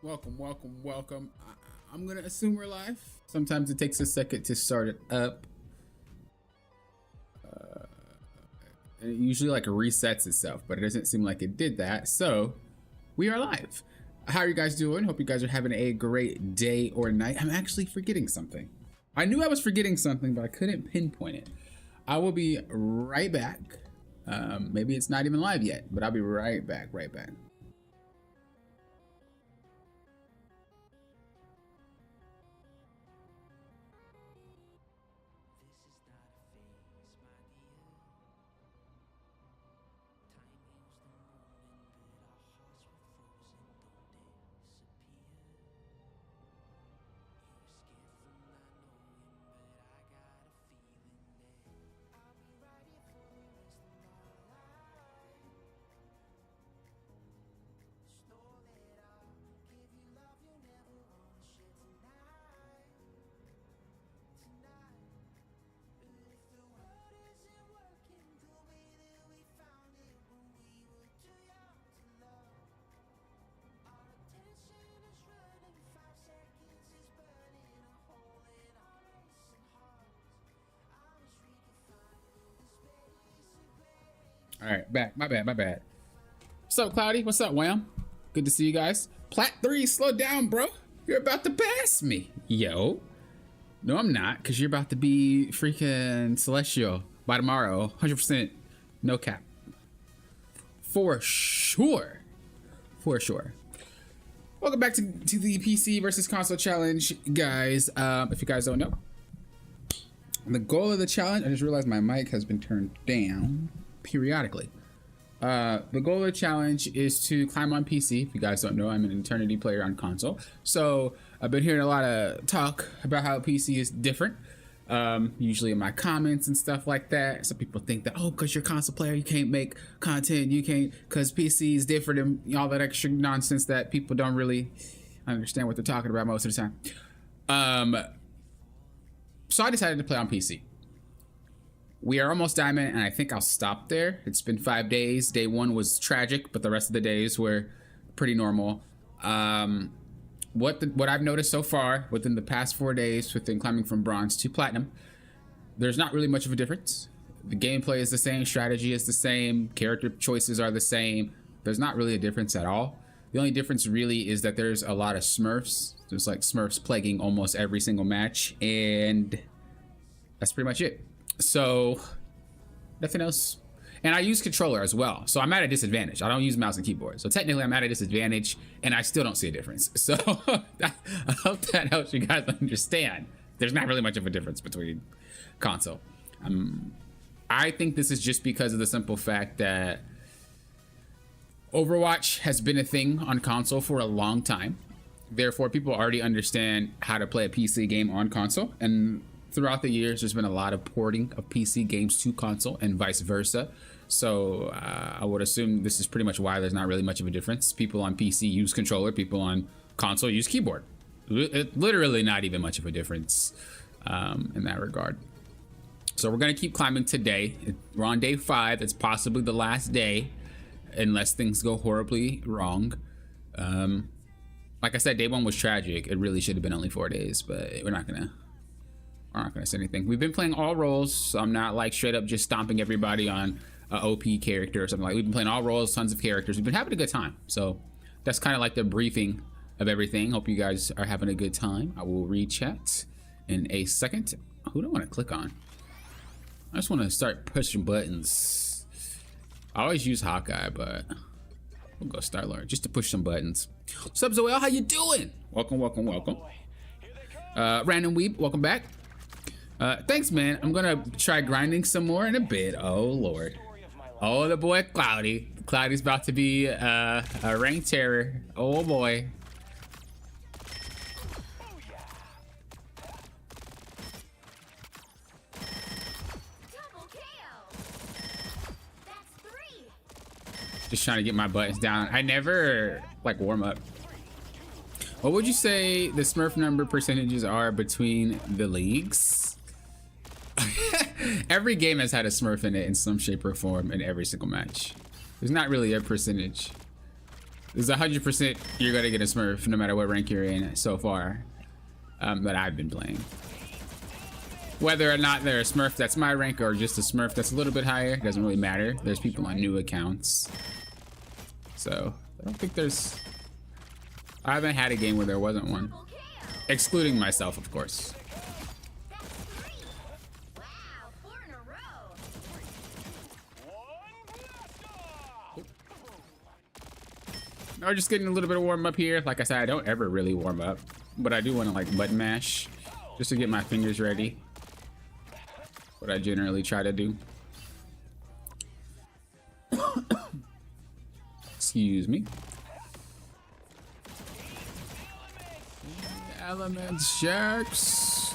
Welcome, welcome, welcome. I'm gonna assume we're live. Sometimes it takes a second to start it up. And it usually like resets itself, but it doesn't seem like it did that. So we are live. How are you guys doing? Hope you guys are having a great day or night. I'm actually forgetting something. I knew I was forgetting something, but I couldn't pinpoint it. I will be right back. Maybe it's not even live yet, but I'll be right back, All right, back. My bad. What's up, Cloudy? What's up, Wham? Good to see you guys. Plat 3, slow down, bro. You're about to pass me. Yo. No, I'm not, because you're about to be freaking Celestial by tomorrow. 100%. No cap. For sure. For sure. Welcome back to the PC versus console challenge, guys. If you guys don't know, the goal of the challenge, I just realized my mic has been turned down periodically. The goal of the challenge is to climb on PC. If you guys don't know, I'm an Eternity player on console. So I've been hearing a lot of talk about how PC is different. Usually in my comments and stuff like that. Some people think that, oh, because you're a console player, you can't make content. You can't, because PC is different and all that extra nonsense that people don't really understand what they're talking about most of the time. So I decided to play on PC. We are almost diamond, and I think I'll stop there. It's been 5 days. Day 1 was tragic, but the rest of the days were pretty normal. What I've noticed so far within the past 4 days, within climbing from bronze to platinum, there's not really much of a difference. The gameplay is the same, strategy is the same, character choices are the same. There's not really a difference at all. The only difference really is that there's a lot of Smurfs. There's like Smurfs plaguing almost every single match, and that's pretty much it. So nothing else. And I use controller as well, so I'm at a disadvantage. I don't use mouse and keyboard, so technically I'm at a disadvantage, and I still don't see a difference. So I hope that helps you guys understand there's not really much of a difference between console. I think this is just because of the simple fact that Overwatch has been a thing on console for a long time. Therefore, people already understand how to play a PC game on console, and throughout the years, there's been a lot of porting of PC games to console and vice versa. So I would assume this is pretty much why there's not really much of a difference. People on PC use controller, people on console use keyboard. Literally not even much of a difference in that regard. So we're gonna keep climbing today. We're on day 5. It's possibly the last day, unless things go horribly wrong. Like I said, day 1 was tragic. It really should have been only 4 days, but we're not gonna say anything. We've been playing all roles, so I'm not like straight up just stomping everybody on an OP character or something. Like, we've been playing all roles, tons of characters. We've been having a good time. So that's kind of like the briefing of everything. Hope you guys are having a good time. I will read chat in a second. Who do I want to click on? I just want to start pushing buttons. I always use Hawkeye, but we'll go Star-Lord just to push some buttons. What's up, Zoel? How you doing? Welcome. Random Weep, welcome back. Thanks, man. I'm gonna try grinding some more in a bit. Oh, Lord. Oh, the boy Cloudy. Cloudy's about to be a ranked terror. Oh, boy. Just trying to get my buttons down. I never, like, warm up. What would you say the Smurf number percentages are between the leagues? Every game has had a Smurf in it in some shape or form in every single match. There's not really a percentage. There's 100% you're gonna get a Smurf no matter what rank you're in so far that I've been playing. Whether or not they're a Smurf that's my rank or just a Smurf that's a little bit higher, doesn't really matter. There's people on new accounts. So I don't think I haven't had a game where there wasn't one. Excluding myself, of course. We're just getting a little bit of warm up here. Like I said, I don't ever really warm up, but I do want to like button mash just to get my fingers ready. What I generally try to do. Excuse me. Elements, sharks.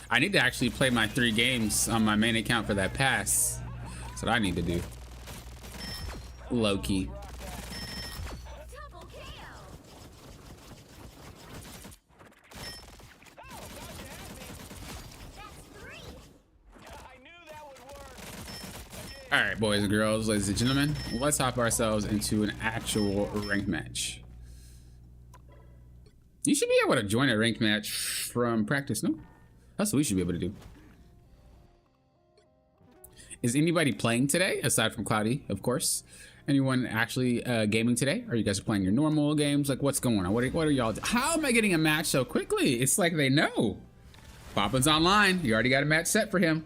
I need to actually play my 3 games on my main account for that pass. That's what I need to do. Low key. All right, boys and girls, ladies and gentlemen, let's hop ourselves into an actual ranked match. You should be able to join a ranked match from practice, no? That's what we should be able to do. Is anybody playing today, aside from Cloudy, of course? Anyone actually gaming today? Are you guys playing your normal games? Like, what's going on? What are y'all doing? How am I getting a match so quickly? It's like they know. Poppin's online. You already got a match set for him.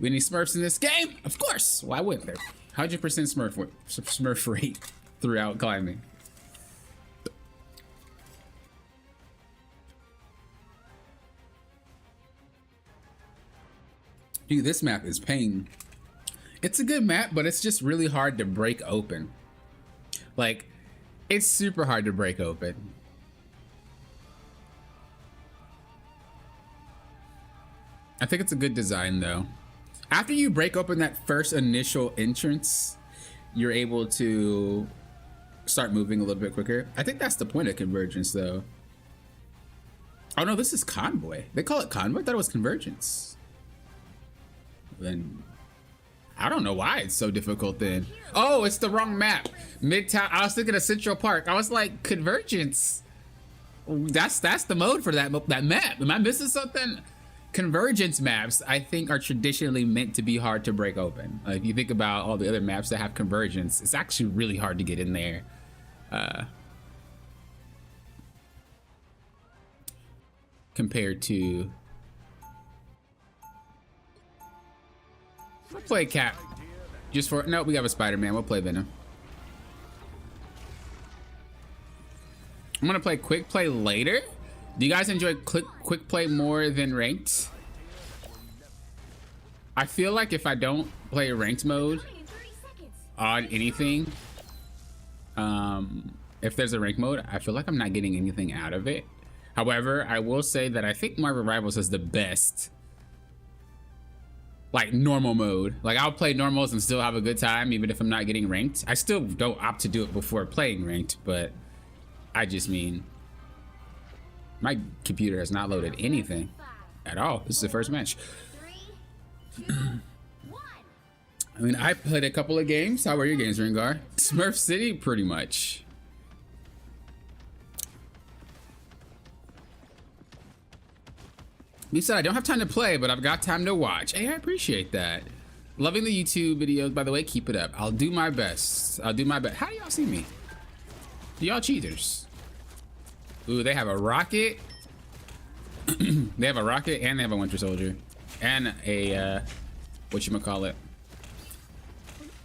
We need Smurfs in this game? Of course. Why wouldn't there? 100% Smurf rate throughout climbing. Dude, this map is pain. It's a good map, but it's just really hard to break open. Like, it's super hard to break open. I think it's a good design though. After you break open that first initial entrance, you're able to start moving a little bit quicker. I think that's the point of Convergence though. Oh no, this is Convoy. They call it Convoy? I thought it was Convergence. Then I don't know why it's so difficult then. Oh, it's the wrong map. Midtown. I was thinking of Central Park. I was like, Convergence. That's the mode for that map. Am I missing something? Convergence maps, I think, are traditionally meant to be hard to break open. If you think about all the other maps that have convergence, it's actually really hard to get in there. Compared to... We'll play Cap. Just for... No, we have a Spider-Man. We'll play Venom. I'm gonna play Quick Play later. Do you guys enjoy quick play more than ranked? I feel like if I don't play ranked mode on anything, if there's a ranked mode, I feel like I'm not getting anything out of it. However, I will say that I think Marvel Rivals is the best, like, normal mode. Like, I'll play normals and still have a good time, even if I'm not getting ranked. I still don't opt to do it before playing ranked, but I just mean, my computer has not loaded anything at all. This is the first match. 3, 2, 1. I mean, I played a couple of games. How were your games, Rengar? Smurf City, pretty much. You said I don't have time to play, but I've got time to watch. Hey, I appreciate that. Loving the YouTube videos, by the way. Keep it up. I'll do my best. I'll do my best. How do y'all see me? Y'all cheaters. Ooh, they have a rocket. They have a rocket and they have a Winter Soldier. And a, whatchamacallit.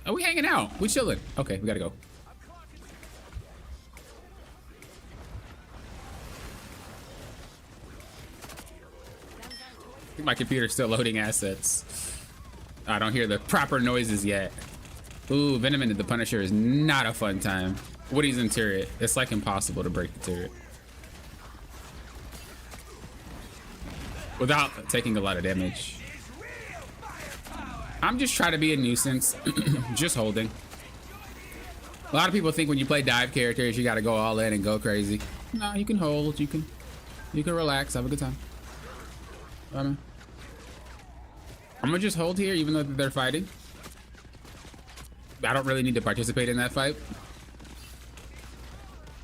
Oh, we hanging out. We chilling. Okay, we gotta go. I think my computer's still loading assets. I don't hear the proper noises yet. Ooh, Venom into the Punisher is not a fun time. Woody's in turret. It's like impossible to break the turret without taking a lot of damage. I'm just trying to be a nuisance. Just holding. A lot of people think when you play dive characters, you gotta go all in and go crazy. No, you can hold. You can relax. Have a good time. I'm gonna just hold here even though they're fighting. I don't really need to participate in that fight.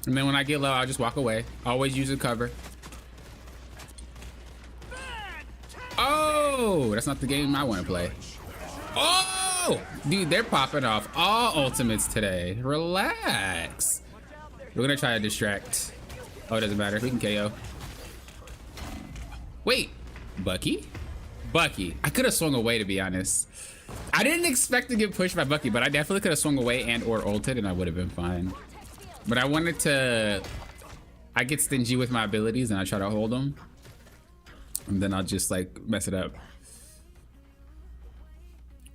And then when I get low, I'll just walk away. Always use a cover. Oh, that's not the game I want to play. Oh, dude, they're popping off all ultimates today. Relax. We're gonna try to distract. Oh, it doesn't matter. We can KO. Wait, Bucky? Bucky. I could have swung away, to be honest. I didn't expect to get pushed by Bucky, but I definitely could have swung away and or ulted and I would have been fine. But I wanted to... I get stingy with my abilities and I try to hold them. And then I'll just like mess it up.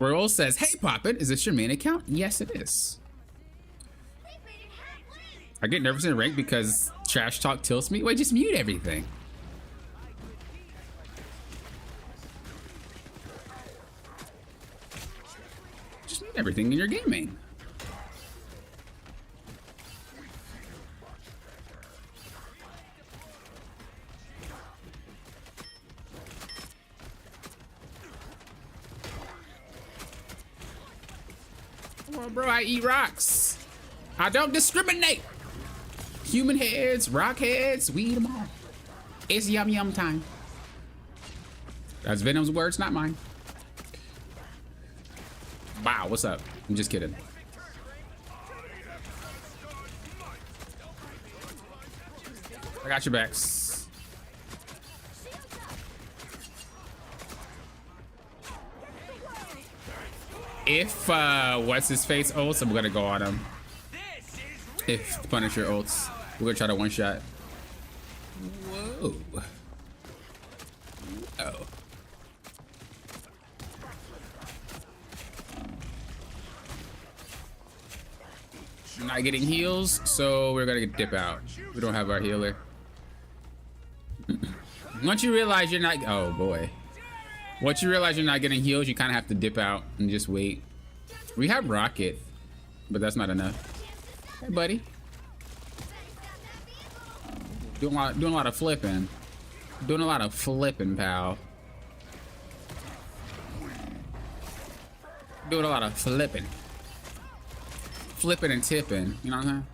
Roll says, hey Poppin, is this your main account? Yes, it is. I get nervous in rank because trash talk tilts me. Wait, just mute everything. Just mute everything in your gaming. Oh, bro, I eat rocks. I don't discriminate. Human heads, rock heads, we eat them all. It's yum yum time. That's Venom's words, not mine. Wow, what's up? I'm just kidding. I got your backs. If what's his face ults, I'm gonna go on him. If Punisher ults, we're gonna try to one shot. Whoa. Oh. Not getting heals, so we're gonna dip out. We don't have our healer. Once you realize you're not, oh boy. Once you realize you're not getting heals, you kind of have to dip out and just wait. We have Rocket, but that's not enough. Hey, buddy. Doing a lot of flipping. Doing a lot of flipping, pal. Doing a lot of flipping. Flipping and tipping, you know what I'm saying?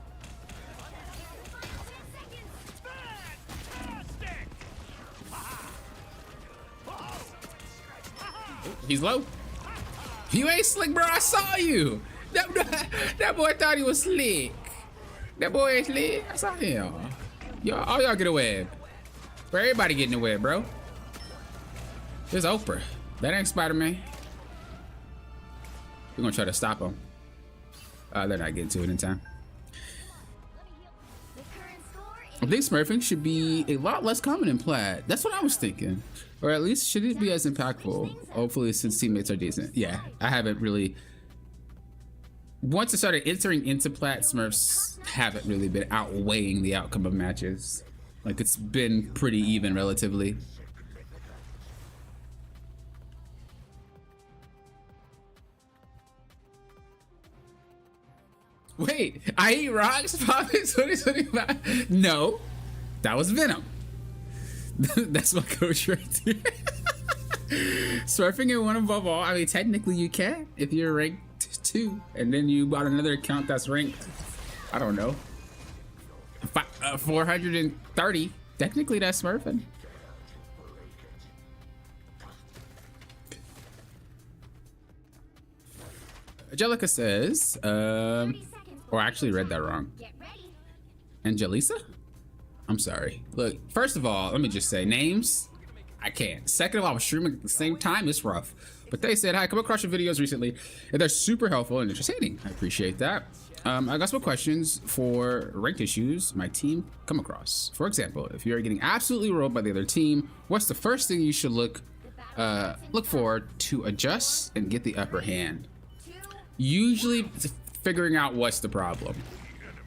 He's low. You ain't slick, bro. I saw you. That boy thought he was slick. That boy ain't slick. I saw him. All y'all get a web. Bro, everybody getting a web, bro. There's Oprah. That ain't Spider-Man. We're gonna try to stop him. They're not getting to it in time. I think smurfing should be a lot less common in Plat. That's what I was thinking. Or at least should it be as impactful? Hopefully, since teammates are decent. Yeah, I haven't really... Once I started entering into Plat, smurfs haven't really been outweighing the outcome of matches. Like, it's been pretty even relatively. Wait, I eat rocks, Poppin 2025? No, that was Venom. That's my coach right there. Surfing in one above all. I mean, technically you can if you're ranked 2, and then you bought another account that's ranked, I don't know, 430. Technically, that's smurfing. Angelica says, or I actually read that wrong. Angelisa? I'm sorry. Look, first of all, let me just say names. I can't. Second of all, I was streaming at the same time. It's rough. But they said, hi, come across your videos recently, and they're super helpful and entertaining. I appreciate that. I got some questions for ranked issues my team come across. For example, if you're getting absolutely rolled by the other team, what's the first thing you should look for to adjust and get the upper hand? Usually figuring out what's the problem.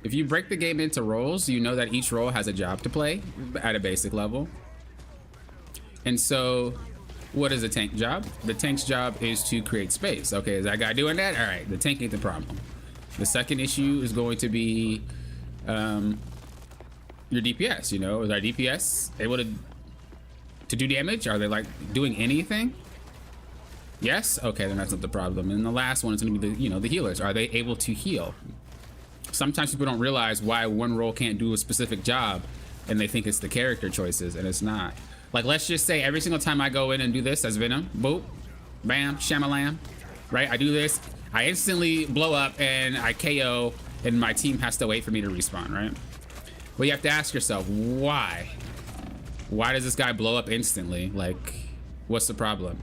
If you break the game into roles, you know that each role has a job to play at a basic level. And so what is a tank job? The tank's job is to create space. Okay, is that guy doing that? All right, the tank ain't the problem. The second issue is going to be your DPS. You know, is our DPS able to do damage? Are they like doing anything? Yes? Okay, then that's not the problem. And the last one is gonna be the, you know, the healers. Are they able to heal? Sometimes people don't realize why one role can't do a specific job and they think it's the character choices, and it's not. Like, let's just say every single time I go in and do this as Venom, boop, bam, shamalam, right? I do this, I instantly blow up and I KO, and my team has to wait for me to respawn, right? Well, you have to ask yourself, why? Why does this guy blow up instantly? Like, what's the problem?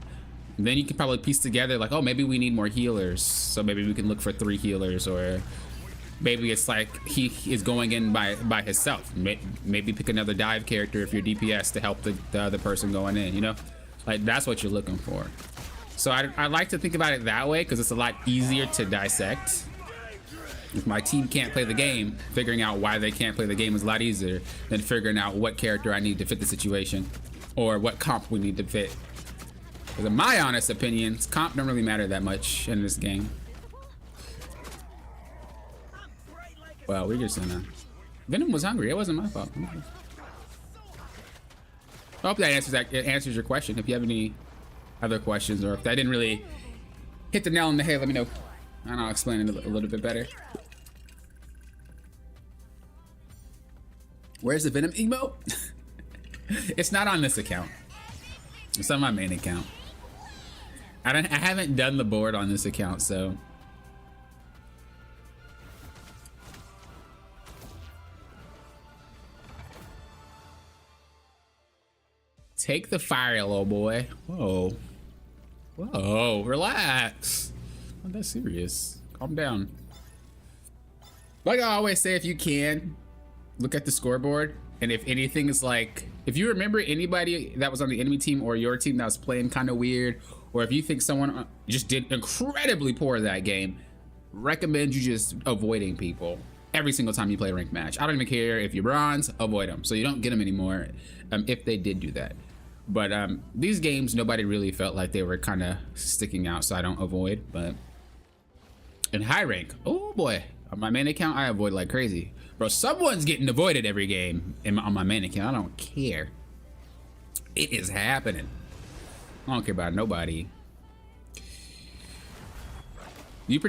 And then you can probably piece together like, oh, maybe we need more healers, so maybe we can look for 3 healers, or maybe it's like he is going in by himself. Maybe pick another dive character if you're DPS to help the other person going in, you know? Like, that's what you're looking for. So I like to think about it that way because it's a lot easier to dissect. If my team can't play the game, figuring out why they can't play the game is a lot easier than figuring out what character I need to fit the situation or what comp we need to fit. Because in my honest opinions, comp don't really matter that much in this game. Well, we're just gonna... Venom was hungry. It wasn't my fault. I hope that answers your question. If you have any other questions, or if that didn't really hit the nail on the head, let me know, and I'll explain it a little bit better. Where's the Venom emote? It's not on this account. It's on my main account. I haven't done the board on this account, so. Take the fire, little boy. Whoa. Whoa, relax. Not that serious. Calm down. Like I always say, if you can, look at the scoreboard. And if anything is like, if you remember anybody that was on the enemy team or your team that was playing kind of weird, or if you think someone just did incredibly poor that game, recommend you just avoiding people every single time you play a ranked match. I don't even care if you're bronze, avoid them. So you don't get them anymore if they did do that. But these games, nobody really felt like they were kind of sticking out, so I don't avoid. But in high rank, oh boy, on my main account, I avoid like crazy. Bro, someone's getting avoided every game on my main account. I don't care. It is happening. I don't care about nobody. Do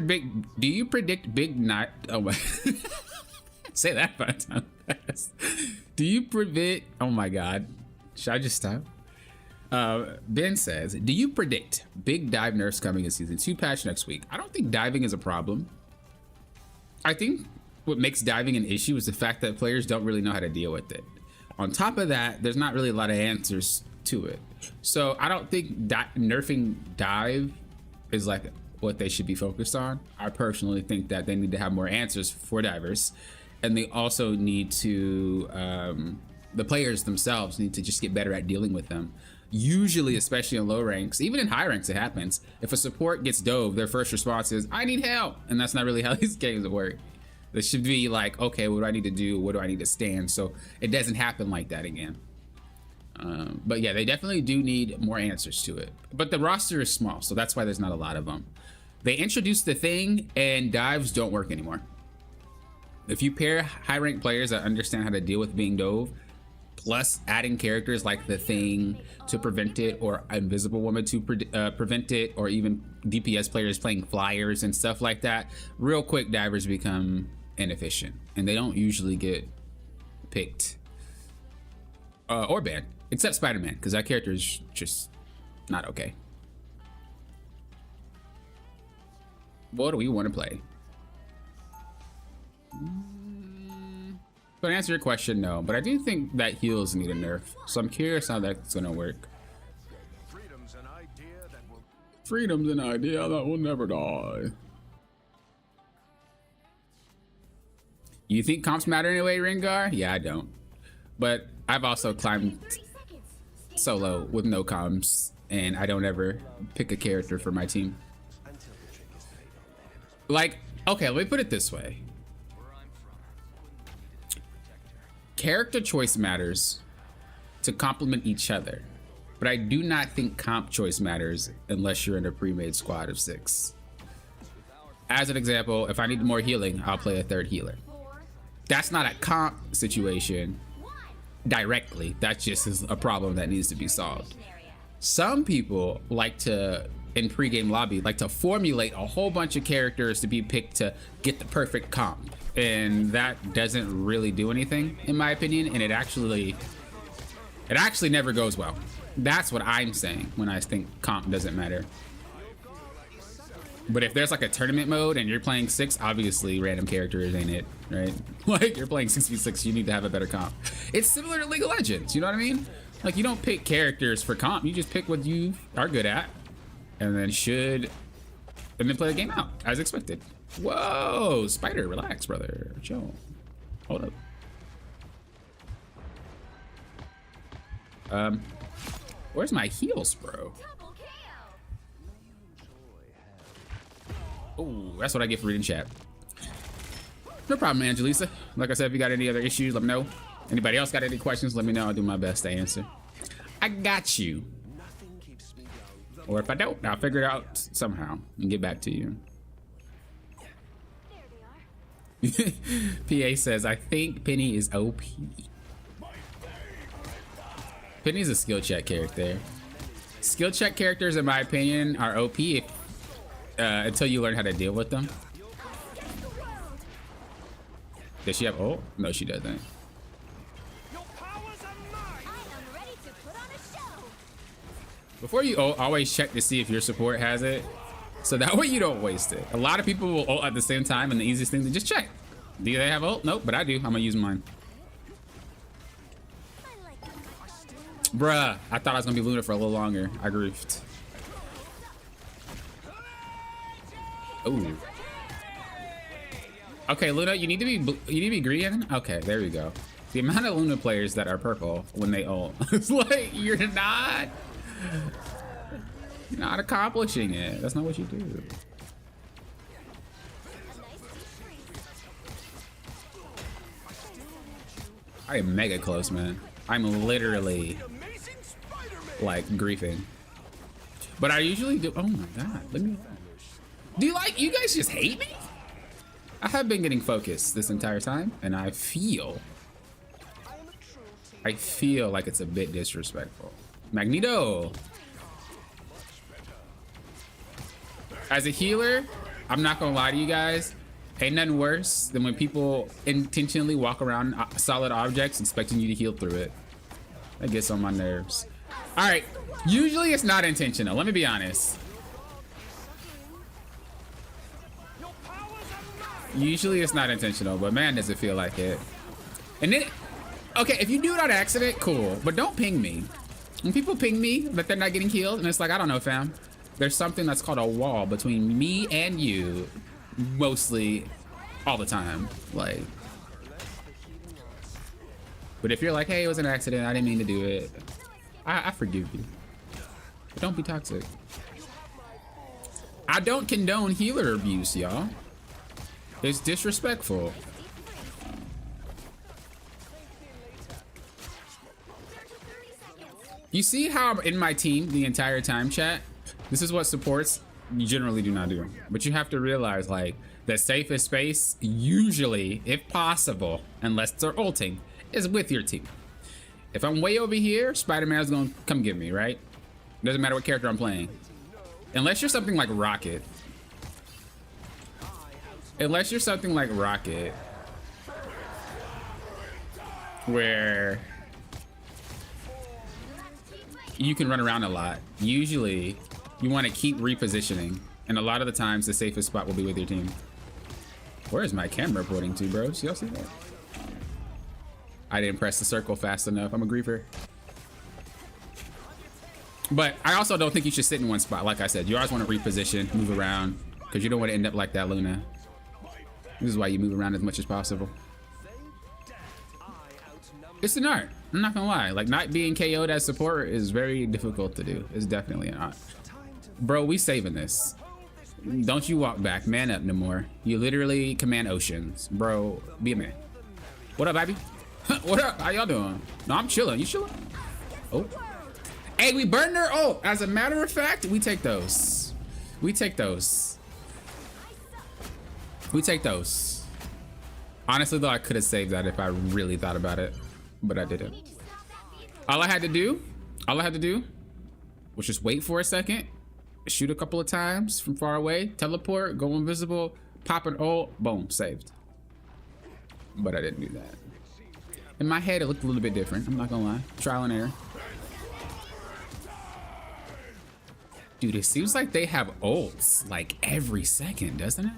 you predict big night? Oh my. Say that 5 times fast. Do you predict? Oh my God. Should I just stop? Ben says, do you predict big dive nerfs coming in season 2 patch next week? I don't think diving is a problem. I think what makes diving an issue is the fact that players don't really know how to deal with it. On top of that, there's not really a lot of answers to it. So I don't think nerfing dive is like what they should be focused on. I personally think that they need to have more answers for divers, and they also need to the players themselves need to just get better at dealing with them. Usually, especially in low ranks, even in high ranks, it happens. If a support gets dove, their first response is, I need help. And that's not really how these games work. It should be like, okay, what do I need to do? What do I need to stand? So it doesn't happen like that again. But yeah, they definitely do need more answers to it. But the roster is small, so that's why there's not a lot of them. They introduced the thing, and dives don't work anymore. If you pair high rank players that understand how to deal with being dove, plus adding characters like the Thing to prevent it, or Invisible Woman to prevent it, or even DPS players playing flyers and stuff like that, real quick divers become inefficient, and they don't usually get picked or banned, except Spider-Man, because that character is just not okay. What do we want to play? So to answer your question, no, but I do think that heals need a nerf, so I'm curious how that's gonna work. Freedom's an idea that will never die. You think comps matter anyway, Rengar? Yeah, I don't. But I've also climbed solo with no comps, and I don't ever pick a character for my team. Like, okay, let me put it this way. Character choice matters to complement each other, but I do not think comp choice matters unless you're in a pre-made squad of 6. As an example, if I need more healing, I'll play a 3rd healer. That's not a comp situation directly. That just is a problem that needs to be solved. Some people like to in pregame lobby, like to formulate a whole bunch of characters to be picked to get the perfect comp. And that doesn't really do anything, in my opinion. And it actually never goes well. That's what I'm saying when I think comp doesn't matter. But if there's like a tournament mode and you're playing 6, obviously random characters ain't it, right? Like you're playing 6v6, you need to have a better comp. It's similar to League of Legends, you know what I mean? Like you don't pick characters for comp, you just pick what you are good at and then play the game out as expected. Whoa, Spider, relax, brother. Chill. Hold up. Where's my heals, bro? Oh, that's what I get for reading chat. No problem, Angelisa. Like I said, if you got any other issues, let me know. Anybody else got any questions, let me know. I'll do my best to answer. I got you. Or if I don't, I'll figure it out somehow and get back to you. PA says, I think Penny is OP. Penny's a skill check character. Skill check characters, in my opinion, are OP until you learn how to deal with them. Does she have ult? No, she doesn't. Before you ult, always check to see if your support has it, so that way you don't waste it. A lot of people will ult at the same time, and the easiest thing to just check. Do they have ult? Nope, but I do. I'm gonna use mine. Bruh, I thought I was gonna be Luna for a little longer. I griefed. Ooh. Okay, Luna, you need to be green. Okay, there we go. The amount of Luna players that are purple when they ult, it's like you're not accomplishing it. That's not what you do. I am mega close, man. I'm literally like griefing. But I usually do. Oh my god. Let me. Do you guys just hate me? I have been getting focused this entire time, and I feel like it's a bit disrespectful. Magneto. As a healer, I'm not gonna lie to you guys, ain't nothing worse than when people intentionally walk around solid objects expecting you to heal through it. That gets on my nerves. All right, usually it's not intentional, let me be honest. Usually it's not intentional, but man, does it feel like it. And then, okay, if you do it on accident, cool, but don't ping me. When people ping me that they're not getting healed, and it's like, I don't know, fam. There's something that's called a wall between me and you, mostly all the time. Like, but if you're like, hey, it was an accident, I didn't mean to do it, I forgive you. But don't be toxic. I don't condone healer abuse, y'all. It's disrespectful. You see how I'm in my team the entire time, chat? This is what supports you generally do not do. But you have to realize, like, the safest space, usually, if possible, unless they're ulting, is with your team. If I'm way over here, Spider-Man's gonna come get me, right? Doesn't matter what character I'm playing. Unless you're something like Rocket. Unless you're something like Rocket, where you can run around a lot. Usually, you want to keep repositioning, and a lot of the times, the safest spot will be with your team. Where is my camera pointing to, bro? Y'all see that? I didn't press the circle fast enough. I'm a griefer. But I also don't think you should sit in one spot. Like I said, you always want to reposition, move around, because you don't want to end up like that Luna. This is why you move around as much as possible. It's an art. I'm not gonna lie. Like, not being KO'd as support is very difficult to do. It's definitely an art. Bro, we saving this. Don't you walk back. Man up no more. You literally command oceans. Bro, be a man. What up, baby? What up? How y'all doing? No, I'm chilling. You chilling? Oh. Hey, we burned their ult. As a matter of fact, we take those. We take those. We take those. Honestly, though, I could have saved that if I really thought about it, but I didn't. All I had to do was just wait for a second shoot a couple of times from far away, teleport, go invisible, pop an ult, boom, saved. But I didn't do that. In my head, it looked a little bit different. I'm not gonna lie. Trial and error. Dude, it seems like they have ults like every second, doesn't it?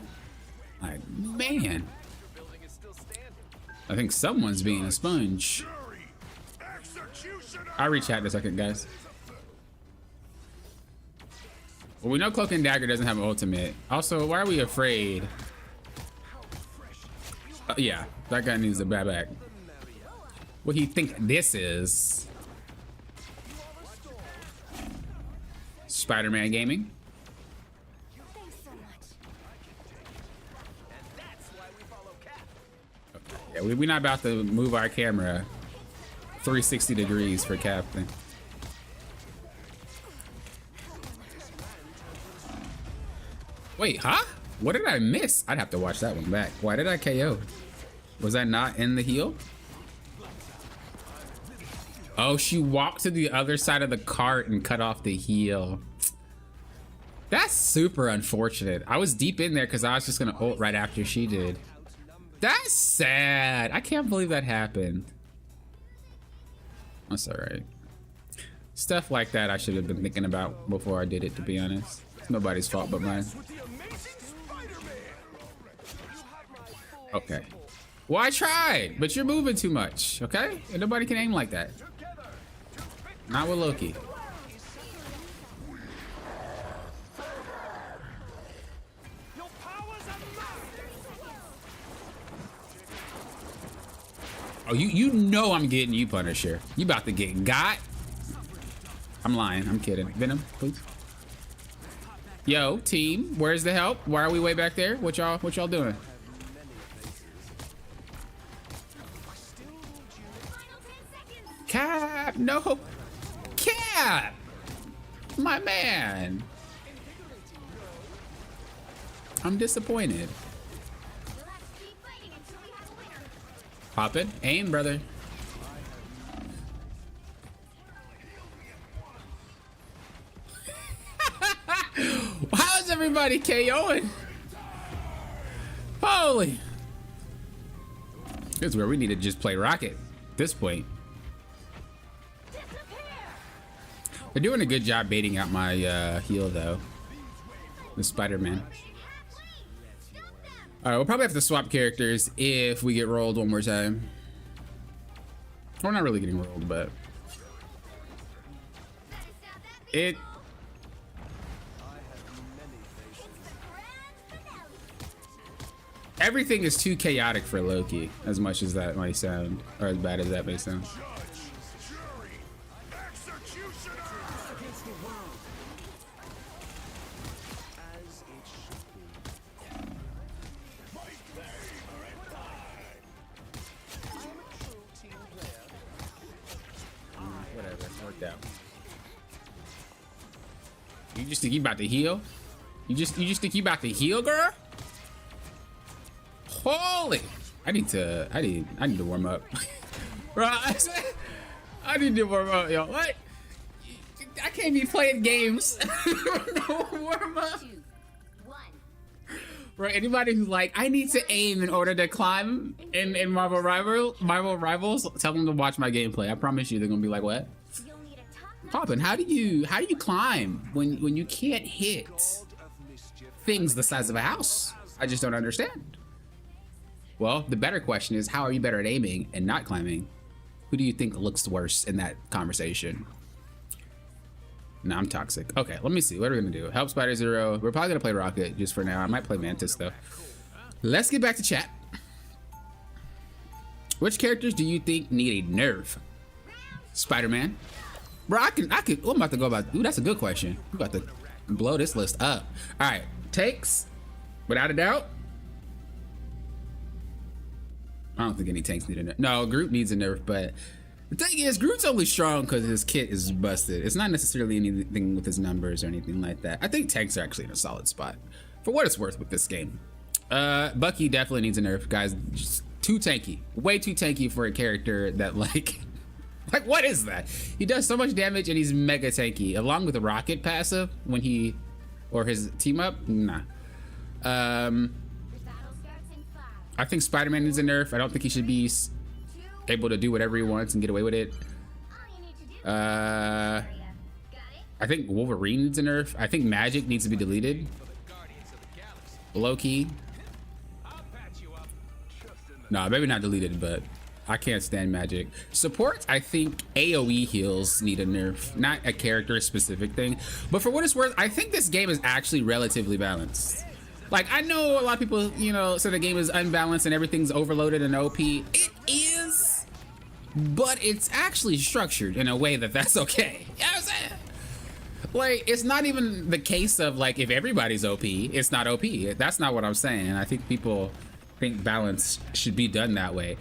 Like, man. I think someone's being a sponge. I'll reach out in a second, guys. Well, we know Cloak and Dagger doesn't have an ultimate. Also, why are we afraid? Yeah, that guy needs a bad back. What do you think this is? Spider-Man Gaming. Okay. Yeah, we're not about to move our camera 360 degrees for Captain. Wait, huh? What did I miss? I'd have to watch that one back. Why did I KO? Was I not in the heal? Oh, she walked to the other side of the cart and cut off the heal. That's super unfortunate. I was deep in there because I was just gonna ult right after she did. That's sad. I can't believe that happened. That's all right. Stuff like that I should have been thinking about before I did it, to be honest. It's nobody's fault but mine. Okay. Well, I tried, but you're moving too much, okay? And nobody can aim like that. Not with Loki. Oh, you know I'm getting you, Punisher. You about to get got. I'm lying. I'm kidding. Venom, please. Yo, team, where's the help? Why are we way back there? What y'all doing? Cap, no. Cap, my man. I'm disappointed. Pop it. Aim, brother. How's everybody KOing? Holy. Here's where we need to just play Rocket at this point. They're doing a good job baiting out my heal, though. The Spider-Man. All right, we'll probably have to swap characters if we get rolled one more time. We're not really getting rolled, but everything is too chaotic for Loki, as much as that might sound, or as bad as that may sound. You just think you about to heal? You just think you about to heal, girl? Holy! I need to warm up. Right? I need to warm up, yo. What? I can't be playing games. No warm up. Right? Anybody who's like, I need to aim in order to climb in Marvel Rivals, tell them to watch my gameplay. I promise you, they're gonna be like, what? Poppin', how do you climb when you can't hit things the size of a house? I just don't understand. Well, the better question is, how are you better at aiming and not climbing? Who do you think looks worse in that conversation? No, I'm toxic. Okay, let me see. What are we gonna do? Help Spider Zero. We're probably gonna play Rocket just for now. I might play Mantis though. Let's get back to chat. Which characters do you think need a nerf? Spider-Man. Bro, I could, I'm about to go about, ooh, that's a good question. We're about to blow this list up. All right, tanks, without a doubt. I don't think any tanks need a nerf. No, Groot needs a nerf, but the thing is, Groot's only strong because his kit is busted. It's not necessarily anything with his numbers or anything like that. I think tanks are actually in a solid spot, for what it's worth with this game. Bucky definitely needs a nerf, guys. Just too tanky, way too tanky for a character that like what is that? He does so much damage and he's mega tanky. Along with the rocket passive, when he or his team up? Nah. I think Spider-Man needs a nerf. I don't think he should be able to do whatever he wants and get away with it. I think Wolverine needs a nerf. I think Magic needs to be deleted. Loki. Nah, maybe not deleted, but I can't stand Magic. Support, I think AoE heals need a nerf. Not a character specific thing. But for what it's worth, I think this game is actually relatively balanced. Like, I know a lot of people, you know, say the game is unbalanced and everything's overloaded and OP. It is, but it's actually structured in a way that that's okay. You know what I'm saying? Like, it's not even the case of, like, if everybody's OP, it's not OP. That's not what I'm saying. I think people think balance should be done that way.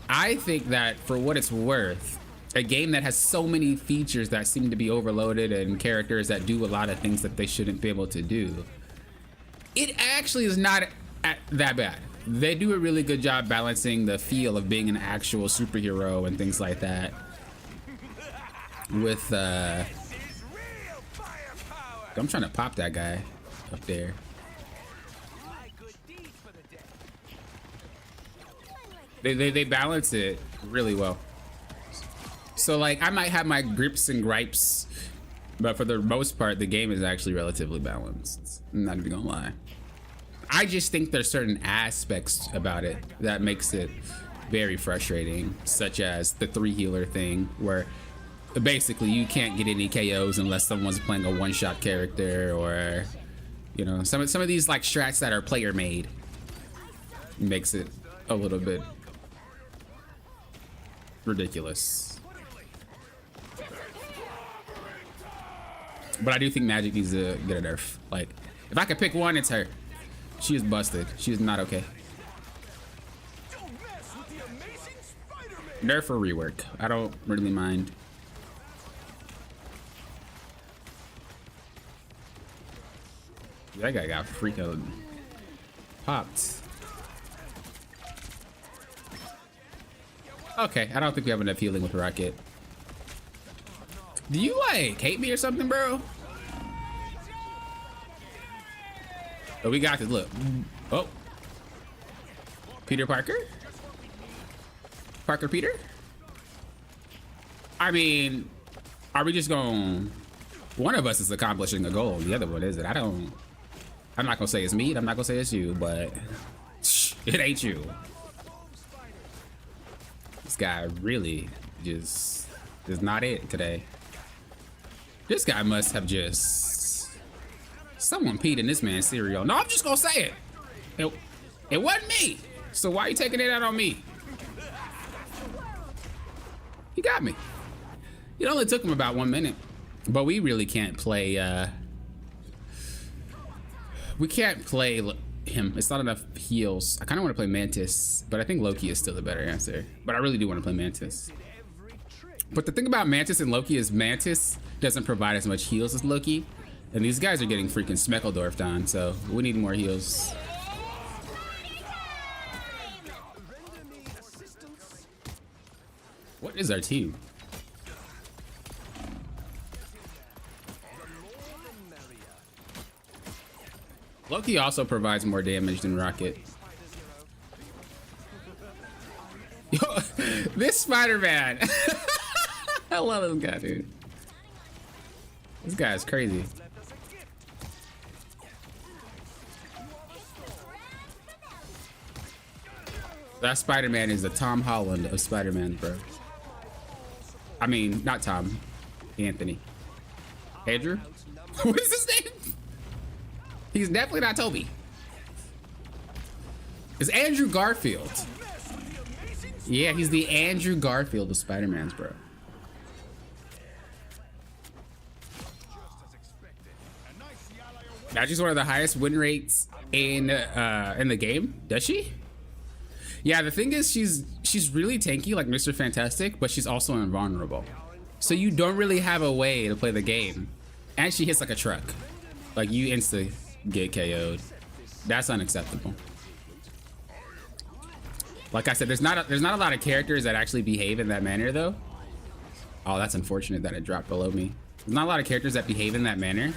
I think that, for what it's worth, a game that has so many features that seem to be overloaded and characters that do a lot of things that they shouldn't be able to do, it actually is not that bad. They do a really good job balancing the feel of being an actual superhero and things like that with I'm trying to pop that guy up there. They balance it really well. So, like, I might have my grips and gripes, but for the most part, the game is actually relatively balanced. I'm not even gonna lie. I just think there's certain aspects about it that makes it very frustrating, such as the 3 healer thing, where basically you can't get any KOs unless someone's playing a one-shot character, or, you know, some of these like strats that are player made makes it a little bit ridiculous. But I do think Magic needs to get a nerf. Like, if I could pick one, it's her. She is busted. She is not okay. Nerf or rework. I don't really mind. That guy got freaking popped. Okay, I don't think we have enough healing with Rocket. Do you, like, hate me or something, bro? Oh, we got this. Look. Oh. Peter Parker? Parker Peter? I mean, are we just going... One of us is accomplishing a goal. The other one isn't. I'm not going to say it's me. I'm not going to say it's you, but... It ain't you. This guy really just is not it today. This guy must have just... Someone peed in this man's cereal. No, I'm just gonna say it. It wasn't me. So why are you taking it out on me? He got me. It only took him about 1 minute. But we really can't play... We can't play him. It's not enough heals. I kind of want to play Mantis, but I think Loki is still the better answer. But I really do want to play Mantis. But the thing about Mantis and Loki is Mantis doesn't provide as much heals as Loki. And these guys are getting freaking Smeckledorfed on, so we need more heals. What is our team? Loki also provides more damage than Rocket. Yo, this Spider-Man. I love this guy, dude. This guy is crazy. That Spider-Man is the Tom Holland of Spider-Man, bro. I mean, not Tom. Anthony. Andrew? What is his name? He's definitely not Toby. It's Andrew Garfield. Yeah, he's the Andrew Garfield of Spider-Man's, bro. Now she's one of the highest win rates in the game. Does she? Yeah, the thing is, she's really tanky, like Mr. Fantastic, but she's also invulnerable. So you don't really have a way to play the game. And she hits like a truck. Like, you insta get KO'd. That's unacceptable. Like I said, there's not a lot of characters that actually behave in that manner, though. Oh, that's unfortunate that it dropped below me. There's not a lot of characters that behave in that manner.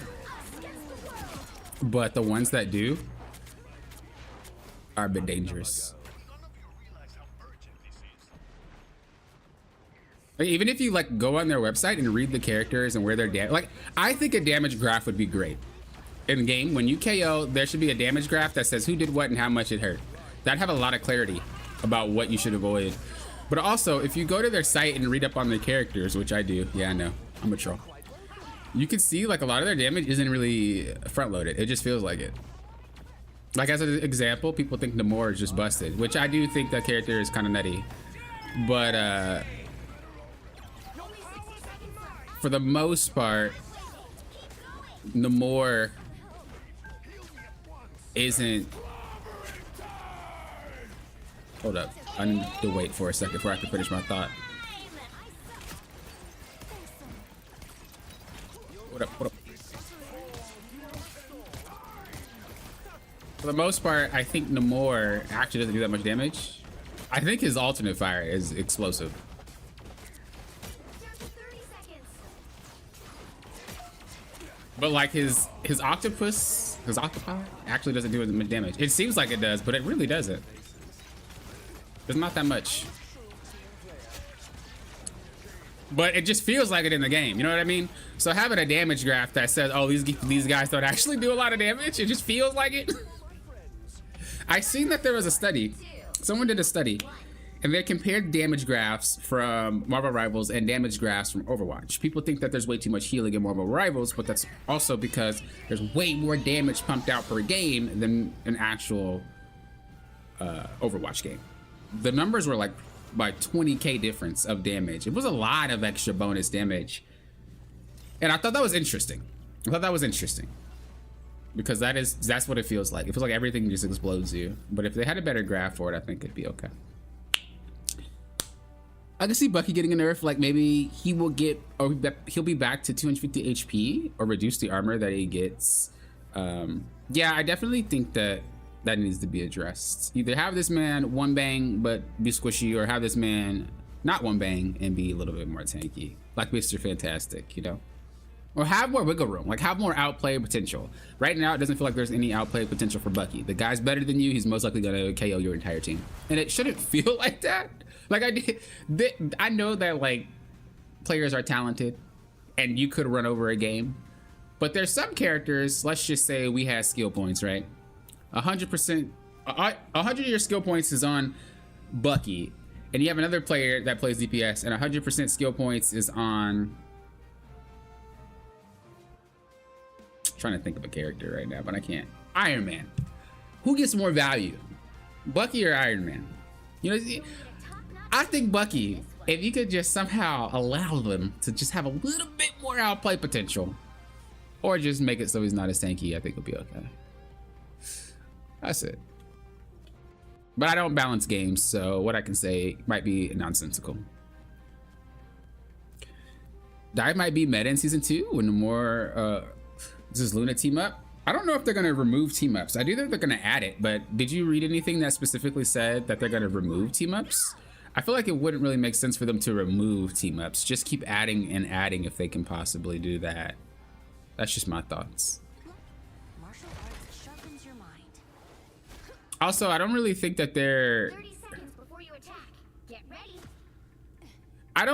but the ones that do are a bit dangerous. Like, even if you like go on their website and read the characters and where they're like, I think a damage graph would be great. In game, when you KO, there should be a damage graph that says who did what and how much it hurt. That'd have a lot of clarity about what you should avoid. But also, if you go to their site and read up on the characters, which I do, yeah, I know, I'm a troll. You can see like a lot of their damage isn't really front loaded. It just feels like it. Like as an example, people think Namor is just busted, which I do think that character is kind of nutty. But for the most part, Namor isn't. Hold up, I need to wait for a second before I can finish my thought. What up, what up? For the most part, I think Namor actually doesn't do that much damage. I think his alternate fire is explosive. But like his octopus, his octopi actually doesn't do as much damage. It seems like it does, but it really doesn't. There's not that much. But it just feels like it in the game, you know what I mean? So having a damage graph that says, oh, these guys don't actually do a lot of damage, it just feels like it. I seen that there was a study. Someone did a study, and they compared damage graphs from Marvel Rivals and damage graphs from Overwatch. People think that there's way too much healing in Marvel Rivals, but that's also because there's way more damage pumped out per game than an actual Overwatch game. The numbers were like by 20k difference of damage. It was a lot of extra bonus damage. And I thought that was interesting. Because that's what it feels like. It feels like everything just explodes you. But if they had a better graph for it, I think it'd be okay. I can see Bucky getting a nerf, like maybe he will get, or he'll be back to 250 HP or reduce the armor that he gets. Yeah, I definitely think that needs to be addressed. Either have this man one bang but be squishy, or have this man not one bang and be a little bit more tanky, like Mr. Fantastic, you know? Or have more wiggle room, like have more outplay potential. Right now, it doesn't feel like there's any outplay potential for Bucky. The guy's better than you, he's most likely gonna KO your entire team. And it shouldn't feel like that. Like I know that like players are talented and you could run over a game, but there's some characters, let's just say we had skill points, right? 100%, 100 of your skill points is on Bucky, and you have another player that plays DPS, and 100% skill points is on. I'm trying to think of a character right now, but I can't. Iron Man. Who gets more value, Bucky or Iron Man? You know, I think Bucky. If you could just somehow allow them to just have a little bit more outplay potential, or just make it so he's not as tanky, I think it'll be okay. That's it. But I don't balance games, so what I can say might be nonsensical. Dive might be meta in season 2 when the more does Luna team up? I don't know if they're gonna remove team ups. I do think they're gonna add it, but did you read anything that specifically said that they're gonna remove team ups? I feel like it wouldn't really make sense for them to remove team ups. Just keep adding and adding if they can possibly do that. That's just my thoughts. Also, I don't really think that they're. 30 seconds before you attack. Get ready. I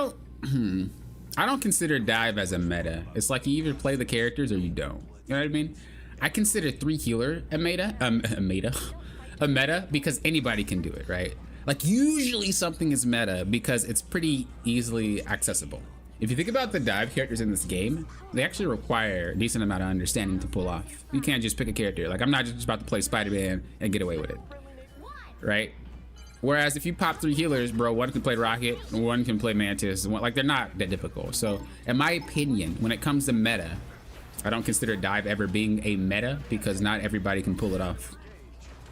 don't consider dive as a meta. It's like you either play the characters or you don't. You know what I mean? I consider 3 healer a meta. A meta because anybody can do it, right? Like usually something is meta because it's pretty easily accessible. If you think about the dive characters in this game, they actually require a decent amount of understanding to pull off. You can't just pick a character. Like I'm not just about to play Spider-Man and get away with it, right? Whereas if you pop 3 healers, bro, one can play Rocket, one can play Mantis, like they're not that difficult. So in my opinion, when it comes to meta, I don't consider dive ever being a meta because not everybody can pull it off.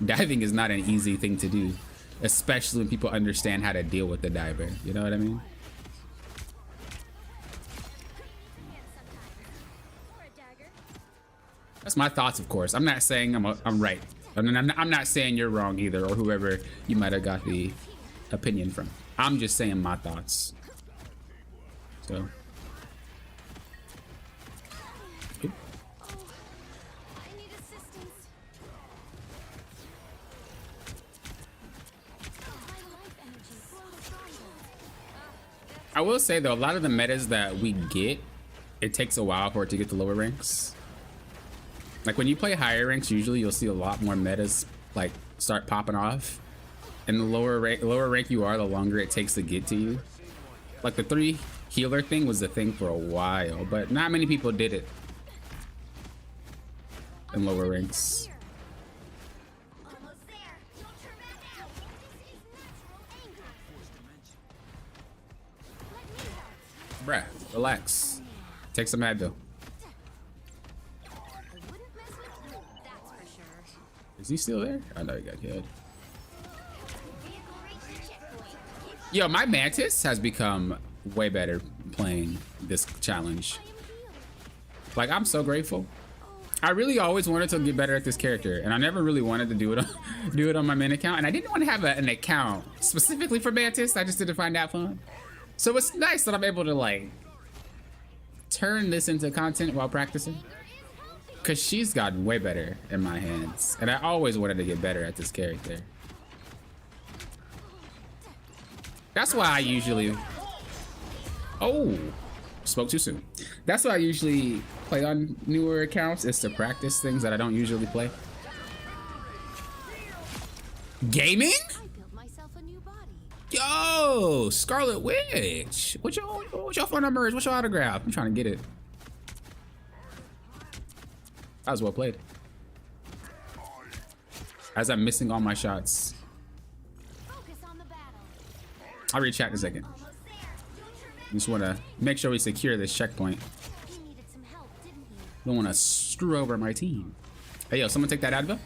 Diving is not an easy thing to do, especially when people understand how to deal with the diver. You know what I mean? That's my thoughts, of course. I'm not saying I'm right. I'm not saying you're wrong either, or whoever you might have got the opinion from. I'm just saying my thoughts. So. Oop. I will say though, a lot of the metas that we get, it takes a while for it to get to lower ranks. Like when you play higher ranks, usually you'll see a lot more metas like start popping off. And the lower rank you are, the longer it takes to get to you. Like the 3 healer thing was the thing for a while, but not many people did it in lower ranks. Almost there. Don't turn back now. This is natural anger. Bruh, relax. Take some Advil. I wouldn't mess with you, that's for sure. Is he still there? I know he got killed. Vehicle reached the checkpoint. Keep Yo, my Mantis has become way better playing this challenge. Like, I'm so grateful. I really always wanted to get better at this character, and I never really wanted to do it on my main account, and I didn't want to have an account specifically for Mantis. I just didn't find that fun. So it's nice that I'm able to like turn this into content while practicing, because she's gotten way better in my hands, and I always wanted to get better at this character. That's why I usually... Oh, spoke too soon. That's why I usually play on newer accounts, is to practice things that I don't usually play. Gaming? I built myself a new body. Yo, Scarlet Witch. What's your phone number? What's your autograph? I'm trying to get it. That was well played. As I'm missing all my shots. Focus on the battle. I'll read chat in a second. Almost there. Don't turn back. Just want to make sure we secure this checkpoint. He needed some help, didn't he? Don't want to screw over my team. Hey, yo, someone take that Advil?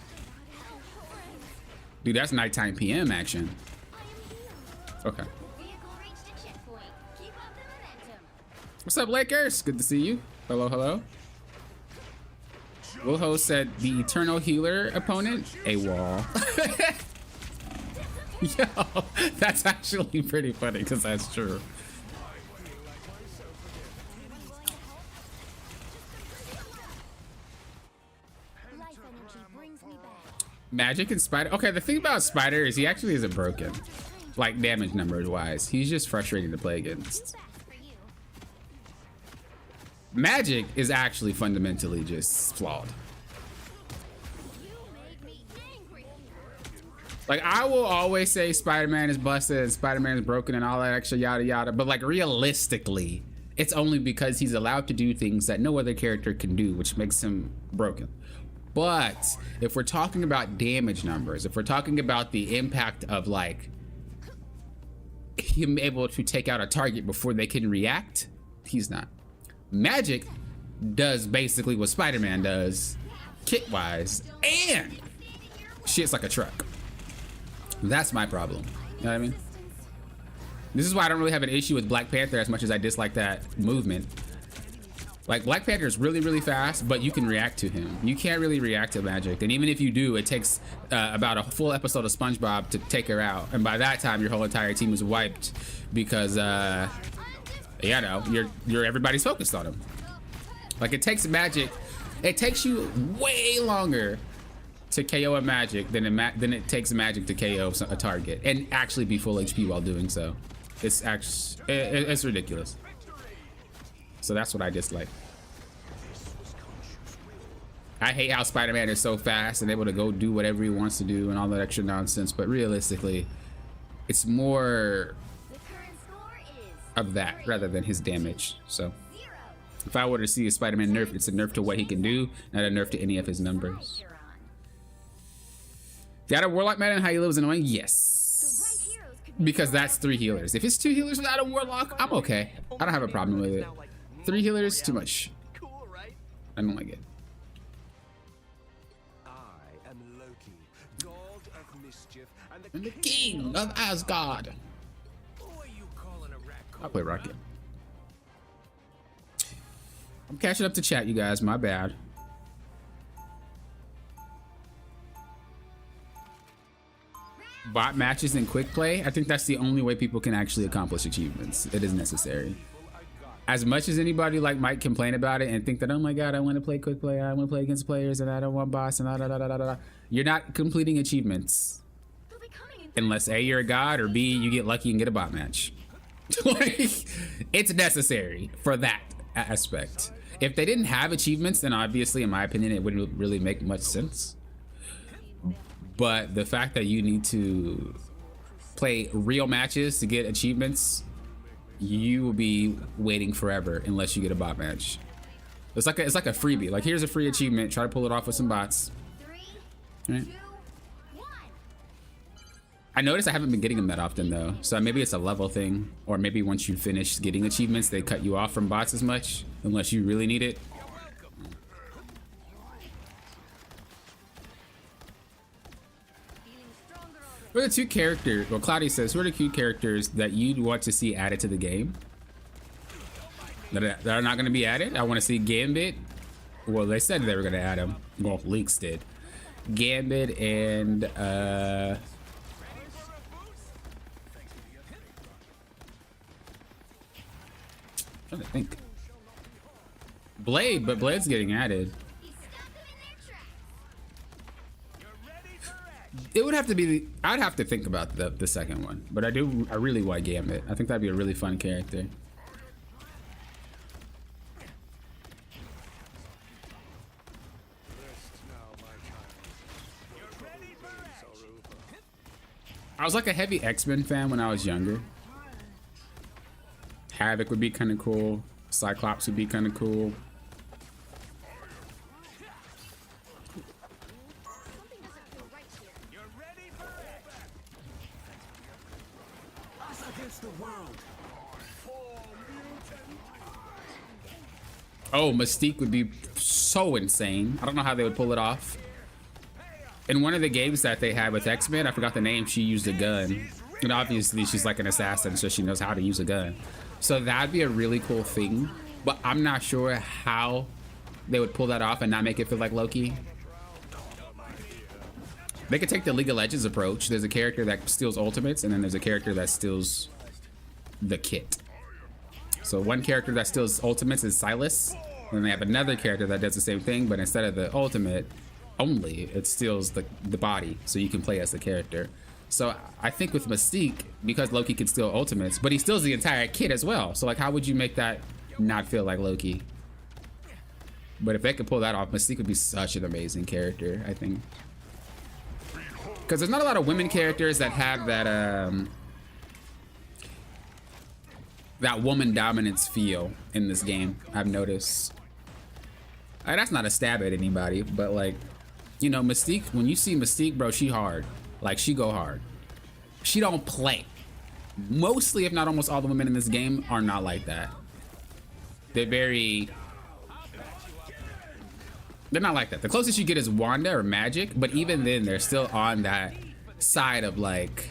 Dude, that's nighttime PM action. Okay. Vehicle reached the checkpoint. Keep up the momentum. What's up, Lakers? Good to see you. Hello, hello. Wilho said the Eternal Healer opponent, a wall. Yo, that's actually pretty funny because that's true. Life energy brings me back. Magic and Spider. Okay, the thing about Spider is he actually isn't broken, like damage numbers wise. He's just frustrating to play against. Back for you. Magic is actually fundamentally just flawed. You made me angry. Like, I will always say Spider-Man is busted and Spider-Man is broken and all that extra yada yada, but like realistically, it's only because he's allowed to do things that no other character can do, which makes him broken. But if we're talking about damage numbers, if we're talking about the impact of like him able to take out a target before they can react, he's not. Magic does basically what Spider-Man does, kit-wise, and shit's like a truck. That's my problem. You know what I mean? This is why I don't really have an issue with Black Panther as much as I dislike that movement. Like, Black Panther is really, really fast, but you can react to him. You can't really react to Magic, and even if you do, it takes about a full episode of SpongeBob to take her out. And by that time, your whole entire team is wiped because, you know, you're everybody's focused on him. Like, it takes Magic, it takes you way longer to KO a Magic than it takes Magic to KO a target and actually be full HP while doing so. It's actually, it's ridiculous. So that's what I dislike. I hate how Spider-Man is so fast and able to go do whatever he wants to do and all that extra nonsense, but realistically, it's more The current score is of that rather than his damage. So 0. if I were to see a Spider-Man nerf, it's a nerf to what he can do, not a nerf to any of his numbers. You're on. Got a Warlock meta and how he lives annoying? The Yes. right heroes could be Because that's 3 healers. If it's 2 healers without a Warlock, I'm okay. I don't have a problem with it. 3 healers, too much. Cool, right? I don't like it. I am Loki, god of mischief, and And the king of Asgard. Who are you calling a raccoon? I'll play Rocket. I'm catching up to chat, you guys. My bad. Bot matches and quick play. I think that's the only way people can actually accomplish achievements. It is necessary. As much as anybody like might complain about it and think that, oh my god, I want to play quick play, I want to play against players, and I don't want bots, and da da da da da da. You're not completing achievements They'll be coming in. unless A, you're a god, or B, you get lucky and get a bot match. Like, it's necessary for that aspect. If they didn't have achievements, then obviously, in my opinion, it wouldn't really make much sense. But the fact that you need to play real matches to get achievements, you will be waiting forever unless you get a bot match. It's like a freebie. Like, here's a free achievement. Try to pull it off with some bots. 3, Right. 2, 1. I noticed I haven't been getting them that often though, so maybe it's a level thing, or maybe once you finish getting achievements, they cut you off from bots as much, unless you really need it. Feeling stronger already. What are the two characters, well, Cloudy says, who are the two characters that you'd want to see added to the game? That are not going to be added? I want to see Gambit. Well, they said they were going to add them. Well, Leaks did. Gambit and, I'm trying to think. Blade, but Blade's getting added. He stopped them in their tracks. It would have to be, I'd have to think about the second one, but I really want Gambit. I think that'd be a really fun character. I was like a heavy X-Men fan when I was younger. Havoc would be kind of cool. Cyclops would be kind of cool. Something doesn't feel right here. You're ready for us against the world. Oh, Mystique would be so insane. I don't know how they would pull it off. In one of the games that they had with X-Men, I forgot the name, she used a gun. And obviously she's like an assassin, so she knows how to use a gun. So that'd be a really cool thing, but I'm not sure how they would pull that off and not make it feel like Loki. They could take the League of Legends approach. There's a character that steals ultimates, and then there's a character that steals the kit. So one character that steals ultimates is Silas, and then they have another character that does the same thing, but instead of the ultimate only, it steals the body, so you can play as the character. So I think with Mystique, because Loki can steal ultimates, but he steals the entire kit as well. So like, how would you make that not feel like Loki? But if they could pull that off, Mystique would be such an amazing character, I think. Because there's not a lot of women characters that have that that woman dominance feel in this game, I've noticed. That's not a stab at anybody, but like, you know, Mystique, when you see Mystique, bro, she hard. Like, she go hard. She don't play. Mostly, if not almost all the women in this game are not like that. They're not like that. The closest you get is Wanda or Magic, but even then, they're still on that side of like,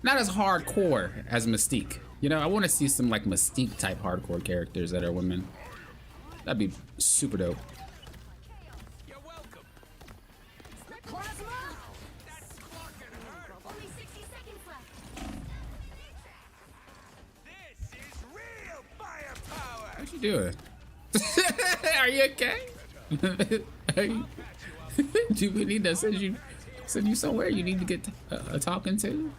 not as hardcore as Mystique. You know, I want to see some like Mystique type hardcore characters that are women. That'd be super dope. You're welcome. Plasma! That's fucking hurt. Only 60 seconds left. This is real firepower. What you doing? Are you okay? Are you... Do we need to send you somewhere you need to get a talking to?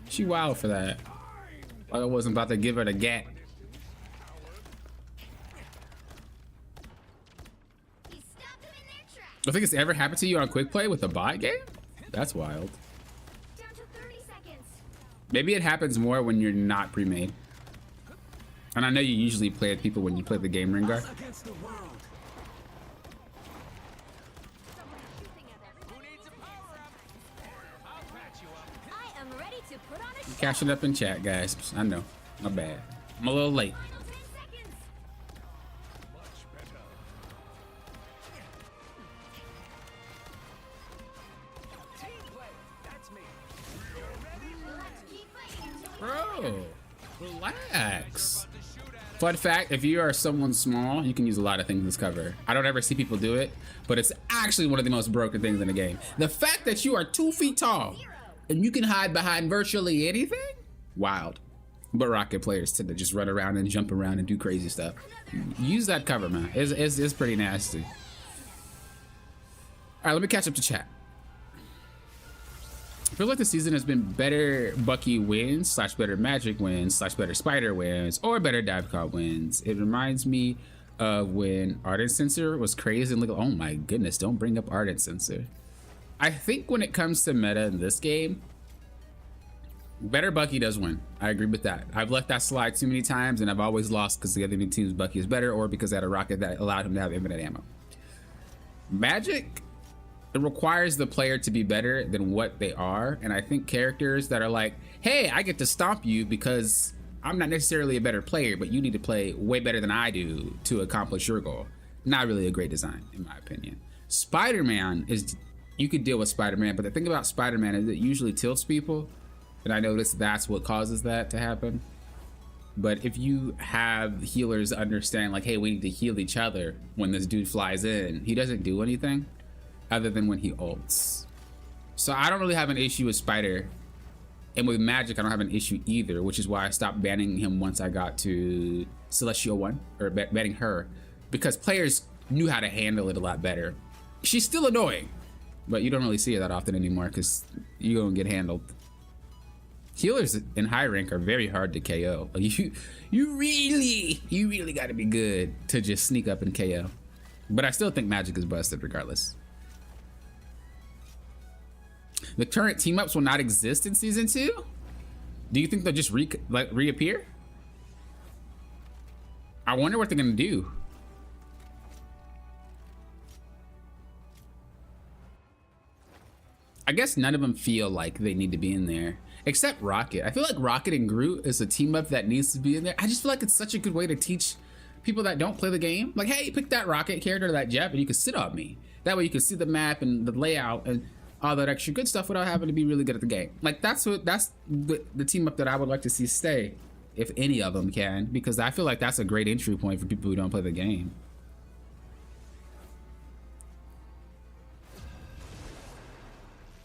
She wild for that. Like I wasn't about to give her the gat. He stopped them in their tracks. I think it's ever happened to you on quick play with a bot game? That's wild. Down to 30 seconds. Maybe it happens more when you're not pre-made. And I know you usually play with people when you play the game Ringar. Against the world. Someone shooting at Who everybody. needs a power up? I'll patch you up. I am ready to put on a show. Cash it up in chat, guys. I know. My bad. I'm a little late. Final 10 seconds. Much better. Team play. That's me. You're ready for Let's keep fighting until we Bro, relax. the shootout. Fun fact, if you are someone small, you can use a lot of things in this cover. I don't ever see people do it, but it's actually one of the most broken things in the game. The fact that you are 2 feet tall and you can hide behind virtually anything? Wild. But Rocket players tend to just run around and jump around and do crazy stuff. Use that cover, man. It's pretty nasty. All right, let me catch up to chat. I feel like the season has been better Bucky wins slash better Magic wins slash better Spider wins or better Divecom wins. It reminds me of when Ardent Sensor was crazy and like, oh my goodness, don't bring up Ardent Sensor. I think when it comes to meta in this game, better Bucky does win. I agree with that. I've let that slide too many times and I've always lost because the other team's Bucky is better or because I had a rocket that allowed him to have infinite ammo. Magic, it requires the player to be better than what they are. And I think characters that are like, hey, I get to stomp you because I'm not necessarily a better player, but you need to play way better than I do to accomplish your goal. Not really a great design, in my opinion. Spider-Man is, you could deal with Spider-Man, but the thing about Spider-Man is it usually tilts people. And I noticed that's what causes that to happen. But if you have healers understand like, hey, we need to heal each other when this dude flies in, he doesn't do anything other than when he ults. So I don't really have an issue with Spider. And with Magic, I don't have an issue either, which is why I stopped banning him once I got to Celestial 1, or banning her, because players knew how to handle it a lot better. She's still annoying, but you don't really see her that often anymore because you don't get handled. Healers in high rank are very hard to KO. You really got to be good to just sneak up and KO. But I still think Magic is busted regardless. The current team ups will not exist in season 2. Do you think they'll just reappear? I wonder what they're gonna do. I guess none of them feel like they need to be in there, except Rocket. I feel like Rocket and Groot is a team up that needs to be in there. I just feel like it's such a good way to teach people that don't play the game. Like, hey, pick that Rocket character, that Jep, and you can sit on me. That way you can see the map and the layout and all that extra good stuff without having to be really good at the game. Like, that's the team up that I would like to see stay, if any of them can, because I feel like that's a great entry point for people who don't play the game.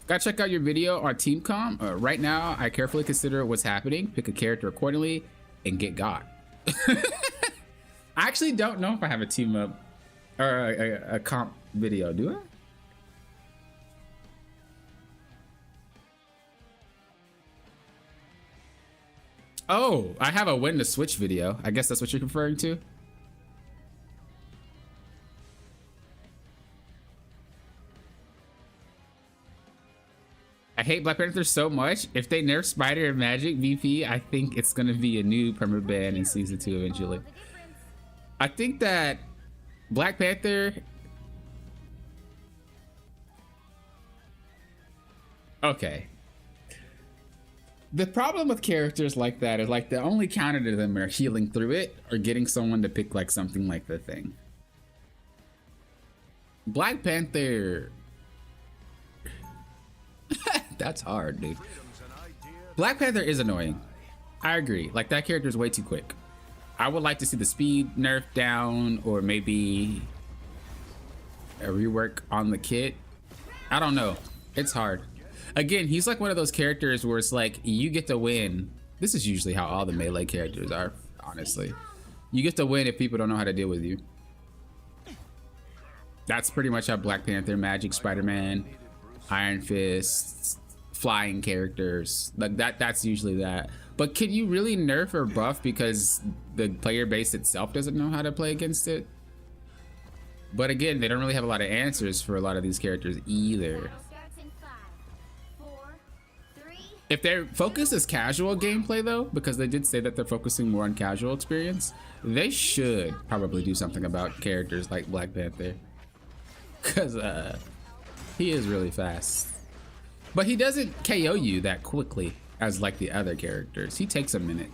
Gotta check out your video on TeamCom. Right now, I carefully consider what's happening, pick a character accordingly, and get got. I actually don't know if I have a team up or a comp video, do I? Oh, I have a when to switch video. I guess that's what you're referring to. I hate Black Panther so much. If they nerf Spider and Magic VP, I think it's gonna be a new permanent ban in season 2 eventually. I think that Black Panther. Okay. The problem with characters like that is like the only counter to them are healing through it or getting someone to pick like something like the Thing. Black Panther. That's hard, dude. Black Panther is annoying. I agree. Like, that character is way too quick. I would like to see the speed nerf down or maybe a rework on the kit. I don't know. It's hard. Again, he's like one of those characters where it's like you get to win. This is usually how all the melee characters are, honestly. You get to win if people don't know how to deal with you. That's pretty much how Black Panther, Magic, Spider-Man, Iron Fist, flying characters, like that's usually that. But can you really nerf or buff because the player base itself doesn't know how to play against it? But again, they don't really have a lot of answers for a lot of these characters either. If their focus is casual gameplay though, because they did say that they're focusing more on casual experience, they should probably do something about characters like Black Panther. Cause he is really fast. But he doesn't KO you that quickly as like the other characters. He takes a minute.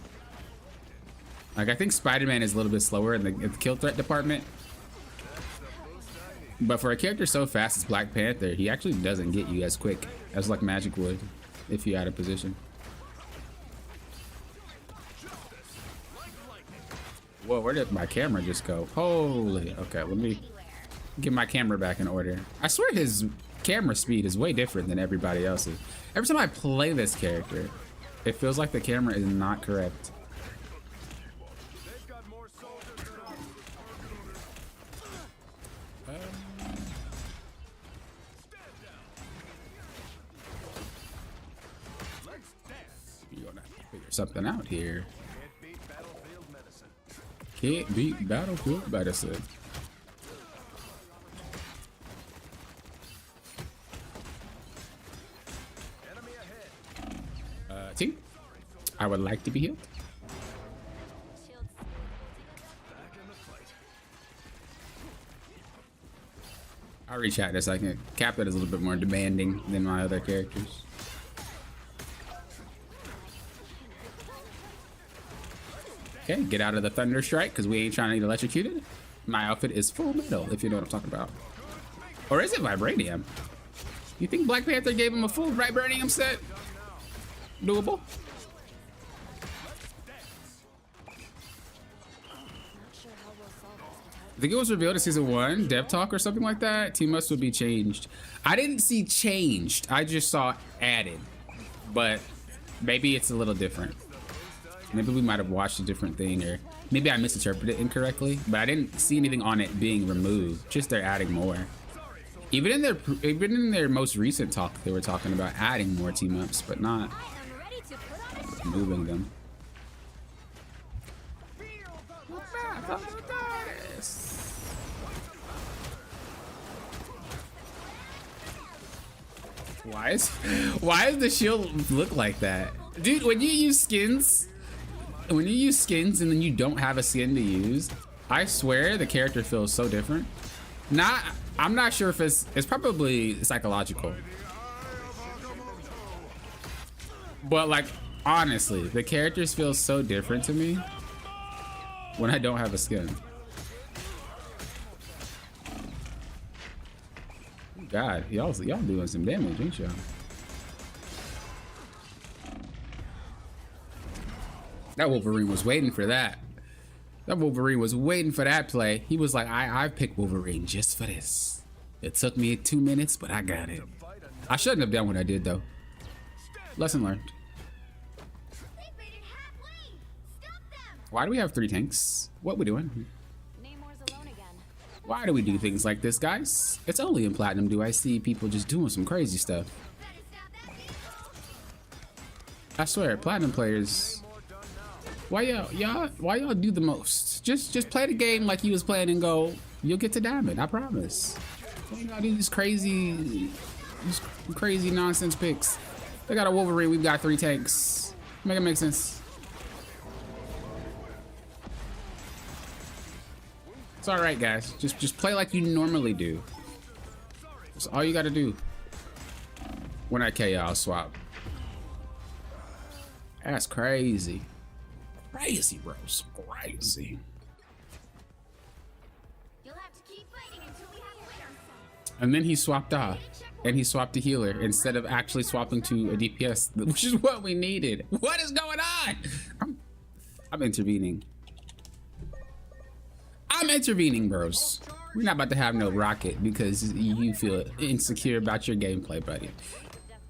Like, I think Spider-Man is a little bit slower in the kill threat department. But for a character so fast as Black Panther, he actually doesn't get you as quick as like Magic would if you're out of position. Whoa, where did my camera just go? Holy, okay, let me get my camera back in order. I swear his camera speed is way different than everybody else's. Every time I play this character, it feels like the camera is not correct. something out here. Can't beat battlefield medicine. Can't beat battlefield medicine. Enemy ahead. Team, I would like to be healed. Shields Back in the fight. I'll reach out in a second. Captain is a little bit more demanding than my other characters. Okay, get out of the thunder strike because we ain't trying to get electrocuted. My outfit is full metal, if you know what I'm talking about. Or is it vibranium? You think Black Panther gave him a full vibranium set? Doable? I think it was revealed in season 1, Dev Talk or something like that. Team-ups would be changed. I didn't see changed. I just saw added. But maybe it's a little different. Maybe we might have watched a different thing, or maybe I misinterpreted it incorrectly. But I didn't see anything on it being removed. Just they're adding more. Even in their most recent talk, they were talking about adding more team-ups, but not I am ready to put on a show. moving them. Why does the shield look like that? Dude, when you use skins and then you don't have a skin to use, I swear the character feels so different. I'm not sure if it's probably psychological. But like honestly, the characters feel so different to me when I don't have a skin. God, y'all doing some damage, ain't y'all? That Wolverine was waiting for that. That Wolverine was waiting for that play. He was like, I picked Wolverine just for this. It took me 2 minutes, but I got it. I shouldn't have done what I did though. Lesson learned. They faded halfway. Stop them. Why do we have 3 tanks? What we doing? Namor's alone again. Why do we do things like this, guys? It's only in Platinum do I see people just doing some crazy stuff. Better stop that vehicle. I swear, Platinum players, why y'all do the most? Just play the game like you was playing and go. You'll get to diamond, I promise. Why y'all do these crazy nonsense picks? They got a Wolverine, we've got 3 tanks. Make it make sense. It's all right, guys. Just play like you normally do. That's all you got to do. When I KO, I'll swap. That's crazy. Crazy, bros. Crazy. You'll have to keep fighting until we have winners. And then he swapped off. And he swapped to healer instead of actually swapping to a DPS, which is what we needed. What is going on? I'm intervening. I'm intervening, bros. We're not about to have no rocket because you feel insecure about your gameplay, buddy.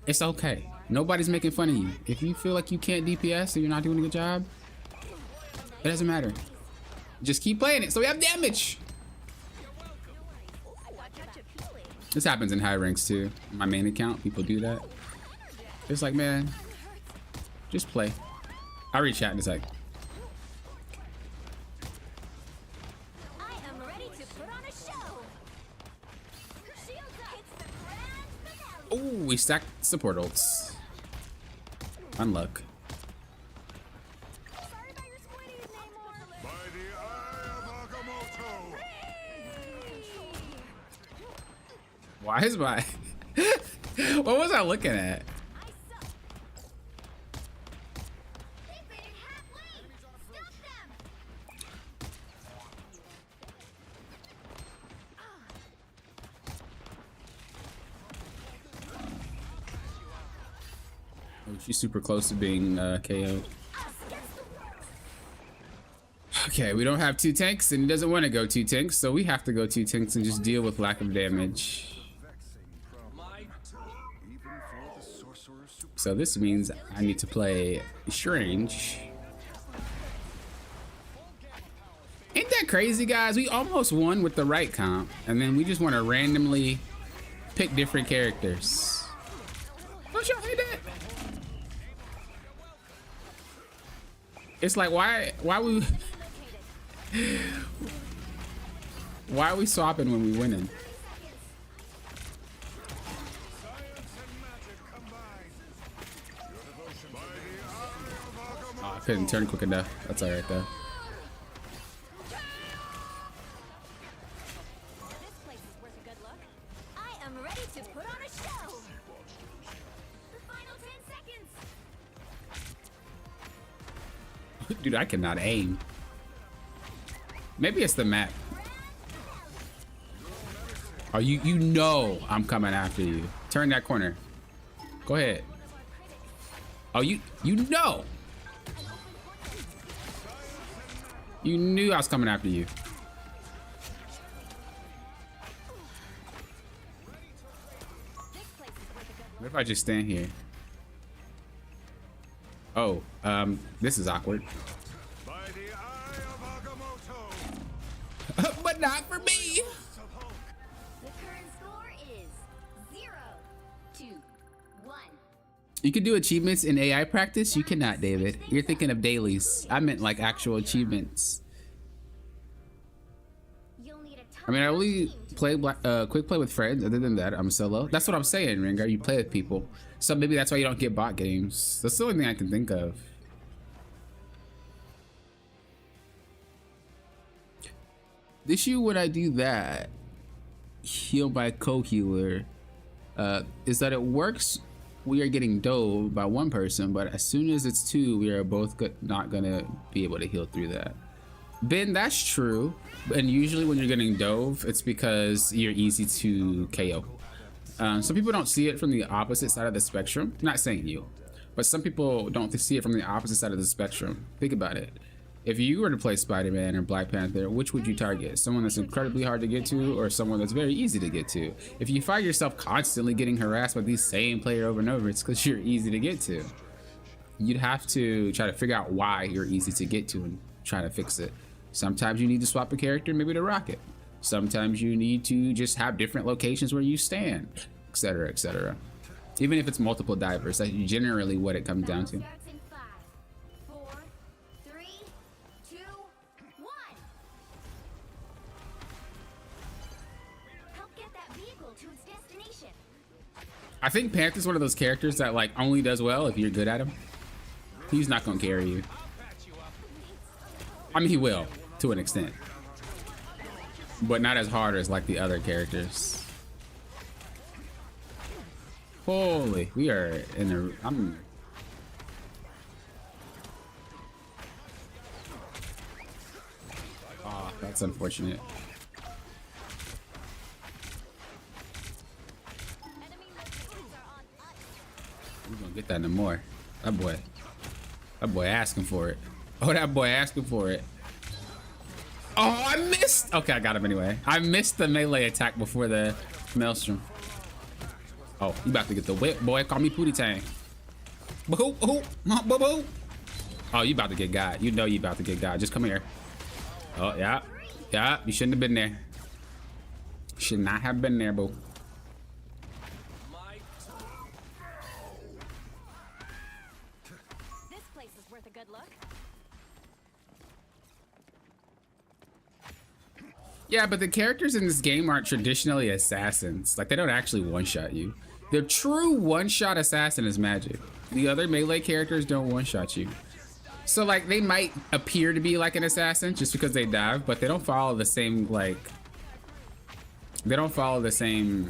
It's okay. Nobody's making fun of you. If you feel like you can't DPS and you're not doing a good job, it doesn't matter. Just keep playing it so we have damage. This happens in high ranks too. My main account, people do that. It's like, man, just play. I'll reach out in a sec. I am ready to put on a show. Shields up. It's the grand finale. Oh, we stacked support ults. Unluck. Sorry about your squiddies, Namor. By the eye of Agamotto. Why is my... What was I looking at? I suck. They faded halfway. Stop them. Oh, she's super close to being KO'd. Okay, we don't have 2 tanks, and he doesn't want to go 2 tanks, so we have to go 2 tanks and just deal with lack of damage. So this means I need to play Strange. Ain't that crazy, guys? We almost won with the right comp, and then we just want to randomly pick different characters. Don't y'all hate that? It's like why are we swapping when we winning? Oh, I couldn't turn quick enough. That's all right though. This place is worth a good look. I am ready to put on a show. The final 10 seconds. Dude, I cannot aim. Maybe it's the map. Oh, you know I'm coming after you. Turn that corner. Go ahead. Oh, you know. You knew I was coming after you. What if I just stand here? Oh, this is awkward. By the eye of Agamotto. But not for me. The current score is 0-2-1. You can do achievements in AI practice. You cannot, David. You're thinking of dailies. I meant like actual achievements. You'll need a ton I mean, I of only team to play quick play with friends. Other than that, I'm solo. That's what I'm saying, Ringar. You play with people. So maybe that's why you don't get bot games. That's the only thing I can think of. The issue when I do that, heal my co-healer, is that it works. We are getting dove by one person, but as soon as it's two, we are both not gonna be able to heal through that. Ben, that's true. And usually when you're getting dove, it's because you're easy to KO. Some people don't see it from the opposite side of the spectrum. I'm not saying you, but some people don't see it from the opposite side of the spectrum. Think about it. If you were to play Spider-Man or Black Panther, which would you target? Someone that's incredibly hard to get to, or someone that's very easy to get to? If you find yourself constantly getting harassed by these same player over and over, it's because you're easy to get to. You'd have to try to figure out why you're easy to get to and try to fix it. Sometimes you need to swap a character, maybe to rocket. Sometimes you need to just have different locations where you stand, etc., etc. Even if it's multiple divers, that's generally what it comes down to. starts in 5, 4, 3, 2, 1. Help get that vehicle to its destination. I think Panther's one of those characters that like only does well if you're good at him. He's not gonna carry you. I mean, he will to an extent, but not as hard as like the other characters. Holy, we are in the. Oh, that's unfortunate. Enemy locations are on us. We're gonna get that no more. That boy asking for it. Oh, that boy asking for it. Oh, I missed. Okay, I got him anyway. I missed the melee attack before the maelstrom. Oh, you about to get the whip, boy. Call me Pootie Tang. Boo, boo, boo, boo. Oh, you about to get God. You know you about to get God. Just come here. Oh, yeah. Yeah, you shouldn't have been there. Should not have been there, boo. This place is worth a good look. Yeah, but the characters in this game aren't traditionally assassins. Like, they don't actually one-shot you. The true one-shot assassin is Magic. The other melee characters don't one-shot you. So, like, they might appear to be like an assassin just because they dive, but they don't follow the same, like... They don't follow the same...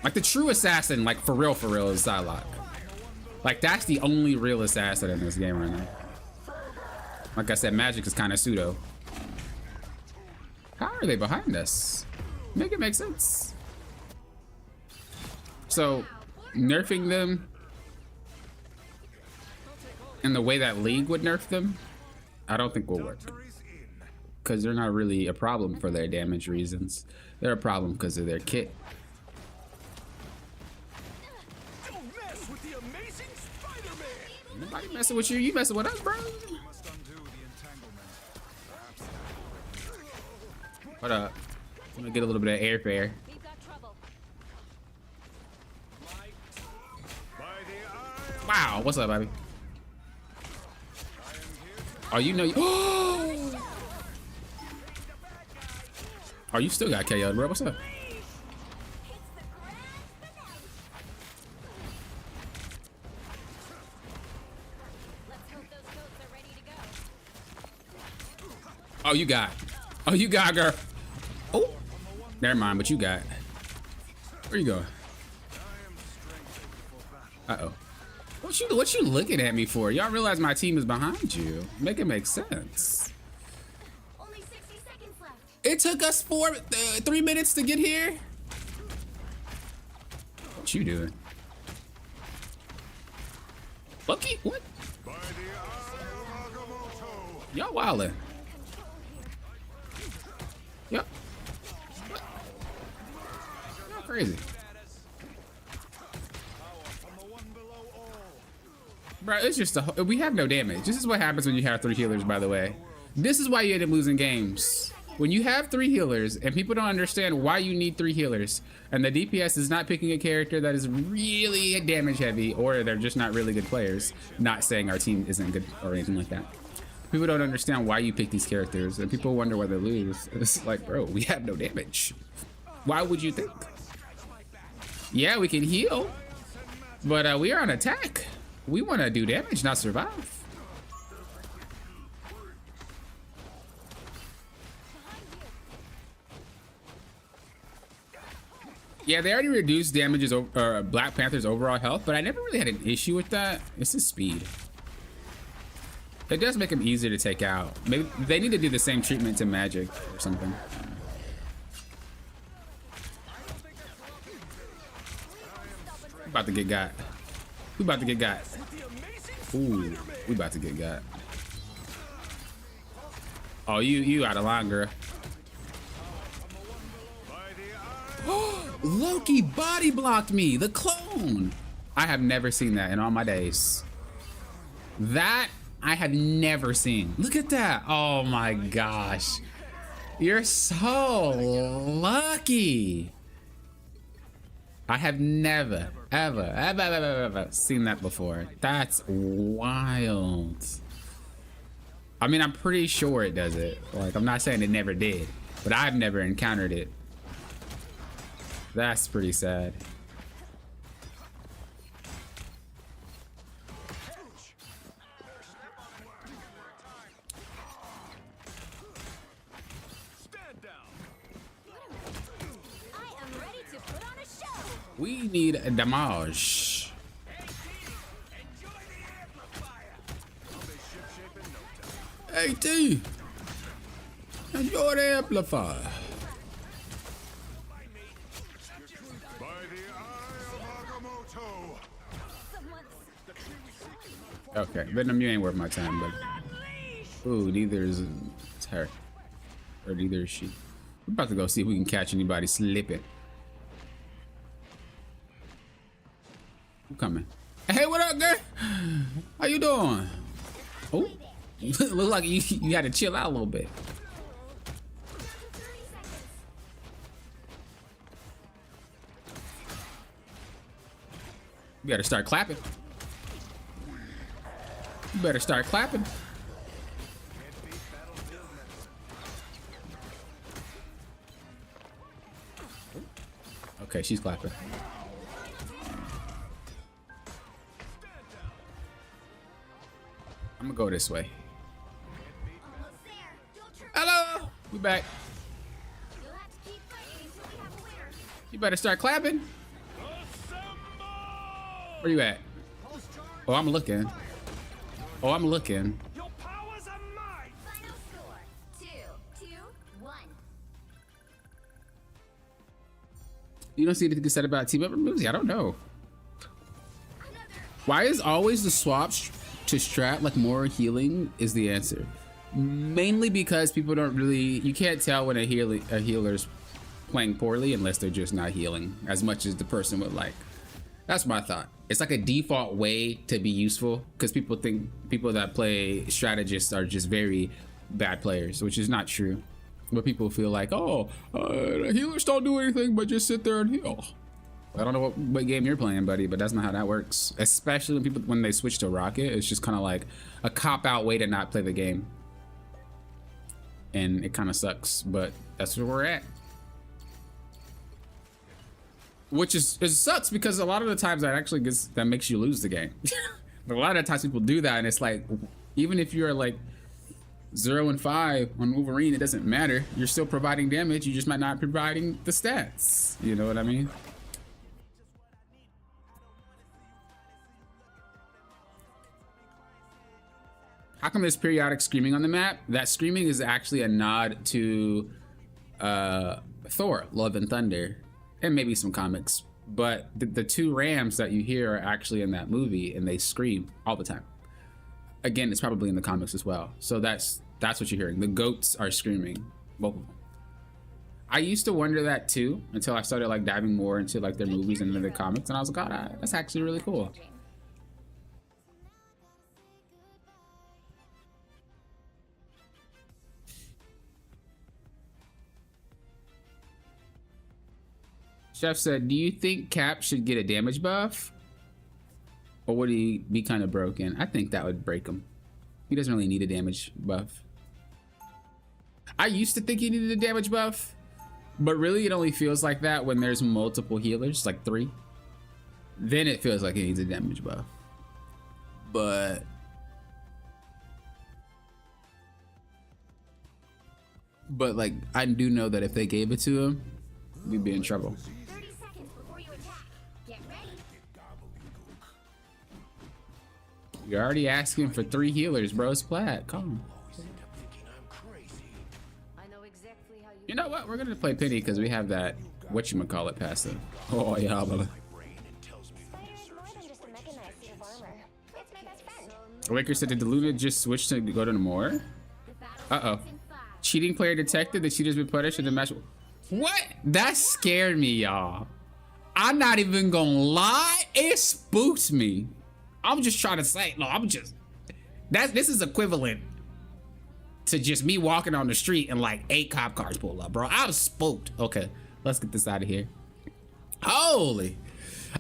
Like, the true assassin, like, for real, is Psylocke. Like, that's the only real assassin in this game right now. Like I said, Magic is kind of pseudo. How are they behind us? Make it make sense. So, nerfing them in the way that League would nerf them, I don't think will work. Because they're not really a problem for their damage reasons. They're a problem because of their kit. Don't mess with the amazing Spider-Man. Nobody messing with you, you messing with us, bro. Must undo the entanglement. Hold up. I'm gonna get a little bit of airfare. We've got trouble. By the eye of Wow, what's up, baby? I am here Oh, you know. Oh, you still got KO'd, bro. What's up? Oh, you got. Oh, you got, girl. Oh, never mind. But you got. Where you going? Uh-oh. What you looking at me for? Y'all realize my team is behind you. Make it make sense. Only 60 seconds left. It took us 3 minutes to get here. What you doing? Lucky? What? Y'all wildin'. Yep. Y'all crazy. Bro, it's just we have no damage. This is what happens when you have 3 healers, by the way. This is why you end up losing games. When you have 3 healers and people don't understand why you need 3 healers, and the DPS is not picking a character that is really damage heavy, or they're just not really good players. Not saying our team isn't good or anything like that. People don't understand why you pick these characters, and people wonder why they lose. It's like, bro, we have no damage. Why would you think? Yeah, we can heal, but we are on attack. We want to do damage, not survive. Yeah, they already reduced damages Black Panther's overall health, but I never really had an issue with that. It's his speed. It does make him easier to take out. Maybe they need to do the same treatment to Magic or something. We about to get got. We about to get got. Ooh, we about to get got. Oh, you out of line, girl. Loki body blocked me, the clone. I have never seen that in all my days. That I have never seen. Look at that. Oh my gosh. You're so lucky. I have never, ever seen that before. That's wild. I mean, I'm pretty sure it does it. Like, I'm not saying it never did, but I've never encountered it. That's pretty sad. We need a damage. Hey T, enjoy the amplifier. Okay, Venom, you ain't worth my time, but ooh, neither is her, or neither is she. We're about to go see if we can catch anybody slipping. I'm coming. Hey, what up, girl? How you doing? Oh, look like you had to chill out a little bit. You better start clapping. You better start clapping. Okay, she's clapping. I'm gonna go this way. Hello, we back. You better start clapping. Where you at? Oh, I'm looking. Oh, I'm looking. Your powers are mine. Final score 2-2-1. You don't see anything said about team member moves? I don't know. Why is always the swaps to strat like more healing is the answer? Mainly because people don't really, you can't tell when a healer's playing poorly unless they're just not healing as much as the person would like. That's my thought. It's like a default way to be useful because people think people that play strategists are just very bad players, which is not true. But people feel like, oh, healers don't do anything but just sit there and heal. I don't know what game you're playing, buddy, but that's not how that works. Especially when they switch to rocket, it's just kind of like a cop-out way to not play the game. And it kind of sucks, but that's where we're at. Which is, it sucks because a lot of the times that makes you lose the game. But a lot of the times people do that, and it's like, even if you're like 0 and 5 on Wolverine, it doesn't matter. You're still providing damage. You just might not be providing the stats. You know what I mean? How come there's periodic screaming on the map? That screaming is actually a nod to Thor, Love and Thunder, and maybe some comics. But the two rams that you hear are actually in that movie, and they scream all the time. Again, it's probably in the comics as well. So that's what you're hearing. The goats are screaming, both of them. I used to wonder that too until I started like diving more into like their movies and their comics, and I was like, God, that's actually really cool. Chef said, do you think Cap should get a damage buff? Or would he be kind of broken? I think that would break him. He doesn't really need a damage buff. I used to think he needed a damage buff, but really it only feels like that when there's multiple healers, like 3. Then it feels like he needs a damage buff. But like, I do know that if they gave it to him, we'd be in trouble. 30 seconds before you attack. Get ready. You're already asking for 3 healers, bro. It's Plat. Come on. I know exactly how You know what? We're gonna play Penny because we have that whatchamacallit passive. Oh yeah, brother. Spider's more than just a mechanized suit of armor. It's my best friend. Waker said, did the Luna just switch to go to the more? Uh-oh. Cheating player detected. The cheater's been punished in the match. What? That scared me, y'all. I'm not even gonna lie. It spooked me. I'm just trying to say, no, this is equivalent to just me walking on the street and like 8 cop cars pull up, bro. I was spooked. Okay, let's get this out of here. Holy.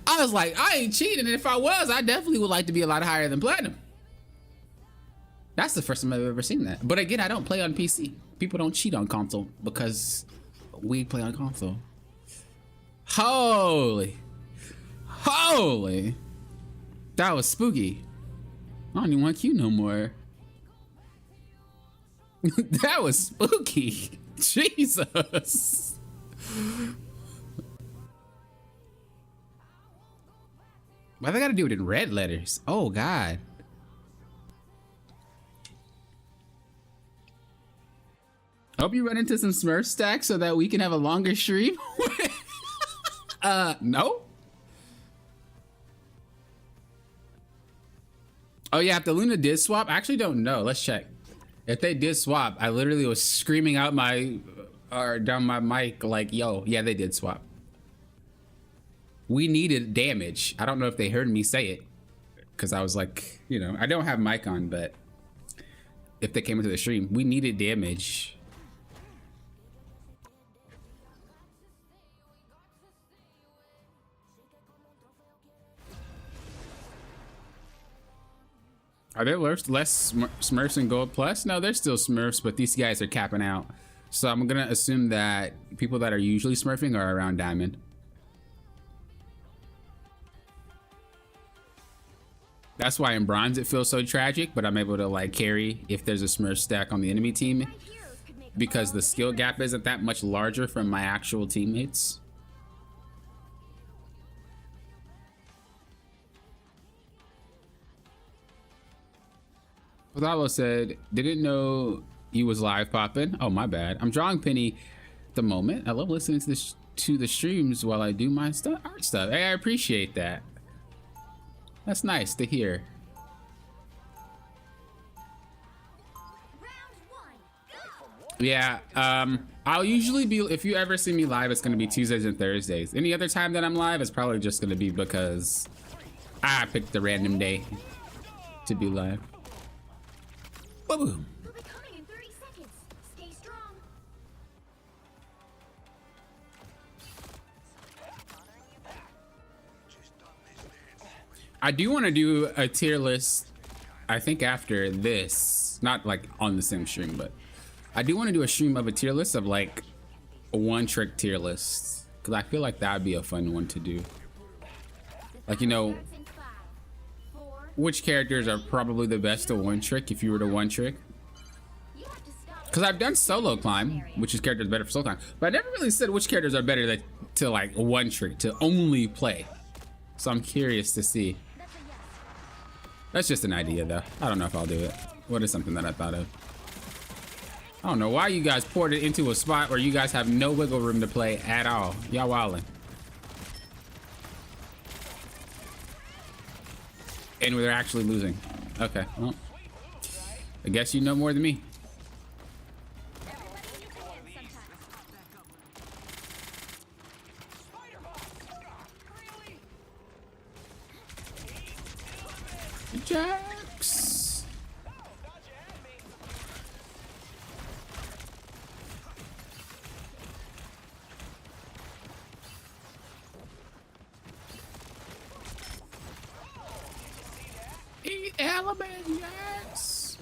I was like, I ain't cheating. And if I was, I definitely would like to be a lot higher than platinum. That's the first time I've ever seen that. But again, I don't play on PC. People don't cheat on console because we play on console. Holy. Holy. That was spooky. I don't even want Q no more. That was spooky. Jesus. Why they gotta do it in red letters? Oh God. Hope you run into some Smurf stacks so that we can have a longer stream. No. Oh yeah, if the Luna did swap, I actually don't know. Let's check. If they did swap, I literally was screaming out down my mic like, yo, yeah, they did swap. We needed damage. I don't know if they heard me say it because I was like, you know, I don't have mic on, but if they came into the stream, we needed damage. Are there less Smurfs in Gold Plus? No, there's still Smurfs, but these guys are capping out. So I'm gonna assume that people that are usually Smurfing are around Diamond. That's why in Bronze it feels so tragic, but I'm able to like carry if there's a Smurf stack on the enemy team because the skill gap isn't that much larger from my actual teammates. Gonzalo said, didn't know you was live popping. Oh, my bad. I'm drawing Penny at the moment. I love listening to the streams while I do my art stuff. Hey, I appreciate that. That's nice to hear. Yeah, I'll usually be, if you ever see me live, it's gonna be Tuesdays and Thursdays. Any other time that I'm live, it's probably just gonna be because I picked a random day to be live. Boom. We'll be coming in 30 seconds. Stay strong. I do want to do a tier list. I think after this, not like on the same stream, but I do want to do a stream of a tier list of like a one trick tier list, because I feel like that would be a fun one to do. Like, you know, which characters are probably the best to one trick if you were to one trick. Because I've done solo climb, which is characters better for solo climb, but I never really said which characters are better to like one trick, to only play. So I'm curious to see. That's just an idea though. I don't know if I'll do it. What is something that I thought of? I don't know why you guys poured it into a spot where you guys have no wiggle room to play at all. Y'all wildin'. And we're actually losing. Okay, well, I guess you know more than me. Jax. Eat element, yes.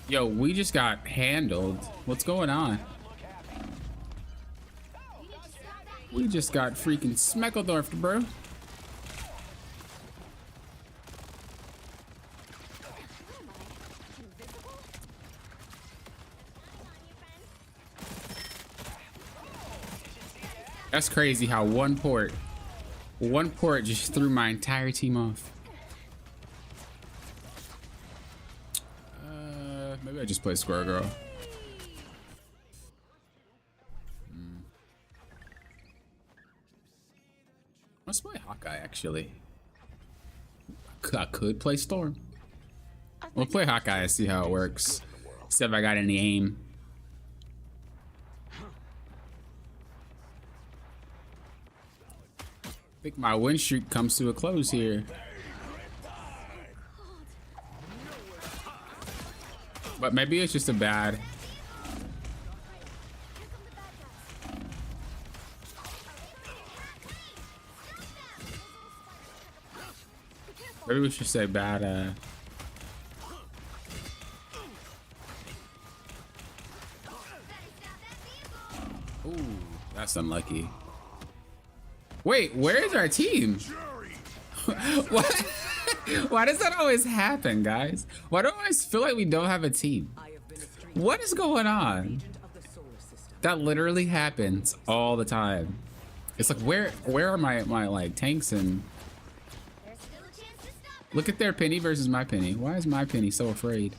Yo, we just got handled. What's going on? We just got freaking Smeckledorfed, bro. That's crazy how one port just threw my entire team off. Maybe I just play Square Girl. Let's play Hawkeye, actually. I could play Storm. We'll play Hawkeye and see how it works. See if I got any aim. I think my win streak comes to a close here. But maybe it's just a bad. Maybe we should say bad. Ooh, that's unlucky. Wait, where is our team? What? Why does that always happen, guys? Why do I always feel like we don't have a team? What is going on? That literally happens all the time. It's like, where are my like tanks and... Look at their penny versus my penny. Why is my penny so afraid?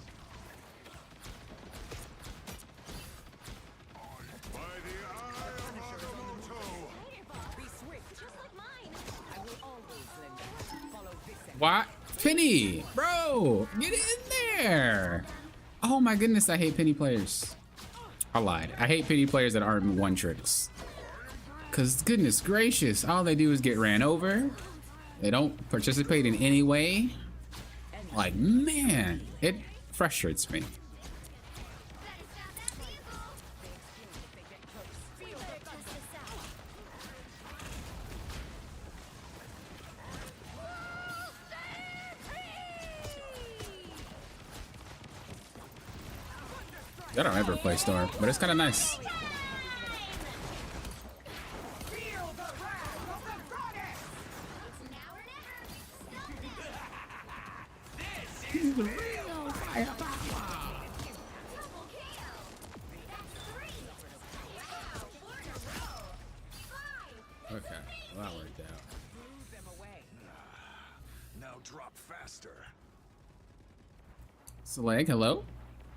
What? Penny! Bro! Get in there! Oh my goodness, I hate penny players. I lied. I hate penny players that aren't one tricks. Cause goodness gracious, all they do is get ran over. They don't participate in any way. Like, man, it frustrates me. I don't ever play Storm, but it's kind of nice. Okay, well, that worked out. Now drop faster. Slag, hello?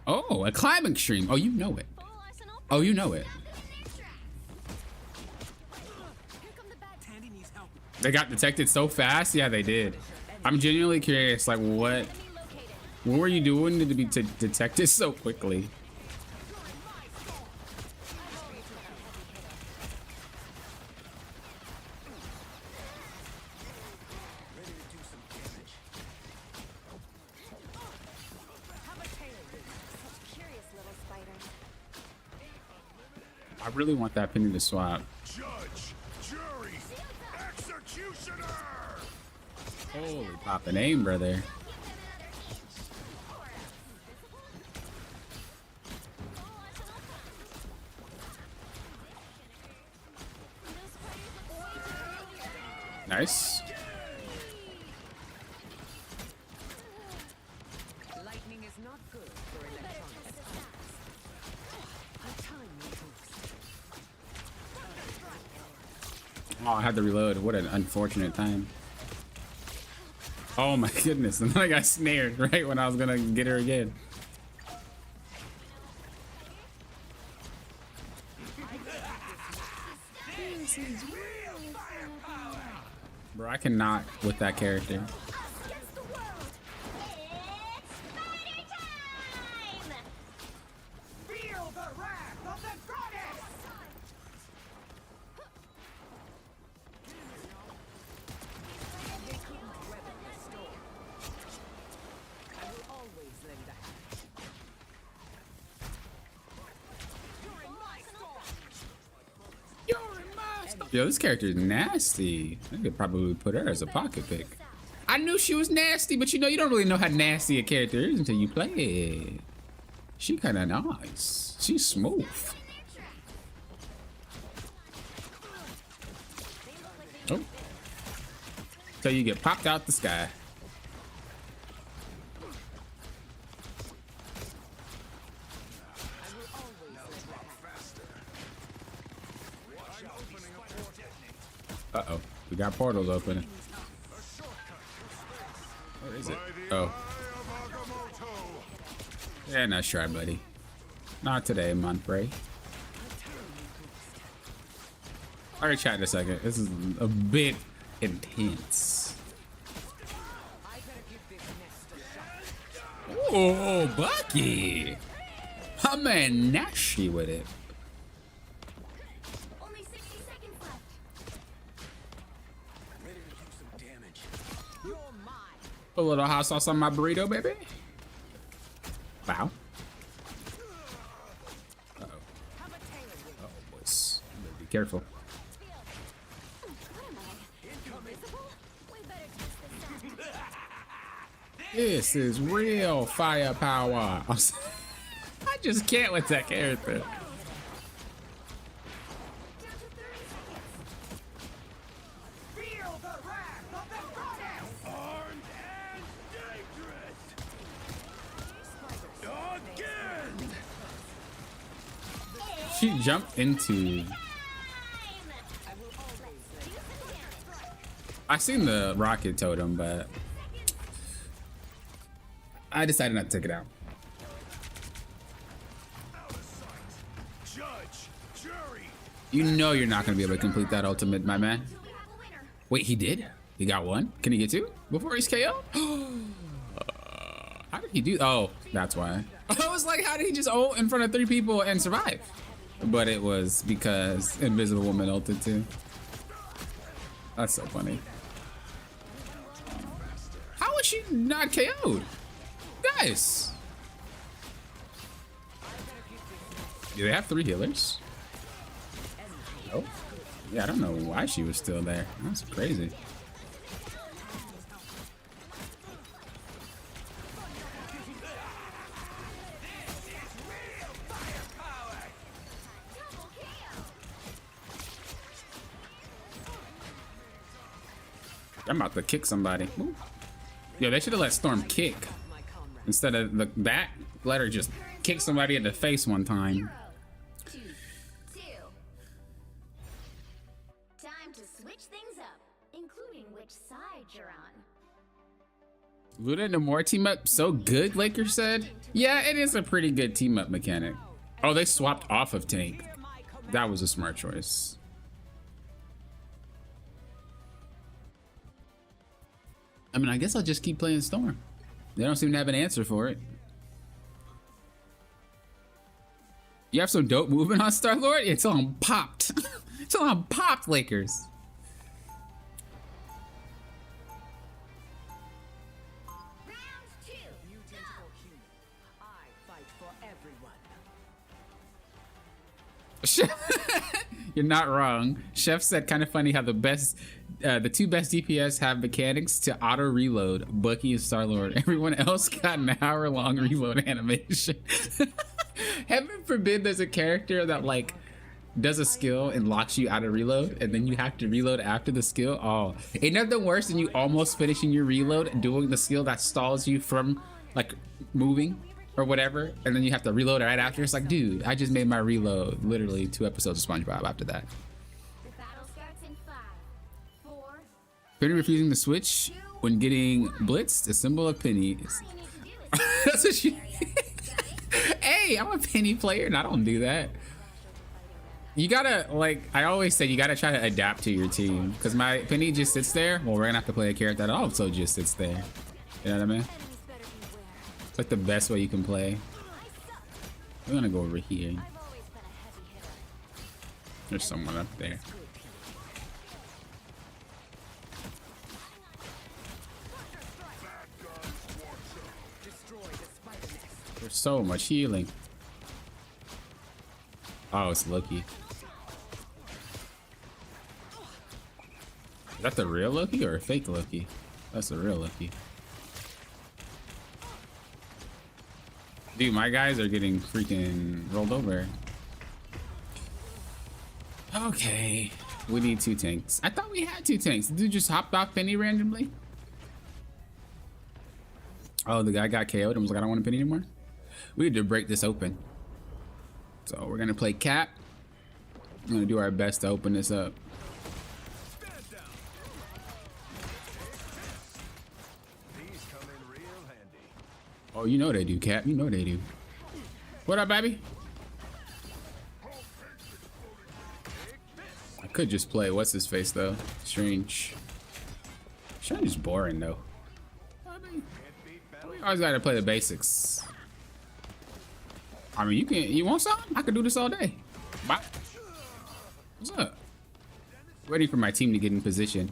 Oh, a climbing stream. Oh, you know it. Oh, you know it. They got detected so fast? Yeah, they did. I'm genuinely curious, like, what were you doing to be detected so quickly? really want that penny to swap. Judge, jury, executioner. Holy poppin' aim, brother. Nice. Lightning is not good for electronics. A tiny boost. Oh, I had to reload. What an unfortunate time. Oh my goodness. And then I got snared right when I was gonna get her again. Bro, I cannot with that character. Against the world. It's spider time! Feel the wrath of the goddess. I will always lend a hand. Yo, this character is nasty. I could probably put her as a pocket pick. I knew she was nasty, but you know, you don't really know how nasty a character is until you play it. She kind of nice. She's smooth. Oh. So you get popped out the sky. Uh-oh. We got portals opening. Where is it? Oh. Yeah, not sure, buddy. Not today, Monfrey. I already chat in a second. This is a bit intense. Oh, Bucky! I'm man nasty with it. Only 60 seconds left. Ready to do some damage. You're mine. A little hot sauce on my burrito, baby. Wow. Uh-oh. Have a tail whip. Uh-oh, boys. Better be careful. What am I? Invisible? We better test this out. This is real firepower. I just can't with that character. Down to 30 seconds. Feel the wrath of the goddess. Armed and dangerous. Again. She jumped into. I seen the rocket totem, but I decided not to take it out. Out of sight. Judge, jury. You know you're not gonna be able to complete that ultimate, my man. We have a winner. Wait, he did? He got one? Can he get two before he's KO? How did he do? Oh, that's why. I was like, how did he just ult in front of 3 people and survive? But it was because Invisible Woman ulted too. That's so funny. How was she not KO'd? Guys! Do they have 3 healers? Oh. Yeah, I don't know why she was still there. That's crazy. I'm about to kick somebody. Ooh. Yo, they should have let Storm kick My comrade. instead of that. Let her just kick somebody in the face one time. 2-2. Time to switch things up, including which side you're on. Luda and Namor team up so good, Lakers said. Yeah, it is a pretty good team up mechanic. Oh, they swapped off of Tank. Hear my command. That was a smart choice. I mean, I guess I'll just keep playing Storm. They don't seem to have an answer for it. You have some dope movement on Star-Lord? Yeah, tell him popped. Tell him popped, Lakers. Round 2. Mutant or human, I fight for everyone. You're not wrong. Chef said kind of funny how the two best DPS have mechanics to auto reload. Bucky and Star-Lord. Everyone else got an hour-long reload animation. Heaven forbid there's a character that like does a skill and locks you out of reload, and then you have to reload after the skill. Oh, ain't nothing worse than you almost finishing your reload and doing the skill that stalls you from like moving or whatever, and then you have to reload right after. It's like, dude, I just made my reload literally 2 episodes of SpongeBob after that. The battle starts in 5, 4. Penny refusing to switch when getting blitzed, a symbol of Penny. All you need to do is That's what she. Hey, I'm a Penny player and I don't do that. You gotta, like, I always say, you gotta try to adapt to your team. Because my Penny just sits there. Well, we're gonna have to play a character that also just sits there. You know what I mean? enemies better beware. It's like the best way you can play. We're gonna go over here. I've always been a heavy hitter. There's someone up there. Destroy the spider nest. There's so much healing. Oh, it's Loki. Is that the real Loki or a fake Loki? That's the real Loki. Dude, my guys are getting freaking rolled over. Okay. We need 2 tanks. I thought we had 2 tanks. Did you just hop off Penny randomly? Oh, the guy got KO'd and was like, I don't want a Penny anymore. We need to break this open. So we're gonna play Cap. We're gonna do our best to open this up. These come in real handy. Oh, you know they do, Cap. You know they do. What up, baby? I could just play what's his face though. Strange. Strange is boring though. I mean, we always gotta play the basics. I mean, you want some? I could do this all day. Bye. What's up? Ready for my team to get in position.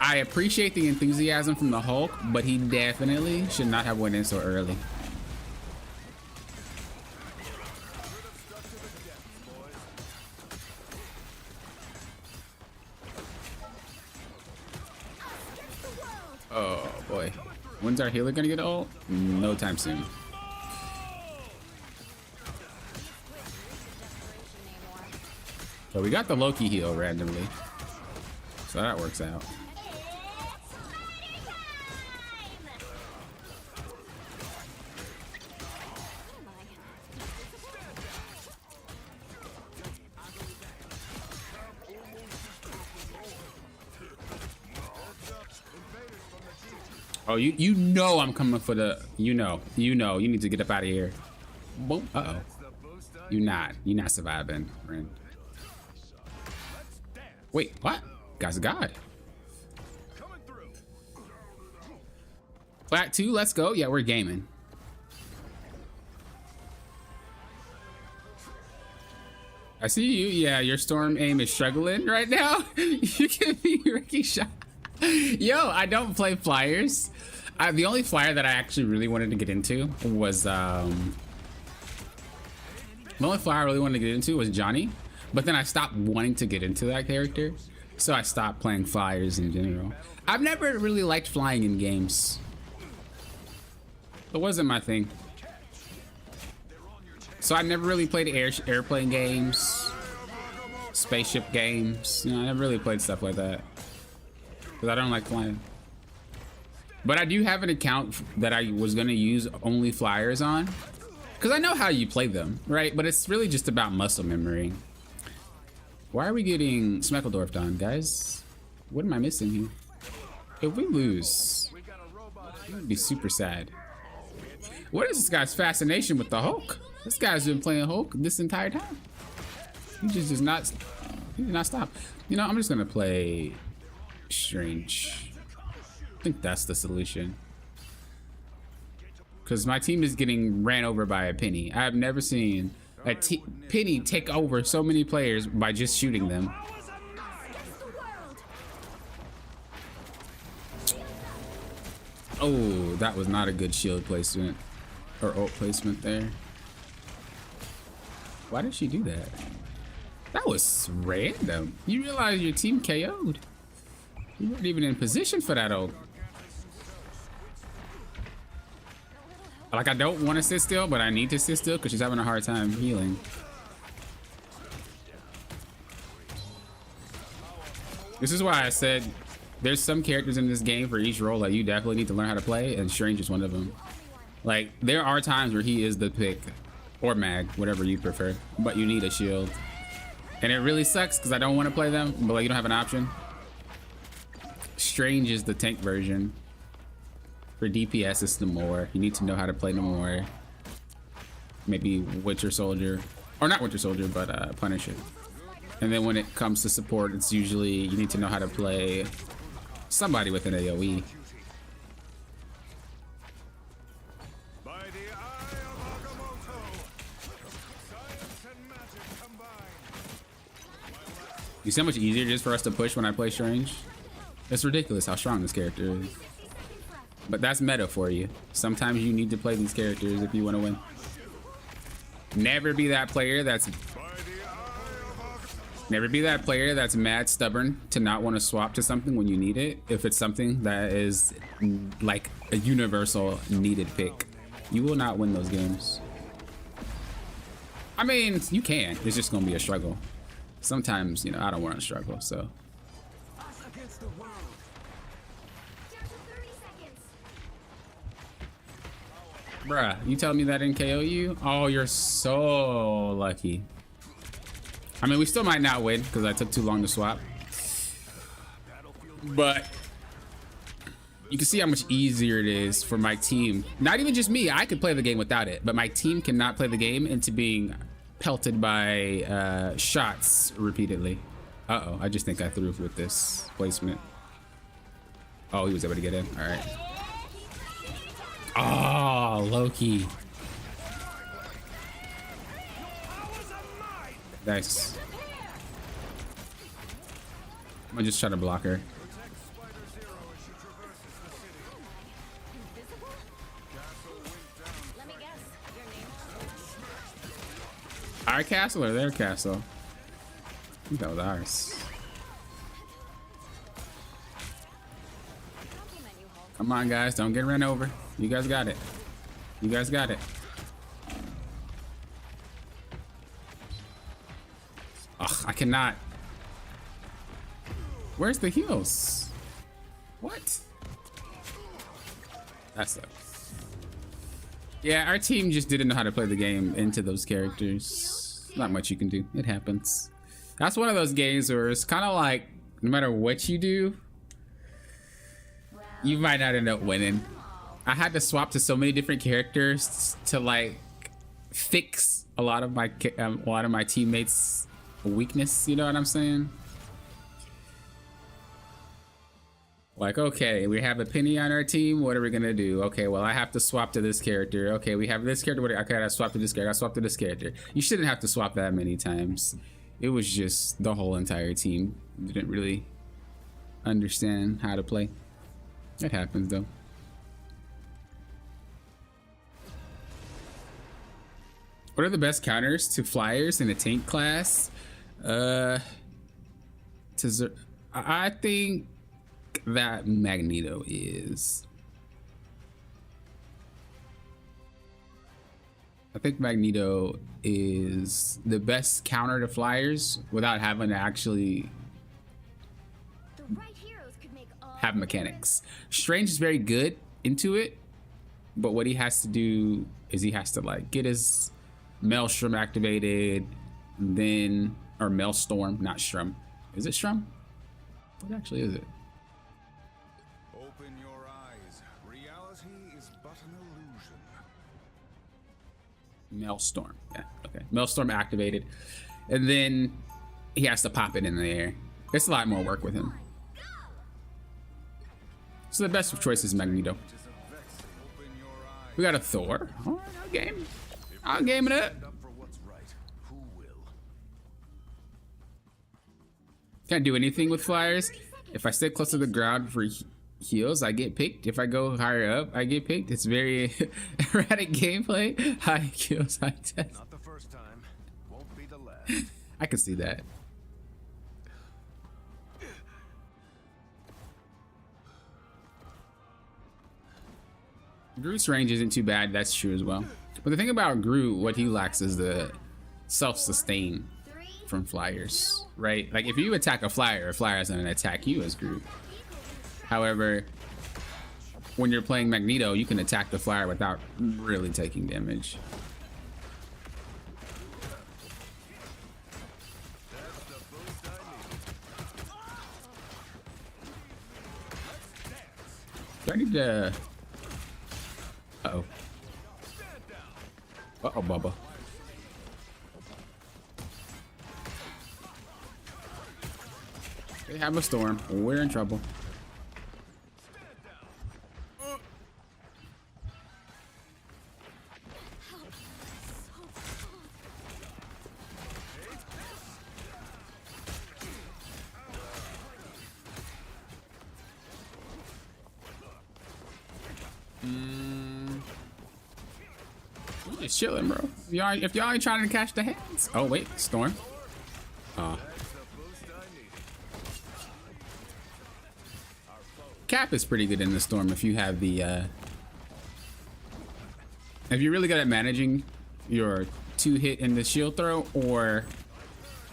I appreciate the enthusiasm from the Hulk, but he definitely should not have went in so early. Oh boy. When's our healer gonna get ult? No time soon. So we got the Loki heal randomly. So that works out. Oh, you know I'm coming for the, you need to get up out of here. Boom. Uh-oh. You're not surviving, friend. Wait, what? Guy's a god. Plat 2, let's go. Yeah, we're gaming. I see you. Yeah, your storm aim is struggling right now. You can be Ricky shot. Yo, I don't play flyers. The only flyer that I actually really wanted to get into was the only flyer I really wanted to get into was Johnny, but then I stopped wanting to get into that character, so I stopped playing flyers in general. I've never really liked flying in games. It wasn't my thing. So I never really played airplane games, spaceship games. You know, I never really played stuff like that because I don't like flying. But I do have an account that I was gonna use only flyers on, because I know how you play them, right? But it's really just about muscle memory. Why are we getting Smeckledorf on, guys? What am I missing here? If we lose, it would be super sad. What is this guy's fascination with the Hulk? This guy's been playing Hulk this entire time. He just does not, he did not stop. You know, I'm just gonna play Strange. I think that's the solution. Because my team is getting ran over by a Penny. I have never seen a Penny take over so many players by just shooting them. Oh, that was not a good shield placement or ult placement there. Why did she do that? That was random. You realize your team KO'd. You weren't even in position for that ult. Like, I don't want to sit still, but I need to sit still because she's having a hard time healing. This is why I said there's some characters in this game for each role that you definitely need to learn how to play, and Strange is one of them. Like, there are times where he is the pick, or mag, whatever you prefer, but you need a shield. And it really sucks because I don't want to play them, but like, you don't have an option. Strange is the tank version. For DPS, it's the more. You need to know how to play the more. Maybe Winter Soldier, or not Winter Soldier, but Punisher. And then when it comes to support, it's usually you need to know how to play somebody with an AoE. By the eye of Agamotto, science and magic combined. You see how much easier it is for us to push when I play Strange? It's ridiculous how strong this character is. But that's meta for you. Sometimes you need to play these characters if you want to win. Never be that player that's mad stubborn to not want to swap to something when you need it. If it's something that is like a universal needed pick, you will not win those games. I mean, you can. It's just gonna be a struggle. Sometimes, you know, I don't want to struggle, so. Down to 30 seconds. Bruh, you tell me that didn't KO you? Oh, you're so lucky. I mean, we still might not win because I took too long to swap. But you can see how much easier it is for my team. Not even just me, I could play the game without it, but my team cannot play the game into being pelted by shots repeatedly. Uh-oh, I just think I threw with this placement. Oh, he was able to get in, all right. Oh, Loki. Nice. I'm gonna just try to block her. Let me guess. Your name? Our castle or their castle? I think that was ours. Compliment you, Hulk. Come on, guys, don't get run over. You guys got it. You guys got it. Ugh, I cannot. Where's the heals? What? That sucks. Yeah, our team just didn't know how to play the game into those characters. Not much you can do. It happens. That's one of those games where it's kind of like, no matter what you do, you might not end up winning. I had to swap to so many different characters to like fix a lot of my teammates' weakness. You know what I'm saying? Like, okay, we have a Penny on our team. What are we gonna do? Okay, well, I have to swap to this character. Okay, we have this character. Okay, I gotta swap to this character. I swap to this character. You shouldn't have to swap that many times. It was just the whole entire team didn't really understand how to play. It happens though. What are the best counters to flyers in a tank class? I think that Magneto is. I think Magneto is the best counter to flyers without having to actually The right heroes could make all have mechanics. Strange is very good into it, but what he has to do is he has to like get his Maelstrom activated, then, or Maelstrom, not Strum. Is it Strum? What actually is it? Open your eyes. Reality is but an illusion. Maelstrom. Yeah, okay. Maelstrom activated. And then he has to pop it in the air. It's a lot more work with him. So the best of choice is Magneto. Open your eyes. We got a Thor. All right, I'll game. I'll game it up. Stand up for what's right. Who will? Can't do anything with flyers. If I stay close to the ground for heals, I get picked. If I go higher up, I get picked. It's very erratic gameplay. High kills, high death. Not the first time. Won't I can see that. Groot's range isn't too bad, that's true as well. But the thing about Groot, what he lacks is the self-sustain from flyers, right? Like if you attack a flyer is gonna attack you as Groot. However, when you're playing Magneto, you can attack the flyer without really taking damage. Do I need to... Uh-oh. Uh-oh, Bubba. They have a storm. We're in trouble. We're just chilling, bro. If y'all ain't trying to catch the hands. Oh wait, storm. Cap is pretty good in the storm if you have the if you're really good at managing your 2-hit in the shield throw, or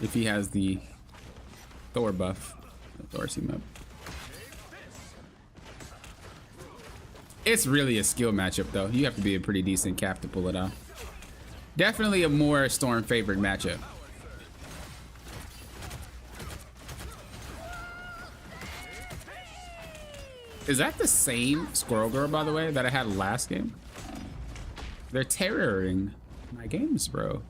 if he has the Thor buff, the Thor team up. It's really a skill matchup though. You have to be a pretty decent Cap to pull it off. Definitely a more storm favored matchup. Is that the same Squirrel Girl, by the way, that I had last game? They're terroring my games, bro.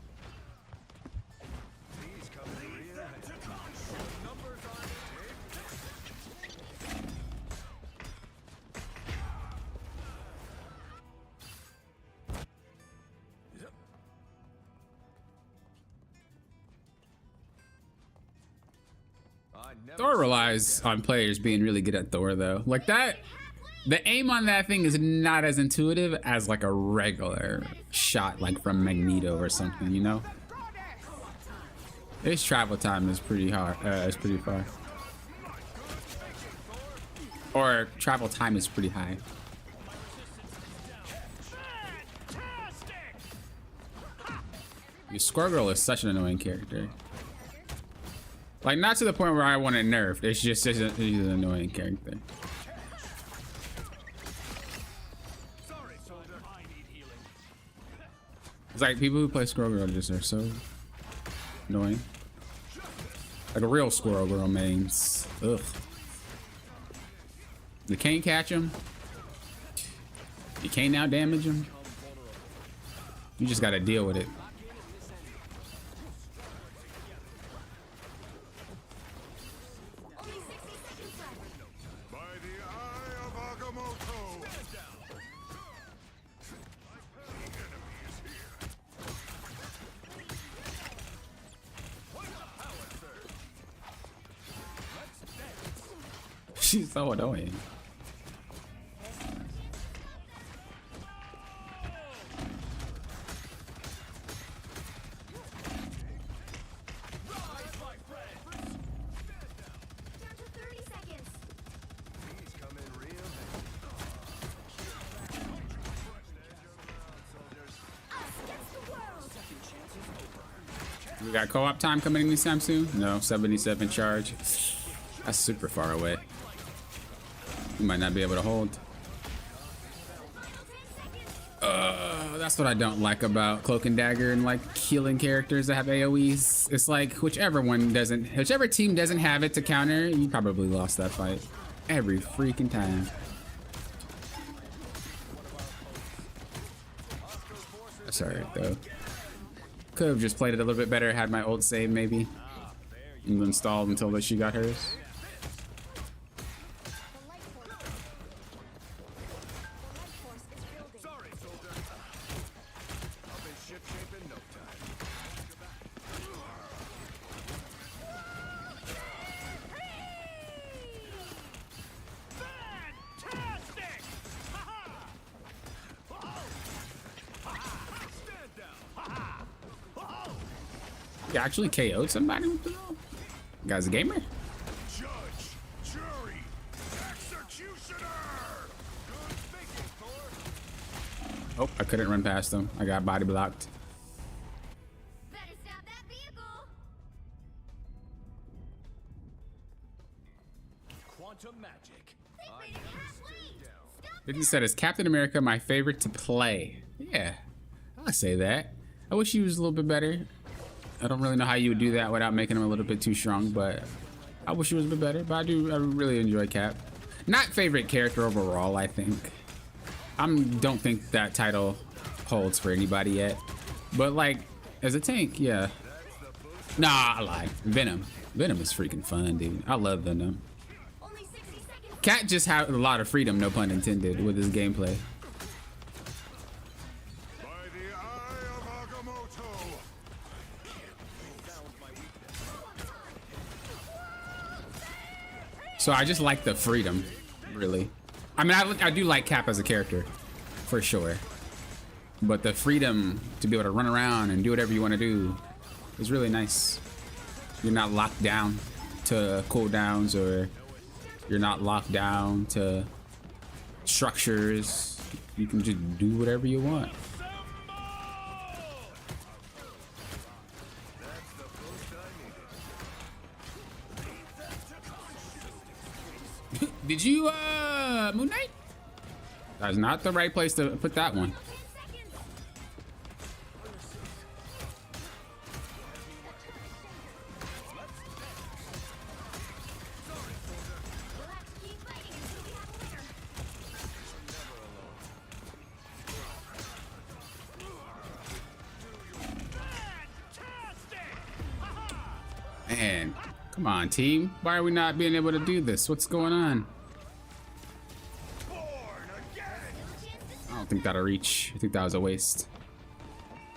Thor relies on players being really good at Thor, though. Like that, the aim on that thing is not as intuitive as like a regular shot, like from Magneto or something, you know? His travel time is pretty hard. It's pretty far. Or travel time is pretty high. Your Squirrel Girl is such an annoying character. Like, not to the point where I want it nerfed. It's just she's an annoying character. It's like people who play Squirrel Girl just are so annoying. Like a real Squirrel Girl mains. Ugh. You can't catch him. You can't now damage him. You just gotta deal with it. She's so annoying. We got co-op time coming anytime soon? No, 77 charge. That's super far away. You might not be able to hold. That's what I don't like about Cloak and Dagger and like healing characters that have AoEs. It's like whichever team doesn't have it to counter, you probably lost that fight every freaking time. That's alright though. Could have just played it a little bit better, had my ult save maybe, and installed until she got hers. You actually KO'd somebody with the roll? You guys a gamer? Judge, jury, executioner. Good thinking, Thor. Oh, I couldn't run past them. I got body blocked. Better stop that vehicle. Quantum magic. They made it halfway. Stop. Didn't said, is Captain America my favorite to play? Yeah, I'll say that. I wish he was a little bit better. I don't really know how you would do that without making him a little bit too strong, but I wish he was a bit better. But I really enjoy Cap. Not favorite character overall, I think. Don't think that title holds for anybody yet. But like, as a tank, yeah. Nah, I lied. Venom. Venom is freaking fun, dude. I love Venom. Only 60 seconds. Cat just had a lot of freedom, no pun intended, with his gameplay. By the eye of Agamotto. So I just like the freedom, really. I mean, I do like Cap as a character, for sure. But the freedom to be able to run around and do whatever you want to do is really nice. You're not locked down to cooldowns, or you're not locked down to structures. You can just do whatever you want. Did you, Moon Knight? That's not the right place to put that one. 10 seconds. We'll have to keep fighting until we have a winner. Man, come on, team. Why are we not being able to do this? What's going on? Born again. I don't think that'll reach. I think that was a waste.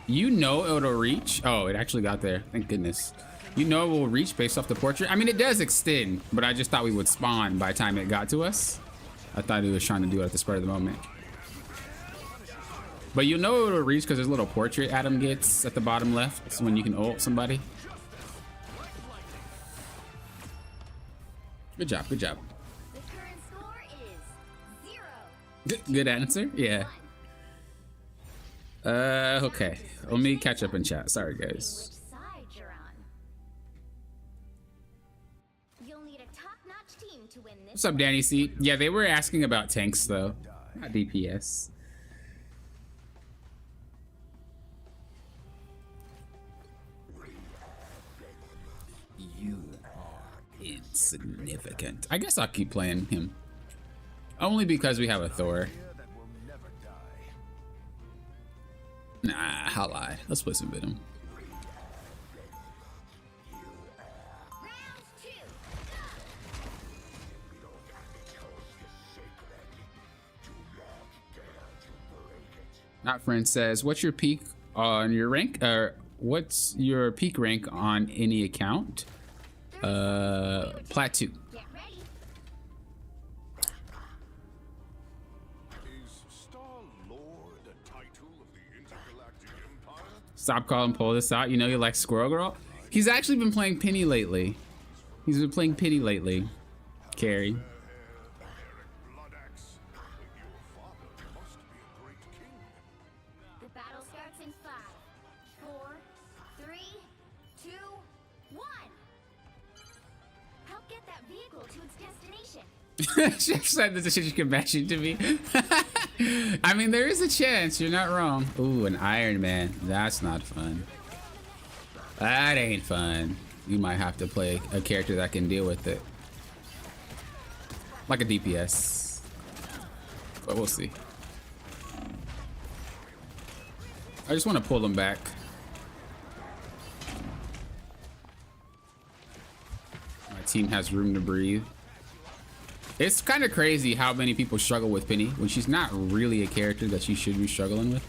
You know it'll reach. Oh, it actually got there. Thank goodness. You know it will reach based off the portrait. I mean, it does extend, but I just thought we would spawn by the time it got to us. I thought he was trying to do it at the spur of the moment. But you know it'll reach because there's a little portrait Adam gets at the bottom left. It's when you can ult somebody. Good job, good job. The current score is 0. Good answer. Yeah. Okay. Let me catch up in chat. Sorry, Which guys. side you're on. You'll need a top-notch team to win this. What's up, Danny C? Yeah, they were asking about tanks, though. Not DPS. You are insignificant. I guess I'll keep playing him. Only because we have a Thor. That will never die. Nah, I'll lie. Let's play some Venom. Round 2. Not Friend says, what's your peak on your rank? What's your peak rank on any account? Plat 2. Get ready. Is Star-Lord a title of the Intergalactic Empire? Stop calling pull this out. You know you like Squirrel Girl? He's actually been playing Penny lately. He's been playing Penny lately. Carrie. Eric Bloodaxe. Your father must be a great king. The battle starts in 5, 4, 3, 2, 1. Help get that vehicle to its destination. Chef said that the shit you can match it to me. I mean, there is a chance. You're not wrong. Ooh, an Iron Man. That's not fun. That ain't fun. You might have to play a character that can deal with it. Like a DPS. But we'll see. I just want to pull them back. My team has room to breathe. It's kind of crazy how many people struggle with Penny when she's not really a character that you should be struggling with.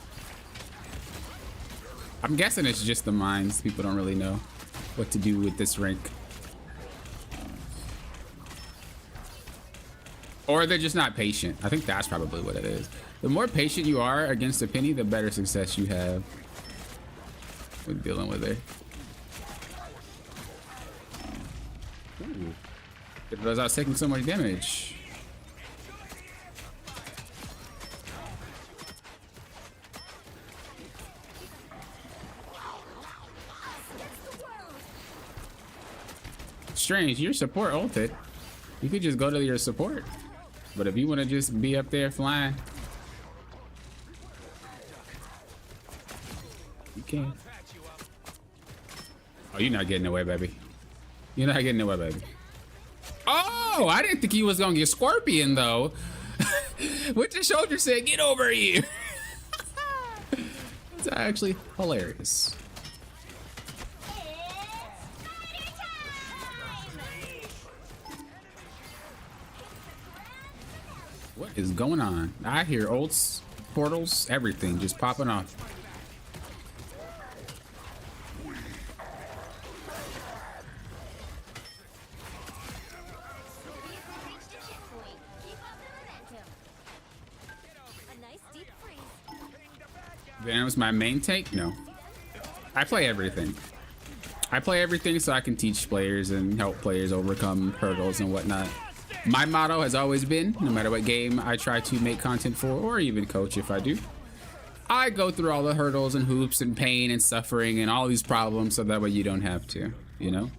I'm guessing it's just the mines. People don't really know what to do with this rank. Or they're just not patient. I think that's probably what it is. The more patient you are against a Penny, the better success you have with dealing with her. Ooh. Didn't realize I was taking so much damage. Strange, your support ulted. You could just go to your support. But if you want to just be up there flying, you can. Oh, you're not getting away, baby. You're not getting away, baby. Oh, I didn't think he was gonna get Scorpion though. With your shoulder said, "Get over here." It's actually hilarious. What is going on? I hear ults, portals, everything just popping off. Venom's my main tank? No. I play everything. I play everything so I can teach players and help players overcome hurdles and whatnot. My motto has always been, no matter what game I try to make content for, or even coach if I do, I go through all the hurdles and hoops and pain and suffering and all these problems so that way you don't have to, you know?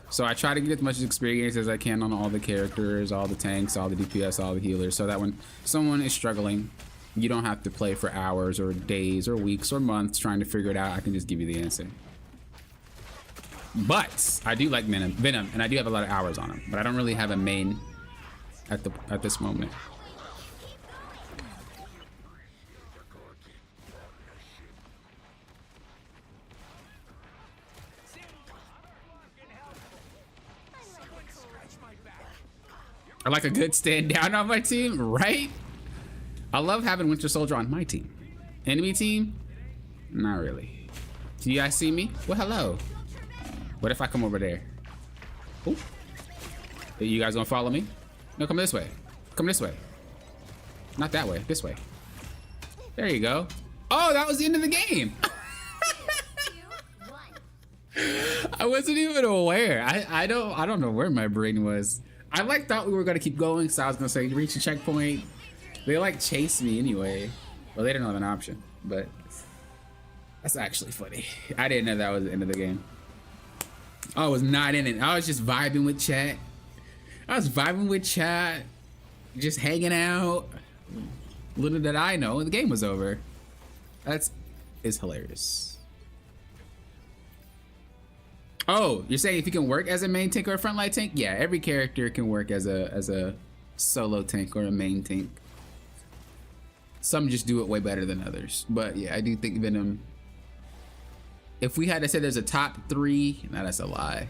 So I try to get as much experience as I can on all the characters, all the tanks, all the DPS, all the healers, so that when someone is struggling, you don't have to play for hours or days or weeks or months trying to figure it out. I can just give you the answer. But I do like Venom, and I do have a lot of hours on him, but I don't really have a main at this moment. I like a good stand down on my team, right? I love having Winter Soldier on my team. Enemy team? Not really. Do you guys see me? Well, hello. What if I come over there? Ooh. Are you guys gonna follow me? No, come this way. Come this way. Not that way, this way. There you go. Oh, that was the end of the game. I wasn't even aware. I don't know where my brain was. I thought we were gonna keep going, so I was gonna say reach a checkpoint. They like chased me anyway. Well, they didn't have an option, but that's actually funny. I didn't know that was the end of the game. I was not in it. I was just vibing with chat. Just hanging out. Little did I know the game was over. It's hilarious. Oh, you're saying if you can work as a main tank or a frontline tank? Yeah, every character can work as a solo tank or a main tank. Some just do it way better than others. But yeah, I do think Venom, if we had to say there's a top 3, no, that's a lie.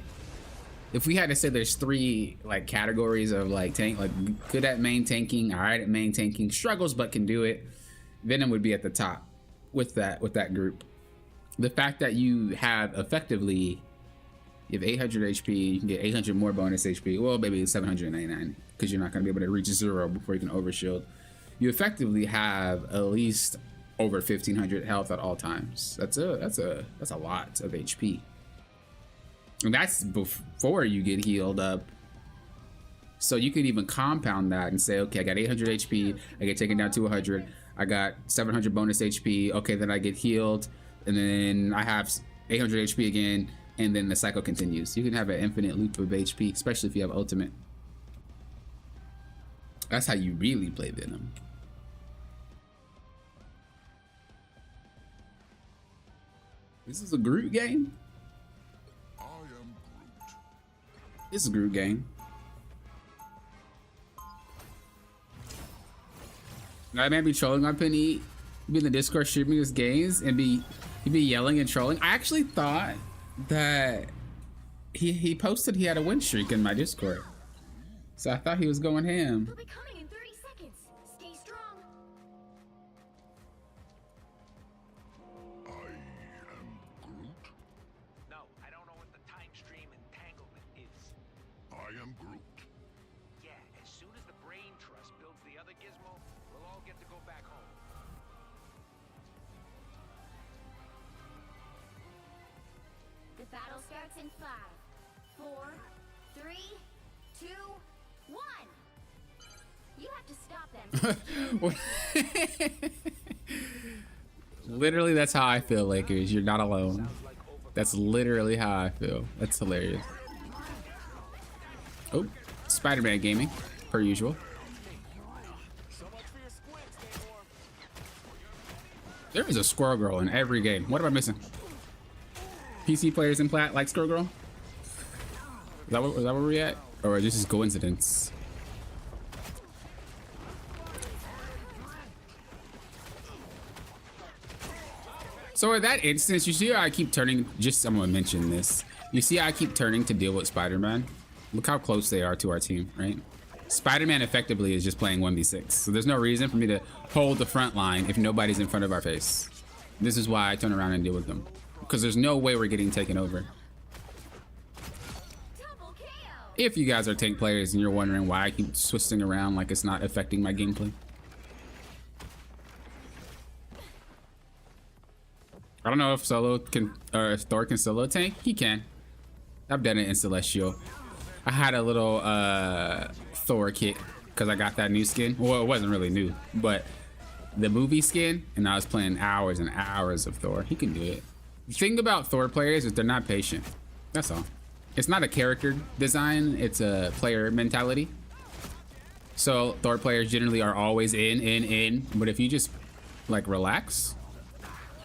If we had to say there's 3 like categories of like tank, like good at main tanking, all right at main tanking, struggles but can do it, Venom would be at the top with that group. The fact that you have effectively, you have 800 HP, you can get 800 more bonus HP. Well, maybe 799 because you're not going to be able to reach 0 before you can overshield. You effectively have at least over 1500 health at all times. That's a lot of HP. And that's before you get healed up. So you could even compound that and say, okay, I got 800 HP, I get taken down to 100, I got 700 bonus HP, okay, then I get healed, and then I have 800 HP again, and then the cycle continues. You can have an infinite loop of HP, especially if you have ultimate. That's how you really play Venom. This is a Groot game? I am Groot. This is a Groot game. I might be trolling on Penny, be in the Discord streaming his games and he'd be yelling and trolling. I actually thought that he posted he had a win streak in my Discord. So I thought he was going ham. We'll be coming in 30 seconds. Stay strong. I am Groot. No, I don't know what the time stream entanglement is. I am Groot. Yeah, as soon as the brain trust builds the other gizmo, we'll all get to go back home. The battle starts in 5, 4, 3, 2, 1. You have to stop them. Literally, that's how I feel, Lakers. You're not alone. That's literally how I feel. That's hilarious. Oh, Spider-Man gaming, per usual. There is a Squirrel Girl in every game. What am I missing? PC players in Plat like Squirrel Girl? Is that where we're at? Or is this just coincidence? So in that instance, you see how I keep turning, just I'm gonna mention this. You see how I keep turning to deal with Spider-Man? Look how close they are to our team, right? Spider-Man effectively is just playing 1v6. So there's no reason for me to hold the front line if nobody's in front of our face. This is why I turn around and deal with them. Because there's no way we're getting taken over. If you guys are tank players and you're wondering why I keep twisting around like it's not affecting my gameplay. I don't know if solo can, or if Thor can solo tank. He can. I've done it in Celestial. I had a little Thor kit because I got that new skin. Well, it wasn't really new, but the movie skin, and I was playing hours and hours of Thor. He can do it. The thing about Thor players is they're not patient. That's all. It's not a character design, it's a player mentality. So Thor players generally are always in, but if you just like relax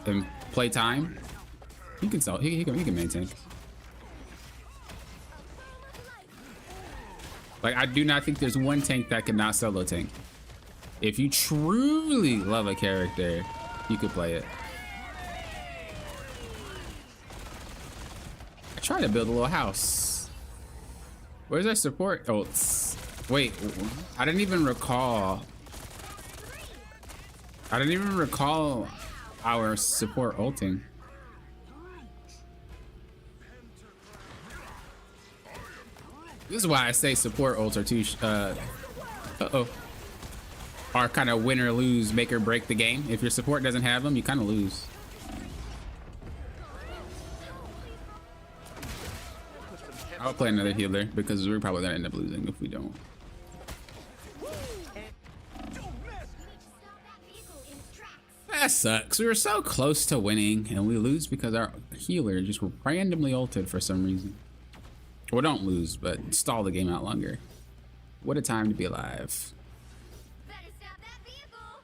and play time, he can sell. He can maintain. Like, I do not think there's one tank that cannot solo tank. If you truly love a character, you could play it. I tried to build a little house. Where's our support ults? Wait, I didn't even recall. I didn't even recall our support ulting. This is why I say support ults are too are kind of win or lose, make or break the game. If your support doesn't have them, you kind of lose. I'll play another healer because we're probably gonna end up losing if we don't. That sucks. We were so close to winning and we lose because our healer just randomly ulted for some reason. Well, don't lose, but stall the game out longer. What a time to be alive. Better stop that vehicle.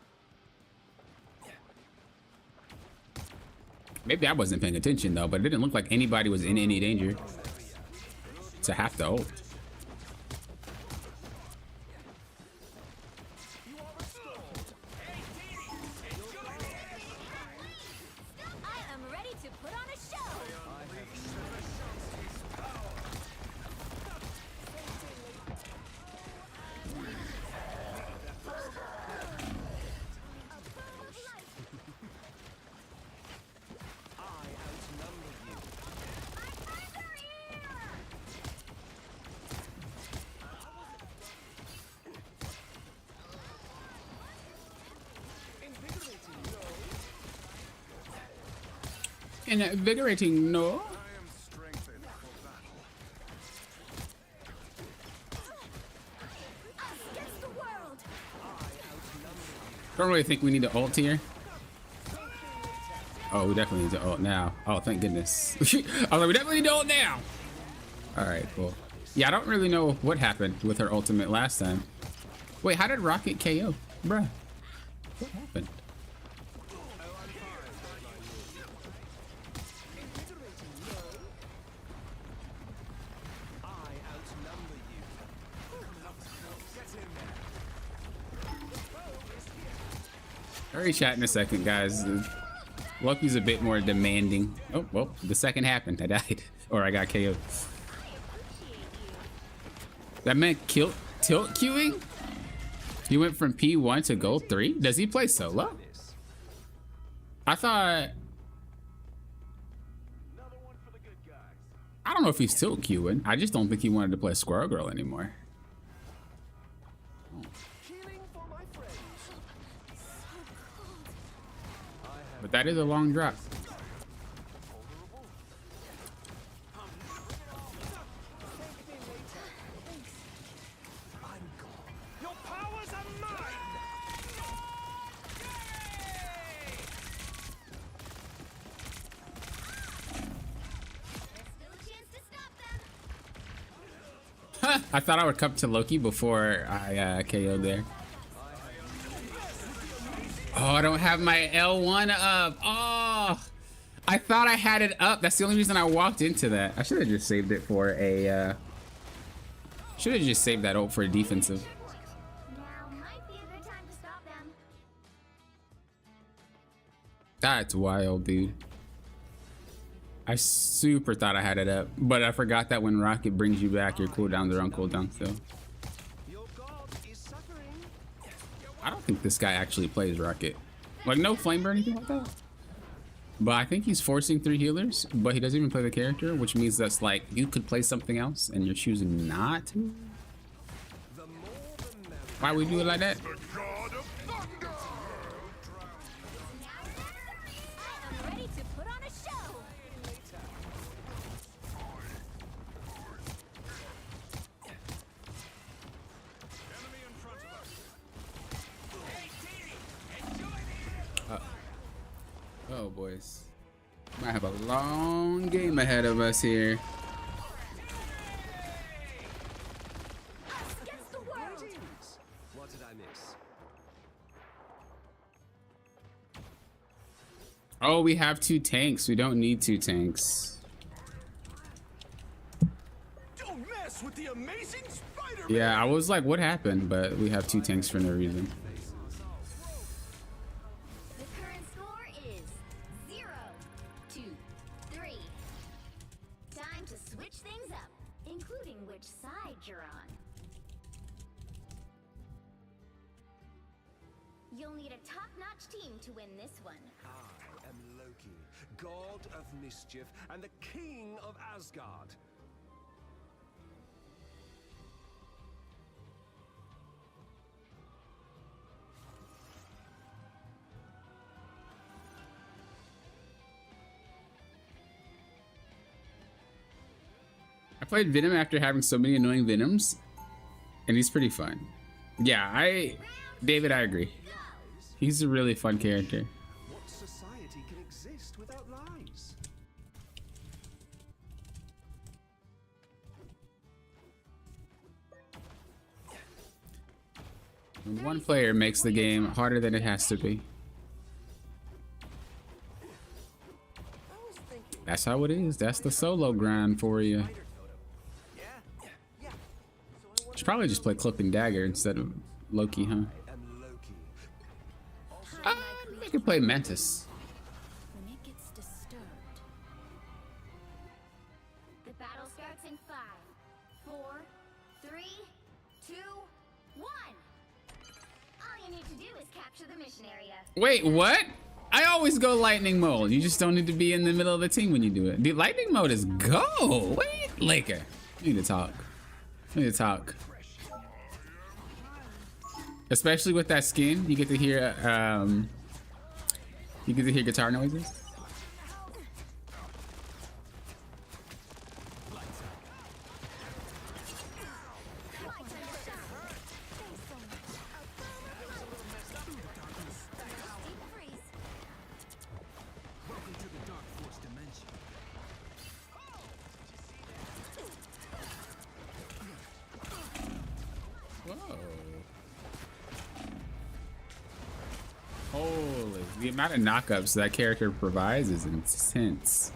Maybe I wasn't paying attention though, but it didn't look like anybody was in any danger to have to ult. I am ready to put on a show. Invigorating, no? I am strengthened for battle. Us against the world. Don't really think we need to ult here. Oh, we definitely need to ult now. Oh, thank goodness. I was like, we definitely need to ult now. All right, cool. Yeah, I don't really know what happened with her ultimate last time. Wait, how did Rocket KO? Bruh. What happened? I'll reach out in a second, guys. Loki's a bit more demanding. Oh, well, the second happened. I died. Or I got KO'd. That man tilt queuing? He went from P1 to gold 3? Does he play solo? I thought... I don't know if he's tilt queuing. I just don't think he wanted to play Squirrel Girl anymore. But that is a long drop. I thought I would come to Loki before I KO'd there. Oh, I don't have my L1 up. Oh, I thought I had it up. That's the only reason I walked into that. I should have just saved it for a, should have just saved that ult for a defensive. Now might be a good time to stop them. That's wild, dude. I super thought I had it up, but I forgot that when Rocket brings you back, your cooldowns are on cooldown still. Your god is suffering. I don't think this guy actually plays Rocket. Like, no flame or anything like that. But I think he's forcing 3 healers, but he doesn't even play the character, which means that's like, you could play something else and you're choosing not to. Why would we do it like that? The god of thunder! I am ready to put on a show. Enemy in front of us. Oh, boys. Might have a long game ahead of us here. Us against the world. What did I miss? Oh, we have 2 tanks. We don't need 2 tanks. Don't mess with the amazing Spider-Man! Yeah, I was like, what happened? But we have 2 tanks for no reason. The current score is 0-3. Time to switch things up, including which side you're on. You'll need a top-notch team to win this one. I am Loki, god of mischief and the king of Asgard. I played Venom after having so many annoying Venoms, and he's pretty fun. Yeah, David, I agree. He's a really fun character. What society can exist without lies? When one player makes the game harder than it has to be. That's how it is. That's the solo grind for you. Should probably just play Cloak and Dagger instead of Loki, huh? I am Loki. You could play Mantis. When it gets disturbed. The battle starts in 5, 4, 3, 2, 1. All you need to do is capture the mission area. Wait, what? I always go lightning mode. You just don't need to be in the middle of the team when you do it. Dude, lightning mode is go. Wait, Laker. You need to talk. You need to talk. Especially with that skin, you get to hear guitar noises. Holy, the amount of knockups that character provides is intense.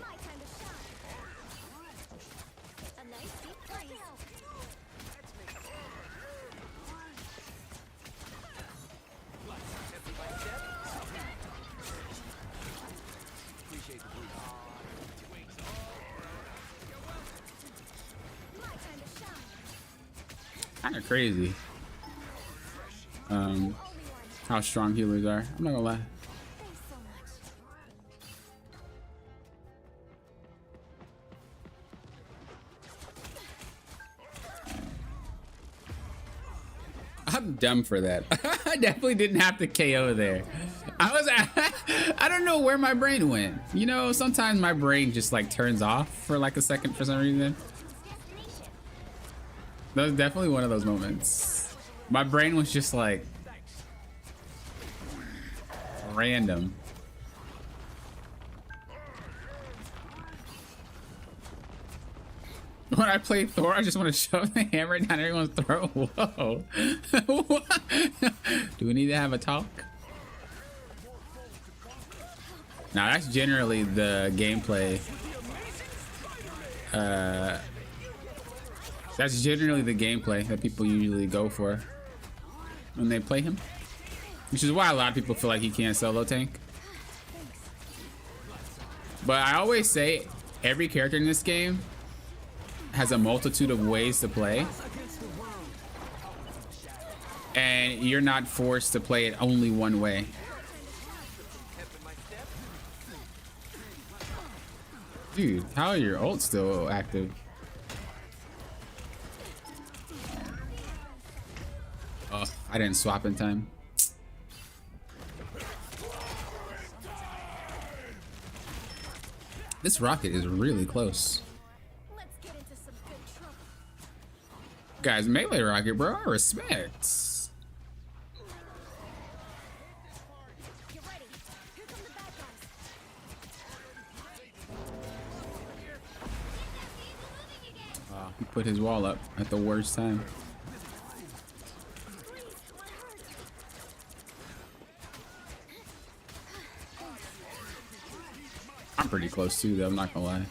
My time to shine. A nice deep freeze. My time to shine. Kind of crazy. How strong healers are. I'm not gonna lie. Thanks so much. I'm dumb for that. I definitely didn't have to KO there. I don't know where my brain went. You know, sometimes my brain just like turns off for like a second for some reason. Destination. That was definitely one of those moments. My brain was just like random. When I play Thor, I just want to shove the hammer down everyone's throat. Whoa. What? Do we need to have a talk? Now that's generally the gameplay. That's generally the gameplay that people usually go for when they play him. Which is why a lot of people feel like he can't solo tank. But I always say every character in this game has a multitude of ways to play. And you're not forced to play it only one way. Dude, how are your ults still active? Oh, I didn't swap in time. This rocket is really close. Let's get into some good trouble. Guys, melee rocket, bro, I respect. Get ready. Here come the bad guys. He put his wall up at the worst time. I'm pretty close too, though, I'm not gonna lie.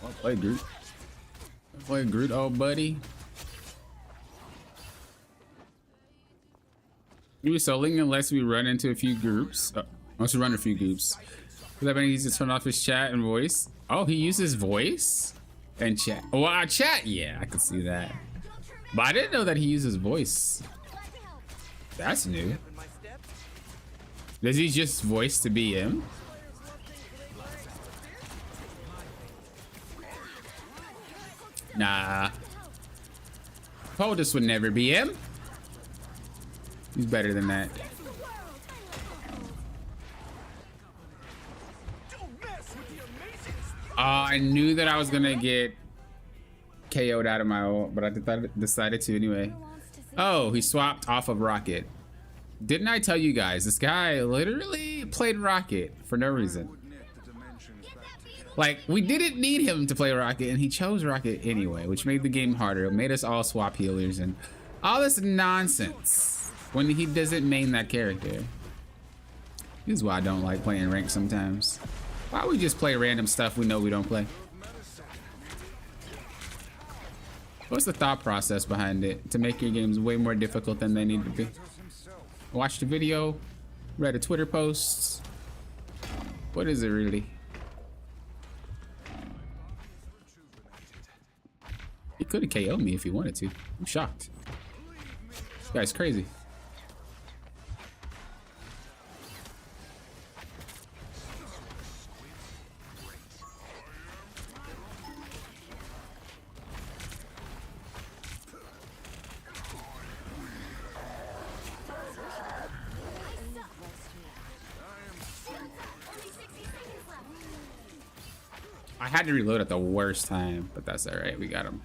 Well played, Groot. Well played, Groot, old buddy. You were soloing unless we run into a few groups. Unless we run a few groups. Does that mean he needs to turn off his chat and voice? Oh, he uses voice and chat. Well, chat, yeah, I can see that. But I didn't know that he uses voice. That's new. Does he just voice to be him? Nah. POTUS would never be him. He's better than that. I knew that I was gonna get KO'd out of my ult, but I decided to anyway. Oh, he swapped off of Rocket. Didn't I tell you guys, this guy literally played Rocket for no reason. Like, we didn't need him to play Rocket, and he chose Rocket anyway, which made the game harder. It made us all swap healers and all this nonsense when he doesn't main that character. This is why I don't like playing ranked sometimes. Why don't we just play random stuff we know we don't play? What's the thought process behind it to make your games way more difficult than they need to be? Watched a video, read a Twitter post. What is it really? He could have KO'd me if he wanted to. I'm shocked. This guy's crazy. I had to reload at the worst time, but that's all right. We got him.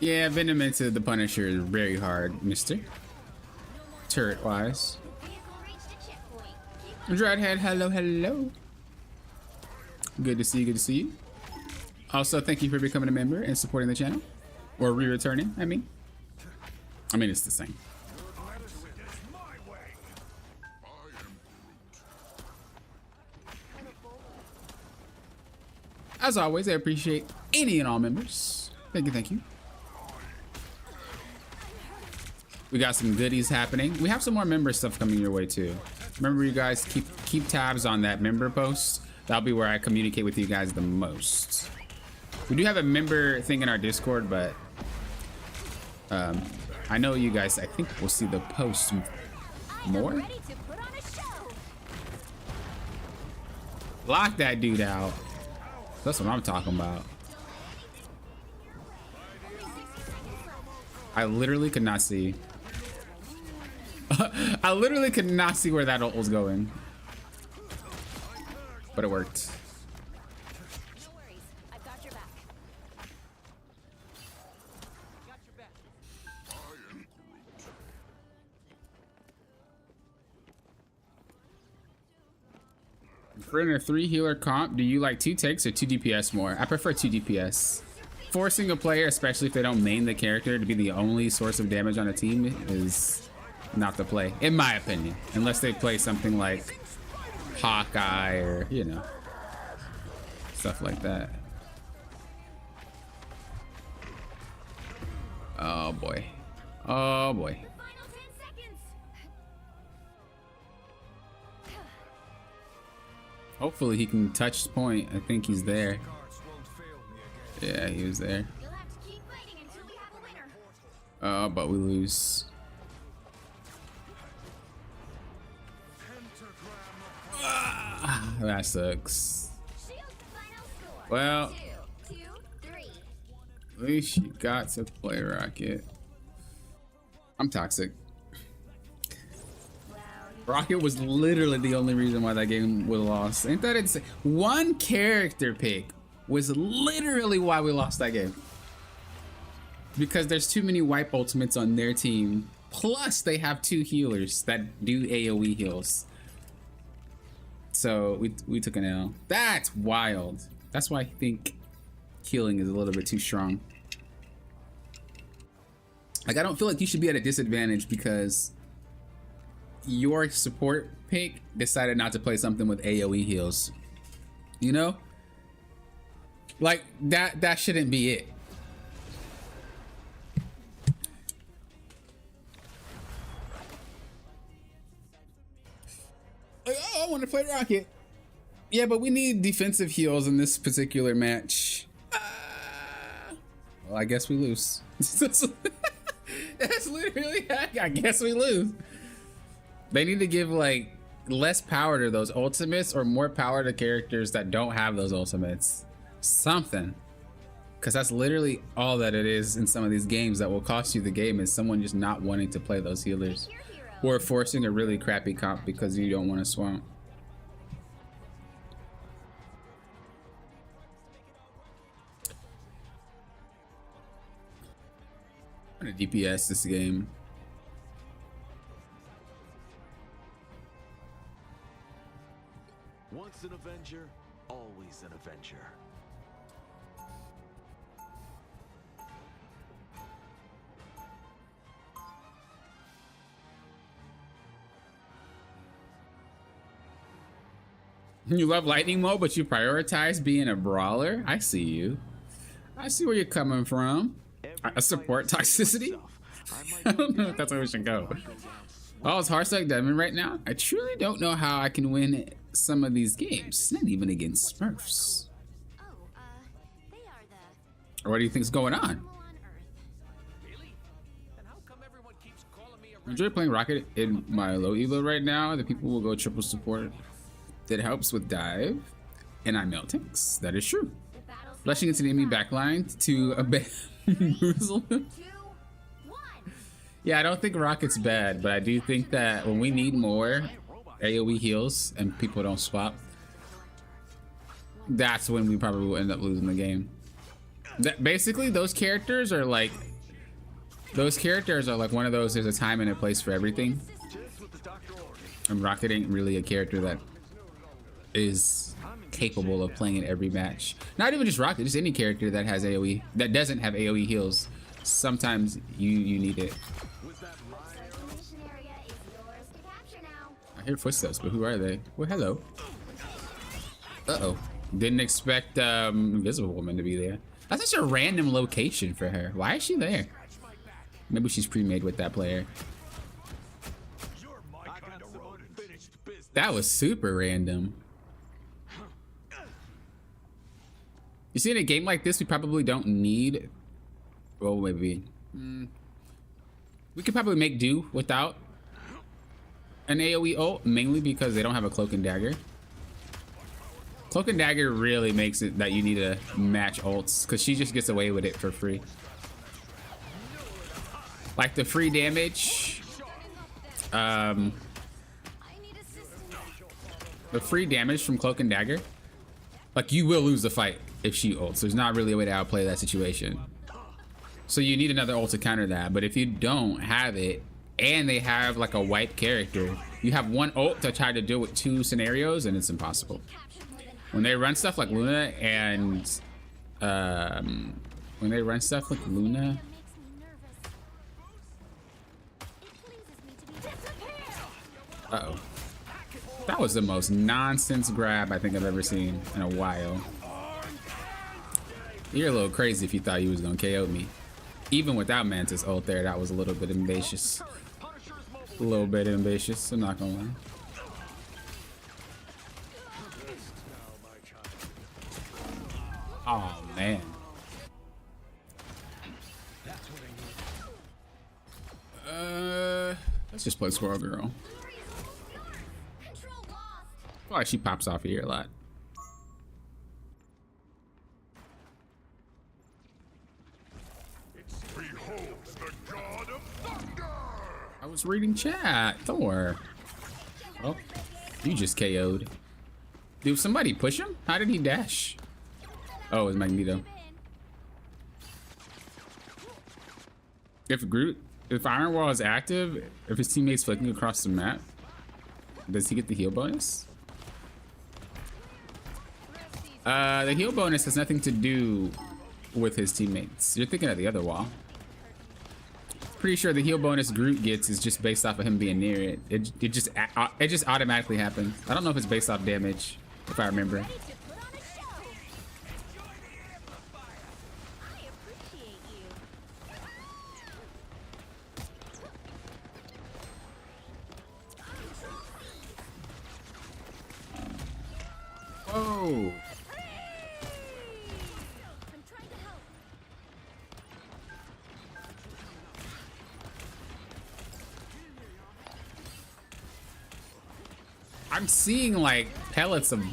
Yeah, Venom into the Punisher is very hard, mister. Turret-wise. Dreadhead, hello, hello. Good to see you, good to see you. Also, thank you for becoming a member and supporting the channel. Or re-returning, I mean. It's the same. As always, I appreciate any and all members. Thank you, thank you. We got some goodies happening. We have some more member stuff coming your way too. Remember, you guys, keep tabs on that member post. That'll be where I communicate with you guys the most. We do have a member thing in our Discord, but I know you guys, I think we'll see the post more. Lock that dude out. That's what I'm talking about. I literally could not see. I literally could not see where that ult was going. But it worked. No worries, I've got your back. For in a 3 healer comp, do you like 2 takes or 2 DPS more? I prefer 2 DPS. Forcing a player, especially if they don't main the character, to be the only source of damage on a team is not the play, in my opinion. Unless they play something like Hawkeye or, you know, stuff like that. Oh boy. Oh boy. Final 10 seconds. Hopefully he can touch point. I think he's there. Yeah, he was there. You'll have to keep fighting until we have a winner. Oh, but we lose. Ah, that sucks. Shield final score. Well, 2, 3. at least you got to play Rocket. I'm toxic. Rocket was literally the only reason why that game was lost. Ain't that insane? One character pick was literally why we lost that game. Because there's too many wipe ultimates on their team. Plus, they have 2 healers that do AoE heals. So we took an L. That's wild. That's why I think healing is a little bit too strong. Like, I don't feel like you should be at a disadvantage because your support pick decided not to play something with AoE heals. You know? Like, that shouldn't be it. Like, oh, I want to play Rocket. Yeah, but we need defensive heals in this particular match. Well, I guess we lose. That's literally, I guess we lose. They need to give like less power to those ultimates or more power to characters that don't have those ultimates. Something. Because that's literally all that it is in some of these games that will cost you the game, is someone just not wanting to play those healers. Or forcing a really crappy comp because you don't want to swamp. I'm gonna DPS this game. Once an Avenger, always an Avenger. You love lightning mode, but you prioritize being a brawler? I see you. I see where you're coming from. I support toxicity? I don't know if that's where we should go. Oh, it's Hearthstone Diamond right now? I truly don't know how I can win some of these games. Not even against Smurfs. Oh, they are the Or what do you think's going on? animal on Earth. Really? Then how come everyone keeps calling me a I enjoy playing Rocket in my low elo right now. The people will go triple support. That helps with dive. And I melt tanks. That is true. The battle's Flashing into the enemy backline to a bamboozle. 2, 1. Yeah, I don't think Rocket's bad, but I do think that when we need more AoE heals and people don't swap, that's when we probably will end up losing the game. Basically, those characters are like one of those, there's a time and a place for everything. And Rocket ain't really a character that is capable of playing in every match. Not even just Rocket, just any character that has AoE, that doesn't have AoE heals. Sometimes you need it. The mission area is yours to capture now. I hear footsteps, but who are they? Well, hello. Uh-oh. Didn't expect Invisible Woman to be there. That's such a random location for her. Why is she there? Maybe she's pre-made with that player. That was super random. You see, in a game like this, we probably don't need... Well, maybe... We could probably make do without an AoE ult, mainly because they don't have a cloak and dagger. Cloak and Dagger really makes it that you need to match ults because she just gets away with it for free. Like the free damage. The free damage from Cloak and Dagger. Like you will lose the fight if she ults. There's not really a way to outplay that situation. So you need another ult to counter that. But if you don't have it and they have like a wipe character, you have one ult to try to deal with two scenarios and it's impossible. When they run stuff like Luna and uh-oh. That was the most nonsense grab I think I've ever seen in a while. You're a little crazy if you thought you was gonna KO me. Even without Mantis ult there, that was a little bit ambitious. A little bit ambitious, I'm not gonna lie. Oh man. Let's just play Squirrel Girl. I feel like she pops off here a lot. Behold the god of thunder! I was reading chat. Thor. Oh, you just KO'd. Dude, somebody push him? How did he dash? Oh, it was Magneto. If Iron Wall is active, if his teammate's flicking across the map, does he get the heal bonus? The heal bonus has nothing to do with his teammates. You're thinking of the other wall. Pretty sure the heal bonus Groot gets is just based off of him being near it. It just automatically happens. I don't know if it's based off damage, if I remember. Oh. I'm seeing like pellets of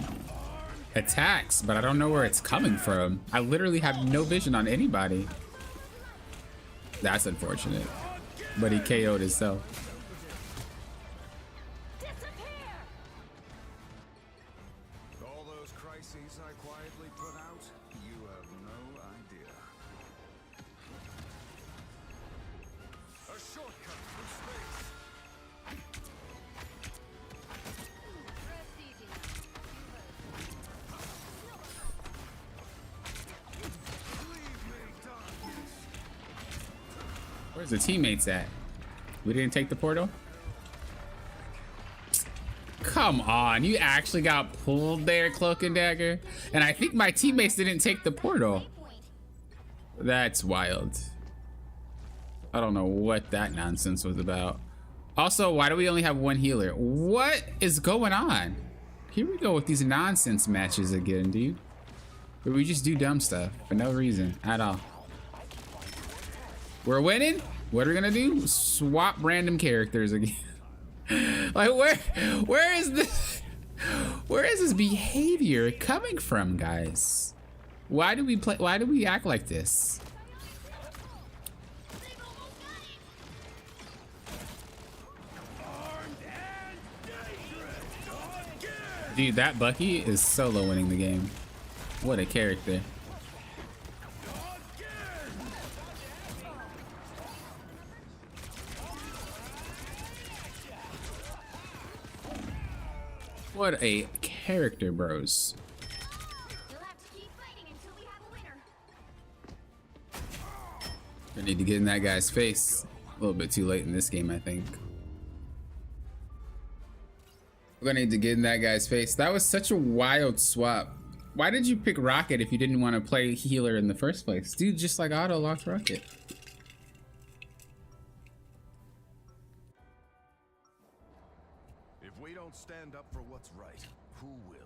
attacks, but I don't know where it's coming from. I literally have no vision on anybody. That's unfortunate. But he KO'd himself. All those crises I quietly put out, you have no idea. A shortcut through space. Where's the teammates at? We didn't take the portal? Come on, you actually got pulled there, Cloak and Dagger? And I think my teammates didn't take the portal. That's wild. I don't know what that nonsense was about. Also, why do we only have one healer? What is going on? Here we go with these nonsense matches again, dude. Where we just do dumb stuff for no reason at all. We're winning? What are we gonna do? Swap random characters again. Like where is this behavior coming from, guys? Why do we act like this? Dude, that Bucky is solo winning the game. What a character. What a character, bros. You'll have to keep fighting until we have a winner. I need to get in that guy's face. A little bit too late in this game, I think. We're gonna need to get in that guy's face. That was such a wild swap. Why did you pick Rocket if you didn't want to play healer in the first place? Dude, just like auto locked Rocket. If we don't stand up for what's right, who will?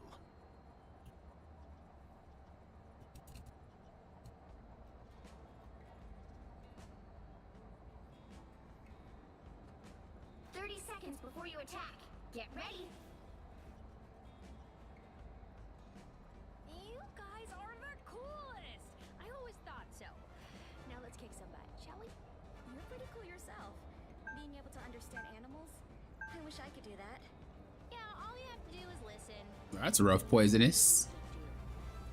Seconds before you attack. Get ready. understand animals? I wish I could do that. Yeah, all you have to do is listen. That's rough, poisonous.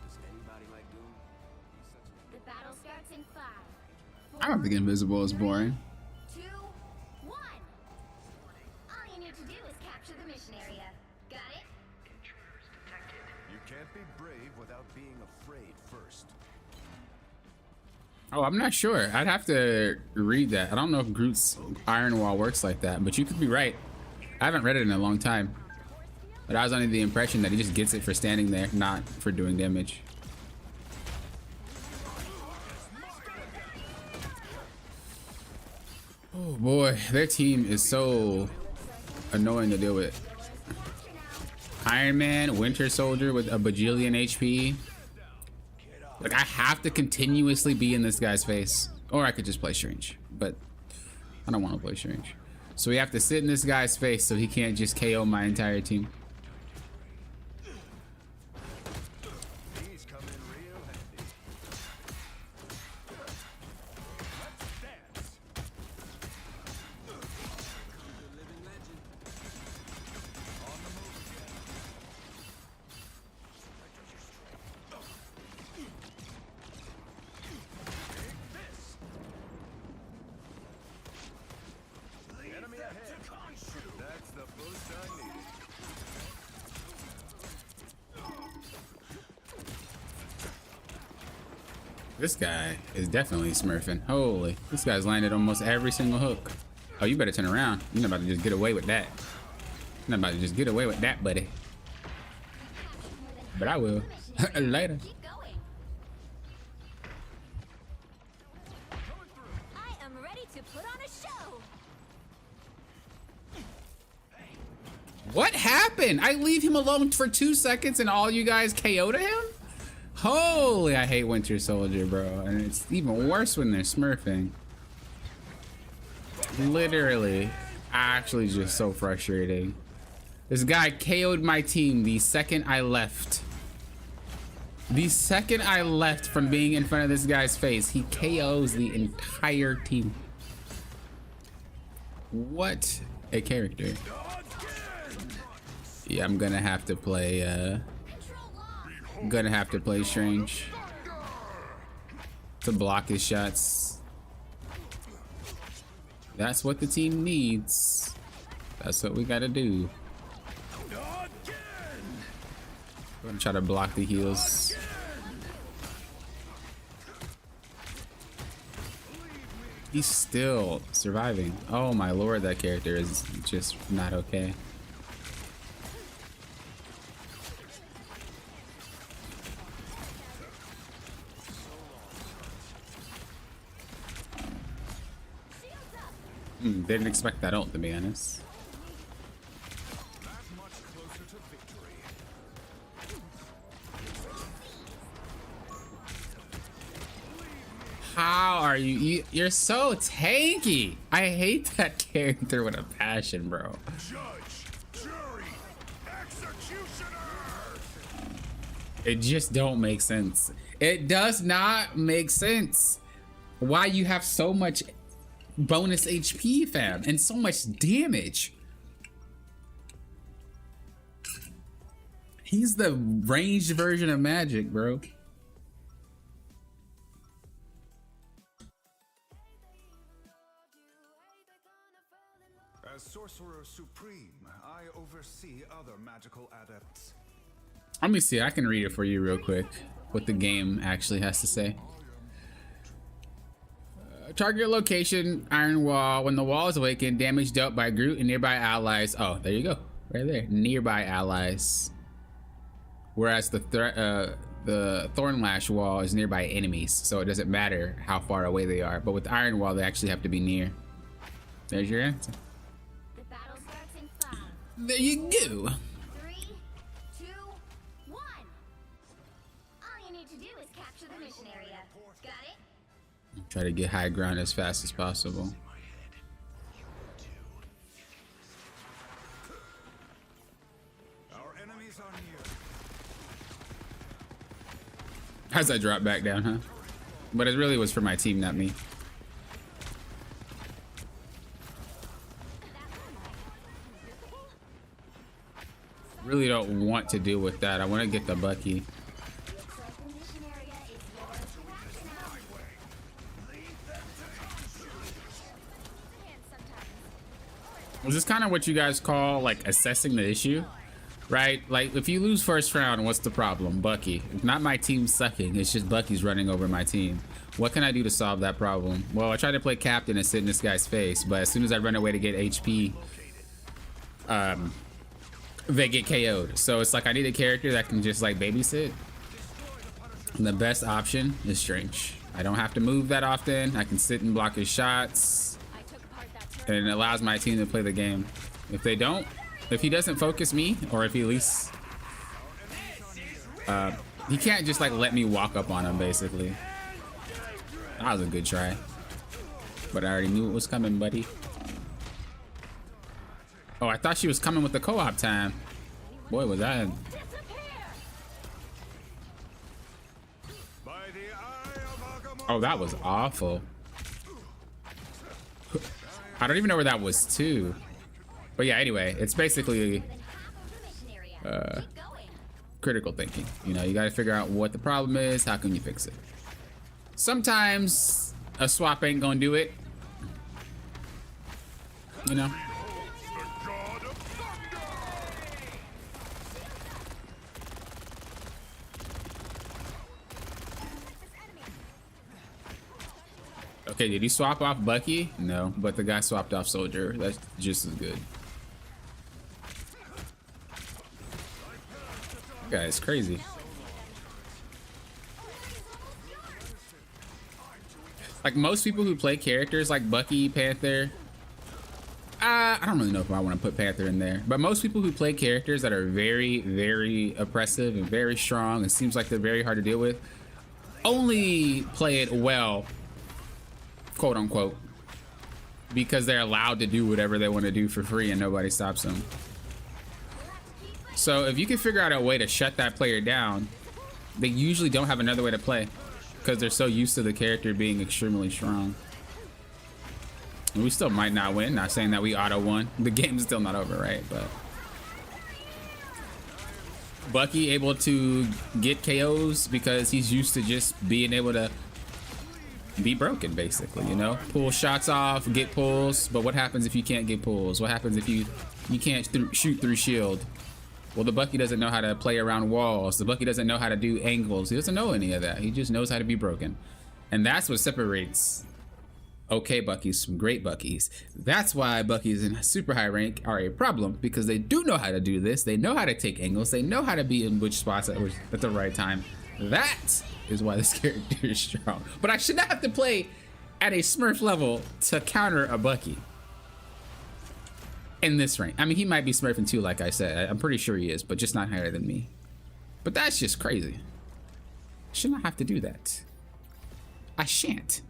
Does anybody like Doom? He's such a The battle starts in 5. I don't think invisible is boring. 2, 1. All you need to do is capture the mission area. Got it? You can't be brave without being afraid first. Oh, I'm not sure. I'd have to read that. I don't know if Groot's Iron Wall works like that, but you could be right. I haven't read it in a long time. But I was under the impression that he just gets it for standing there, not for doing damage. Oh boy, their team is so annoying to deal with. Iron Man, Winter Soldier with a bajillion HP. Like, I have to continuously be in this guy's face. Or I could just play Strange, but I don't want to play Strange. So we have to sit in this guy's face so he can't just KO my entire team. He's coming real handy. Let's dance. Living legend. On the move again. Enemy ahead. That's the boost I needed. This guy is definitely smurfing. Holy, this guy's landed almost every single hook. Oh, you better turn around. You're not about to just get away with that. You're not about to just get away with that, buddy. But I will. Later. Keep going. I am ready to put on a show. What happened? I leave him alone for 2 seconds and all you guys KO'd him? Holy, I hate Winter Soldier, bro. And it's even worse when they're smurfing. Literally, actually just so frustrating. This guy KO'd my team the second I left. The second I left from being in front of this guy's face, he KOs the entire team. What a character. Yeah, I'm gonna have to play, Strange to block his shots. That's what the team needs. That's what we gotta do. I'm gonna try to block the heals. He's still surviving. Oh my lord, that character is just not okay. Didn't expect that ult, to be honest. That much closer to victory. How are you? You're so tanky. I hate that character with a passion, bro. Judge, jury, executioner! It just don't make sense. It does not make sense why you have so much bonus HP, fam, and so much damage. He's the ranged version of Magic, bro. As Sorcerer Supreme, I oversee other magical adepts. Let me see. I can read it for you real quick. What the game actually has to say. Target location, Iron Wall. When the wall is awakened, damage dealt by Groot and nearby allies. Oh, there you go. Right there. Nearby allies. Whereas the Thornlash Wall is nearby enemies. So it doesn't matter how far away they are. But with Iron Wall, they actually have to be near. There's your answer. The battle starts in 5, There you go. 3, 2, 1. All you need to do is capture the mission area. Got it? Try to get high ground as fast as possible. Our enemies are near. As I drop back down, huh? But it really was for my team, not me. Really don't want to deal with that. I want to get the Bucky. Looks like the mission area is yours to capture now. And sometimes. Is this kind of what you guys call like assessing the issue? Right? Like if you lose first round, what's the problem? Bucky. It's not my team sucking. It's just Bucky's running over my team. What can I do to solve that problem? Well, I tried to play captain and sit in this guy's face, but as soon as I run away to get HP, they get KO'd. So it's like I need a character that can just like babysit. And the best option is Strange. I don't have to move that often. I can sit and block his shots. And it allows my team to play the game. If they don't, if he doesn't focus me, or if he at least he can't just like let me walk up on him basically. That was a good try, but I already knew it was coming, buddy. Oh, I thought she was coming with the co-op time. Boy, was that. Oh, that was awful. I don't even know where that was to. But yeah, anyway, it's basically critical thinking. You know, you got to figure out what the problem is. How can you fix it? Sometimes a swap ain't gonna do it. You know? Okay, did he swap off Bucky? No, but the guy swapped off Soldier. That's just as good. Guy is crazy. Like most people who play characters like Bucky, Panther, I don't really know if I want to put Panther in there, but most people who play characters that are very, very oppressive and very strong, it seems like they're very hard to deal with, only play it well, quote unquote, because they're allowed to do whatever they want to do for free and nobody stops them. So if you can figure out a way to shut that player down, they usually don't have another way to play because they're so used to the character being extremely strong. And we still might not win, not saying that we auto won. The game's still not over, right? But Bucky able to get KOs because he's used to just being able to be broken, basically, you know? Pull shots off, get pulls, but what happens if you can't get pulls? What happens if you can't shoot through shield? Well, the Bucky doesn't know how to play around walls. The Bucky doesn't know how to do angles. He doesn't know any of that. He just knows how to be broken. And that's what separates okay Buckies from great Buckies. That's why Buckies in super high rank are a problem, because they do know how to do this. They know how to take angles. They know how to be in which spots at the right time. That is why this character is strong. But I should not have to play at a Smurf level to counter a Bucky in this rank. I mean, he might be Smurfing too, like I said. I'm pretty sure he is, but just not higher than me. But that's just crazy. I should not have to do that. I shan't.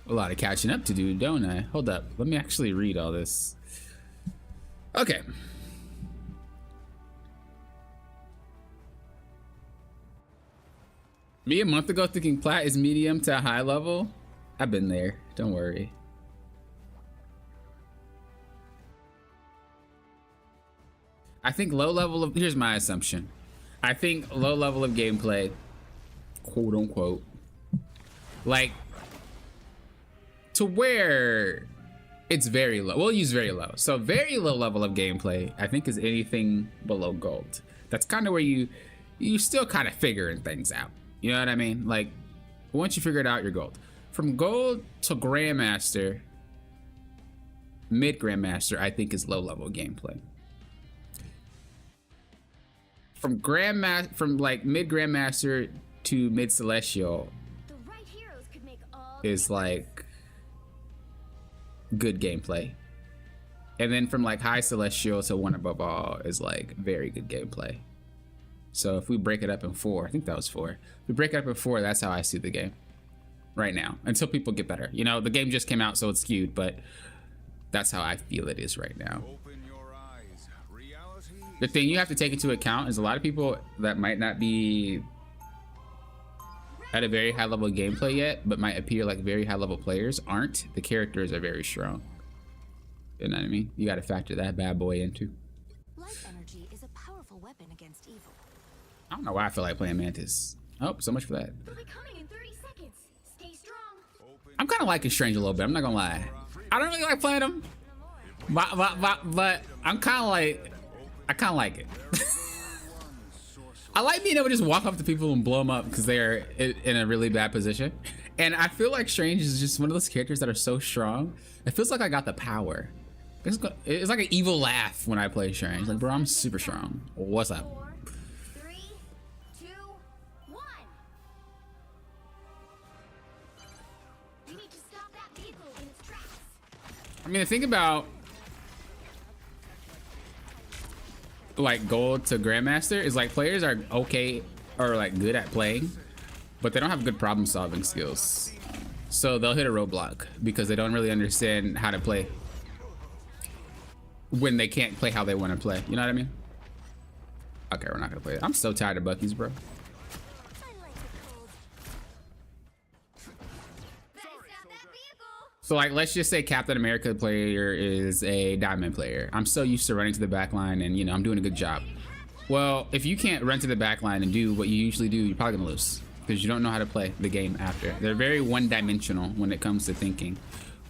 A lot of catching up to do, don't I? Hold up. Let me actually read all this. Okay. Me a month ago thinking plat is medium to high level. I've been there. Don't worry. I think low level of, here's my assumption. I think low level of gameplay, quote unquote, like to where it's very low. We'll use very low. So very low level of gameplay, I think, is anything below gold. That's kind of where you still kind of figuring things out. You know what I mean? Like once you figure it out, you're gold. From gold to grandmaster, mid grandmaster, I think is low level gameplay. From like mid grandmaster to mid celestial is like good gameplay, and then from like high celestial to one above all is like very good gameplay. So if we break it up in 4, I think that was 4. If we break it up in 4, that's how I see the game right now, until people get better. You know, the game just came out, so it's skewed, but that's how I feel it is right now. The thing you have to take into account is a lot of people that might not be at a very high level gameplay yet, but might appear like very high level players aren't. The characters are very strong. You know what I mean? You got to factor that bad boy into. Life energy is a powerful weapon against evil. I don't know why I feel like playing Mantis. Oh, so much for that. They'll be coming in 30 seconds. Stay strong. I'm kind of liking Strange a little bit. I'm not gonna lie. I don't really like playing him, but I'm kind of like, I kind of like it. I like being able to just walk up to people and blow them up because they are in a really bad position. And I feel like Strange is just one of those characters that are so strong. It feels like I got the power. It's like an evil laugh when I play Strange. Like, bro, I'm super strong. What's up? 4, 3, 2, 1. We need to stop that vehicle in its tracks. I mean, the thing about like gold to grandmaster is like players are okay or like good at playing, but they don't have good problem solving skills. So they'll hit a roadblock because they don't really understand how to play when they can't play how they want to play. You know what I mean? Okay, we're not gonna play it. I'm so tired of Bucky's, bro. So like, let's just say Captain America player is a diamond player. I'm so used to running to the back line and, you know, I'm doing a good job. Well, if you can't run to the back line and do what you usually do, you're probably gonna lose because you don't know how to play the game after. They're very one-dimensional when it comes to thinking.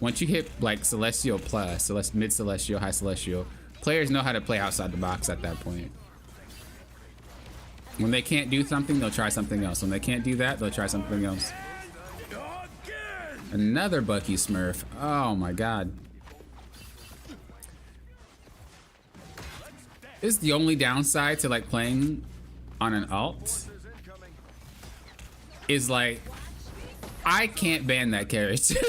Once you hit like Celestial plus, mid Celestial, high Celestial, players know how to play outside the box at that point. When they can't do something, they'll try something else. When they can't do that, they'll try something else. Another Bucky Smurf. Oh my god. This is the only downside to like playing on an alt. Is like, I can't ban that character.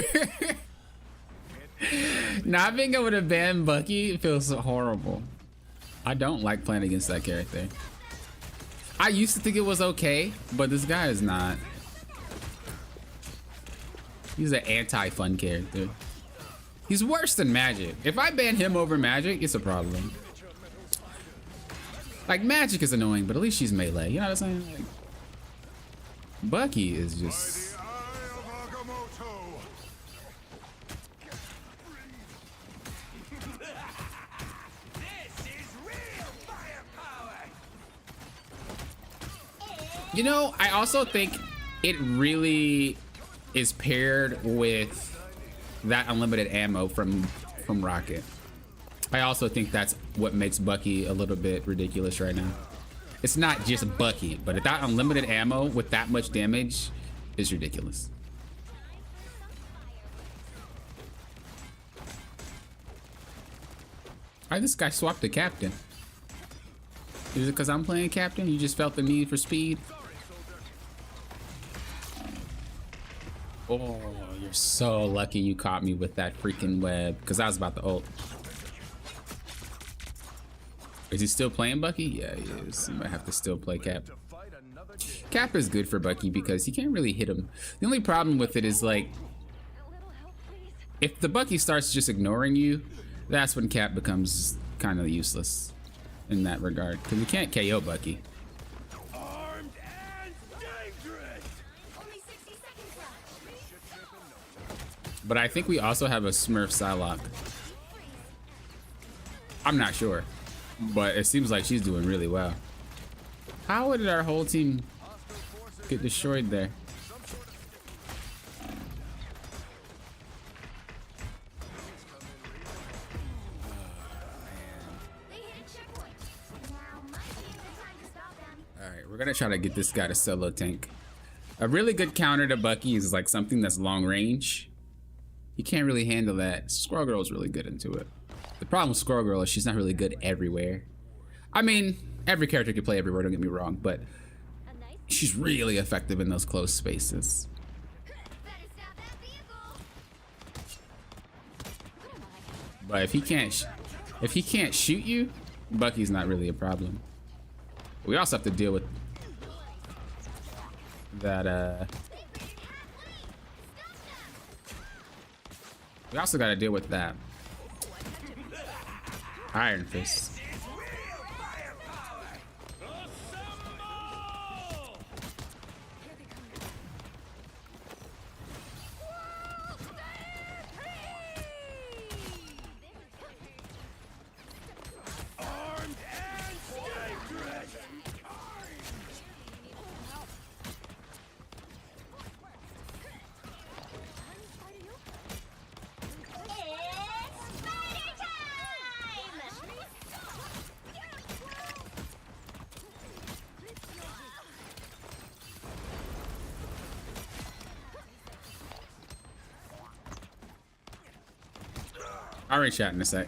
Not being able to ban Bucky feels horrible. I don't like playing against that character. I used to think it was okay, but this guy is not. He's an anti-fun character. He's worse than Magic. If I ban him over Magic, it's a problem. Like, Magic is annoying, but at least she's melee. You know what I'm saying? Like, Bucky is just... You know, I also think it really is paired with that unlimited ammo from Rocket. I also think that's what makes Bucky a little bit ridiculous right now. It's not just Bucky, but that unlimited ammo with that much damage is ridiculous. This guy swapped the captain. Is it because I'm playing captain? You just felt the need for speed? Oh, you're so lucky you caught me with that freaking web, because I was about to ult. Is he still playing Bucky? Yeah, he is. You might have to still play Cap. Cap is good for Bucky because you can't really hit him. The only problem with it is like, if the Bucky starts just ignoring you, that's when Cap becomes kind of useless in that regard, because you can't KO Bucky. But I think we also have a Smurf Psylocke. I'm not sure, but it seems like she's doing really well. How did our whole team get destroyed there? Alright, we're gonna try to get this guy to solo tank. A really good counter to Bucky is like something that's long range. You can't really handle that. Squirrel Girl's really good into it. The problem with Squirrel Girl is she's not really good everywhere. I mean, every character can play everywhere, don't get me wrong, but she's really effective in those close spaces. But if he can't shoot you, Bucky's not really a problem. We also have to deal with that we also got to deal with that Iron Fist. I'll reach out in a sec.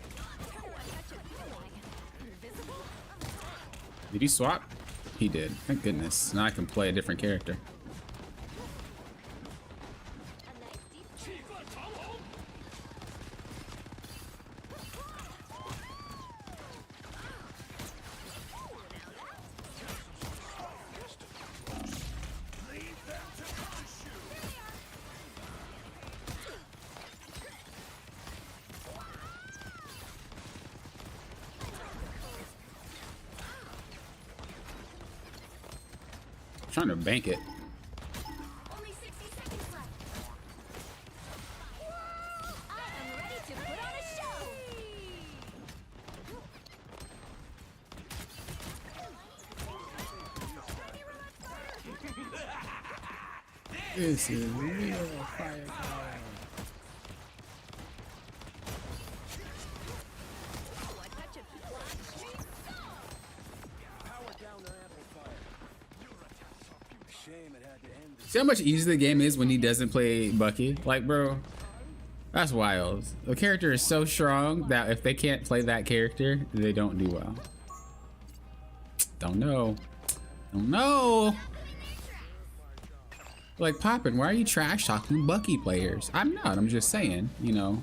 Did he swap? He did. Thank goodness. Now I can play a different character. Trying to bank it. Only 60 seconds left. I am ready to put on a show. This is real fire. See how much easier the game is when he doesn't play Bucky? Like, bro, that's wild. The character is so strong that if they can't play that character, they don't do well. Don't know. Don't know. Like, Poppin', why are you trash talking Bucky players? I'm not. I'm just saying, you know.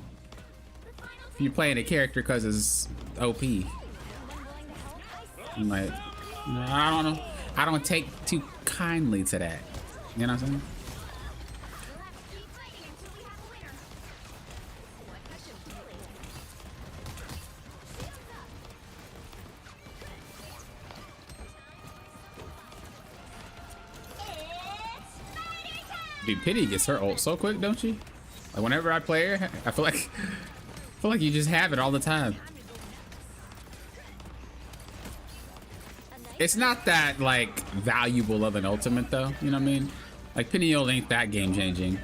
If you're playing a character because it's OP, you might. I don't know. I don't take too kindly to that. You know what I'm saying? We'll have to keep fighting until we have a winner. What such a feeling. Shields up. It's fighting time. Dude, Pity gets her ult so quick, don't she? Like, whenever I play her, I feel like you just have it all the time. It's not that like valuable of an ultimate though, you know what I mean? Like Penny ult ain't that game changing.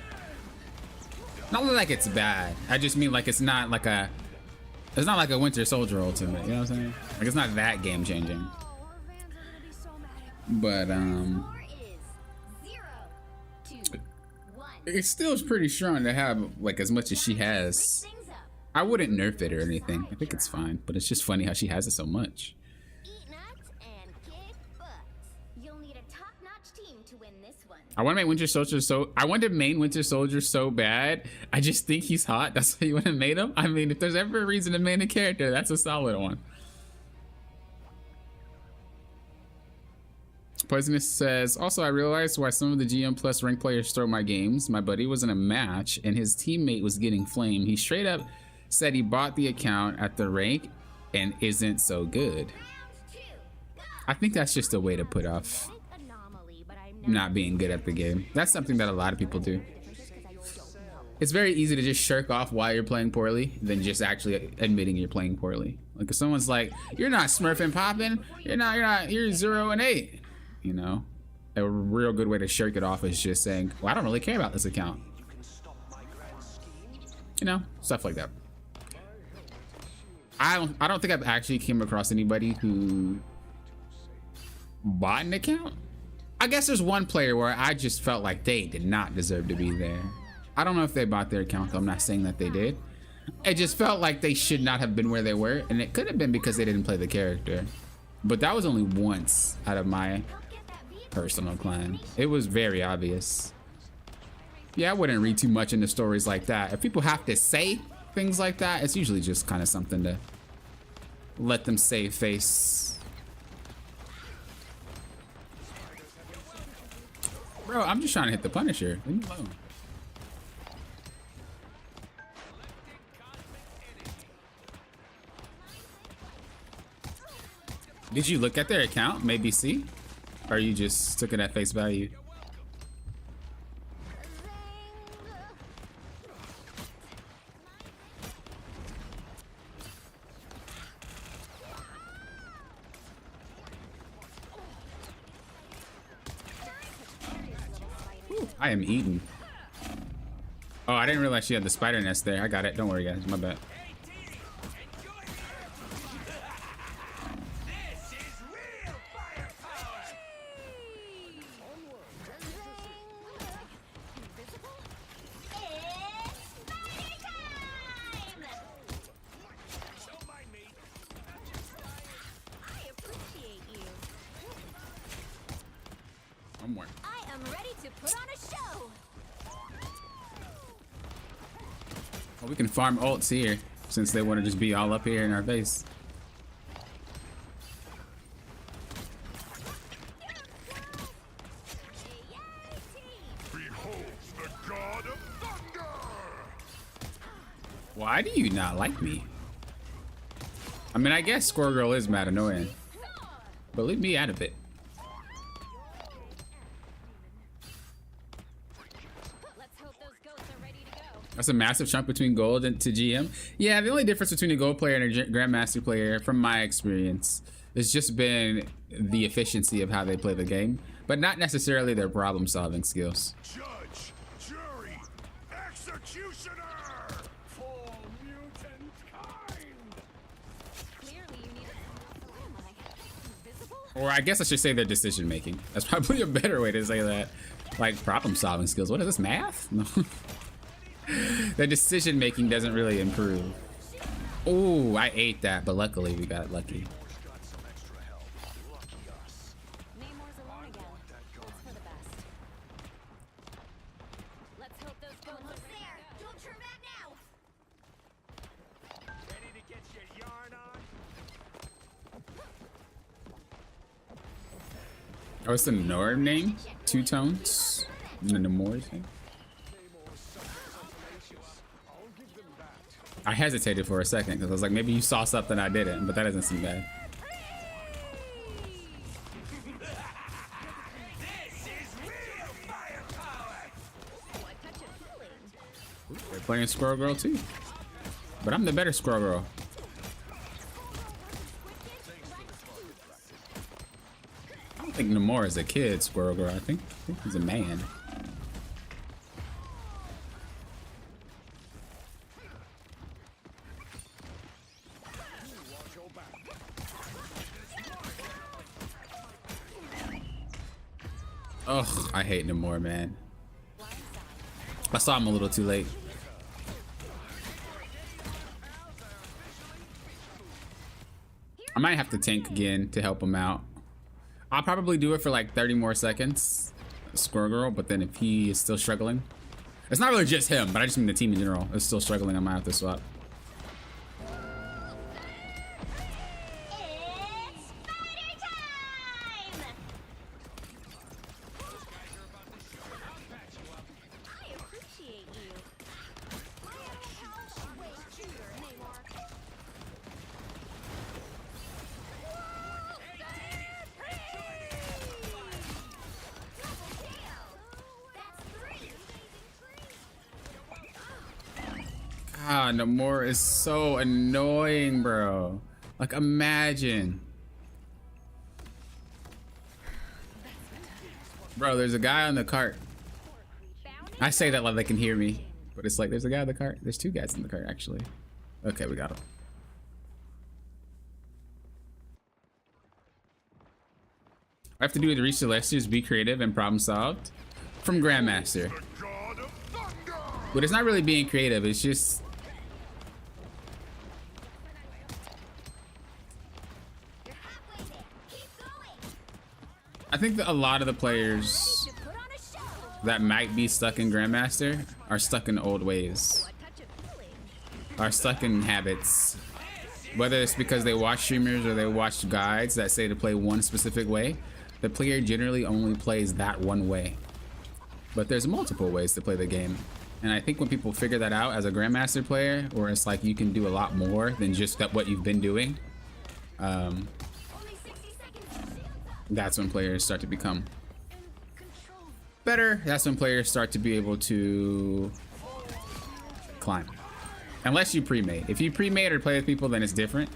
Not like it's bad. I just mean like it's not like a Winter Soldier ultimate, you know what I'm saying? Like it's not that game changing. But Score is 0-1. it still is pretty strong to have like as much as she has. Things up. I wouldn't nerf it or anything. I think it's fine, but it's just funny how she has it so much. Eat nuts and kick butts. You'll need a top-notch team to win this one. I want to make Winter Soldier I want to main Winter Soldier so bad. I just think he's hot. That's why you want to main him. I mean, if there's ever a reason to main a character, that's a solid one. Poisonous says, also I realized why some of the GM plus rank players throw my games. My buddy was in a match and his teammate was getting flamed. He straight up said he bought the account at the rank and isn't so good. I think that's just a way to put off not being good at the game. That's something that a lot of people do. It's very easy to just shirk off while you're playing poorly than just actually admitting you're playing poorly. Like if someone's like, you're not smurfing popping, you're 0 and 8. You know, a real good way to shirk it off is just saying, well, I don't really care about this account. You know, stuff like that. I don't think I've actually came across anybody who bought an account. I guess there's one player where I just felt like they did not deserve to be there. I don't know if they bought their account, though. I'm not saying that they did. It just felt like they should not have been where they were, and it could have been because they didn't play the character. But that was only once out of my personal clan. It was very obvious. Yeah, I wouldn't read too much into stories like that. If people have to say things like that, it's usually just kind of something to let them save face. Bro, I'm just trying to hit the Punisher. Leave me alone. Did you look at their account? Maybe see? Or you just took it at face value? Ooh, I am eating. Oh, I didn't realize she had the spider nest there. I got it. Don't worry, guys. My bad. put on a show. Well, we can farm ults here since they want to just be all up here in our face. Behold the god of thunder! Why do you not like me? I mean, I guess Squirrel Girl is mad annoying, but leave me out of it. That's a massive chunk between gold and to GM. Yeah, the only difference between a gold player and a grandmaster player, from my experience, has just been the efficiency of how they play the game, but not necessarily their problem-solving skills. Judge, jury, executioner! For mutant kind! Clearly you need a... Where am I? Invisible? Or I guess I should say their decision making. That's probably a better way to say that. Like problem-solving skills. What is this, math? No. Their decision making doesn't really improve. Oh, I ate that, but luckily we got lucky. Namor's alone again. It's for the best. Let's hope those goals are there. Don't turn back now. Ready to get your yarn on? Oh, it's the Nor name? Two tones? The Namor thing? I hesitated for a second because I was like, maybe you saw something I didn't, but that doesn't seem bad. They're playing Squirrel Girl too, but I'm the better Squirrel Girl. I don't think Namor is a kid Squirrel Girl. I think he's a man. Ugh, I hate Namor, man. I saw him a little too late. I might have to tank again to help him out. I'll probably do it for like 30 more seconds, Squirrel Girl, but then if he is still struggling, it's not really just him, but I just mean the team in general is still struggling, I might have to swap. God, Namor is so annoying, bro. Like, imagine. Bro, there's a guy on the cart. I say that like they can hear me, but it's like there's a guy on the cart. There's two guys in the cart, actually. Okay, we got him. I have to do with reach Celestials, be creative, and problem solved. From Grandmaster. The god of thunder! But it's not really being creative, it's just... You're halfway there. Keep going. I think that a lot of the players To put on a show. that might be stuck in Grandmaster are stuck in old ways. A touch of feeling. Are stuck in habits. Whether it's because they watch streamers or they watch guides that say to play one specific way, the player generally only plays that one way. But there's multiple ways to play the game. And I think when people figure that out as a Grandmaster player, where it's like you can do a lot more than just that what you've been doing, Only 60 seconds. that's when players start to become Control. better. That's when players start to be able to climb. Unless you pre-made. If you pre-made or play with people, then it's different.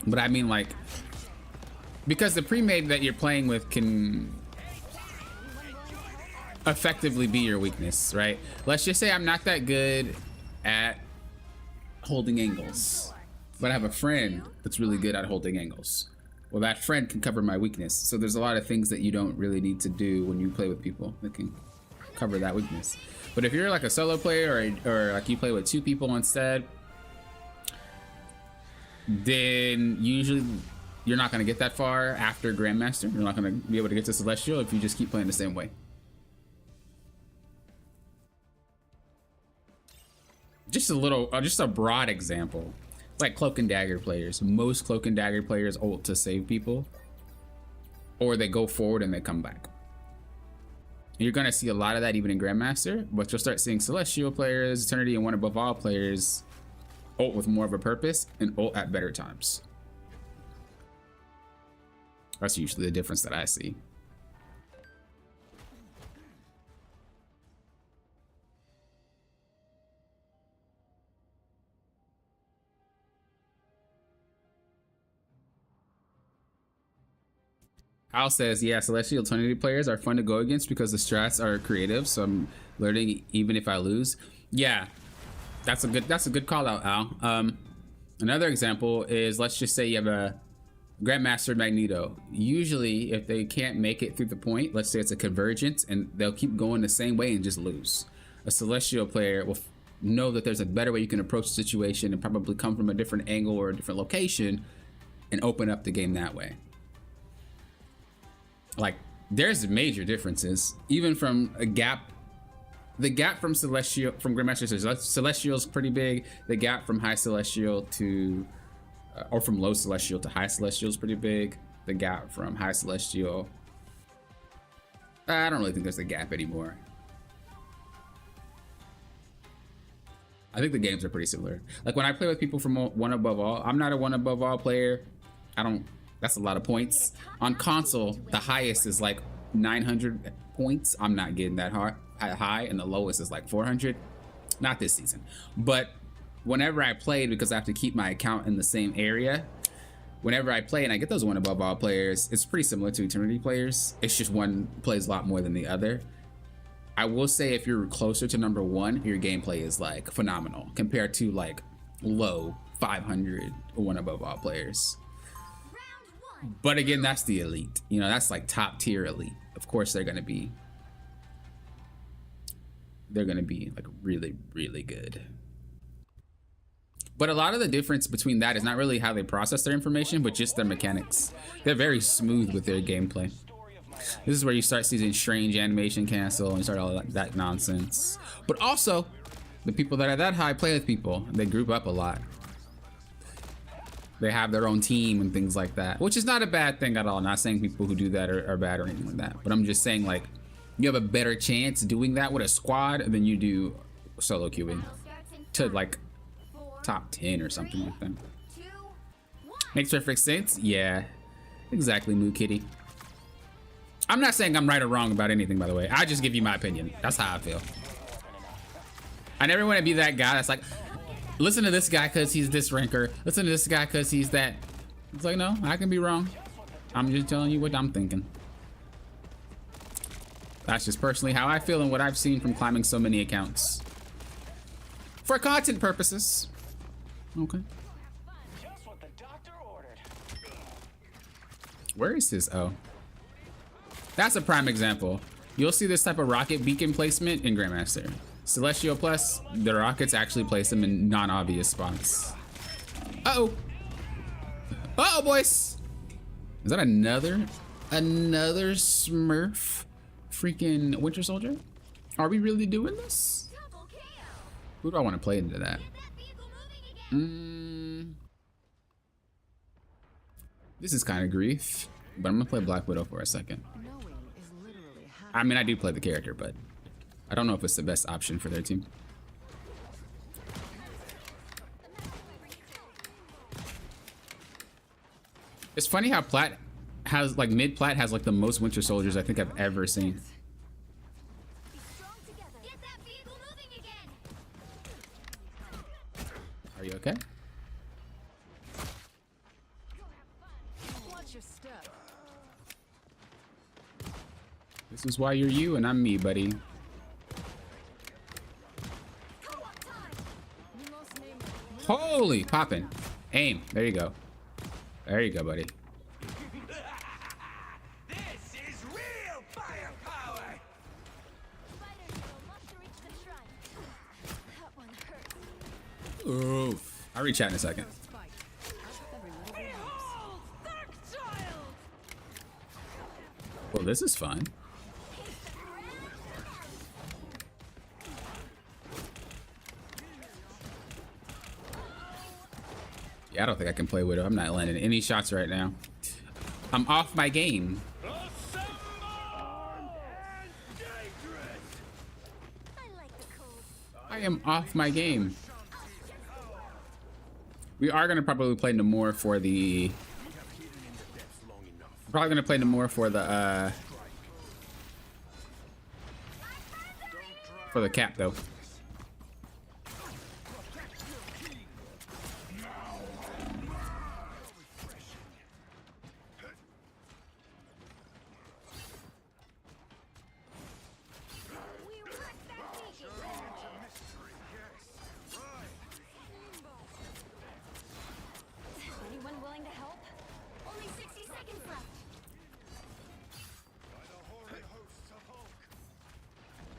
But I mean, like, because the pre-made that you're playing with can effectively be your weakness, right? Let's just say I'm not that good at holding angles, but I have a friend that's really good at holding angles. Well, that friend can cover my weakness. So there's a lot of things that you don't really need to do when you play with people that can cover that weakness. But if you're like a solo player or like you play with two people instead, then usually you're not going to get that far after Grandmaster. You're not going to be able to get to Celestial if you just keep playing the same way. just a little, just a broad example. Like Cloak and Dagger players. Most Cloak and Dagger players ult to save people, or they go forward and they come back. You're gonna see a lot of that even in Grandmaster, but you'll start seeing Celestial players, Eternity, and One Above All players ult with more of a purpose and ult at better times. That's usually the difference that I see. Al says, yeah, Celestial Eternity players are fun to go against because the strats are creative, so I'm learning even if I lose. Yeah, that's a good call out, Al. Another example is, let's just say you have a Grandmaster Magneto. Usually, if they can't make it through the point, let's say it's a convergence, and they'll keep going the same way and just lose. A Celestial player will know that there's a better way you can approach the situation and probably come from a different angle or a different location and open up the game that way. Like, there's major differences, even from a gap. The gap from Celestial, from Grandmaster to Celestial is pretty big. The gap from High Celestial to, or from Low Celestial to High Celestial is pretty big. The gap from High Celestial, I don't really think there's a gap anymore. I think the games are pretty similar. Like when I play with people from One Above All, I'm not a One Above All player. That's a lot of points. On console, the highest is like 900 points. I'm not getting that high, and the lowest is like 400. Not this season. But whenever I played, because I have to keep my account in the same area, whenever I play and I get those One Above All players, it's pretty similar to Eternity players. It's just one plays a lot more than the other. I will say if you're closer to number one, your gameplay is like phenomenal compared to like low 500 One Above All players. But again, that's the elite. You know, that's like top tier elite. Of course, they're gonna be like really, really good. But a lot of the difference between that is not really how they process their information, but just their mechanics. They're very smooth with their gameplay. This is where you start seeing strange animation cancel and start all that nonsense. But also, the people that are that high play with people. They group up a lot. They have their own team and things like that, which is not a bad thing at all. Not saying people who do that are bad or anything like that, but I'm just saying, like, you have a better chance doing that with a squad than you do solo queuing to like top 10 or something like that. Makes perfect sense. Yeah, exactly, Moo Kitty. I'm not saying I'm right or wrong about anything, by the way. I just give you my opinion. That's how I feel. I never want to be that guy that's like, listen to this guy because he's this ranker. Listen to this guy because he's that. It's like, no, I can be wrong. I'm just telling you what I'm thinking. That's just personally how I feel and what I've seen from climbing so many accounts. For content purposes. Okay. Where is his O? That's a prime example. You'll see this type of rocket beacon placement in Grandmaster. Celestial Plus, the rockets actually place them in non-obvious spots. Uh-oh. Uh-oh, boys. Is that another Smurf freaking Winter Soldier? Are we really doing this? Who do I want to play into that? This is kind of grief, but I'm gonna play Black Widow for a second. I mean, I do play the character, but I don't know if it's the best option for their team. It's funny how Plat has, like, mid-Plat has, like, the most Winter Soldiers I think I've ever seen. Are you okay? This is why you're you and I'm me, buddy. Holy poppin'. Aim. There you go. There you go, buddy. This is real firepower. Oof. I'll reach out in a second. Well, this is fun. Yeah, I don't think I can play Widow. I'm not landing any shots right now. I'm off my game. I like the cold. I am off my game. We are gonna probably play Namor for the. Probably gonna play Namor for the cap though. We wrecked that beacon. Anyone willing to help? Only 60 seconds left.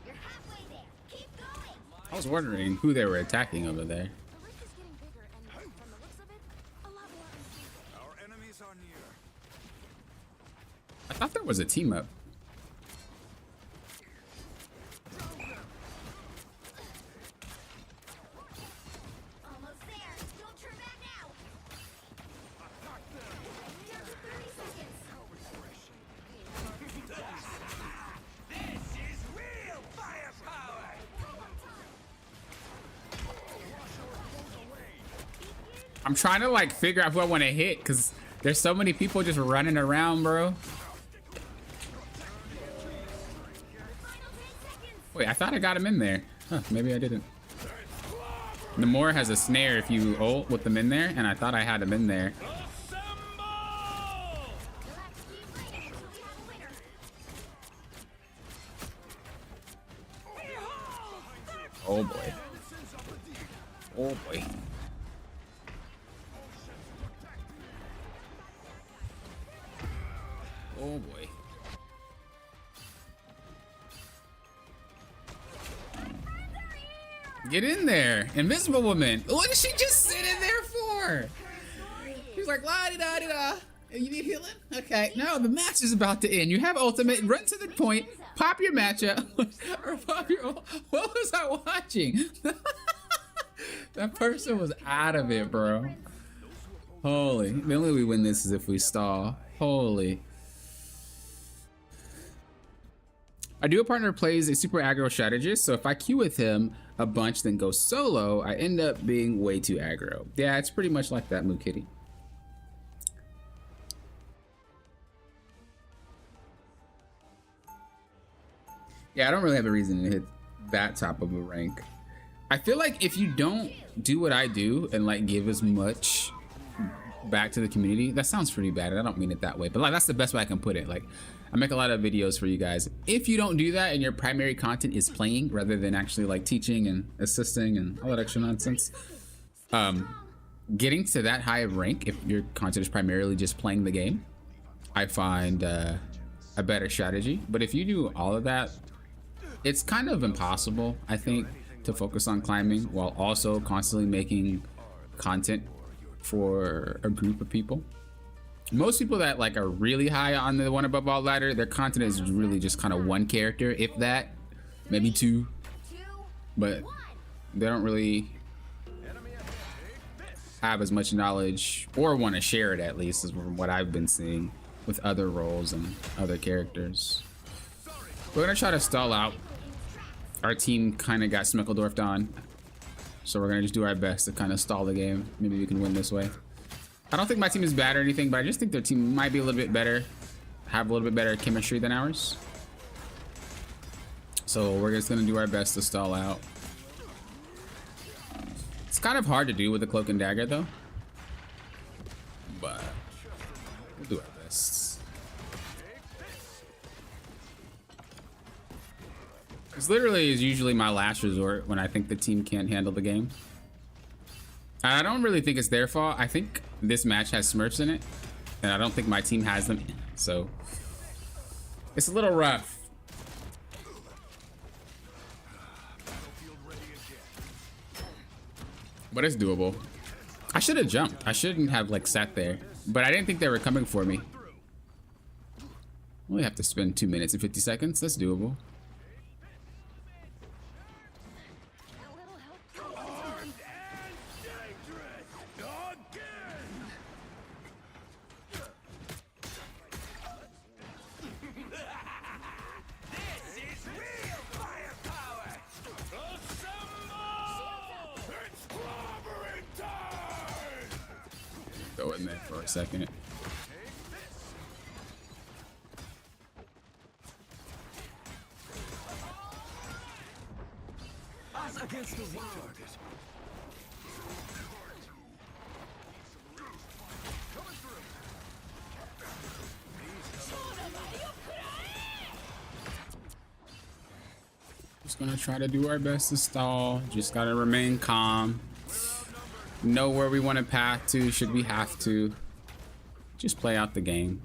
You're halfway there. Keep going. I was wondering who they were attacking over there. The rift is getting bigger, and from the looks of it, a lot more unstable. Our enemies are near. I thought there was a team up. Almost there. Don't turn back now. Down to 30 seconds. This is real firepower! I'm trying to like figure out who I want to hit because there's so many people just running around, bro. Final 10 seconds. Wait, I thought I got him in there. Huh, maybe I didn't. Namor has a snare if you ult with them in there, and I thought I had him in there. Relax, keep fighting until we have a winner. Oh boy. Oh boy. Oh boy. Get in there, Invisible Woman. What is she just sitting there for? She's like, la di da di da. You need healing? Okay. No, the match is about to end. You have ultimate. Run to the point. Pop your matchup. Or pop your. What was I watching? That person was out of it, bro. Holy. The only way we win this is if we stall. Holy. I do a partner who plays a super aggro strategist, so if I queue with him a bunch then go solo, I end up being way too aggro. Yeah, it's pretty much like that, Moo Kitty. Yeah, I don't really have a reason to hit that top of a rank. I feel like if you don't do what I do and like give as much back to the community, that sounds pretty bad, and I don't mean it that way, but like that's the best way I can put it. Like, I make a lot of videos for you guys. If you don't do that and your primary content is playing rather than actually like teaching and assisting and all that extra nonsense, getting to that high of rank, if your content is primarily just playing the game, I find a better strategy. But if you do all of that, it's kind of impossible, I think, to focus on climbing while also constantly making content for a group of people. Most people that like are really high on the one above all ladder, their content is really just kind of one character, if that, maybe two, but they don't really have as much knowledge or want to share it, at least, as from what I've been seeing with other roles and other characters. We're gonna try to stall out. Our team kind of got Smeckledorfed on, so we're gonna just do our best to kind of stall the game. Maybe we can win this way. I don't think my team is bad or anything, but I just think their team might be a little bit better, have a little bit better chemistry than ours. So we're just gonna do our best to stall out. It's kind of hard to do with the cloak and dagger though, but we'll do our best. This literally is usually my last resort when I think the team can't handle the game. I don't really think it's their fault. I think this match has Smurfs in it, and I don't think my team has them, so it's a little rough. But it's doable. I should have jumped. I shouldn't have like sat there, but I didn't think they were coming for me. Only have to spend 2 minutes and 50 seconds. That's doable. go in there for a second. Us against the world. Just gonna try to do our best to stall. Just gotta remain calm. Know where we want to path to should we have to. Just play out the game.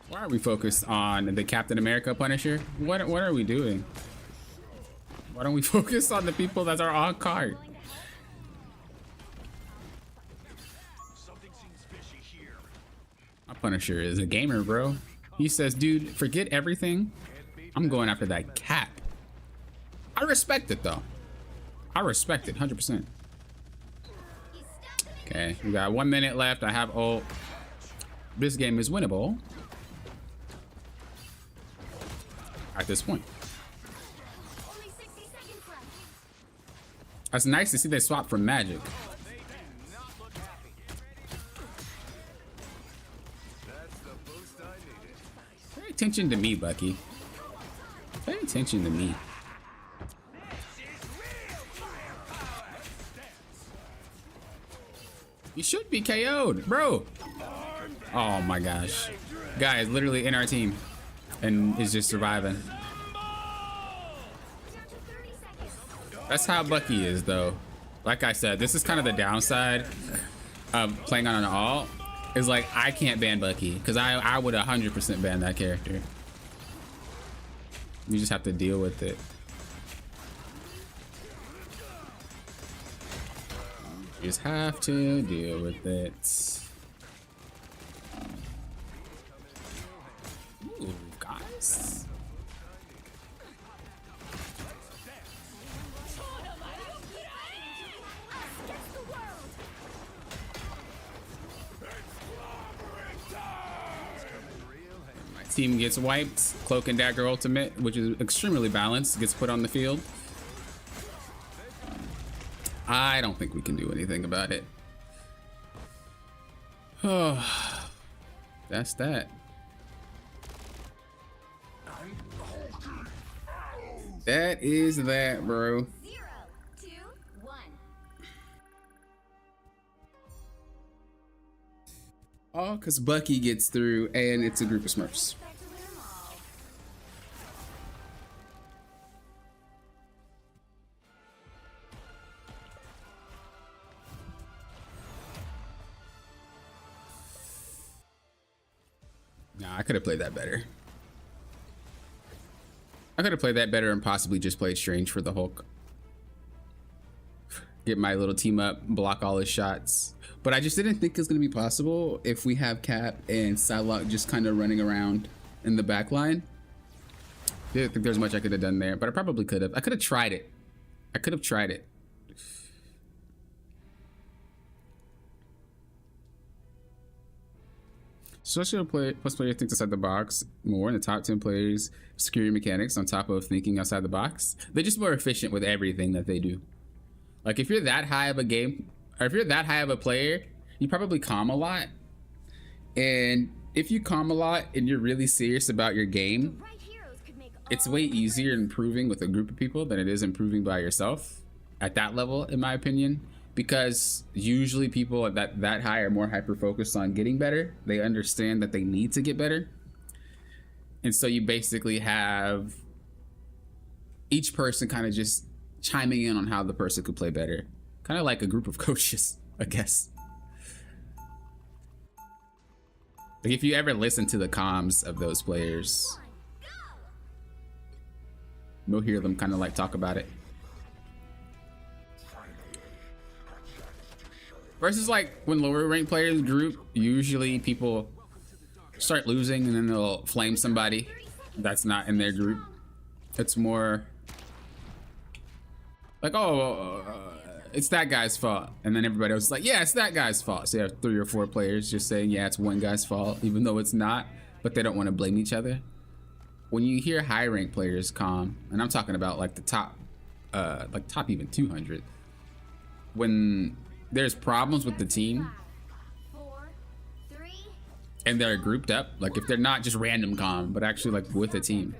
Why are we focused on the Captain America Punisher? What are we doing? Why don't we focus on the people that are on card? Something seems fishy here. My Punisher is a gamer, bro. He says, dude, forget everything. I'm going after that cap. I respect it, though. I respect it, 100%. Okay, we got 1 minute left. I have ult. This game is winnable. At this point. Only 60 seconds left. That's nice to see they swap from magic. That's the boost I needed. Pay attention to me, Bucky. Pay attention to me. You should be KO'd, bro. Oh my gosh. Guy is literally in our team and is just surviving. That's how Bucky is, though. Like I said, this is kind of the downside of playing on an alt. Is like I can't ban Bucky because I would 100% ban that character. You just have to deal with it. You just have to deal with it. Ooh, guys. My team gets wiped. Cloak and Dagger ultimate, which is extremely balanced, gets put on the field. I don't think we can do anything about it. Oh, that's that. That is that, bro. 0, 2, 1. All because Bucky gets through and it's a group of Smurfs. Back to win 'em all. Nah, I could have played that better. I could have played that better and possibly just played Strange for the Hulk. Get my little team up, block all his shots. But I just didn't think it was going to be possible if we have Cap and Psylocke just kind of running around in the back line. Didn't think there's much I could have done there, but I probably could have. I could have tried it. I could have tried it. Social plus player thinks outside the box more in the top 10 players security mechanics on top of thinking outside the box. They're just more efficient with everything that they do. Like if you're that high of a game, or if you're that high of a player, you probably calm a lot. And if you calm a lot and you're really serious about your game, Right heroes could make it's all way the easier improving with a group of people than it is improving by yourself at that level, in my opinion. Because usually people that high are more hyper focused on getting better. They understand that they need to get better. And so you basically have each person kind of just chiming in on how the person could play better. Kind of like a group of coaches, I guess. Like if you ever listen to the comms of those players, you'll hear them kind of like talk about it. Versus like when lower ranked players group, usually people start losing and then they'll flame somebody that's not in their group. It's more like, oh, it's that guy's fault. And then everybody else is like, yeah, it's that guy's fault. So you have 3 or 4 players just saying, yeah, it's one guy's fault, even though it's not, but they don't want to blame each other. When you hear high rank players calm, and I'm talking about like the top even 200, when there's problems with the team and they're grouped up, like if they're not just random calm, but actually like with a team,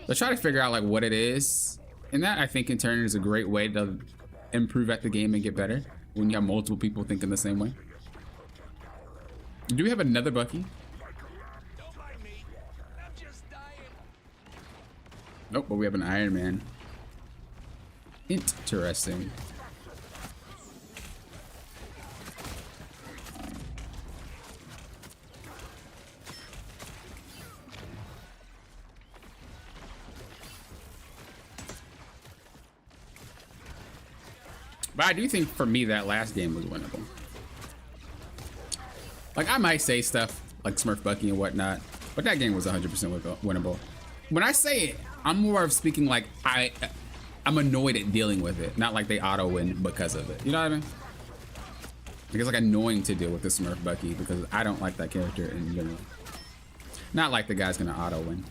they'll try to figure out like what it is. And that, I think, in turn is a great way to improve at the game and get better when you have multiple people thinking the same way. Do we have another Bucky? Don't mind me. I'm just dying. Nope, but we have an Iron Man. Interesting. But I do think for me that last game was winnable. Like I might say stuff like Smurf Bucky and whatnot, but that game was 100% winnable. When I say it, I'm more of speaking like I'm annoyed at dealing with it, not like they auto win because of it. You know what I mean? Like it's like annoying to deal with the Smurf Bucky because I don't like that character in general. Not like the guy's gonna auto win.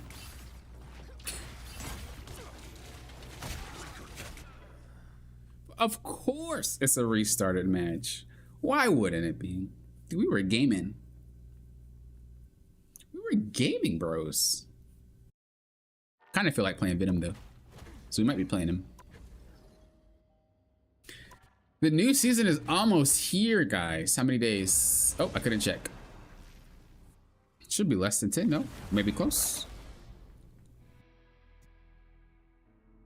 Of course it's a restarted match. Why wouldn't it be? Dude, we were gaming. We were gaming, bros. Kind of feel like playing Venom though. So we might be playing him. The new season is almost here, guys. How many days? Oh, I couldn't check. Should be less than 10, no? Maybe close.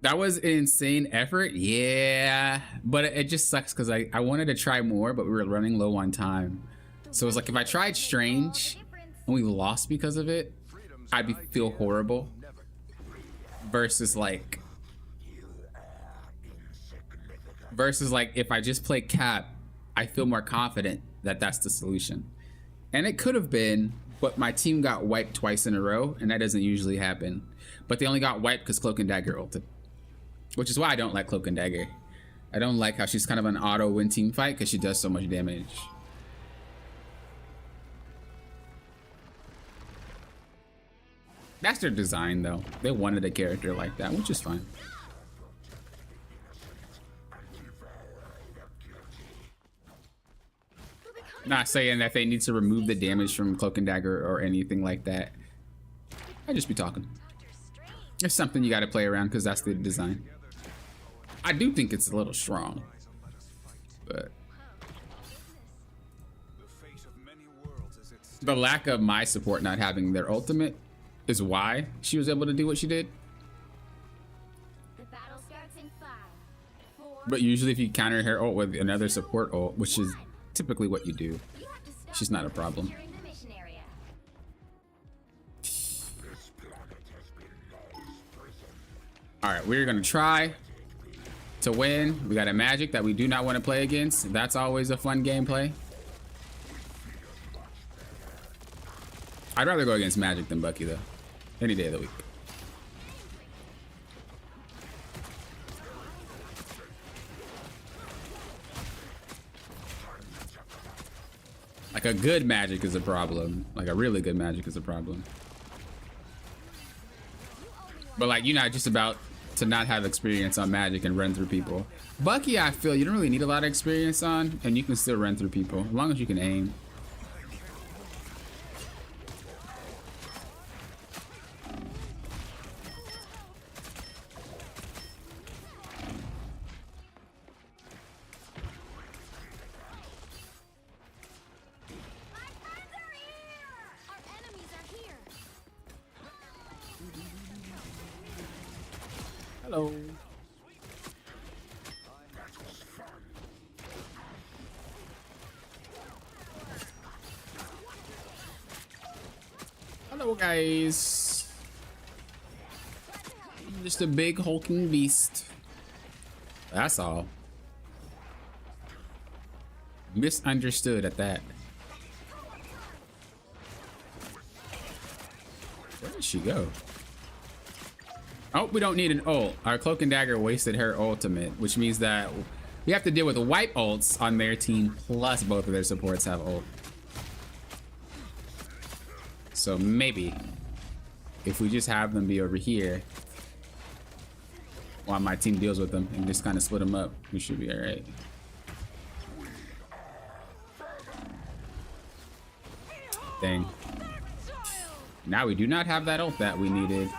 That was an insane effort, yeah, but it just sucks because I wanted to try more, but we were running low on time. So it was like if I tried Strange and we lost because of it, I'd feel horrible. Versus like if I just play Cap, I feel more confident that that's the solution. And it could have been, but my team got wiped twice in a row, and that doesn't usually happen. But they only got wiped because Cloak and Dagger ulted. Which is why I don't like Cloak and Dagger. I don't like how she's kind of an auto win team fight because she does so much damage. That's their design though. They wanted a character like that, which is fine. Not saying that they need to remove the damage from Cloak and Dagger or anything like that. I just be talking. It's something you got to play around because that's the design. I do think it's a little strong, but the lack of my support not having their ultimate is why she was able to do what she did. The battle starts in 5, 4. But usually if you counter her ult with another support ult, which is typically what you do, You have to stop she's not a problem. securing the mission area. All right, we're gonna try to win. We got a Magic that we do not want to play against. That's always a fun gameplay. I'd rather go against Magic than Bucky though, any day of the week. Like a good Magic is a problem. Like a really good Magic is a problem. But like, you're not just about to not have experience on Magic and run through people. Bucky, I feel you don't really need a lot of experience on, and you can still run through people as long as you can aim. Our enemies are here. Hello. Hello, guys. I'm just a big hulking beast. That's all. Misunderstood at that. Where did she go? Oh, we don't need an ult. Our Cloak and Dagger wasted her ultimate, which means that We have to deal with wipe ults on their team, plus both of their supports have ult. So maybe if we just have them be over here while my team deals with them and just kind of split them up, we should be all right. Dang. Now we do not have that ult that we needed.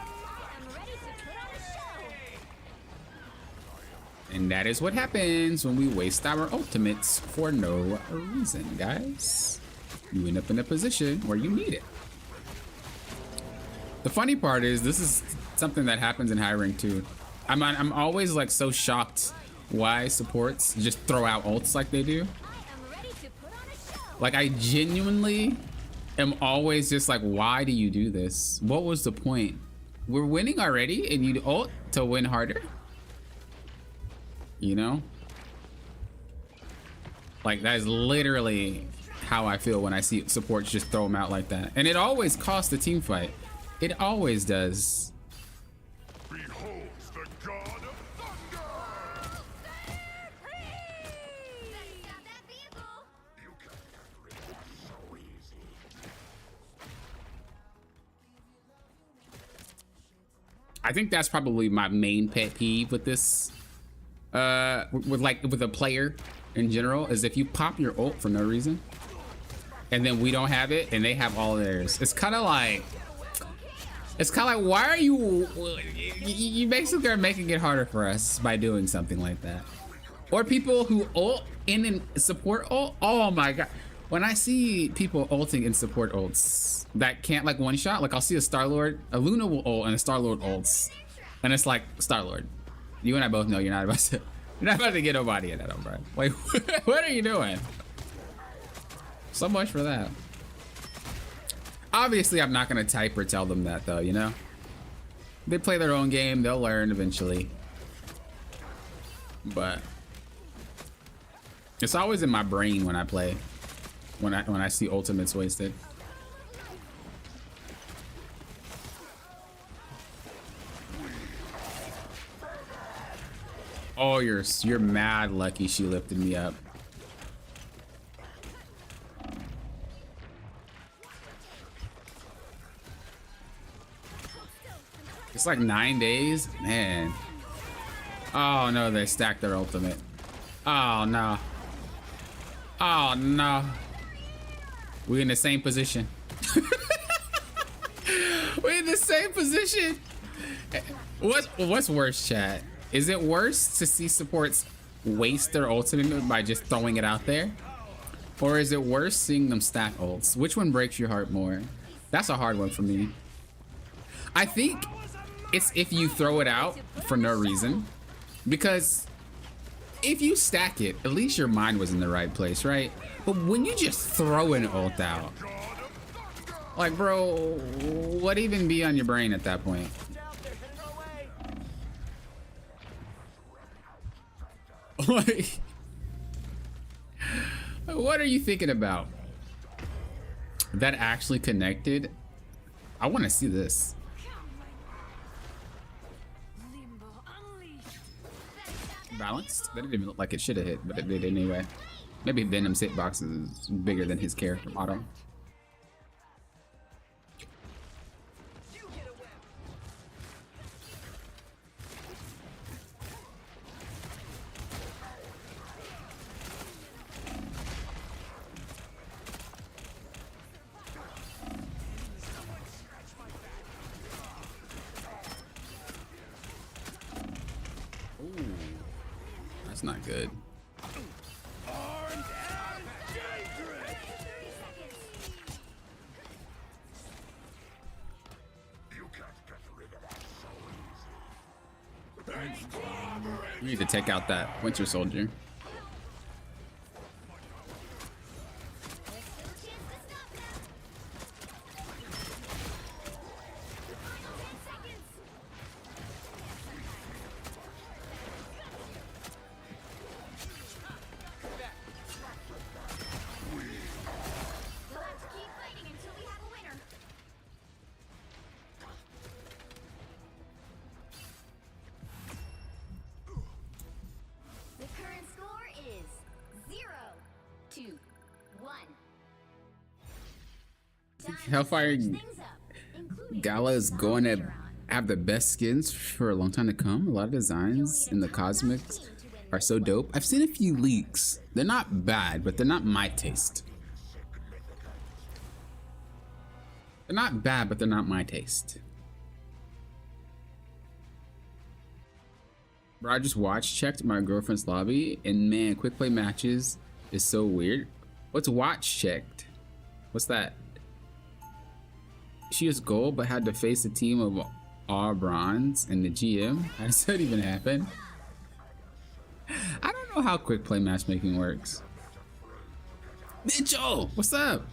And that is what happens when we waste our ultimates for no reason, guys. You end up in a position where you need it. The funny part is this is something that happens in high rank too. I'm always like so shocked why supports just throw out ults like they do. Like I genuinely am always just like, why do you do this? What was the point? We're winning already and you ult to win harder? You know? Like that is literally how I feel when I see supports just throw them out like that. And it always costs the team fight. It always does. Beholds the god of thunder! You can't get rid of us so easy. I think that's probably my main pet peeve with this, with a player in general, is if you pop your ult for no reason, and then we don't have it, and they have all theirs. It's kind of like, why are you basically are making it harder for us by doing something like that. Or people who ult in and support ult. Oh my god. When I see people ulting in support ults that can't like one shot, like I'll see a Star-Lord, a Luna will ult and a Star-Lord ults. And it's like, Star-Lord, you and I both know you're not about to get nobody in that, bro. Like, what are you doing? So much for that. Obviously, I'm not gonna type or tell them that though, you know? They play their own game, they'll learn eventually. But it's always in my brain when I play, when I see ultimates wasted. Oh, you're mad lucky she lifted me up. It's like 9 days, man. Oh no, they stacked their ultimate. Oh no. Oh no. We're in the same position. We're in the same position. What's worse, chat? Is it worse to see supports waste their ultimate by just throwing it out there? Or is it worse seeing them stack ults? Which one breaks your heart more? That's a hard one for me. I think it's if you throw it out for no reason. Because if you stack it, at least your mind was in the right place, right? But when you just throw an ult out, like, bro, what even be on your brain at that point? Like, what are you thinking about? That actually connected? I want to see this. Balanced? That didn't even look like it should have hit, but it did anyway. Maybe Venom's hitbox is bigger than his character model. Not good. We need to take out that Winter Soldier. The current score Hellfire Things up, including Gala is going to have the best skins for a long time to come. A lot of designs in the cosmics are so dope. I've seen a few leaks. They're not bad, but they're not my taste. They're not bad, but they're not my taste. Bro, I just checked my girlfriend's lobby, and man, quick play matches is so weird. What's watch checked? What's that? She was gold, but had to face a team of all bronze in the GM. How does that even happen? I don't know how quick play matchmaking works. Mitchell, what's up?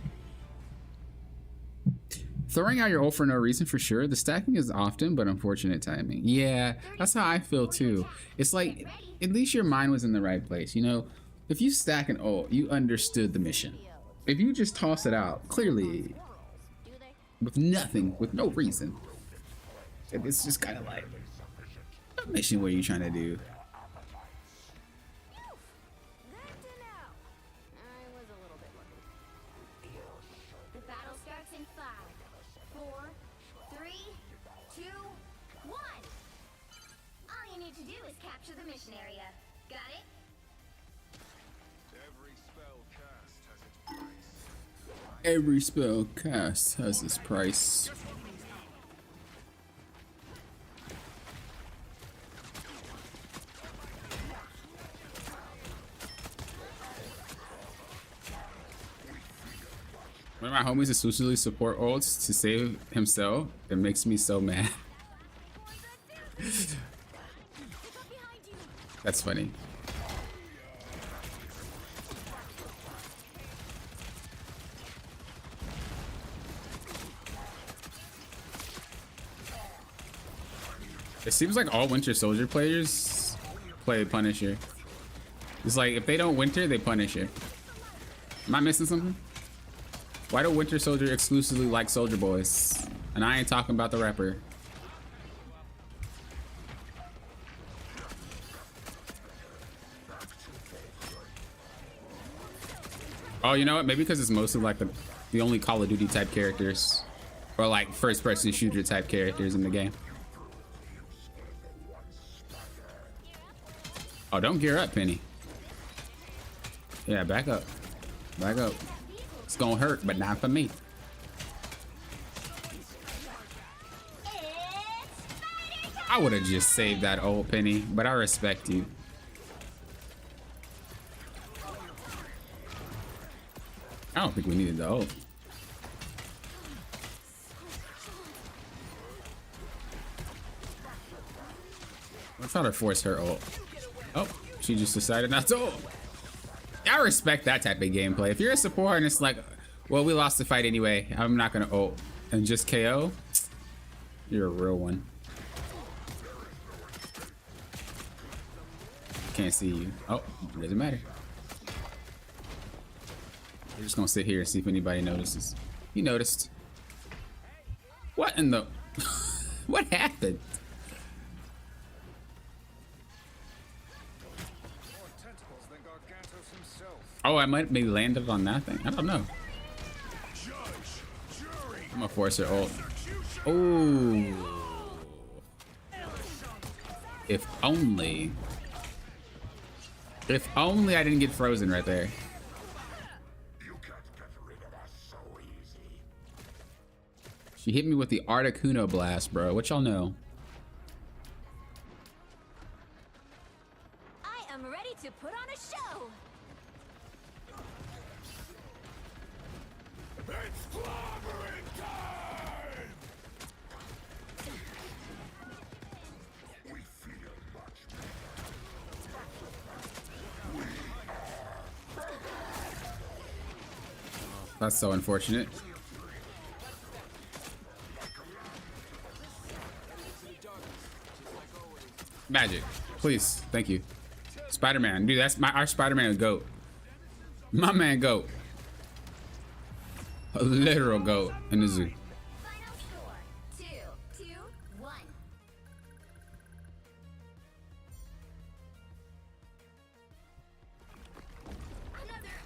Throwing out your ult for no reason for sure. The stacking is often, but unfortunate timing. Yeah, that's how I feel too. It's like, at least your mind was in the right place. You know, if you stack an ult, you understood the mission. If you just toss it out, clearly, with nothing, with no reason, it's just kind of like, what mission were you trying to do? The battle starts in 5, 4, 3, 2, 1. All you need to do is capture the mission area. Got it? Every spell cast has its price. Every spell cast has its price. One of my homies exclusively support ults to save himself. It makes me so mad. That's funny. It seems like all Winter Soldier players play Punisher. It's like if they don't Winter, they Punisher. Am I missing something? Why do Winter Soldier exclusively like Soldier Boys? And I ain't talking about the rapper. Oh, you know what? Maybe because it's mostly like the only Call of Duty type characters, or like first person shooter type characters in the game. Oh, don't gear up, Penny. Yeah, back up. Back up. It's gonna hurt, but not for me. I would have just saved that old Penny, but I respect you. I don't think we needed the ult. I'm trying to force her ult. Oh, she just decided not to ult. I respect that type of gameplay. If you're a support and it's like, well, we lost the fight anyway, I'm not gonna ult and just KO, you're a real one. Can't see you. Oh, doesn't matter. We're just gonna sit here and see if anybody notices. You noticed. What in the... What happened? Oh, I might maybe landed on that thing. I don't know. I'm gonna force her ult. Oh. If only. If only I didn't get frozen right there. She hit me with the Articuno blast, bro. What y'all know? I am ready to put on a show. It's clobbering time! We feel much better. That's so unfortunate. Magic, please, thank you. Spider-Man, dude, that's our Spider-Man goat. My man goat. A literal goat in the zoo. Final score: 2, 2, 1.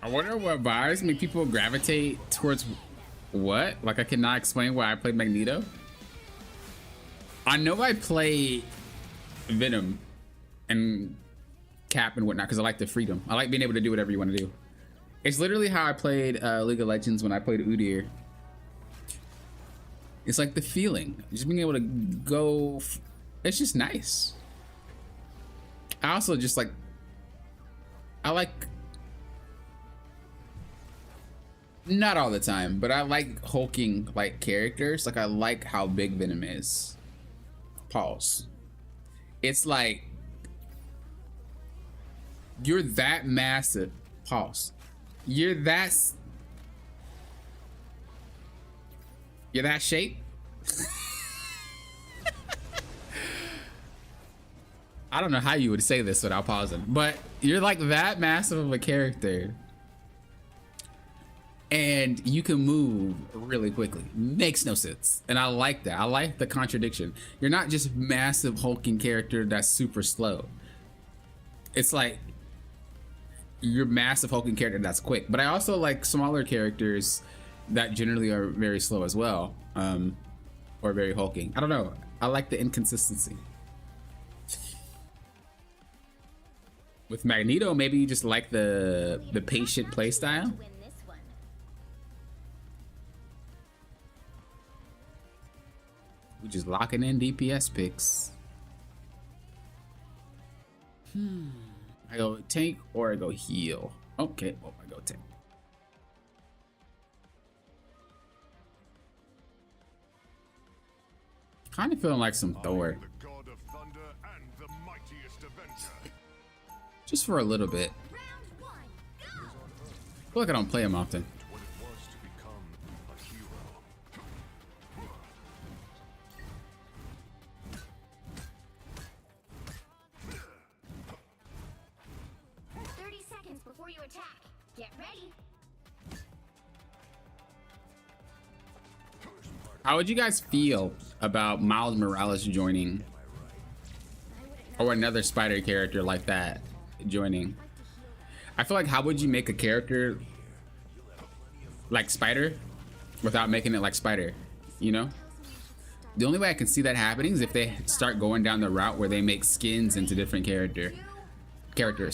I wonder what vibes make people gravitate towards What? Like I cannot explain why I played Magneto? I know I play Venom and Cap and whatnot because I like the freedom. I like being able to do whatever you want to do. It's literally how I played League of Legends when I played Udyr. It's like the feeling, just being able to go. It's just nice. I also just like, I like, not all the time, but I like hulking like characters. Like I like how big Venom is. Pause. It's like, you're that massive. Pause. You're that shape. I don't know how you would say this without pausing, but you're like that massive of a character and you can move really quickly. Makes no sense. And I like that. I like the contradiction. You're not just massive hulking character that's super slow. It's like you're massive hulking character that's quick. But I also like smaller characters that generally are very slow as well, or very hulking. I don't know. I like the inconsistency. With Magneto, maybe you just like the patient play style. Win this one. We just locking in DPS picks. I go tank or I go heal. Okay, well, I go tank. Kind of feeling like some Thor. The god of thunder and the mightiest avenger. Just for a little bit. Round one, go! I feel like I don't play him often. What it was to become a hero. 30 seconds before you attack. Get ready. How would you guys feel about Miles Morales joining? Or another Spider character like that joining? I feel like, how would you make a character like Spider without making it like Spider, you know? The only way I can see that happening is if they start going down the route where they make skins into different characters.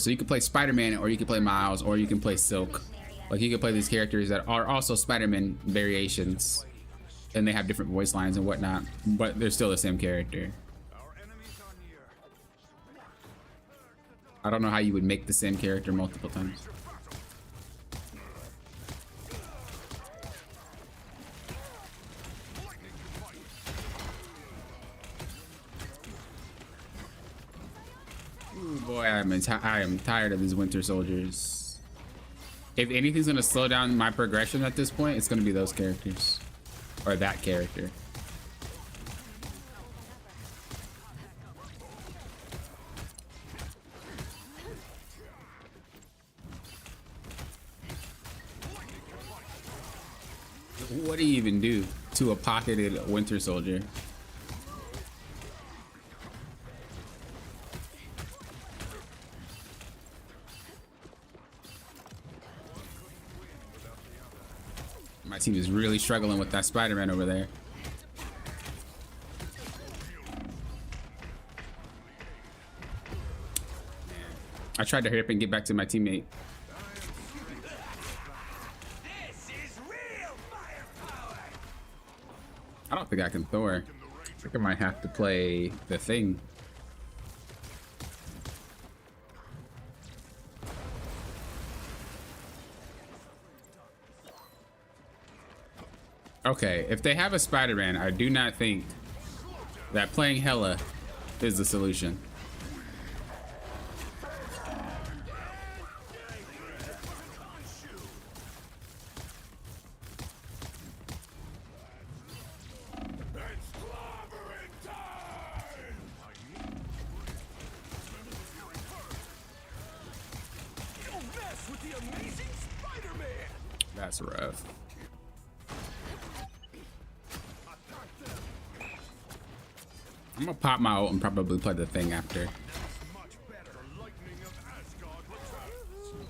So you can play Spider-Man, or you can play Miles, or you can play Silk. Like you can play these characters that are also Spider-Man variations, and they have different voice lines and whatnot, but they're still the same character. I don't know how you would make the same character multiple times. Ooh, boy, I am tired of these Winter Soldiers. If anything's gonna slow down my progression at this point, it's gonna be those characters. Or that character. What do you even do to a pocketed Winter Soldier? My team is really struggling with that Spider-Man over there. I tried to hurry up and get back to my teammate. I don't think I can Thor. I think I might have to play the Thing. Okay, if they have a Spider-Man, I do not think that playing Hela is the solution. That's rough. I'm gonna pop my ult and probably play the Thing after. Much better. Lightning of Asgard returns.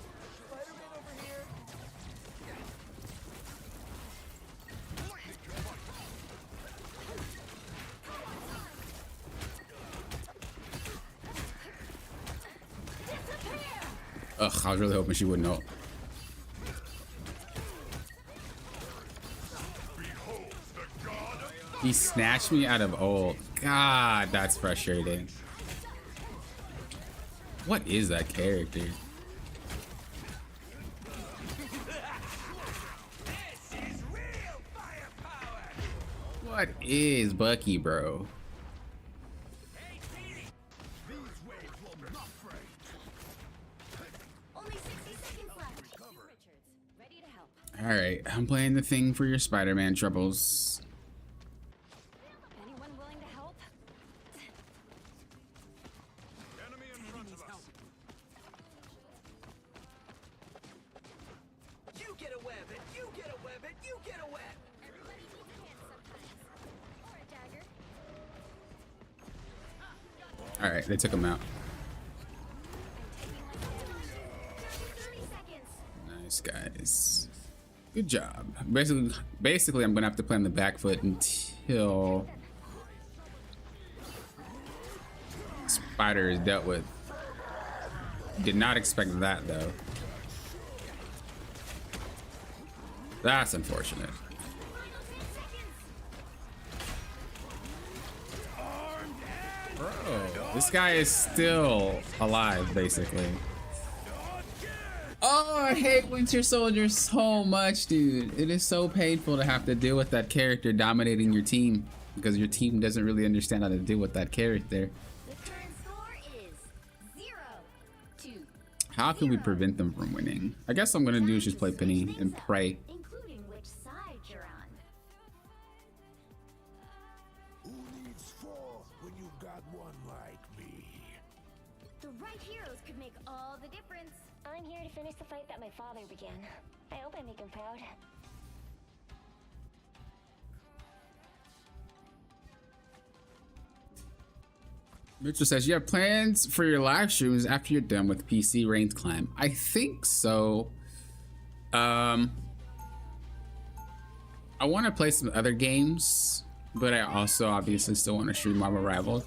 Ugh, I was really hoping she wouldn't ult. He snatched me out of ult. God, that's frustrating. What is that character? What is Bucky, bro? Only 60 seconds left. Richards, ready to help. All right, I'm playing the thing for your Spider-Man troubles. Anyone willing to help? Enemy in front of us. You get a web, and you get a web, and you get a web. Everybody needs a hand sometimes. Or a dagger. All right, they took him out. I'm taking my damage. 30 seconds. Nice, guys. Good job. Basically, I'm gonna have to play on the back foot until Spider is dealt with. Did not expect that though. That's unfortunate. Bro, this guy is still alive, basically. Oh, I hate Winter Soldier so much, dude. It is so painful to have to deal with that character dominating your team because your team doesn't really understand how to deal with that character. The current score is 0-2. How can we prevent them from winning? I guess what I'm gonna do is just play Penny and pray. Including which side you're on. Who needs four when you've got one like me? The right heroes could make all the difference. I'm here to finish the fight that my father began. I hope I make him proud. Mitchell says, you have plans for your live streams after you're done with PC Reigns Climb? I think so. I want to play some other games, but I also obviously still want to stream Marvel Rivals.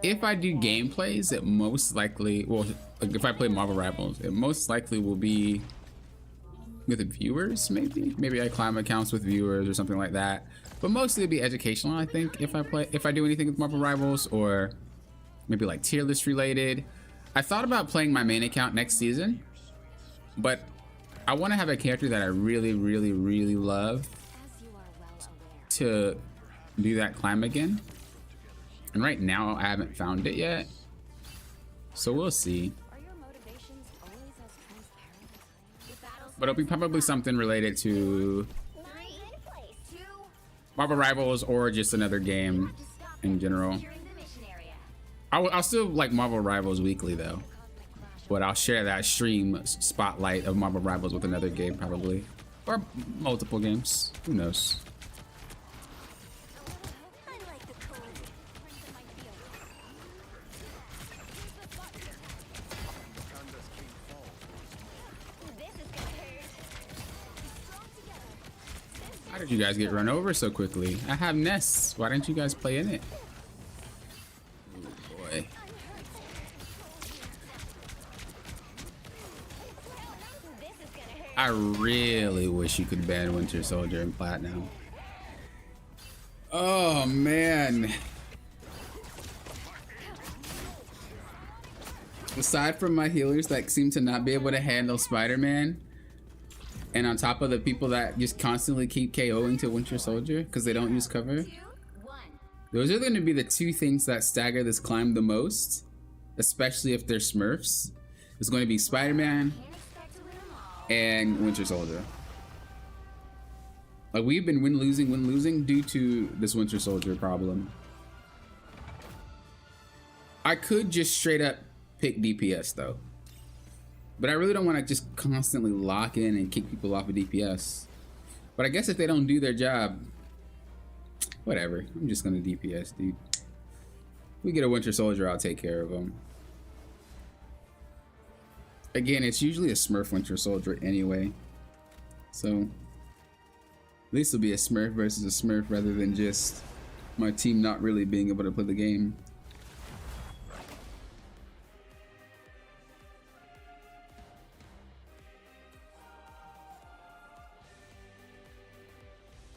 If I do gameplays, it most likely, well, like if I play Marvel Rivals, it most likely will be with the viewers, maybe. Maybe I climb accounts with viewers or something like that. But mostly it'll be educational, I think, if I do anything with Marvel Rivals, or maybe like tier list related. I thought about playing my main account next season, but I want to have a character that I really, really, really love As you are well aware. to do that climb again. And right now I haven't found it yet, so we'll see. Are your motivations always as transparent as The battle But it'll be probably something related to 3, 2, Marvel Rivals or just another game in general. securing the mission area. I'll still like Marvel Rivals weekly though, but I'll share that stream spotlight of Marvel Rivals with another game probably, or multiple games. Who knows? I like the cold. This is gonna hurt. How did you guys get run over so quickly? I have nests. Why didn't you guys play in it? Oh boy. This is gonna hurt. I really wish you could ban Winter Soldier in Platinum. Oh man. Aside from my healers that seem to not be able to handle Spider-Man, and on top of the people that just constantly keep KOing to Winter Soldier because they don't use cover, 2, 1. those are going to be the two things that stagger this climb the most, especially if they're Smurfs. It's going to be Spider-Man Can't expect to win them all. and Winter Soldier. Like, we've been win losing due to this Winter Soldier problem. I could just straight up pick DPS though, but I really don't want to just constantly lock in and kick people off of DPS. But I guess if they don't do their job, whatever, I'm just gonna DPS, dude. If we get a Winter Soldier, I'll take care of him. Again, it's usually a Smurf Winter Soldier anyway, so at least it'll be a Smurf versus a Smurf rather than just my team not really being able to play the game.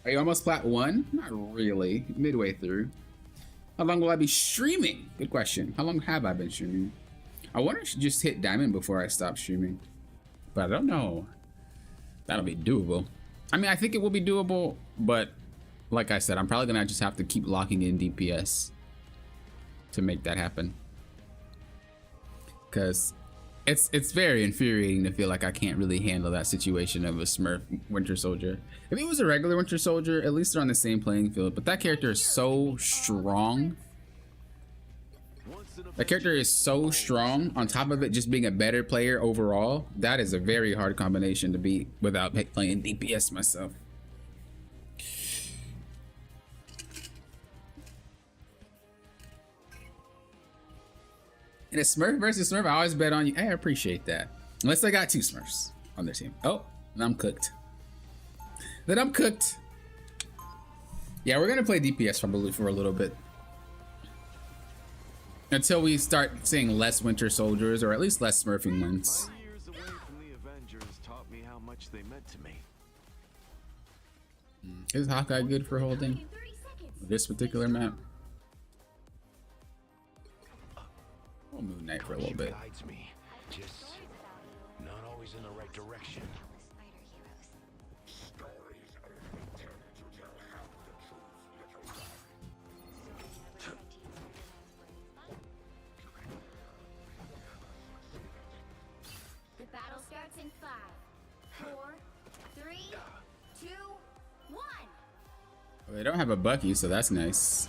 Are you almost plat 1? Not really. Midway through. How long will I be streaming? Good question. How long have I been streaming? I wonder if I should just hit diamond before I stop streaming. But I don't know. That'll be doable. I mean, I think it will be doable, but like I said, I'm probably gonna just have to keep locking in DPS to make that happen. Because it's very infuriating to feel like I can't really handle that situation of a Smurf Winter Soldier. If it was a regular Winter Soldier, at least they're on the same playing field. But that character is so strong. That character is so strong. On top of it, just being a better player overall, that is a very hard combination to beat without playing DPS myself. In a Smurf versus Smurf, I always bet on you. Hey, I appreciate that. Unless they got 2 Smurfs on their team. Oh, and I'm cooked. Then I'm cooked. Yeah, we're gonna play DPS probably for a little bit. Until we start seeing less Winter Soldiers, or at least less Smurfing ones. 5 years away from the Avengers taught me how much they meant to me. Is Hawkeye good for holding this particular map? We'll Moon Knight for a little bit. Guides me, just not always in the right direction. The battle starts in 5, 4, 3, 2, 1. Well, they don't have a Bucky, so that's nice.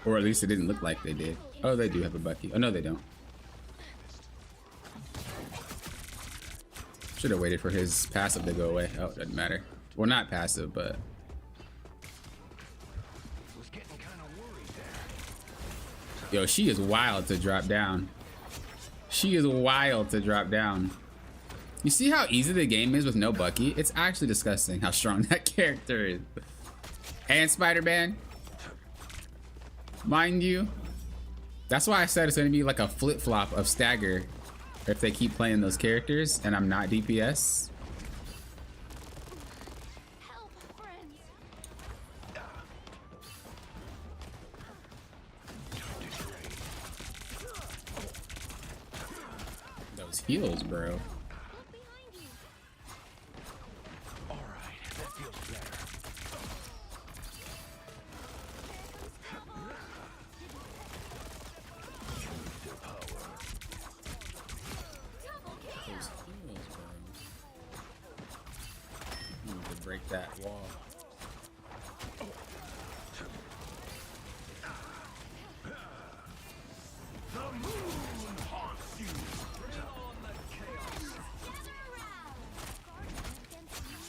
Or at least it didn't look like they did. Oh, they do have a Bucky. Oh, no, they don't. Should have waited for his passive to go away. Oh, it doesn't matter. Well, not passive, but... Was getting kind of worried there. Yo, she is wild to drop down. She is wild to drop down. You see how easy the game is with no Bucky? It's actually disgusting how strong that character is. And Spider-Man. Mind you. That's why I said it's going to be like a flip-flop of stagger if they keep playing those characters and I'm not DPS. Help, friends. Those heals, bro. Look behind you. All right, that feels better. Those heals, bro. I need to break that wall.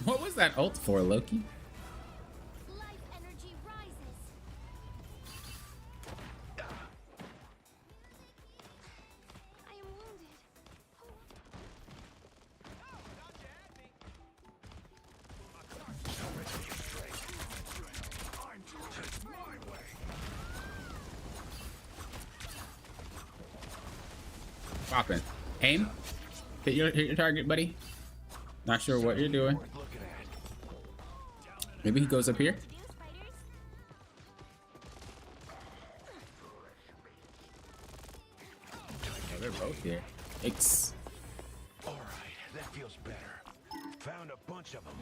What was that ult for, Loki? Life energy rises. I am wounded. Poppin'. Aim. Hit your target, buddy. Not sure what you're doing. Worth looking at. Maybe he goes up here. Oh, they're both here. X. All right, that feels better. Found a bunch of them.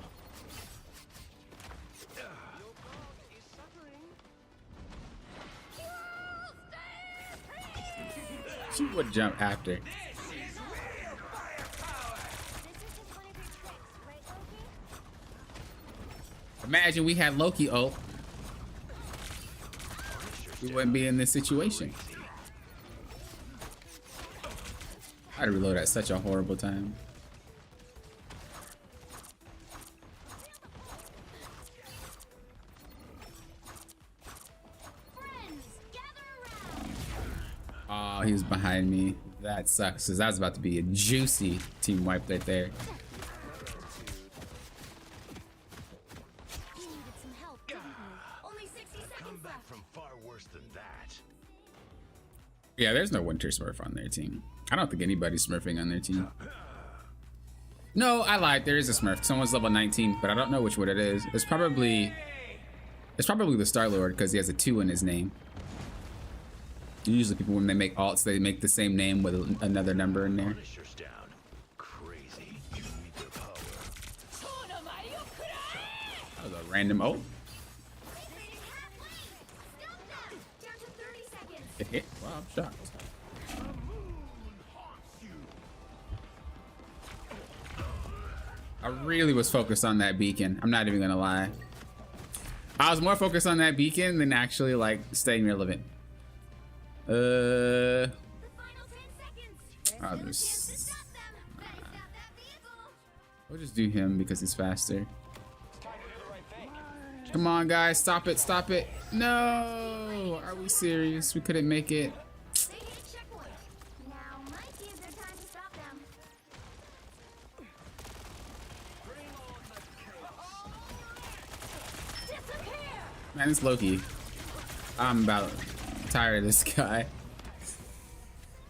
She would jump after. This isn't one of your tricks, right, Loki? Imagine we had Loki ult. We wouldn't be in this situation. I had to reload at such a horrible time. Friends, gather around. Oh, he was behind me. That sucks, because that was about to be a juicy team wipe right there. You needed some help, didn't you? Only 60 Come seconds back left. from far worse than that. Yeah, there's no Winter Smurf on their team. I don't think anybody's smurfing on their team. No, I lied. There is a Smurf. Someone's level 19, but I don't know which one it is. It's probably It's probably the Star-Lord because he has a 2 in his name. Usually people, when they make alts, they make the same name with another number in there. Punisher's down. Crazy. You need their power. That was a random ult. It hit. Wow, I'm shocked. I really was focused on that beacon. I'm not even gonna lie. I was more focused on that beacon than actually like staying relevant. I'll just we'll just do him because he's faster. Come on, guys, stop it, stop it. No, are we serious? We couldn't make it. Man, it's Loki. I'm about tired of this guy.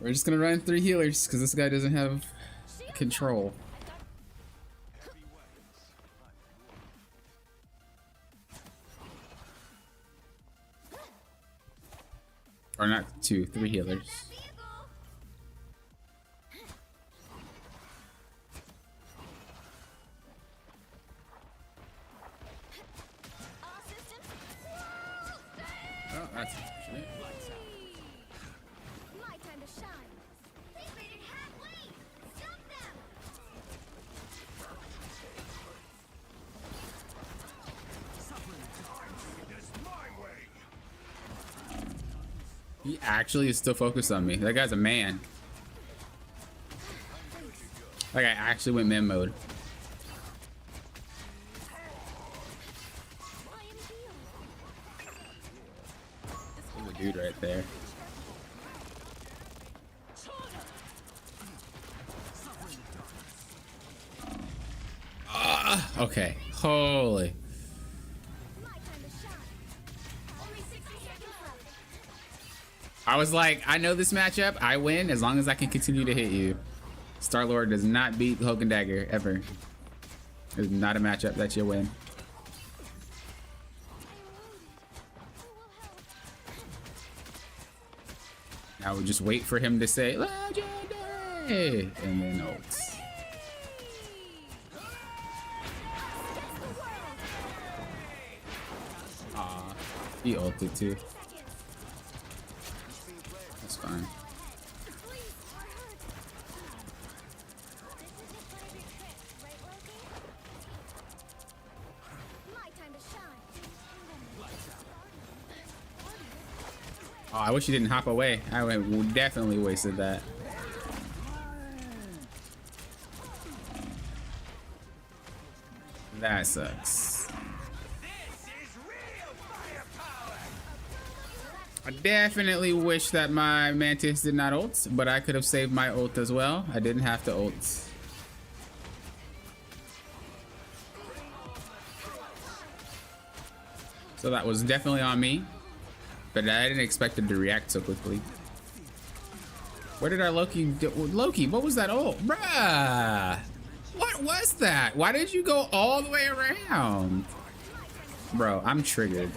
We're just gonna run 3 healers because this guy doesn't have control. Or not 2, 3 healers. Oh, that's unfortunate. My time to shine. They've made it halfway. Stop them. He actually is still focused on me. That guy's a man. That guy actually went man mode. There's a dude right there. Okay. Holy. My time to shine. Only 60 seconds left. I was like, I know this matchup. I win as long as I can continue to hit you. Star-Lord does not beat Hulk and Dagger ever. It's not a matchup that you win. Now we'll just wait for him to say legendary and then ults. Aw, he ulted too. That's fine. My time to shine. Oh, I wish he didn't hop away. I would definitely wasted that. That sucks. I definitely wish that my Mantis did not ult, but I could have saved my ult as well. I didn't have to ult. So that was definitely on me, but I didn't expect it to react so quickly. Where did our Loki do? Loki, what was that ult? Bruh! What was that? Why did you go all the way around? Bro, I'm triggered.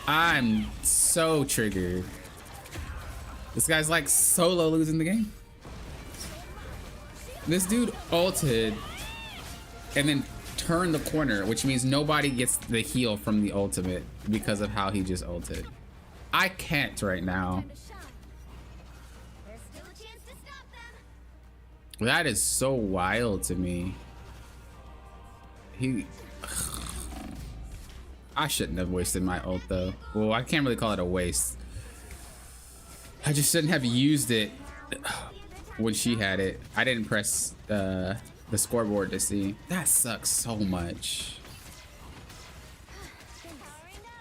I'm so triggered. This guy's like solo losing the game. This dude ulted and then turned the corner, which means nobody gets the heal from the ultimate because of how he just ulted. I can't right now. There's still a chance to stop them. That is so wild to me. I shouldn't have wasted my ult though. Well, I can't really call it a waste. I just shouldn't have used it when she had it. I didn't press the scoreboard to see. That sucks so much.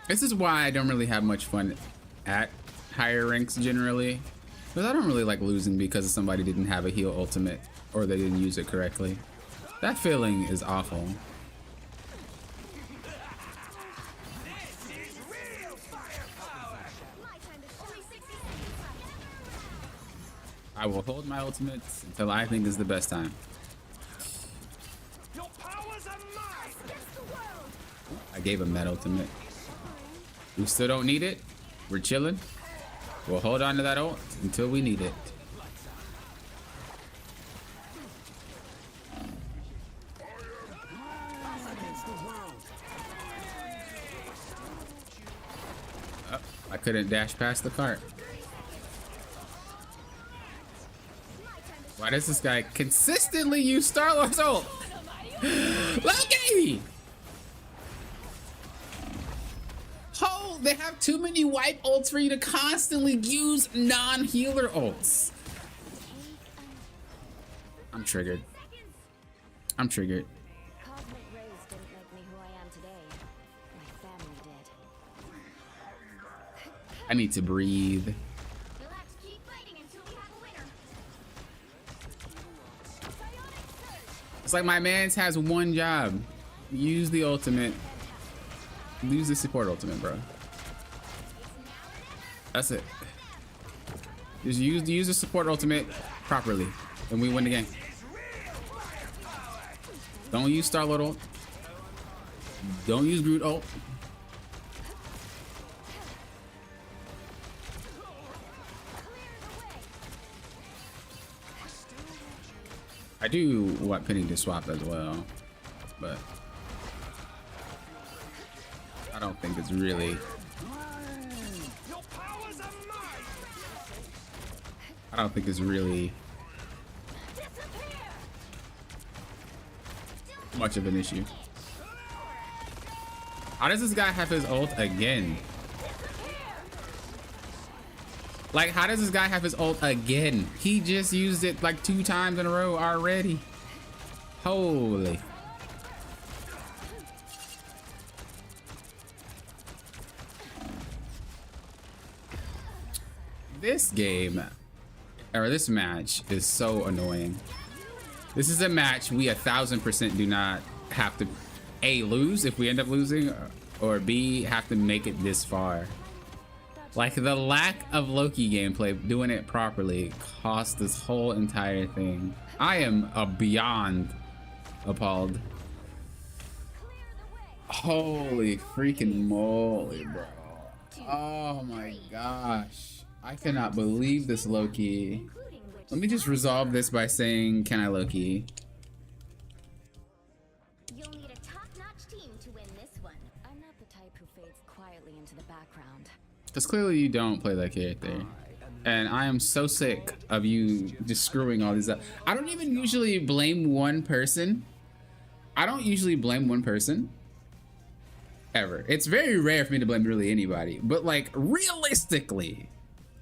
This is why I don't really have much fun at higher ranks generally. Because I don't really like losing because somebody didn't have a heal ultimate or they didn't use it correctly. That feeling is awful. I will hold my ultimates until I think is the best time. Your powers are mine. Against the world. I gave him that ultimate. We still don't need it. We're chilling. We'll hold on to that ult until we need it. Oh, I couldn't dash past the cart. Why does this guy consistently use Star-Lord's ult? Loki! Oh, they have too many wipe ults for you to constantly use non-healer ults. I'm triggered. I'm triggered. Cosmic rays didn't make me who I am today. My family did. I need to breathe. You'll have to keep fighting until we have a winner. It's like my man's has one job. Use the ultimate. Use the support ultimate, bro. That's it. Just use the support ultimate properly, and we win the game. Don't use Star-Lord ult. Don't use Groot ult. I do want Penny to swap as well, but I don't think it's really. I don't think it's really much of an issue. How does this guy have his ult again? Like, how does this guy have his ult again? He just used it like 2 times in a row already. Holy. This game, or this match, is so annoying. This is a match we 1000% do not have to A, lose if we end up losing, or B, have to make it this far. Like, the lack of Loki gameplay, doing it properly, cost this whole entire thing. I am beyond appalled. Holy freaking moly, bro. Oh my gosh. I cannot believe this, Loki. Let me just resolve this by saying, can I Loki? You'll need a top-notch team to win this one. I'm not the type who fades quietly into the background. Because clearly you don't play that character. And I am so sick of you just screwing all these up. I don't even usually blame one person. I don't usually blame one person. Ever. It's very rare for me to blame really anybody. But like, realistically,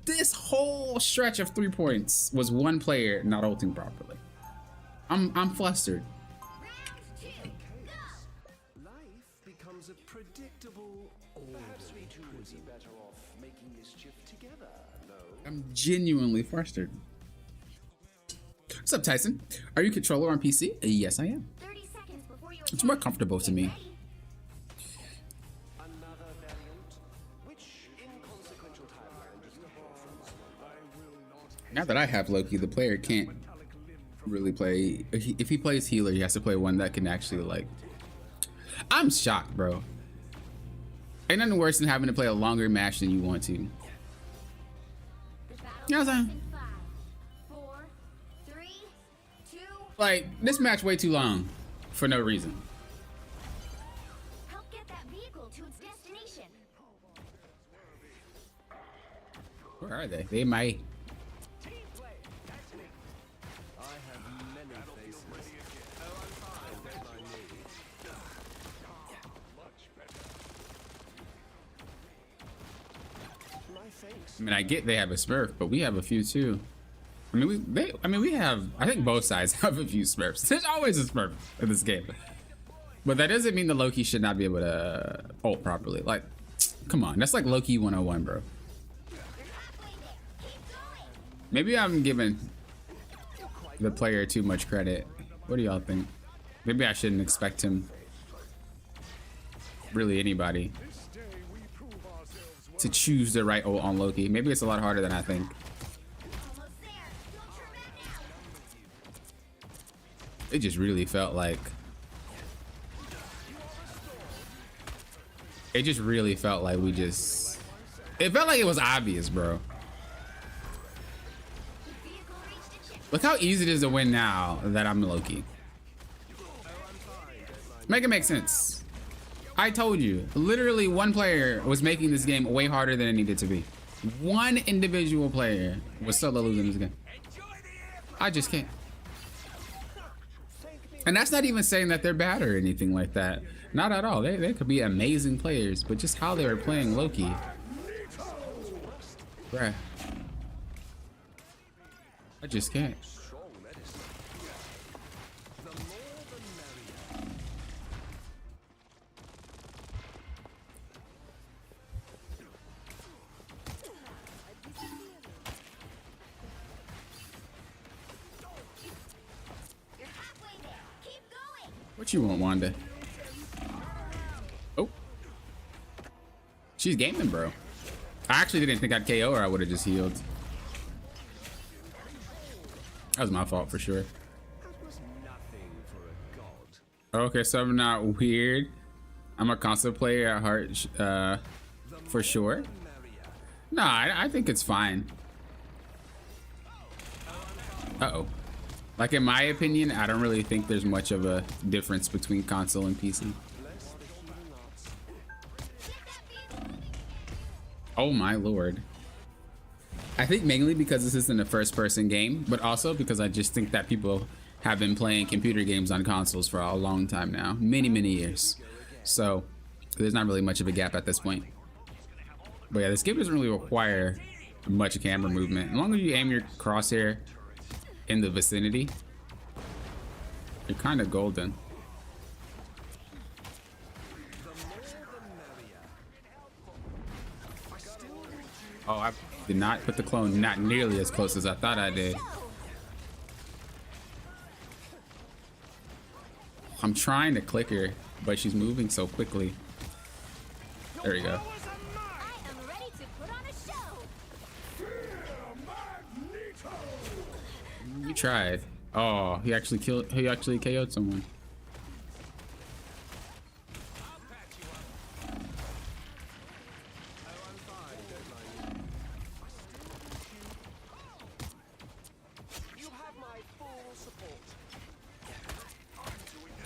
this whole stretch of 3 points was one player not ulting properly. I'm flustered. Round 2, go! Life becomes a predictable order. Perhaps we two would be better off making mischief together. No. I'm genuinely frustrated. What's up, Tyson? Are you a controller on PC? Yes, I am. 30 seconds before your It's more attack. comfortable to Get me. ready. Another variant? Which inconsequential timeline does the Now that I have Loki, the player can't really play. If he plays healer, he has to play one that can actually, like. I'm shocked, bro. Ain't nothing worse than having to play a longer match than you want to. The battle You know what I'm starts saying? in 5, 4, 3, 2. Like, this match way too long for no reason. Help get that vehicle to its destination. Where are they? They might. I have many faces. My thanks. I mean, I get they have a Smurf, but we have a few too. I mean, we have. I think both sides have a few Smurfs. There's always a Smurf in this game, but that doesn't mean the Loki should not be able to ult properly. Like, come on, that's like Loki 101, bro. Maybe I'm giving the player too much credit. What do y'all think? Maybe I shouldn't expect him, really anybody, to choose the right ult on Loki. Maybe it's a lot harder than I think. Almost there. Don't turn back now. It just really felt like It just really felt like it felt like it was obvious, bro. Look how easy it is to win now that I'm Loki. Make it make sense. I told you, literally one player was making this game way harder than it needed to be. One individual player was solo losing this game. I just can't. And that's not even saying that they're bad or anything like that. Not at all. They could be amazing players, but just how they were playing Loki. Bruh. I just can't. What you want, Wanda? Oh. She's gaming, bro. I actually didn't think I'd KO her. I would have just healed. That was my fault for sure. Okay, so I'm not weird. I'm a console player at heart, for sure. No, I think it's fine. Uh-oh. Like, in my opinion, I don't really think there's much of a difference between console and PC. Oh my lord. I think mainly because this isn't a first-person game, but also because I just think that people have been playing computer games on consoles for a long time now. Many, many years. So, there's not really much of a gap at this point. But yeah, this game doesn't really require much camera movement. As long as you aim your crosshair in the vicinity, you're kind of golden. Oh, I did not put the clone not nearly as close as I thought I did. I'm trying to click her, but she's moving so quickly. There we go. You tried. Oh, he actually KO'd someone.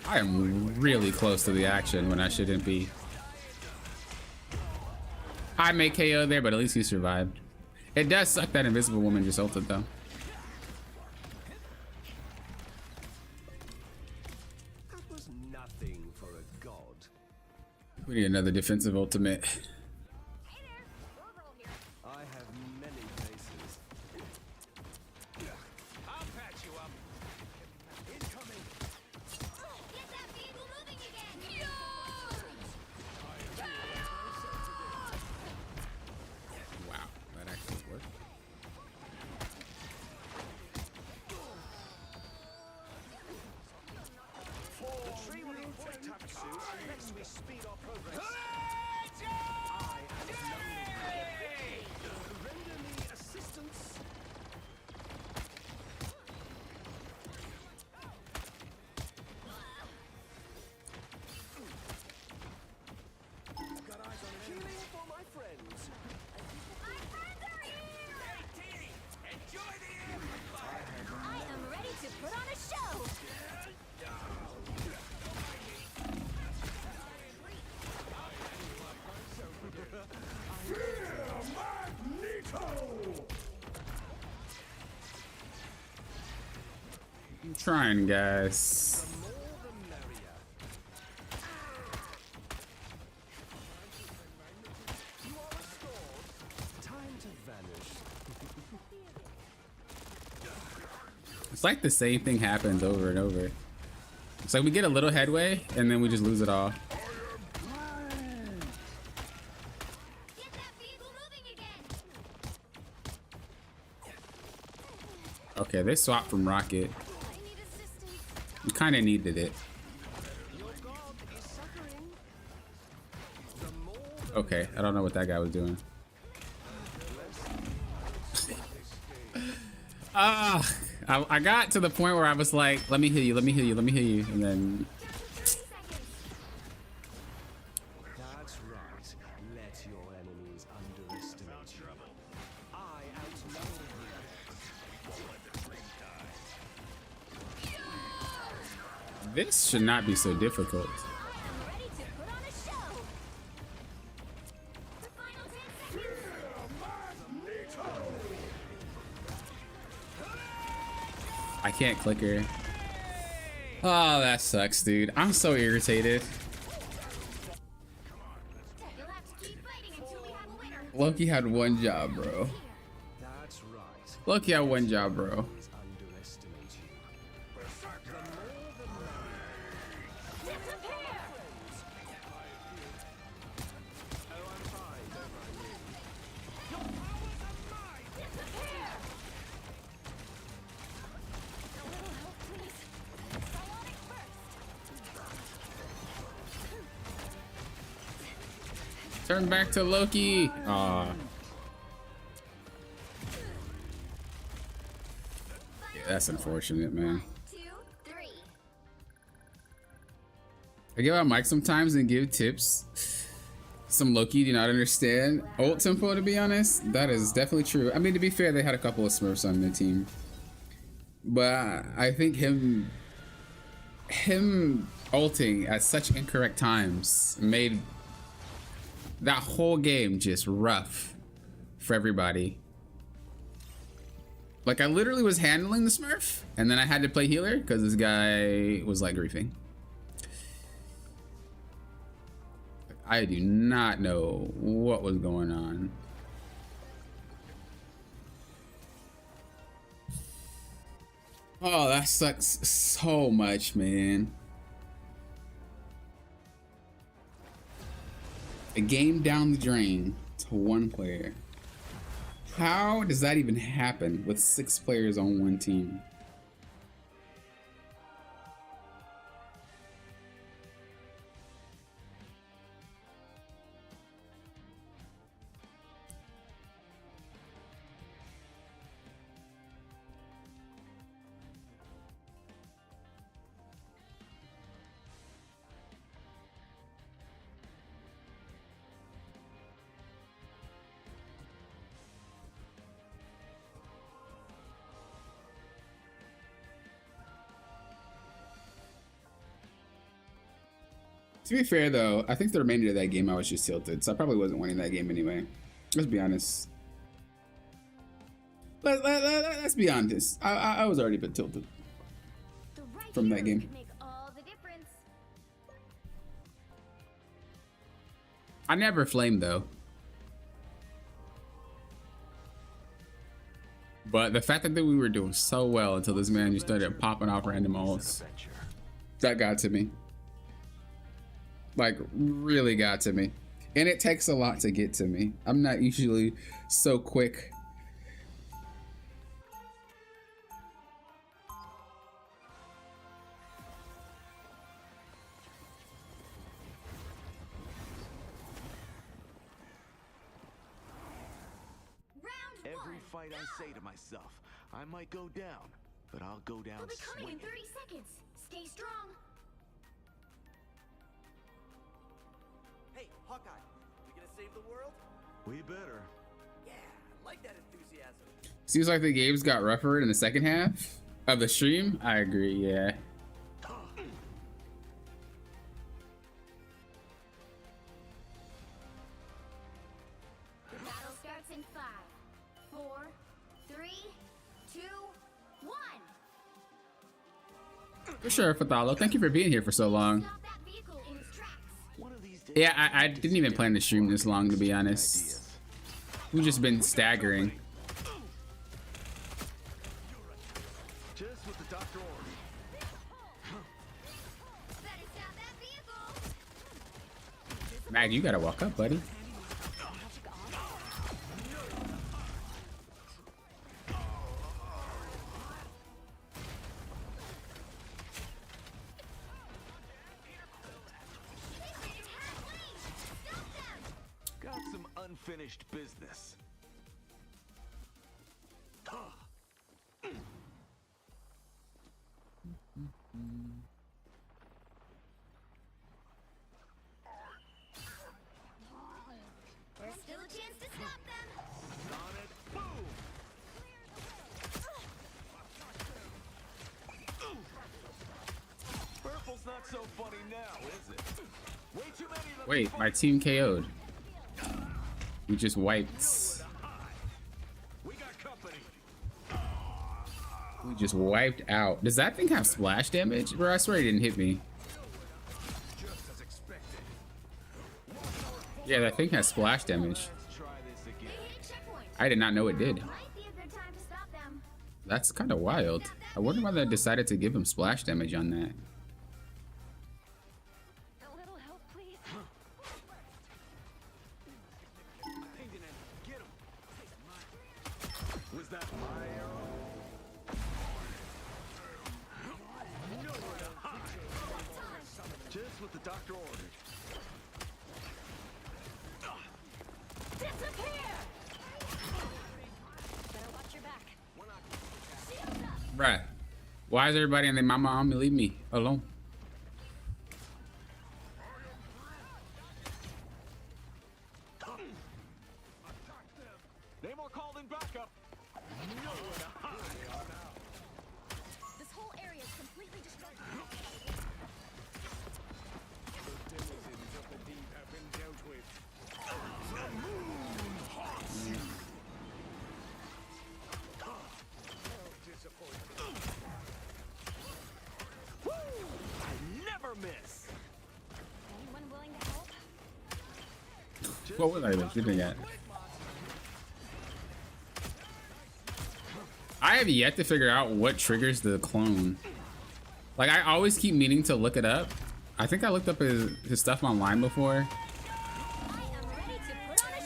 I am really close to the action when I shouldn't be. I may KO there, but at least he survived. It does suck that Invisible Woman just ulted though. We need another defensive ultimate. I have many faces. I'll patch you up. Incoming. Get that vehicle moving again! Wow, that actually worked. The tree will import Tatsu unless we speed our progress. Render me assistance. Got eyes on healing for my friends. My friends are here! Enjoy the amplifier. I am ready to put on a show. I'm trying, guys. Time to vanish. It's like the same thing happens over and over. It's like we get a little headway and then we just lose it all. Get that vehicle moving again! Okay, they swapped from Rocket. I need assistance. We kind of needed it. Your god is suffering. Okay, I don't know what that guy was doing. I got to the point where I was like, let me heal you, let me heal you, let me heal you, and then That's right. This should not be so difficult. I am ready to put on a show. The final 10 seconds. I can't click her. Oh, that sucks, dude. I'm so irritated. You'll have to keep fighting until we have a winner. Loki had one job, bro. That's right. Loki had one job, bro. Always underestimate you. Disappear. Disappear. A little help, please. Psionic burst. Turn back to Loki. Aw. Yeah, that's unfortunate, man. 1, 2, 3. I give out mic sometimes and give tips. Some Loki do not understand ult tempo, to be honest. That is definitely true. I mean, to be fair, they had a couple of Smurfs on their team. But I think him ulting at such incorrect times made that whole game just rough for everybody. Like, I literally was handling the Smurf, and then I had to play healer because this guy was like griefing. I do not know what was going on. Oh, that sucks so much, man. A game down the drain to one player. How does that even happen with 6 players on one team? To be fair, though, I think the remainder of that game I was just tilted, so I probably wasn't winning that game anyway. Let's be honest. Let's be honest. I was already a bit tilted The right from that hero game. can make all the difference. I never flamed, though. But the fact that we were doing so well until this man just started popping off random ults, that got to me. Like, really got to me. And it takes a lot to get to me. I'm not usually so quick. Round Every 1. fight I say to myself, I might go down, but I'll go down We'll be coming in swinging. 30 seconds. Stay strong. Hey, Hawkeye, we gonna save the world? We better. Yeah, I like that enthusiasm. Seems like the games got rougher in the second half of the stream. I agree, yeah. The battle starts in 5, 4, 3, 2, 1. For sure, Fatalo. Thank you for being here for so long. Stop that vehicle in its tracks. One of these days, Yeah, I didn't even plan to stream this long, to be honest. We've just been staggering. Just what the doctor ordered. Better stop that vehicle. Mag, you gotta walk up, buddy. got some unfinished business. There's still a chance to stop them. On it, boom! Purple so funny now, is it? Way too many of them. Wait, my team KO'd. We just wiped. We got company. We just wiped out. Does that thing have splash damage? Bro, I swear it didn't hit me. Just as expected. Yeah, that thing has splash damage. Let's try this They again. hit a checkpoint. I did not know it did. Might be a good time to stop them. That's kind of wild. I wonder why they decided to give him splash damage on that. A little help, please. Get him. Was that my arrow? Nowhere to hide. Just what the doctor ordered. Disappear! Better watch your back. Bruh, why is everybody and their mama on me? Leave me alone. Namor called in backup. Nowhere to hide. This whole area is completely destroyed. Denizens of the deep have been dealt with. Never miss. Anyone willing to help? What was I even shooting at? I have yet to figure out what triggers the clone. Like, I always keep meaning to look it up. I think I looked up his stuff online before.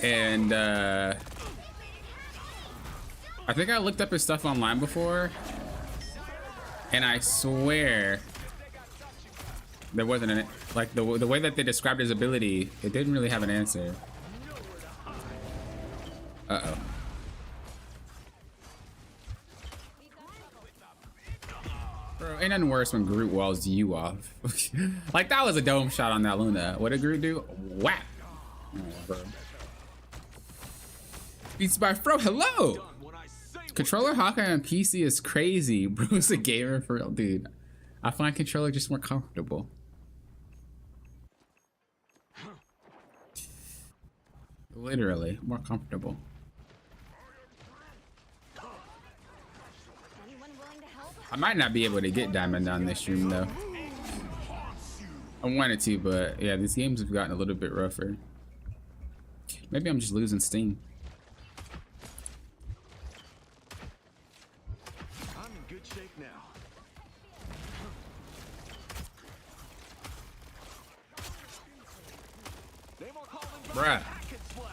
And, I think I looked up his stuff online before. And I swear there wasn't an, like, the way that they described his ability, it didn't really have an answer. Uh-oh. Bro, ain't nothing worse when Groot walls you off. Like, that was a dome shot on that Luna. What did Groot do? Whap! Oh, bro. Beats by Fro, hello! When I say Controller Hawkeye on PC is crazy. Bro's a gamer for real, dude. I find controller just more comfortable. Literally, more comfortable. Anyone willing to help? I might not be able to get Diamond on this stream though. I wanted to, but yeah, these games have gotten a little bit rougher. Maybe I'm just losing steam. I'm in good shape now. Namor called in Bruh. back and splash.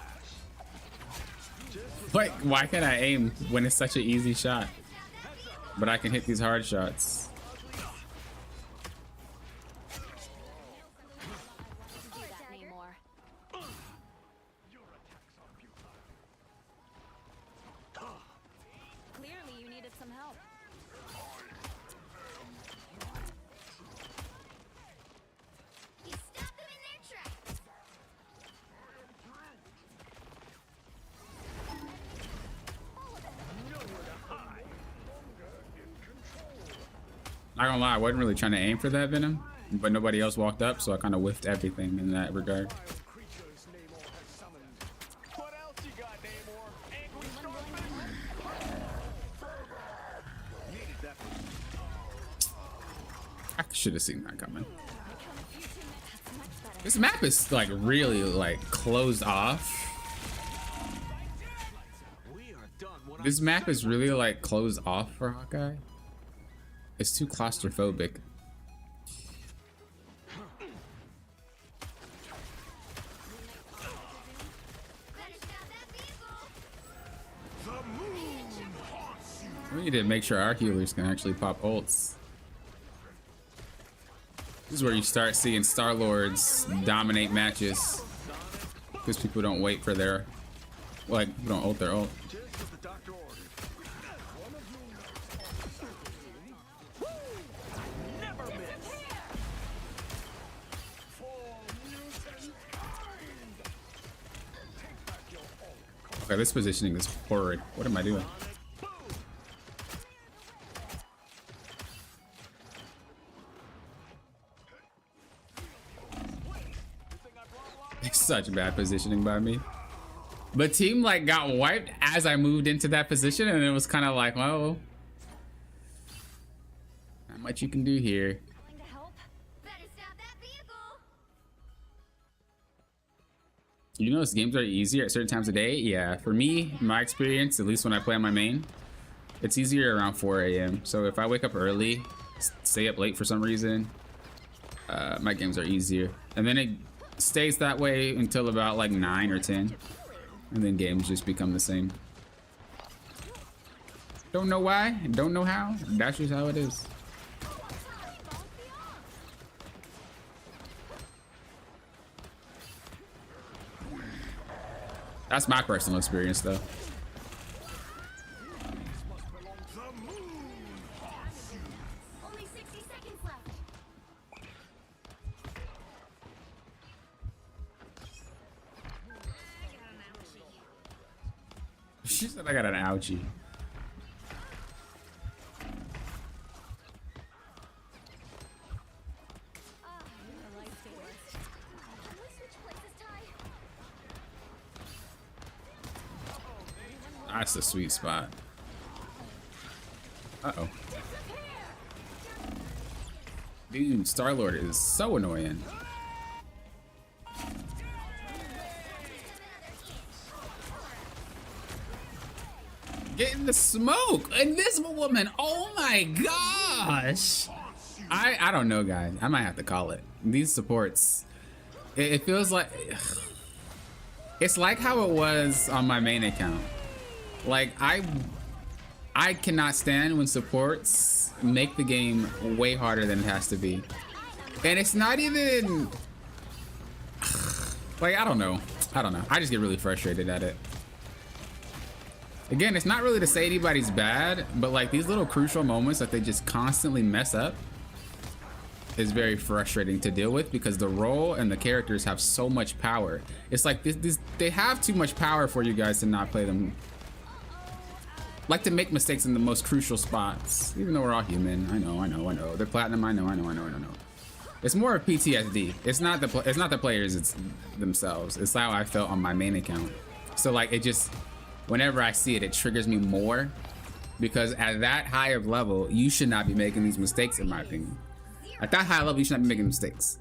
Like, why can't I aim when it's such an easy shot? But I can hit these hard shots. Do that, Namor. Clearly, you needed some help. You stopped them in their tracks. Not gonna lie, I wasn't really trying to aim for that Venom, but nobody else walked up, so I kind of whiffed everything in that regard. Creatures Namor has summoned. What else you got, Namor? Angry starfish? Needed that. I should have seen that coming. That's much better. This map is like really like closed off. We are done. When This map is really like closed off for Hawkeye. It's too claustrophobic. Better stop that vehicle. We need to make sure our healers can actually pop ults. This is where you start seeing Star-Lords dominate matches. Because people don't wait for their, like, people don't ult their ult. just what the doctor ordered. Never miss. Okay, this positioning is horrid. What am I doing? Such bad positioning by me. But team like got wiped as I moved into that position, and it was kind of like, well, not much you can do here. Going to help? Better stop that vehicle. You notice games are easier at certain times of day? Yeah, for me, my experience, at least when I play on my main, it's easier around 4 a.m. So if I wake up early, stay up late for some reason, my games are easier. And then it stays that way until about like 9 or 10. And then games just become the same. Don't know why, don't know how. That's just how it is. That's my personal experience though. Only 60 seconds left. She said I got an ouchie. That's a sweet spot. Uh-oh. Dude, Star-Lord is so annoying. Get in the smoke! Invisible Woman! Oh my gosh! I don't know, guys. I might have to call it. These supports, it feels like it's like how it was on my main account. Like I cannot stand when supports make the game way harder than it has to be. And it's not even like, I don't know. I just get really frustrated at it. Again, it's not really to say anybody's bad, but like these little crucial moments that they just constantly mess up is very frustrating to deal with, because the role and the characters have so much power. It's like they have too much power for you guys to not play them. Like to make mistakes in the most crucial spots, even though we're all human. I know. They're platinum. I know. It's more of PTSD. It's not the players. It's themselves. It's how I felt on my main account. So like it just, whenever I see it, it triggers me more, because at that high of level, you should not be making these mistakes, in my opinion. At that high level, you should not be making mistakes.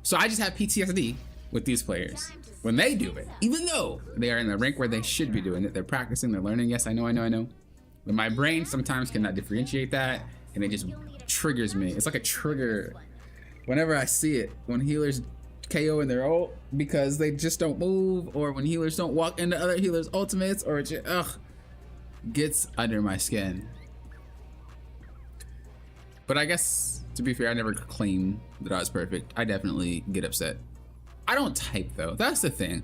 So I just have PTSD with these players when they do it, even though they are in the rank where they should be doing it. They're practicing, they're learning. Yes, I know. But my brain sometimes cannot differentiate that, and it just triggers me. It's like a trigger whenever I see it. When healers KO in their ult because they just don't move, or when healers don't walk into other healers' ultimates, or it just, gets under my skin. But I guess, to be fair, I never claim that I was perfect. I definitely get upset. I don't type though. That's the thing.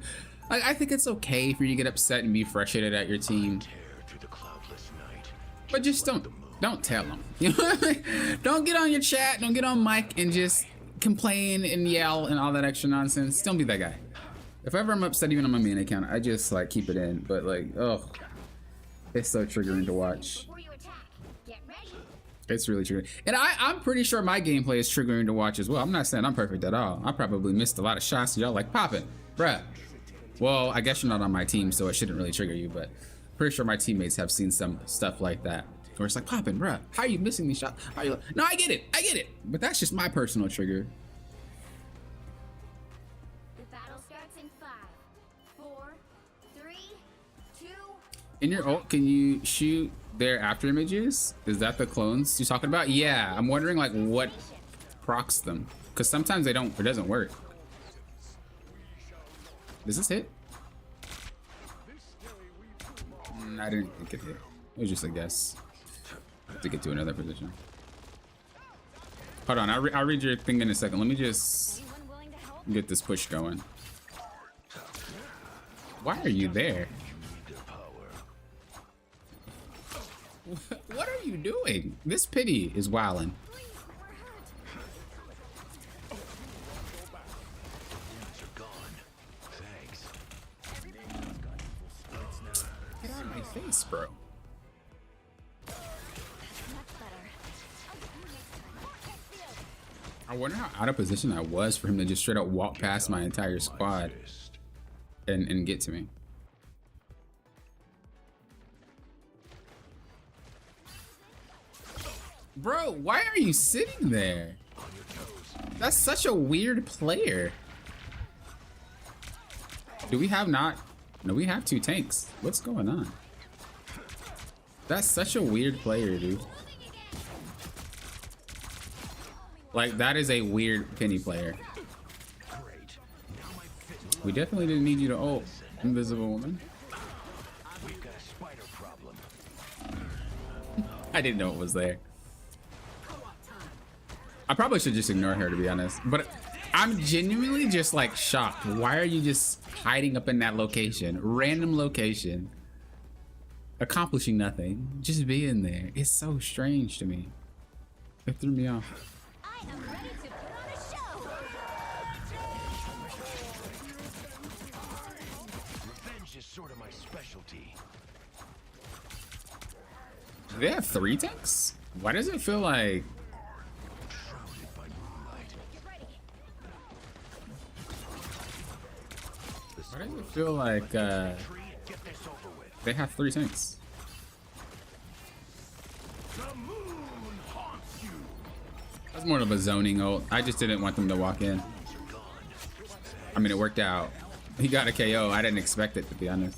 I think it's okay for you to get upset and be frustrated at your team. But just don't tell them. You know what I mean? Don't get on your chat, don't get on mic and just complain and yell and all that extra nonsense. Don't be that guy. If ever I'm upset even on my main account, I just like keep it in. But like, oh, it's so triggering to watch. It's really triggering. And I'm pretty sure my gameplay is triggering to watch as well. I'm not saying I'm perfect at all. I probably missed a lot of shots, so y'all like popping, bruh. Well, I guess you're not on my team, so it shouldn't really trigger you, but pretty sure my teammates have seen some stuff like that where it's like, popping, bruh, how are you missing these shots? How are you like, no, I get it, but that's just my personal trigger. The battle starts in 5, 4, 3, 2. In your ult, can you shoot their after images? Is that the clones you're talking about? Yeah, I'm wondering like what procs them, because sometimes they don't, it doesn't work. Does this hit? I didn't think it hit. It was just a guess. I have to get to another position. Hold on, I'll read your thing in a second. Let me just get this push going. Why are you there? What are you doing? This pity is wildin'. Get out of my face, bro. I wonder how out of position I was for him to just straight up walk past my entire squad and get to me. Bro, why are you sitting there? That's such a weird player. Do we have not? No, we have 2 tanks. What's going on? That's such a weird player, dude. Like, that is a weird penny player. We definitely didn't need you to ult, Invisible Woman. We've got a spider problem. I didn't know it was there. I probably should just ignore her, to be honest. But I'm genuinely just like shocked. Why are you just hiding up in that location? Random location. Accomplishing nothing. Just being there. It's so strange to me. It threw me off. I am ready to put on a show. Revenge is sort of my specialty. Do they have 3 tanks? Why does it feel like... Shrouded by moonlight. Get ready. Why does it feel like Tree and get this over with. they have 3 tanks? The moon haunts you. That's more of a zoning ult. I just didn't want them to walk in. I mean, it worked out. He got a KO. I didn't expect it, to be honest.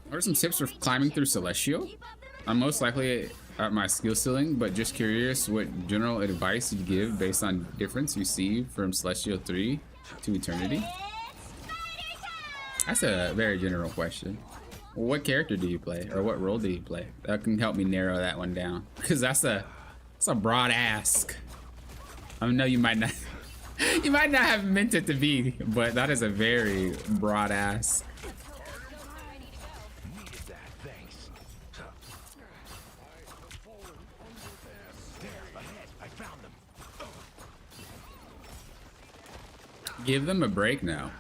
What are some tips for climbing through Celestial? I'm most likely at my skill ceiling, but just curious what general advice you'd give based on difference you see from Celestial 3 to Eternity. That's a very general question. What character do you play, or what role do you play? That can help me narrow that one down, because that's a broad ask. I know you might not you might not have meant it to be, but that is a very broad ask. Needed that, thanks. There, ahead. I found them. Give them a break now.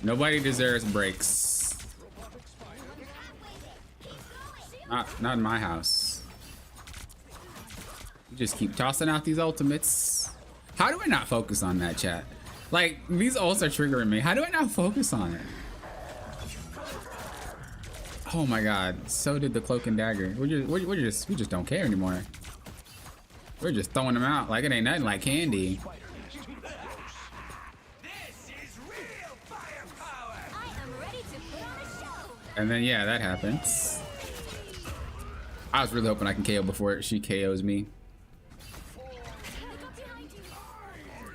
Nobody deserves breaks. Not in my house. You just keep tossing out these ultimates. How do I not focus on that, chat? Like, these ults are triggering me. How do I not focus on it? Oh my god, so did the cloak and dagger. We just don't care anymore. We're just throwing them out like it ain't nothing, like candy. And then yeah, that happens. I was really hoping I can KO before she KOs me.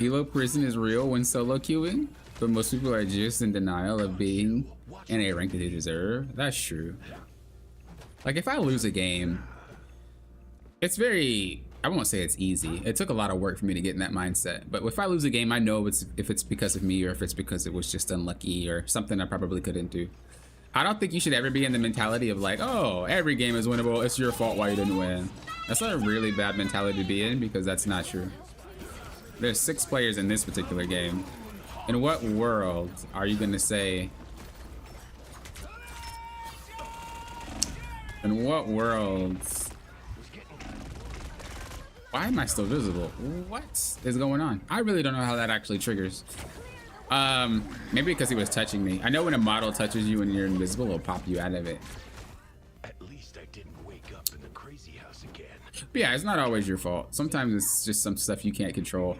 Elo prison is real when solo queuing, but most people are just in denial of being in a rank that they deserve. That's true. Like, if I lose a game, it's very, I won't say it's easy. It took a lot of work for me to get in that mindset. But if I lose a game, I know if it's because of me or if it's because it was just unlucky or something I probably couldn't do. I don't think you should ever be in the mentality of like, oh, every game is winnable. It's your fault why you didn't win. That's a really bad mentality to be in, because that's not true. There's 6 players in this particular game. In what world are you gonna say? In what world? Why am I still visible? What is going on? I really don't know how that actually triggers. Maybe because he was touching me. I know when a model touches you and you're invisible, it'll pop you out of it. At least I didn't wake up in the crazy house again. But yeah, it's not always your fault. Sometimes it's just some stuff you can't control.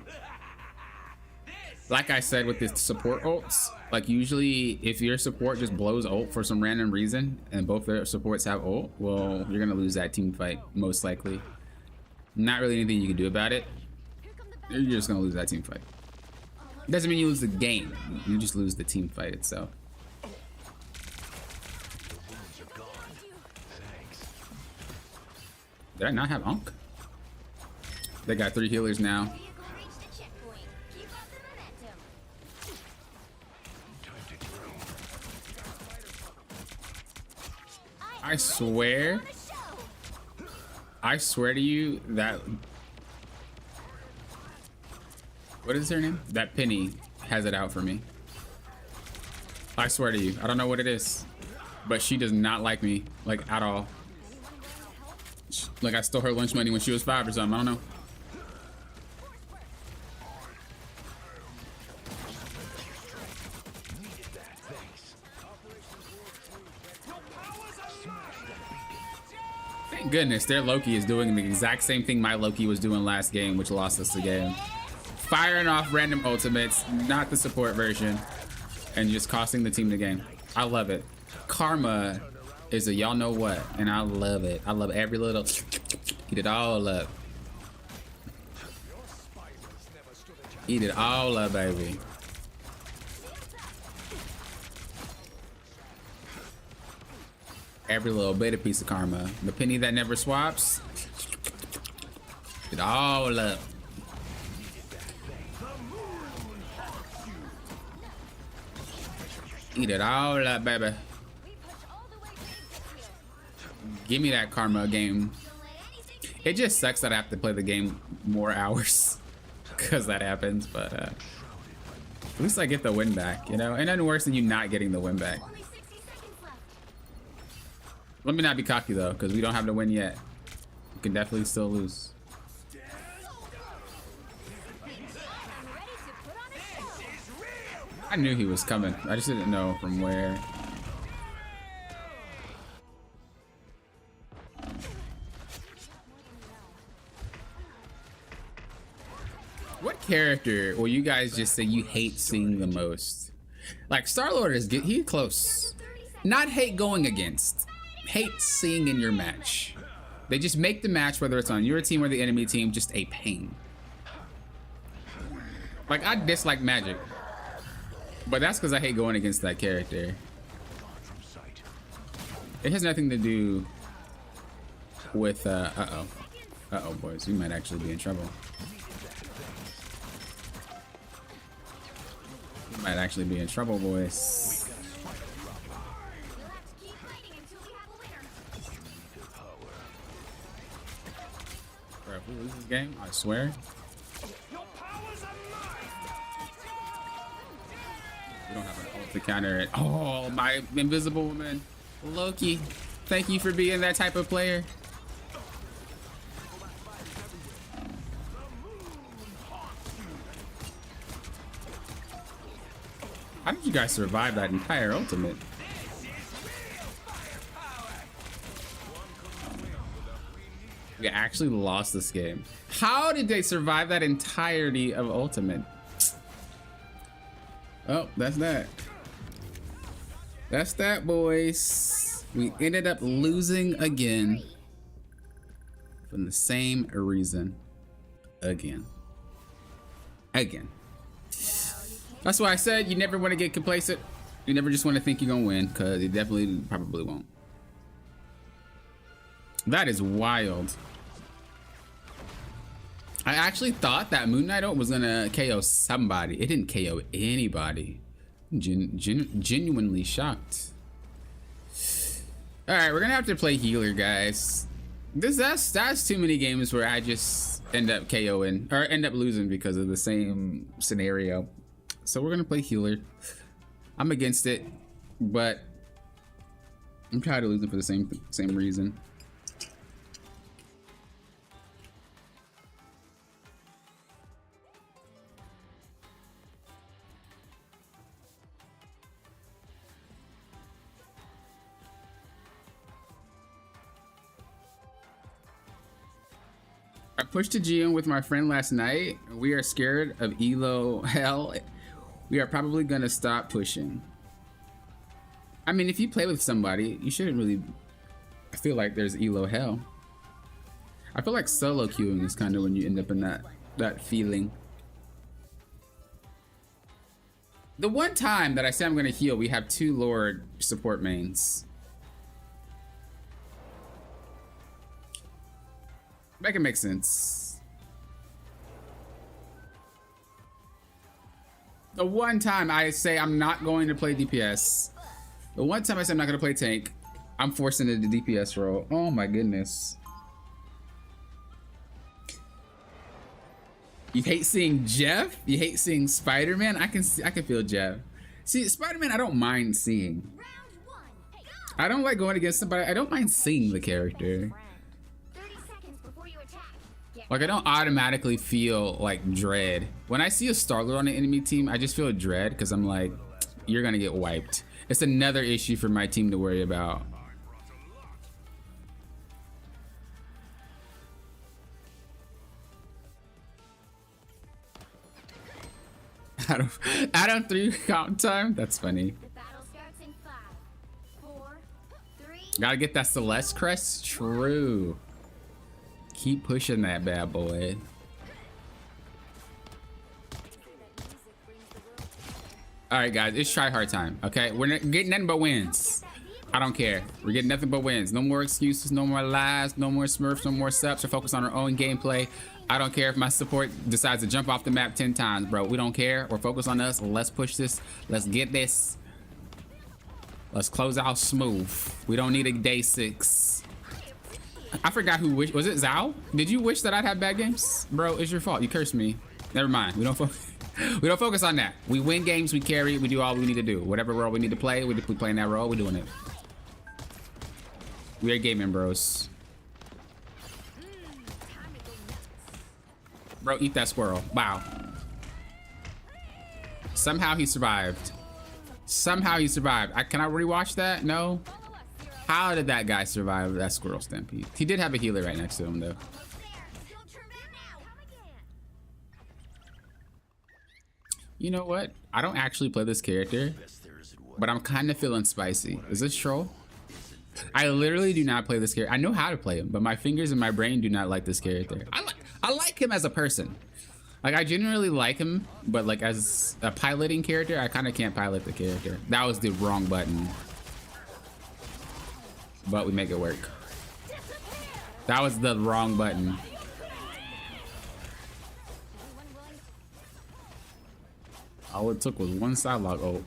Like I said with the support ults, like usually if your support just blows ult for some random reason and both their supports have ult, well, you're gonna lose that team fight, most likely. Not really anything you can do about it. You're just gonna lose that team fight. Doesn't mean you lose the game. You just lose the team fight itself. Did I not have Unk? They got 3 healers now. I swear to you that... What is her name? That Penny has it out for me. I swear to you. I don't know what it is. But she does not like me, like, at all. Like I stole her lunch money when she was 5 or something. I don't know. Thank goodness their Loki is doing the exact same thing my Loki was doing last game, which lost us the game. Firing off random ultimates, not the support version, and just costing the team the game. I love it. Karma is a y'all know what, and I love it. I love every little eat it all up. Eat it all up, baby. Every little bit of piece of karma. The penny that never swaps. Eat it all up. Eat it all up, baby. Give me that karma game. It just sucks that I have to play the game more hours because that happens, but at least I get the win back, you know? And nothing worse than you not getting the win back. Let me not be cocky though, because we don't have the win yet. We can definitely still lose. I knew he was coming. I just didn't know from where. What character will you guys just say you hate seeing the most? Like Star-Lord is good. He's close. Not hate going against. Hate seeing in your match. They just make the match, whether it's on your team or the enemy team, just a pain. Like I dislike Magic. But that's because I hate going against that character. It has nothing to do with, uh-oh. Uh-oh, boys. We might actually be in trouble. We might actually be in trouble, boys. Bro, if we lose this game, I swear. We don't have an ult to counter it. Oh, my invisible woman. Loki, thank you for being that type of player. How did you guys survive that entire ultimate? We actually lost this game. How did they survive that entirety of ultimate? Oh, that's that. That's that, boys. We ended up losing again. For the same reason. Again. That's why I said you never want to get complacent. You never just want to think you're going to win, because you definitely probably won't. That is wild. I actually thought that Moon Knight ult was gonna KO somebody. It didn't KO anybody. Genuinely shocked. All right, we're gonna have to play healer, guys. That's too many games where I just end up KOing or end up losing because of the same scenario. So we're gonna play healer. I'm against it, but I'm tired of losing for the same reason. I pushed a GM with my friend last night. We are scared of Elo hell. We are probably gonna stop pushing. I mean, if you play with somebody, you shouldn't really feel like there's Elo hell. I feel like solo queuing is kind of when you end up in that feeling. The one time that I say I'm gonna heal, we have 2 Lord support mains. Make it make sense. The one time I say I'm not going to play DPS, the one time I say I'm not going to play tank, I'm forced into the DPS role. Oh my goodness. You hate seeing Jeff? You hate seeing Spider-Man? I can feel Jeff. See, Spider-Man I don't mind seeing. I don't like going against somebody. I don't mind seeing the character. Like, I don't automatically feel like dread. When I see a Star-Lord on the enemy team, I just feel dread because I'm like, you're gonna get wiped. It's another issue for my team to worry about. Adam 3 count time? That's funny. The battle starts in 5, 4, 3. Gotta get that Celeste crest. True. Keep pushing that bad boy. All right, guys, it's try hard time. Okay, we're not getting nothing but wins. I don't care. We're getting nothing but wins. No more excuses, no more lies, no more smurfs, no more subs. We're focused on our own gameplay. I don't care if my support decides to jump off the map 10 times, bro. We don't care. We're focused on us. Let's push this. Let's get this. Let's close out smooth. We don't need a day 6. I forgot who wished. Was it Zhao? Did you wish that I'd have bad games? Bro, it's your fault. You cursed me. Never mind. We don't focus on that. We win games, we carry, we do all we need to do. Whatever role we need to play, we play in that role, we're doing it. We are gaming, bros. Bro, eat that squirrel. Wow. Somehow he survived. Somehow he survived. Can I rewatch that? No? How did that guy survive that squirrel stampede? He did have a healer right next to him, though. You know what? I don't actually play this character, but I'm kind of feeling spicy. Is this troll? I literally do not play this character. I know how to play him, but my fingers and my brain do not like this character. I like him as a person. Like, I generally like him, but like as a piloting character, I kind of can't pilot the character. That was the wrong button. But we make it work. That was the wrong button. All it took was one side lock ult.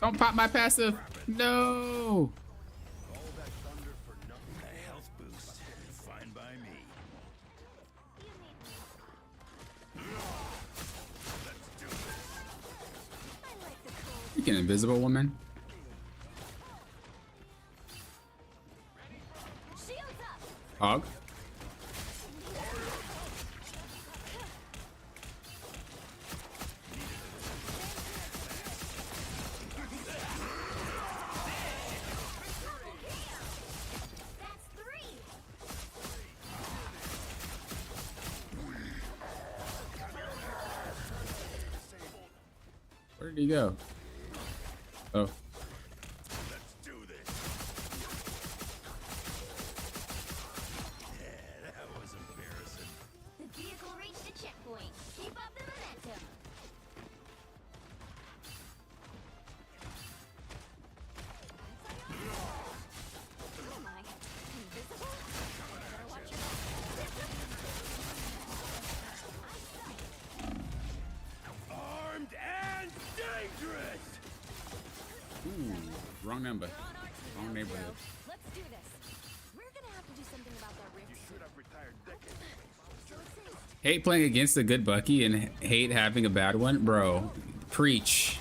Don't pop my passive. No. You can invisible woman. Hog. Where did he go? Oh. Let's do this. Yeah, that was embarrassing. The vehicle reached a checkpoint. Keep up the momentum. Armed and dangerous. Ooh, wrong number. Wrong neighborhood. Let's do this. We're gonna have to do something about that rift. You should have retired decades ago. Hate playing against a good Bucky and hate having a bad one, bro. Preach.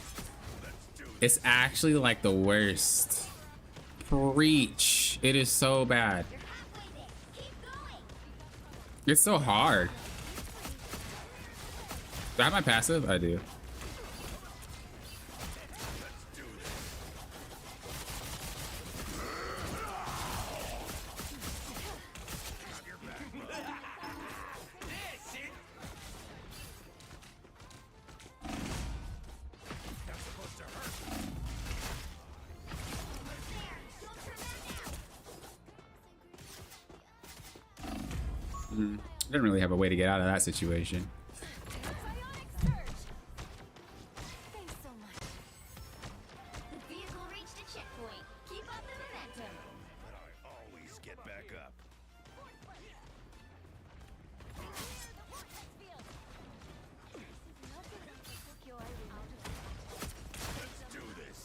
It's actually like the worst. Preach. It is so bad. It's so hard. Do I have my passive? I do. Didn't really have a way to get out of that situation. Thanks so much. The vehicle reached a checkpoint. Keep up the momentum. But I always get back up. Let's do this.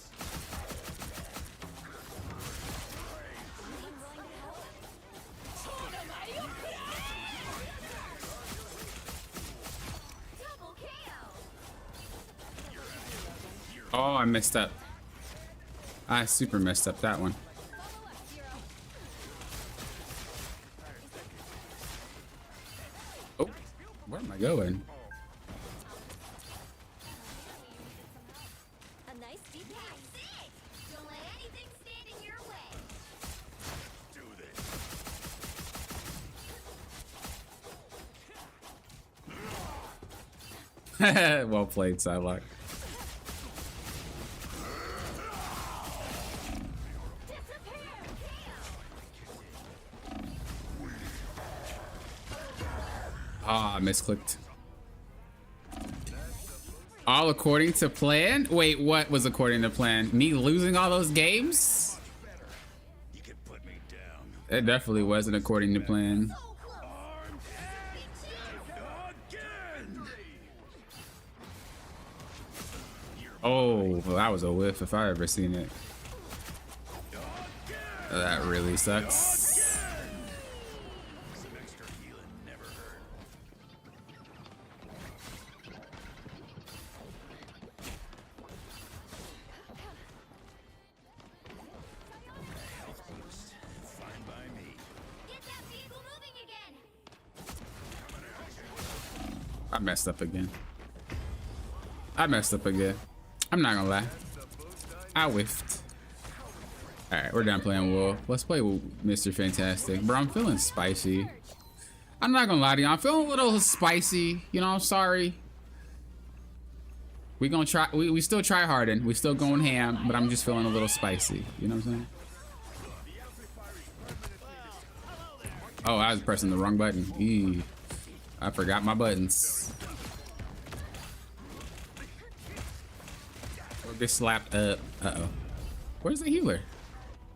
Double KO. Oh, I messed up. I super messed up that one. Oh, where am I going? A nice deep That's it! Don't let anything stand in your way. Do this. Well played, Psylocke. Ah, misclicked. All according to plan? Wait, what was according to plan? Me losing all those games? You can put me down. It definitely wasn't according to plan. Oh, well, that was a whiff if I ever seen it. That really sucks. Some extra healing never hurt. Health boost. Fine by me. Get that vehicle moving again. I messed up again. I'm not gonna lie. I whiffed. Alright, we're done playing Wolf. Let's play Mr. Fantastic. Bro, I'm feeling spicy. I'm not gonna lie to you. I'm feeling a little spicy. You know, I'm sorry. We gonna try. We still try harding. We still going ham, but I'm just feeling a little spicy. You know what I'm saying? Oh, I was pressing the wrong button. Eee. I forgot my buttons. We'll get slapped up. Uh-oh. Where's the healer?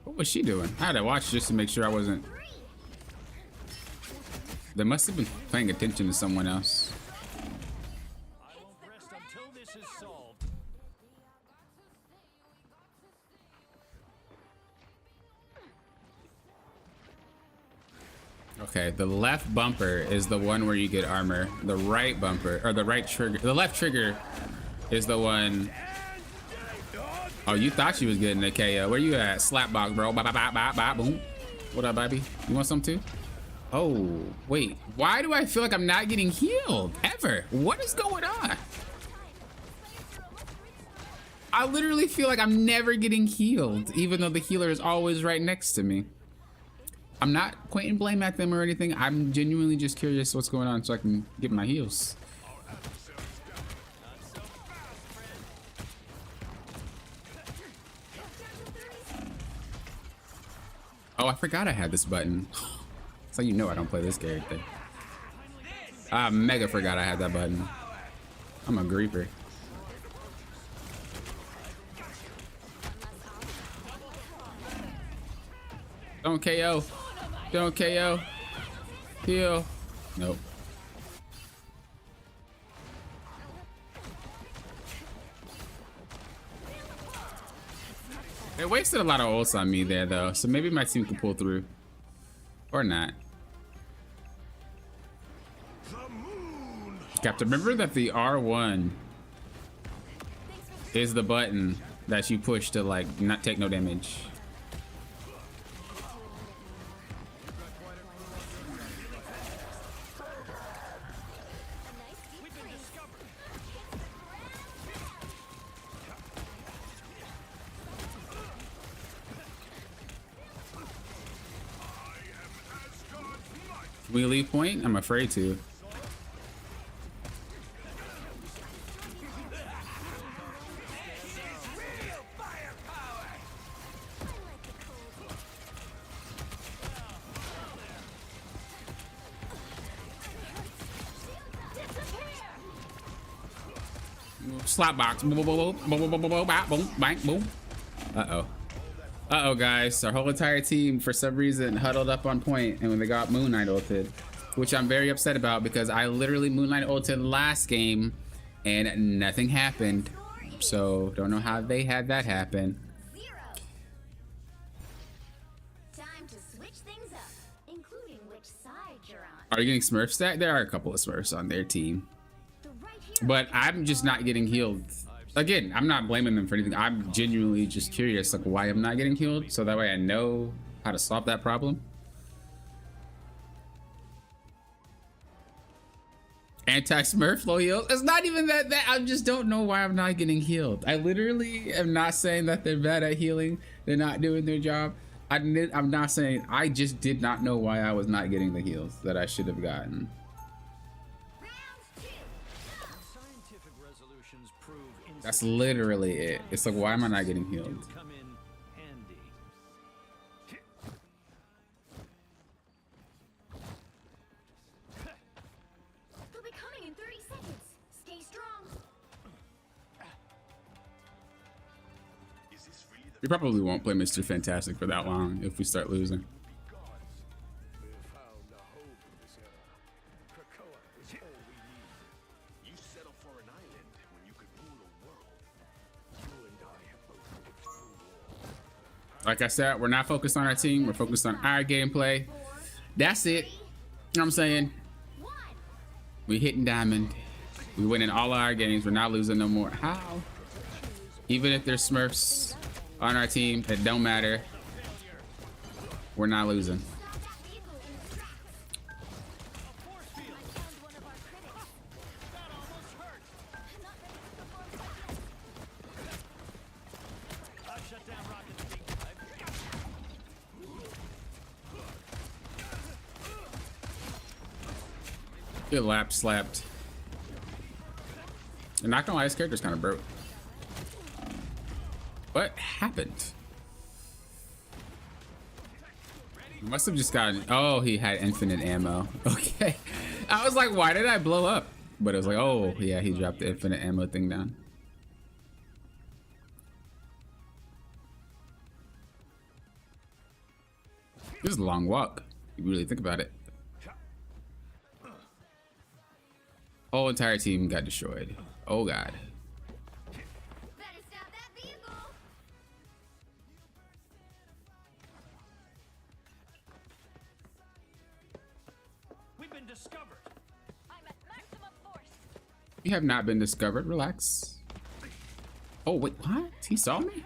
What was she doing? I had to watch just to make sure I wasn't... They must have been paying attention to someone else. I won't rest until this is solved. Okay, the left bumper is the one where you get armor. The right bumper, or the right trigger, the left trigger is the one... Oh, you thought she was getting a KO. Where you at? Slapbox, bro. Bye, bye, bye, bye, bye, boom. What up, baby? You want some too? Oh, wait. Why do I feel like I'm not getting healed? Ever? What is going on? I literally feel like I'm never getting healed, even though the healer is always right next to me. I'm not pointing blame at them or anything. I'm genuinely just curious what's going on so I can get my heals. Oh, I forgot I had this button. So you know I don't play this character. I mega forgot I had that button. I'm a creeper. Don't KO. Don't KO. Heal. Nope. They wasted a lot of ults on me there, though, so maybe my team can pull through. Or not. Captain, remember that the R1 is the button that you push to, like, not take no damage. Can we leave point? I'm afraid to. Slap box. Boom, boom, boom, boom, boom, boom, boom, boom, boom, bang, boom. Uh-oh. Uh-oh, guys. Our whole entire team, for some reason, huddled up on point, and when they got Moon Knight ulted, which I'm very upset about because I literally Moon Knight ulted last game, and nothing happened. So, don't know how they had that happen. Time to switch things up, including which side you're on. Are you getting Smurf stack? There are a couple of Smurfs on their team. The right here. But I'm just not getting healed Again, I'm not blaming them for anything. I'm genuinely just curious, like why I'm not getting healed, so that way I know how to solve that problem. Anti-smurf low heals. It's not even that I just don't know why I'm not getting healed. I literally am not saying that they're bad at healing. They're not doing their job. I'm not saying, I just did not know why I was not getting the heals that I should have gotten. Scientific resolutions prove That's literally it. It's like, why am I not getting healed? come in handy. They'll be coming in 30 seconds. Stay strong. We probably won't play Mr. Fantastic for that long if we start losing. We have found a home in this era. Krakoa is all we need. You settle for an island when you could rule a world. You and I have both lived through war. Like I said, we're not focused on our team. We're focused on our gameplay. That's it. You know what I'm saying? We hitting diamond. We winning all our games. We're not losing no more. How? Even if there's Smurfs on our team, it don't matter. We're not losing. Stop that vehicle in its tracks. I found one of our critics. That almost hurt. I'm not ready to perform quite yet. I've shut down rocket speed. Get lap slapped. And not gonna lie, this character's kind of broke. What happened? He must have just gotten. Oh, he had infinite ammo. Okay. I was like, why did I blow up? But it was like, oh, yeah, he dropped the infinite ammo thing down. This is a long walk. If you really think about it. Whole entire team got destroyed. Oh, God. Better stop that vehicle. We've been discovered. I'm at maximum force. You have not been discovered. Relax. Oh, wait, what? He saw me?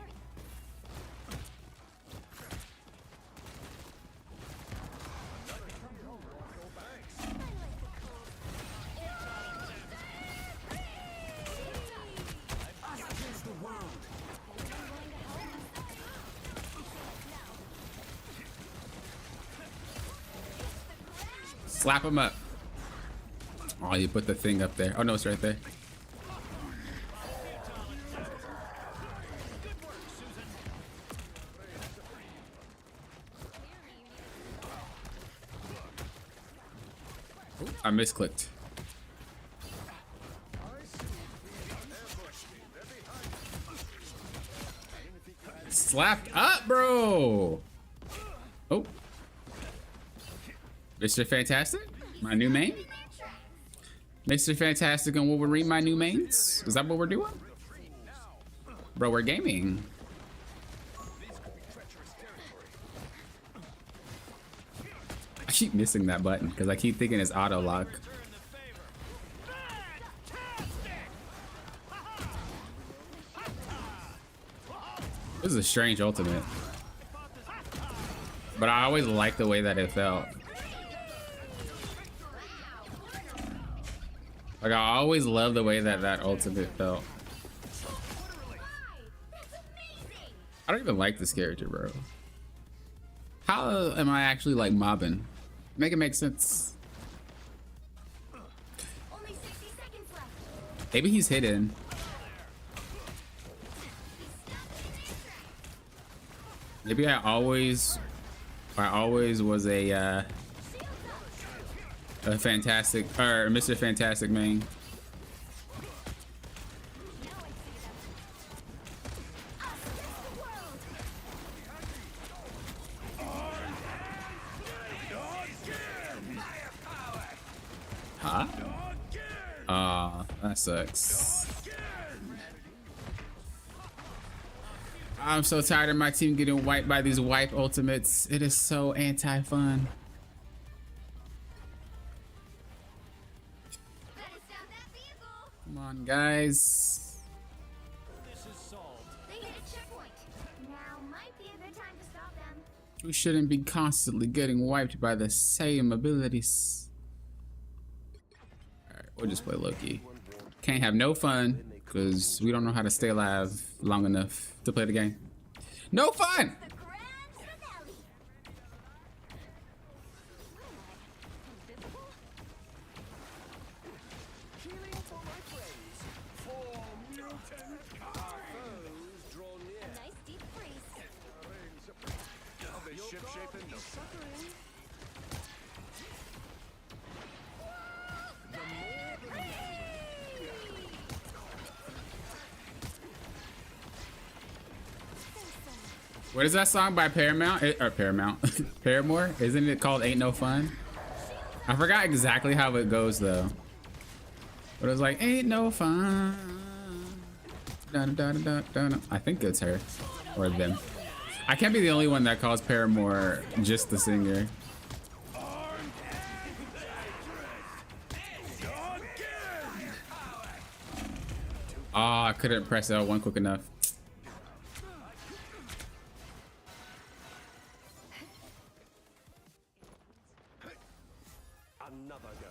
Slap him up. Oh, you put the thing up there. Oh, no, it's right there. Ooh, I misclicked. Slapped up, bro. Oh. Mr. Fantastic, my new main. Mr. Fantastic and Wolverine, my new mains. Is that what we're doing? Bro, we're gaming. I keep missing that button because I keep thinking it's auto lock. This is a strange ultimate. But I always liked the way that it felt. Like, I always loved the way that that ultimate felt. I don't even like this character, bro. How am I actually, like, mobbing? Make it make sense. Only 60 seconds left. Maybe he's hidden. Maybe I always was a fantastic, or Mr. Fantastic main. Huh? Aw, that sucks. I'm so tired of my team getting wiped by these wipe ultimates. It is so anti-fun. Come on, guys. We shouldn't be constantly getting wiped by the same abilities. Alright, we'll just play Loki. Can't have no fun, because we don't know how to stay alive long enough to play the game. No fun! The grand finale. Healing for my friends. For mutant foes draw near. Nice deep freeze. I'll be ship shaping no Suffering. What is that song by Paramount? Or Paramount? Paramore? Isn't it called Ain't No Fun? I forgot exactly how it goes though. But it was like, ain't no fun. Dun, dun, dun, dun, dun. I think it's her. Or them. I can't be the only one that calls Paramore just the singer. Oh, I couldn't press L1 quick enough. Another go.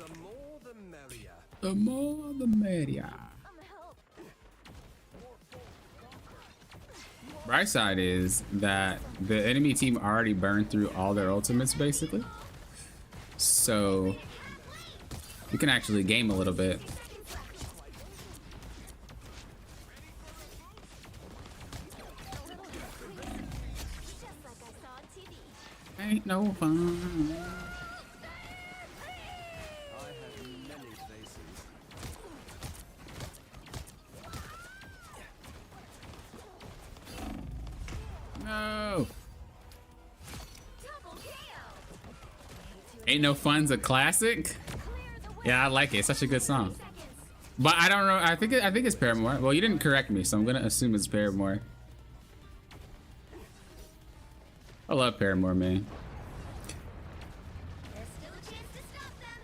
The more the merrier. The more the merrier. Bright side is that the enemy team already burned through all their ultimates basically. So we can actually game a little bit. Ain't no fun. I have many faces. No. Ain't No Fun's a classic. Yeah, I like it. It's such a good song. But I don't know. I think it's Paramore. Well, you didn't correct me, so I'm gonna assume it's Paramore. I love Paramore, man. There's still a chance to stop them.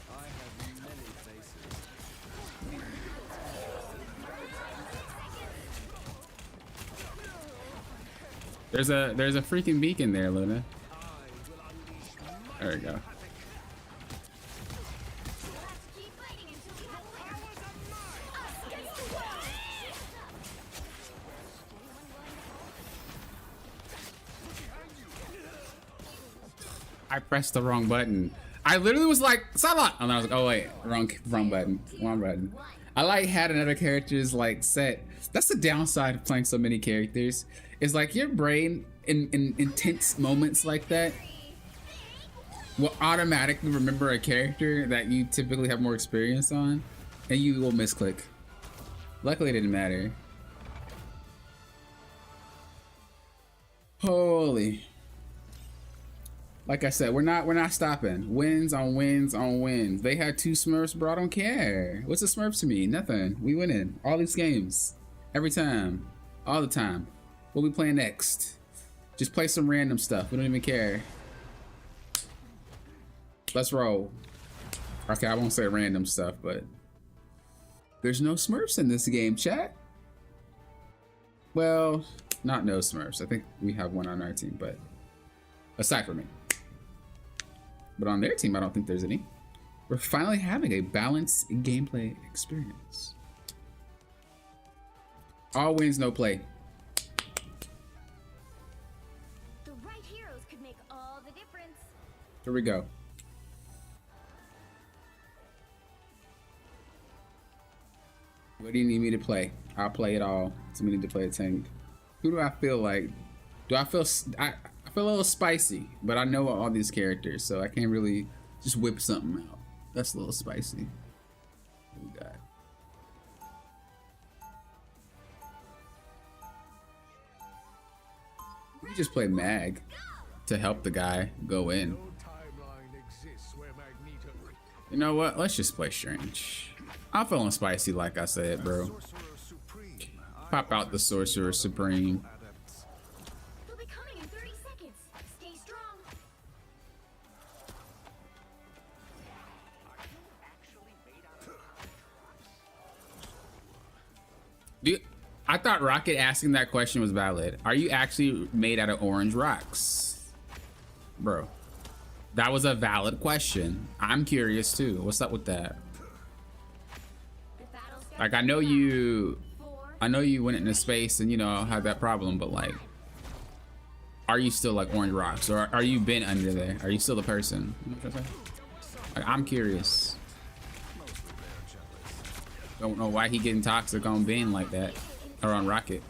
I have many faces. There's a freaking beacon there, Luna. There we go. We'll have to keep fighting until we have us against the world. I pressed the wrong button. I literally was like, Salah! And I was like, oh wait, wrong button. Wrong button. I like had another character's like set. That's the downside of playing so many characters. Is like your brain in intense moments like that will automatically remember a character that you typically have more experience on, and you will misclick. Luckily it didn't matter. Holy. Like I said, we're not stopping. Wins on wins on wins. They had 2 Smurfs, bro. I don't care. What's a Smurf to me? Nothing. We winning all these games. Every time. All the time. What we playing next? Just play some random stuff. We don't even care. Let's roll. Okay, I won't say random stuff, but there's no Smurfs in this game, chat. Well, not no Smurfs. I think we have one on our team, but aside from me. But on their team, I don't think there's any. We're finally having a balanced gameplay experience. All wins, no play. The right heroes could make all the difference. Here we go. What do you need me to play? I'll play it all. So we need to play a tank. Who do I feel like? Do I feel... I feel a little spicy, but I know all these characters, so I can't really just whip something out. That's a little spicy. What we got? We just play Mag to help the guy go in. No timeline exists where Magneto. You know what? Let's just play Strange. I'm feeling spicy, like I said, bro. Sorcerer Supreme. Pop out the Sorcerer Supreme. Adepts. They'll be coming in 30 seconds. Stay strong. I thought Rocket asking that question was valid. Are you actually made out of orange rocks? Bro, that was a valid question. I'm curious too. What's up with that? Like, I know you went into space and, you know, had that problem, but like, are you still like orange rocks, or are you been under there? Are you still the person? You know what I'm saying? Like, I'm curious. Don't know why he getting toxic on Ben like that, or on Rocket.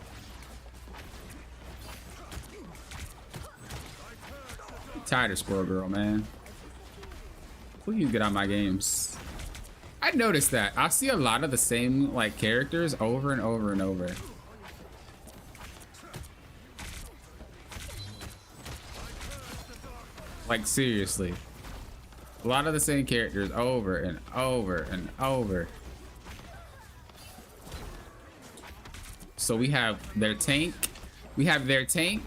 I'm tired of Squirrel Girl, man. Please get out my games. I noticed that I see a lot of the same like characters over and over and over. Like, seriously, a lot of the same characters over and over and over. So we have their tank. We have their tank.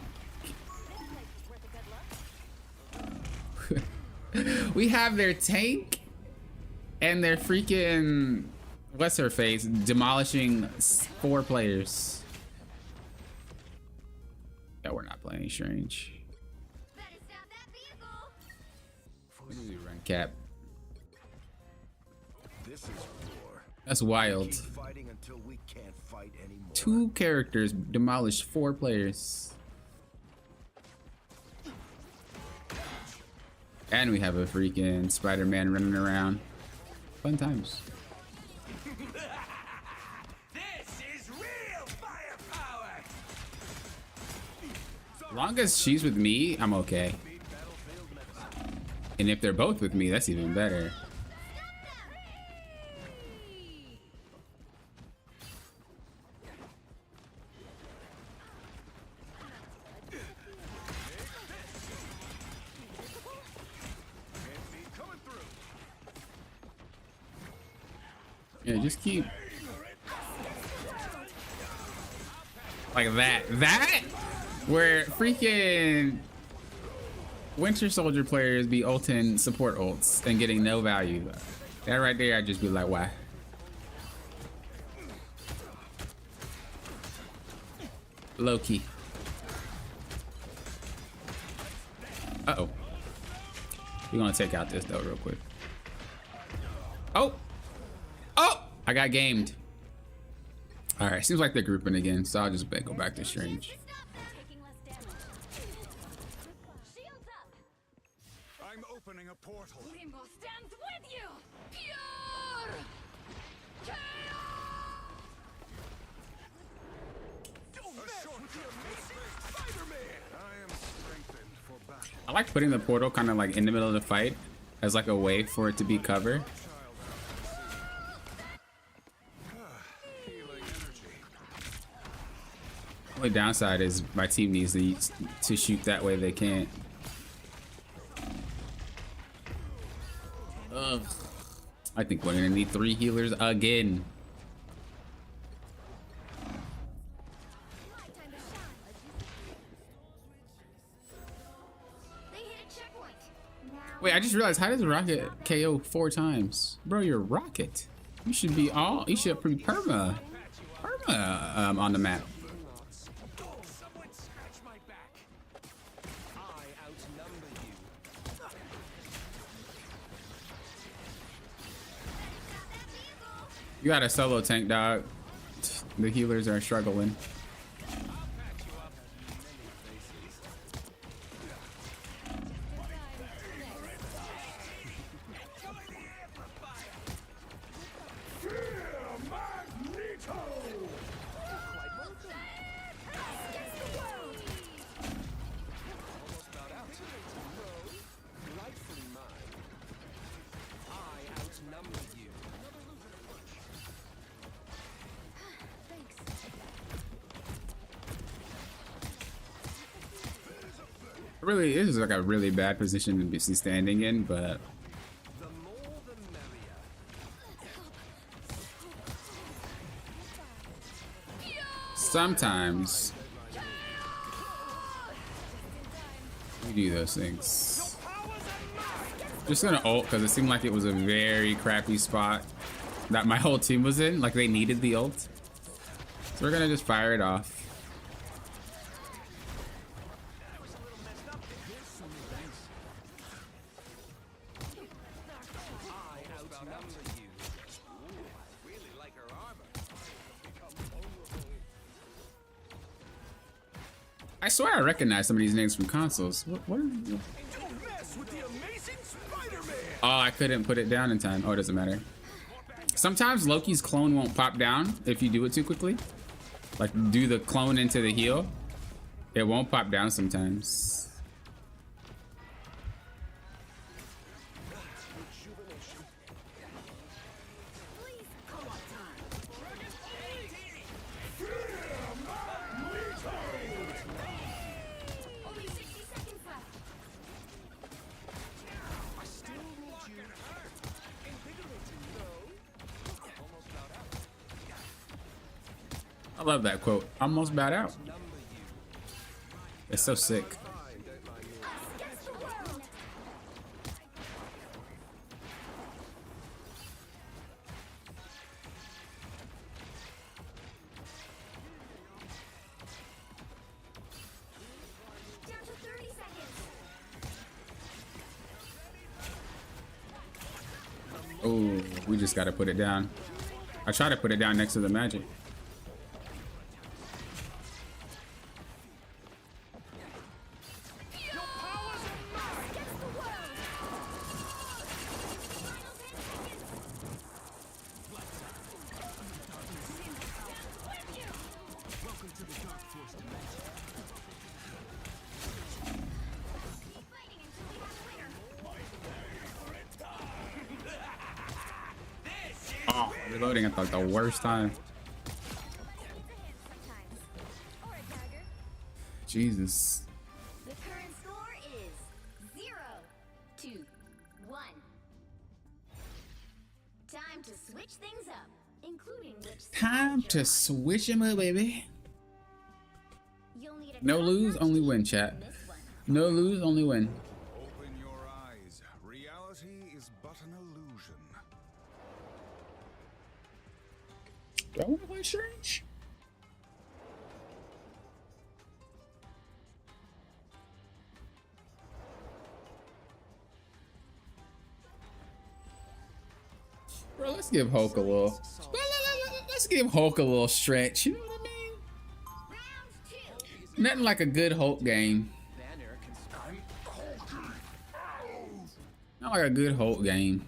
We have their tank and their freaking, what's her face, demolishing 4 players. Yeah, we're not playing Strange. We need to run cap. This is war. That's wild. Keep fighting until we can't fight anymore. 2 characters demolished 4 players. And we have a freaking Spider-Man running around. Fun times. This is real firepower. As long as she's with me, I'm okay. And if they're both with me, that's even better. Yeah, just keep like that. That where freaking Winter Soldier players be ulting support ults and getting no value. That right there, I'd just be like, why? Low key. Uh-oh. We're gonna take out this though real quick. Oh! Oh! I got gamed. Alright, seems like they're grouping again, so I'll just go back to Strange. I'm opening a portal. Limbo stands with you! Pure chaos! A shortcut. Spider-Man. I am strengthened for battle. I like putting the portal kind of like in the middle of the fight as like a way for it to be cover. Only downside is my team needs to shoot that way they can't. Ugh. I think we're gonna need 3 healers again. They hit a checkpoint. Now Wait, I just realized, how does Rocket KO 4 times? Bro, you're Rocket. You should be you should be perma on the map. Someone scratch my back. I outnumber you. You got a solo tank, dog. The healers are struggling. Rightfully mine. I outnumber you. Really, this is like a really bad position to be standing in, but The more the merrier. sometimes we do those things. Just gonna ult because it seemed like it was a very crappy spot that my whole team was in. Like they needed the ult. So we're gonna just fire it off. I swear I recognize some of these names from consoles. What are you? Don't mess with the amazing Spider-Man! Oh, I couldn't put it down in time. Oh, it doesn't matter. Sometimes Loki's clone won't pop down if you do it too quickly. Like, do the clone into the heal. It won't pop down sometimes. Only 60 seconds left. I love that quote. Almost bowed out. It's so sick. Against the world. Down to 30 seconds. Oh, we just gotta put it down. I try to put it down next to the magic. Against the world. Final 10 seconds. Keep fighting until we have a winner. Oh, reloading at like the worst time. Sometimes. Or a dagger. Jesus. The current score is 0-1. Time to switch things up, including which Time side to you're switch him up, baby. on. You'll need a No lose, top-notch only team win, to chat. this one. No lose, only win. Open your eyes. Reality is but an illusion. Do I want to play Strange? Bro, let's give Hulk a little. Let's give Hulk a little stretch. You know what I mean? Round 2. Nothing like a good Hulk game. Not like a good Hulk game.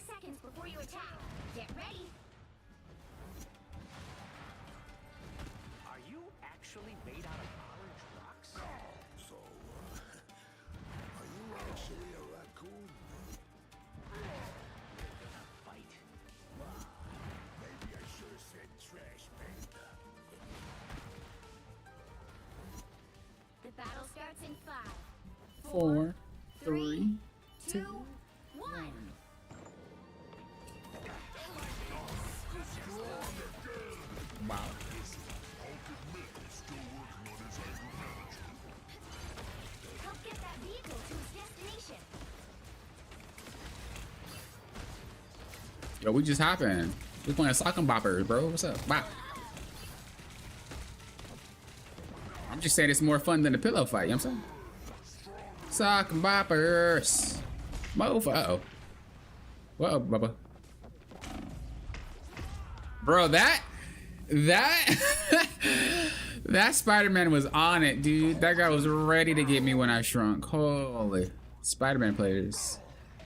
Seconds before you attack. Get ready. Are you actually made out of orange rocks? So, are you actually a raccoon? Fight. Maybe I should have said trash panda. The battle starts in 5, 4, 3, 2, 1. Wow. Help get that vehicle to its destination. Yo, we just hopping. We playing sock and boppers, bro. What's up? Wow. I'm just saying it's more fun than a pillow fight, you know what I'm saying? Sock and boppers. Mofo. Uh-oh. Whoa, Bubba. Bro, that that Spider-Man was on it, dude. That guy was ready to get me when I shrunk. Holy Spider-Man players.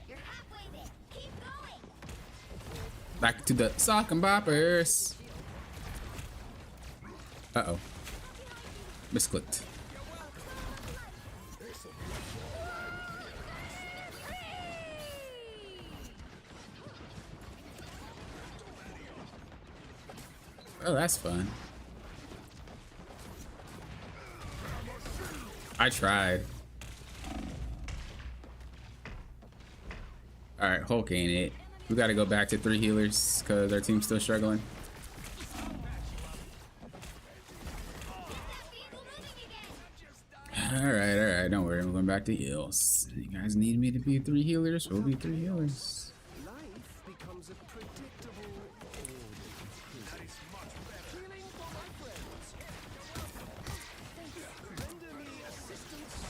You're halfway there. Keep going. Back to the sock and boppers. Uh-oh. Misclicked. Oh, that's fun. I tried. All right, Hulk ain't it. We got to go back to 3 healers because our team's still struggling. Alright, don't worry, I'm going back to heals. You guys need me to be 3 healers? We'll be 3 healers. Life becomes a predictable order. Healing for my friends. Render me assistance.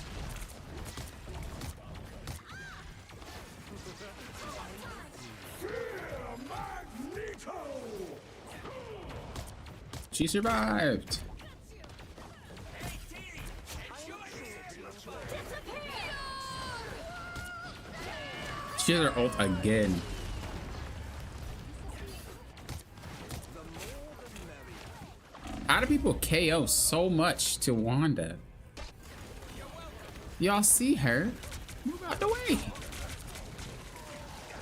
She survived. She has her ult again. How do people KO so much to Wanda? Y'all see her? Move out the way.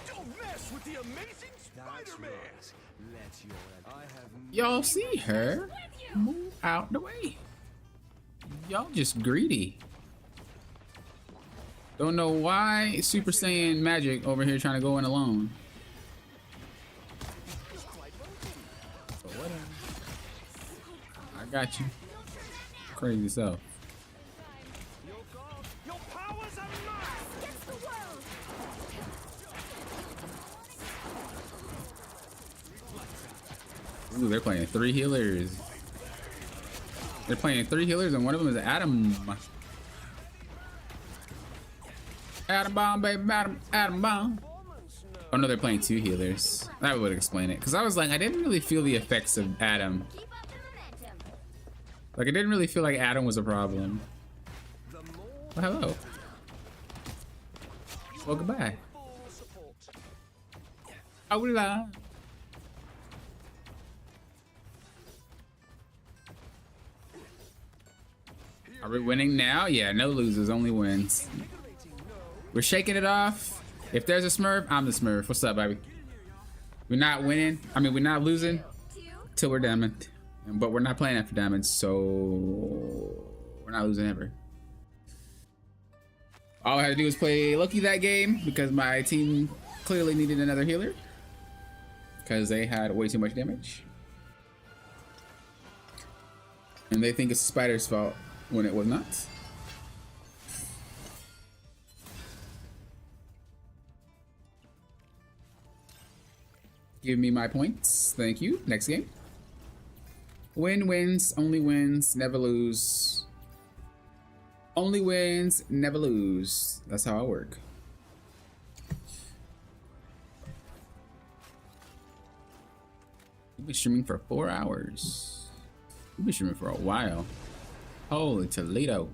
Don't mess with the amazing Spider-Man. Y'all see her? Move out the way. Y'all just greedy. Don't know why Super Saiyan Magic over here trying to go in alone. But whatever. I got you. Crazy self. Your powers are mine. Against the world. Ooh, they're playing 3 healers. They're playing 3 healers and one of them is Adam. Atom bomb, baby, atom bomb. Oh no, they're playing 2 healers. That would explain it. Because I was like, I didn't really feel the effects of Adam. Keep up the momentum. Like, I didn't really feel like Adam was a problem. Oh, hello. Well, goodbye. Hola. Are we winning now? Yeah, no losers, only wins. We're shaking it off. If there's a Smurf, I'm the Smurf. What's up, baby? We're not winning. I mean, we're not losing till we're diamond. But we're not playing after diamond, so we're not losing ever. All I had to do was play lucky that game because my team clearly needed another healer because they had way too much damage. And they think it's the spider's fault when it was not. Give me my points. Thank you. Next game. Win wins, only wins, never lose. Only wins, never lose. That's how I work. We've been streaming for 4 hours. We've been streaming for a while. Holy Toledo.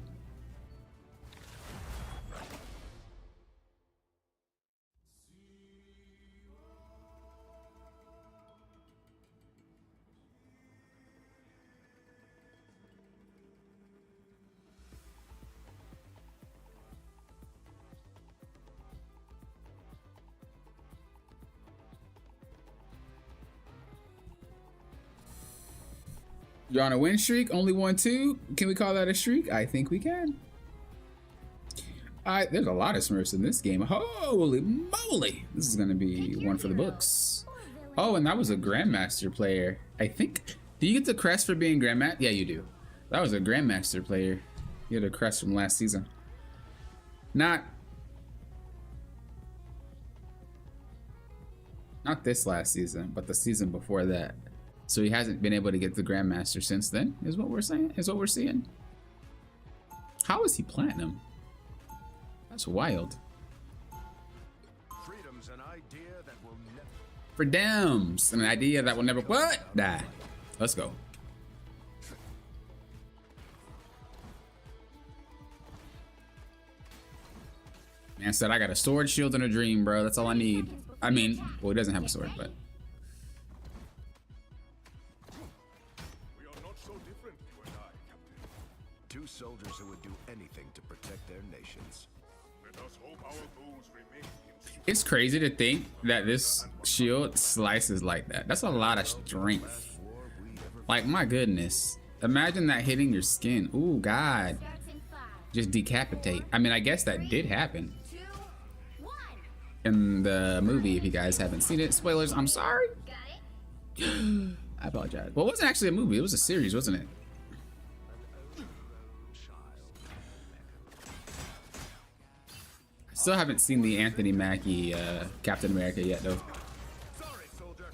You're on a win streak, only 1-2. Can we call that a streak? I think we can. There's a lot of Smurfs in this game. Holy moly! This is gonna be one for the books. Oh, and that was a Grandmaster player. I think. Do you get the crest for being Grandmaster? Yeah, you do. That was a Grandmaster player. You had a crest from last season. Not this last season, but the season before that. So he hasn't been able to get the Grandmaster since then, is what we're saying, is what we're seeing. How is he platinum? That's wild. Freedom's an idea that will never. Freedom's an idea that will never what? Die. Let's go. Man said I got a sword, shield, and a dream, bro. That's all I need. I mean, well, he doesn't have a sword, but. We are not so different, you and I, Captain. Two soldiers who would do anything to protect their nations. Let us hope our goals remain in sync. It's crazy to think that this shield slices like that. That's a lot of strength. Like, my goodness. Imagine that hitting your skin. Ooh, God. Starts in 5, Just decapitate. I mean, I guess that did happen 2, 1. in the movie. If you guys haven't seen it, spoilers, I'm sorry. Got it? I apologize. Well, it wasn't actually a movie. It was a series, wasn't it? Still haven't seen the Anthony Mackie Captain America yet, though. Sorry, soldier.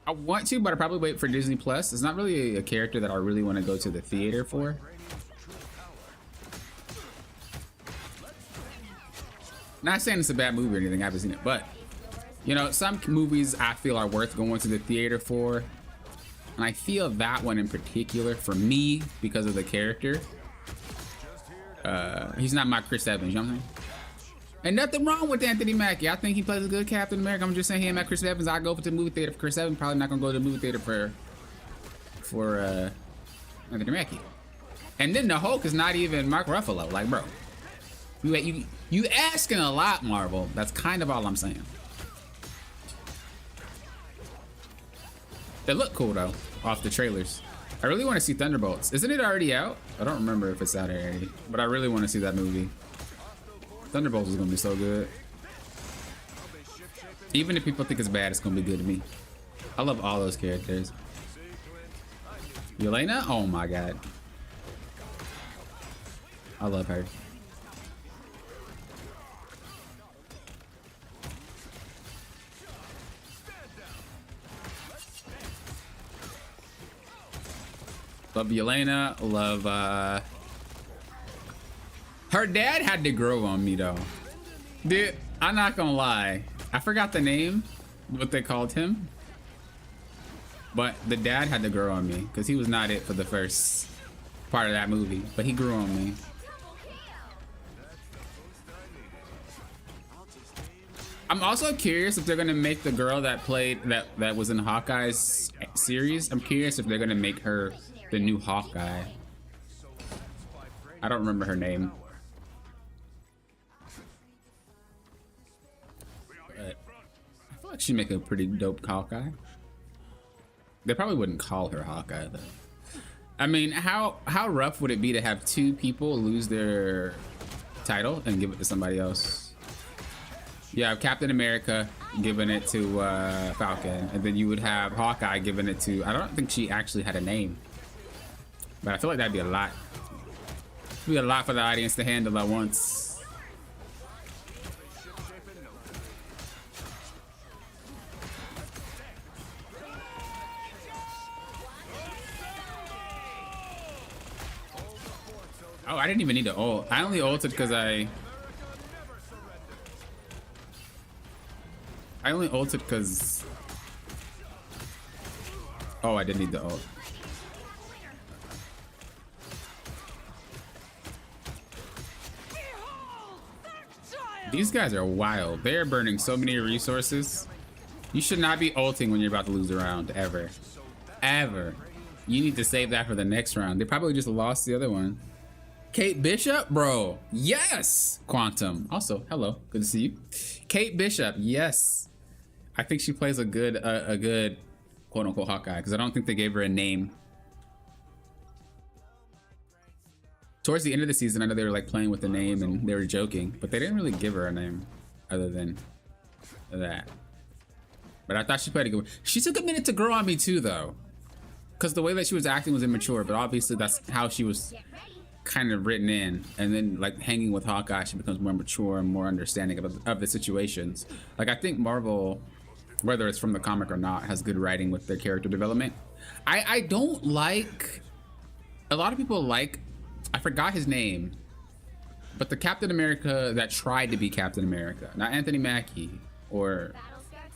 I want to, but I probably wait for Disney Plus. It's not really a character that I really want to go to the theater for. Not saying it's a bad movie or anything, I haven't seen it, but you know, some movies I feel are worth going to the theater for. And I feel that one in particular, for me, because of the character. He's not my Chris Evans, you know what I'm saying? And nothing wrong with Anthony Mackie. I think he plays a good Captain America. I'm just saying he ain't my Chris Evans. I go to the movie theater for Chris Evans. Probably not gonna go to the movie theater for Anthony Mackie. And then the Hulk is not even Mark Ruffalo. Like, bro, you asking a lot, Marvel. That's kind of all I'm saying. They look cool though, off the trailers. I really want to see Thunderbolts. Isn't it already out? I don't remember if it's out already, but I really want to see that movie. Thunderbolts is gonna be so good. Even if people think it's bad, it's gonna be good to me. I love all those characters. Yelena? Oh my god. I love her. Love Yelena, love, her dad had to grow on me though. Dude, I'm not gonna lie. I forgot the name, what they called him. But the dad had to grow on me because he was not it for the first part of that movie, but he grew on me. I'm also curious if they're gonna make the girl that played, that was in Hawkeye's series. I'm curious if they're gonna make her the new Hawkeye. I don't remember her name. But I feel like she'd make a pretty dope Hawkeye. They probably wouldn't call her Hawkeye though. I mean, how rough would it be to have two people lose their title and give it to somebody else? You have Captain America giving it to Falcon, and then you would have Hawkeye giving it to, I don't think she actually had a name. But I feel like that'd be a lot. It'd be a lot for the audience to handle at once. Oh, I didn't even need to ult. I only ulted because I only ulted because... Oh, I didn't need the ult. These guys are wild. They're burning so many resources. You should not be ulting when you're about to lose a round, ever. Ever. You need to save that for the next round. They probably just lost the other one. Kate Bishop, bro. Yes. Quantum. Also, hello. Good to see you. Kate Bishop. Yes. I think she plays a good quote unquote Hawkeye, because I don't think they gave her a name. Towards the end of the season, I know they were like playing with the name and they were joking, but they didn't really give her a name other than that. But I thought she played a good one. She took a minute to grow on me too, though, because the way that she was acting was immature, but obviously that's how she was kind of written in. And then like hanging with Hawkeye, she becomes more mature and more understanding of the situations. Like, I think Marvel, whether it's from the comic or not, has good writing with their character development. I don't like, a lot of people like, I forgot his name, but the Captain America that tried to be Captain America, not Anthony Mackie, or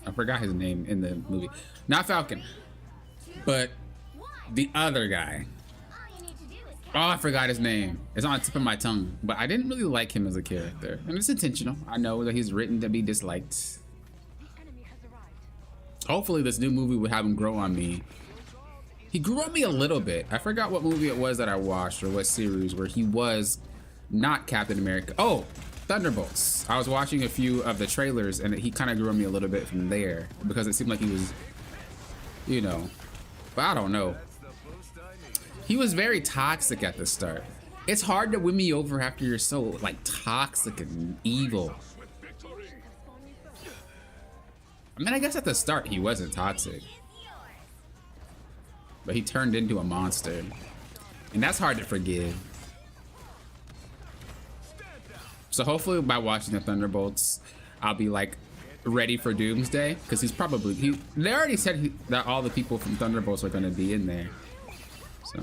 I forgot his name in the movie, not Falcon, but the other guy. Oh, I forgot his name. It's on the tip of my tongue, but I didn't really like him as a character, and it's intentional. I know that he's written to be disliked. Hopefully this new movie will have him grow on me. He grew on me a little bit. I forgot what movie it was that I watched, or what series, where he was not Captain America. Oh, Thunderbolts. I was watching a few of the trailers and he kind of grew on me a little bit from there, because it seemed like he was, you know, but I don't know. He was very toxic at the start. It's hard to win me over after you're so like toxic and evil. I mean, I guess at the start he wasn't toxic, but he turned into a monster, and that's hard to forgive. So hopefully by watching the Thunderbolts, I'll be like ready for Doomsday, because he's probably they already said that all the people from Thunderbolts are going to be in there. So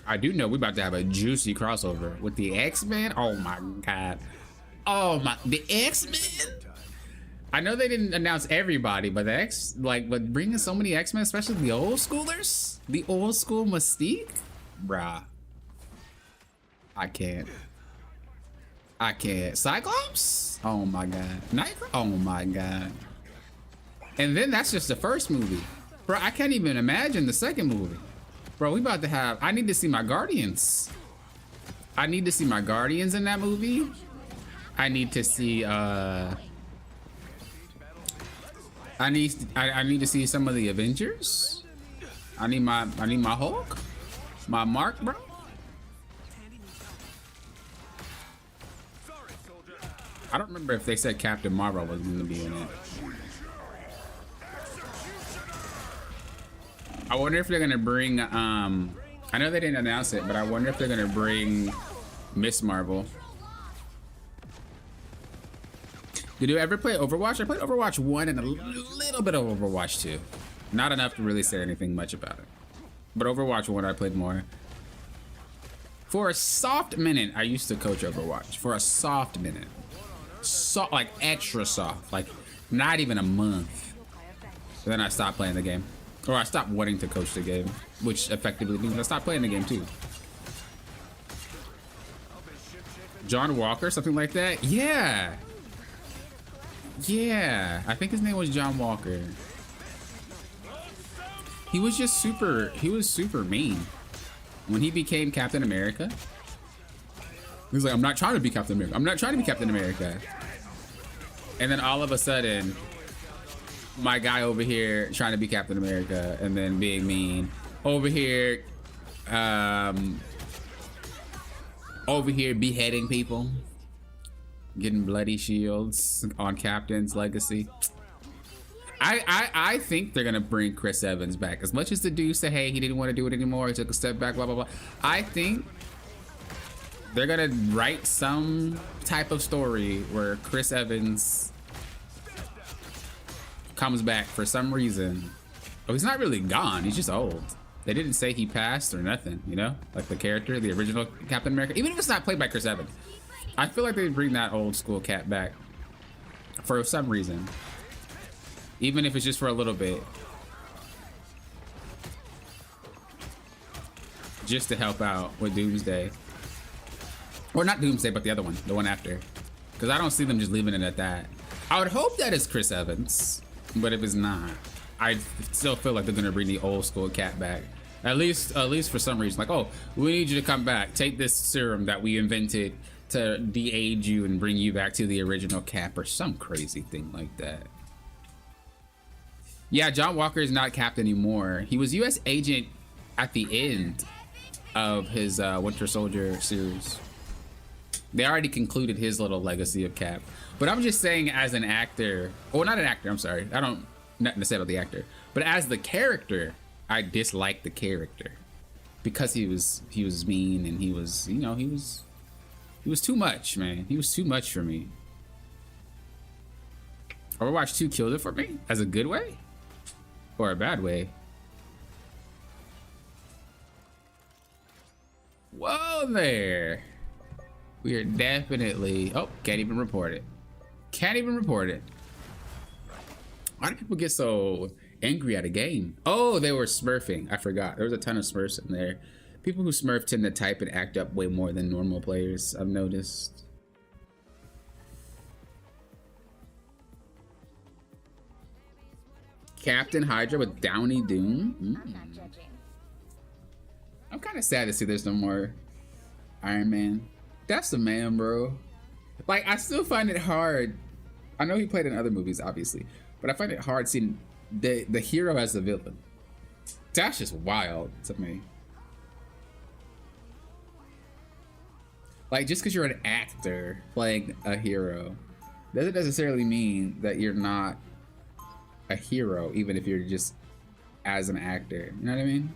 I do know we're about to have a juicy crossover with the X-Men. Oh my god. Oh my, the X-Men. I know they didn't announce everybody, but but bringing so many X-Men, especially the old schoolers, the old school Mystique, bruh. I can't. Cyclops? Oh my god. Nightcrawler? Oh my god. And then that's just the first movie. Bro, I can't even imagine the second movie. Bro, we about to have, I need to see my Guardians. I need to see my Guardians in that movie. I need to see, I need to see some of the Avengers. I need my Hulk. My Mark, bro. I don't remember if they said Captain Marvel was going to be in it. I wonder if they're going to bring, I know they didn't announce it, but I wonder if they're going to bring Miss Marvel. Did you ever play Overwatch? I played Overwatch 1 and a little bit of Overwatch 2. Not enough to really say anything much about it. But Overwatch 1 I played more. For a soft minute, I used to coach Overwatch. For a soft minute. Like extra soft, like not even a month. But then I stopped playing the game, or I stopped wanting to coach the game, which effectively means I stopped playing the game too. John Walker, something like that. Yeah, I think his name was John Walker. He was just super mean when he became Captain America. He was like, I'm not trying to be Captain America. I'm not trying to be Captain America. And then all of a sudden, my guy over here trying to be Captain America and then being mean. Over here beheading people. Getting bloody shields on Captain's legacy. I think they're gonna bring Chris Evans back. As much as the dude said, hey, he didn't want to do it anymore, he took a step back, blah, blah, blah. I think they're gonna write some type of story where Chris Evans comes back for some reason. Oh, he's not really gone, he's just old. They didn't say he passed or nothing, you know? Like the character, the original Captain America. Even if it's not played by Chris Evans, I feel like they bring that old school Cap back for some reason. Even if it's just for a little bit. Just to help out with Doomsday. Or not Doomsday, but the other one, the one after. Because I don't see them just leaving it at that. I would hope that it's Chris Evans, but if it's not, I still feel like they're gonna bring the old school Cap back. At least for some reason. Like, oh, we need you to come back. Take this serum that we invented to de-age you and bring you back to the original Cap, or some crazy thing like that. Yeah, John Walker is not Cap anymore. He was U.S. agent at the end of his Winter Soldier series. They already concluded his little legacy of Cap. But I'm just saying, as an actor, or not an actor, I'm sorry. I don't, nothing to say about the actor. But as the character, I dislike the character. Because he was mean, and he was, you know, he was too much, man. He was too much for me. Overwatch 2 killed it for me, as a good way, or a bad way. Whoa there. We are definitely, oh, can't even report it. Can't even report it. Why do people get so angry at a game? Oh, they were smurfing. I forgot. There was a ton of smurfs in there. People who smurf tend to type and act up way more than normal players, I've noticed. Captain Hydra with Downey Doom? I'm kind of sad to see there's no more Iron Man. That's the man, bro. Like, I still find it hard. I know he played in other movies, obviously, but I find it hard seeing the hero as the villain. That's just wild to me. Like, just because you're an actor playing a hero doesn't necessarily mean that you're not a hero, even if you're just as an actor. You know what I mean?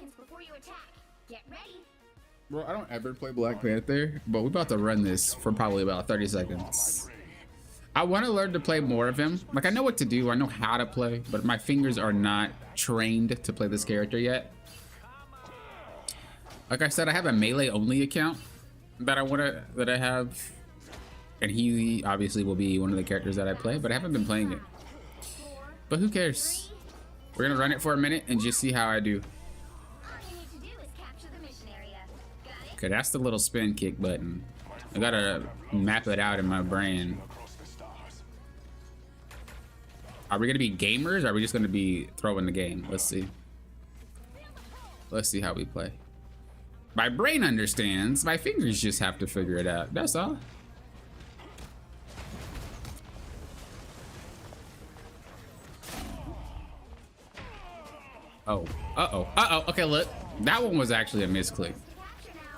seconds before you attack. Get ready. Bro, I don't ever play Black Panther, but we're about to run this for probably about 30 seconds. I want to learn to play more of him. Like, I know what to do, I know how to play, but my fingers are not trained to play this character yet. Like I said, I have a melee only account that I have, and he obviously will be one of the characters that I play, but I haven't been playing it. But who cares? We're gonna run it for a minute and just see how I do. All you need to do is capture the mission area. Got it? Okay, that's the little spin kick button. I gotta map it out in my brain. Are we gonna be gamers or are we just gonna be throwing the game? Let's see. Let's see how we play. My brain understands, my fingers just have to figure it out. That's all. Oh, uh-oh. Okay, look. That one was actually a misclick.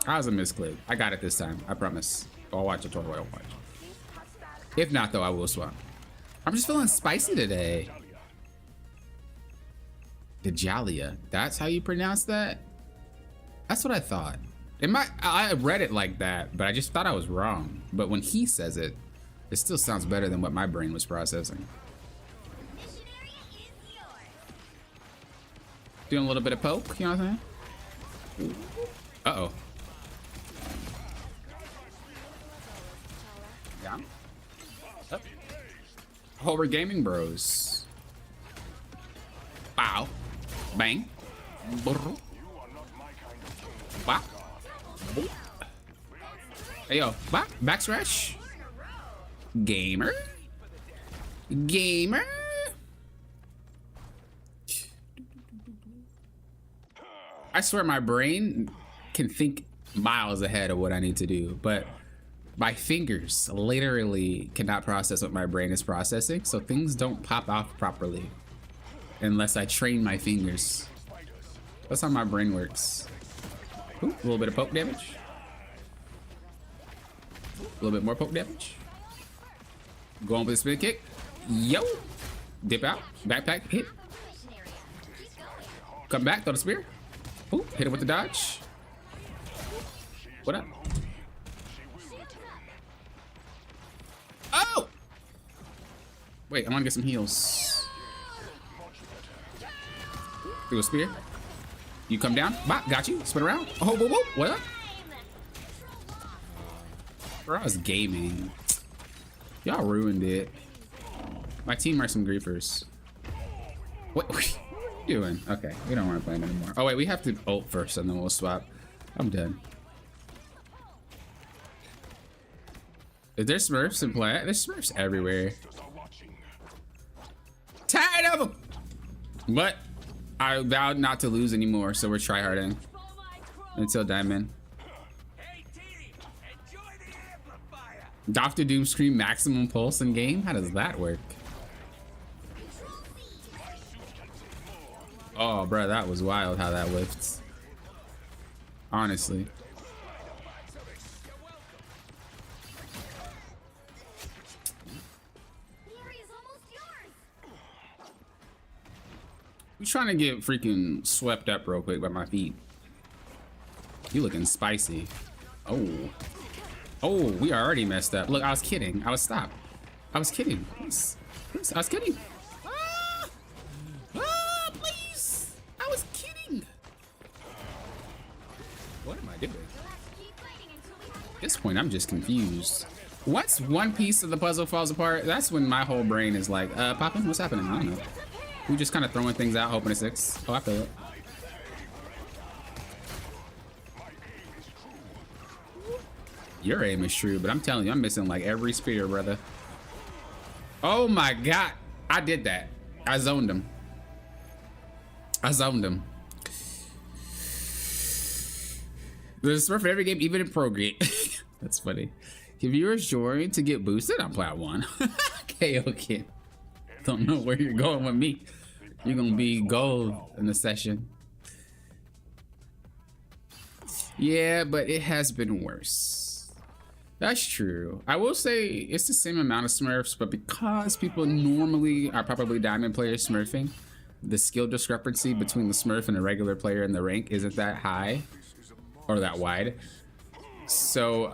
That was a misclick. I got it this time, I promise. I'll watch a tutorial. Watch. If not, though, I will swap. I'm just feeling spicy today. Dejalia. That's how you pronounce that? That's what I thought. I read it like that, but I just thought I was wrong. But when he says it, it still sounds better than what my brain was processing. Mission area is yours. Doing a little bit of poke, you know what I'm saying? Uh-oh. Yeah. Oh. Oh, we're gaming bros. Wow. Bang. Brr. Wow. Hey, yo. Back scratch. Gamer. Gamer. I swear my brain can think miles ahead of what I need to do, but my fingers literally cannot process what my brain is processing, so things don't pop off properly unless I train my fingers. That's how my brain works. Ooh, a little bit of poke damage. A little bit more poke damage. Going with the spin kick. Yo! Dip out. Backpack. Hit. Come back. Throw the spear. Ooh, hit it with the dodge. What up? Oh! Wait, I want to get some heals. Do a spear. You come down. Bop, got you. Spin around. Oh, whoa, whoa. What up? Bro, I was gaming. Y'all ruined it. My team are some griefers. What are you doing? Okay, we don't want to play it anymore. Oh, wait, we have to ult first and then we'll swap. I'm done. Is there Smurfs in play? There's Smurfs everywhere. Tired of them! But I vowed not to lose anymore, so we're tryharding until Diamond. Dr. Doom scream maximum pulse in game? How does that work? Oh, bro, that was wild how that whiffed. Honestly. I'm trying to get freaking swept up real quick by my feet. You looking spicy. Oh. Oh, we already messed up. Look, I was kidding. I was kidding. Please. I was kidding. Ah! Ah, please. I was kidding. What am I doing? At this point, I'm just confused. Once one piece of the puzzle falls apart, that's when my whole brain is like, popping? What's happening? I don't know. We just kind of throwing things out, hoping it sticks. Oh, I feel it. Your aim is true, but I'm telling you, I'm missing like every spear, brother. Oh my God. I did that. I zoned him. There's a Smurf for every game, even in pro game. That's funny. Can viewers join to get boosted on plat 1? Okay. Don't know where you're going with me. You're gonna be gold in the session. Yeah, but it has been worse. That's true. I will say it's the same amount of Smurfs, but because people normally are probably diamond players smurfing, the skill discrepancy between the Smurf and a regular player in the rank isn't that high or that wide. So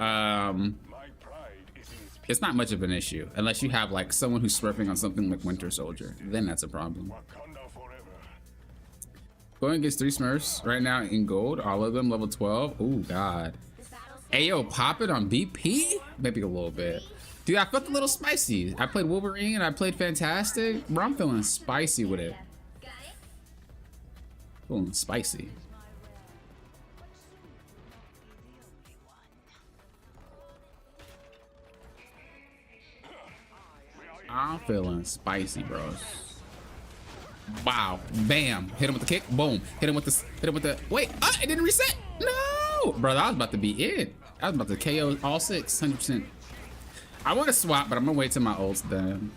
it's not much of an issue unless you have like someone who's smurfing on something like Winter Soldier. Then that's a problem. Going against 3 Smurfs right now in gold, all of them level 12. Oh god. Ayo, pop it on BP? Maybe a little bit. Dude, I felt a little spicy. I played Wolverine and I played Fantastic. Bro, I'm feeling spicy with it. Feeling spicy. I'm feeling spicy, bros. Wow. Bam. Hit him with the kick. Boom. Hit him with the wait. It didn't reset. No. Brother, I was about to be in. I was about to KO all 6, 100%. I want to swap, but I'm gonna wait till my ult's done.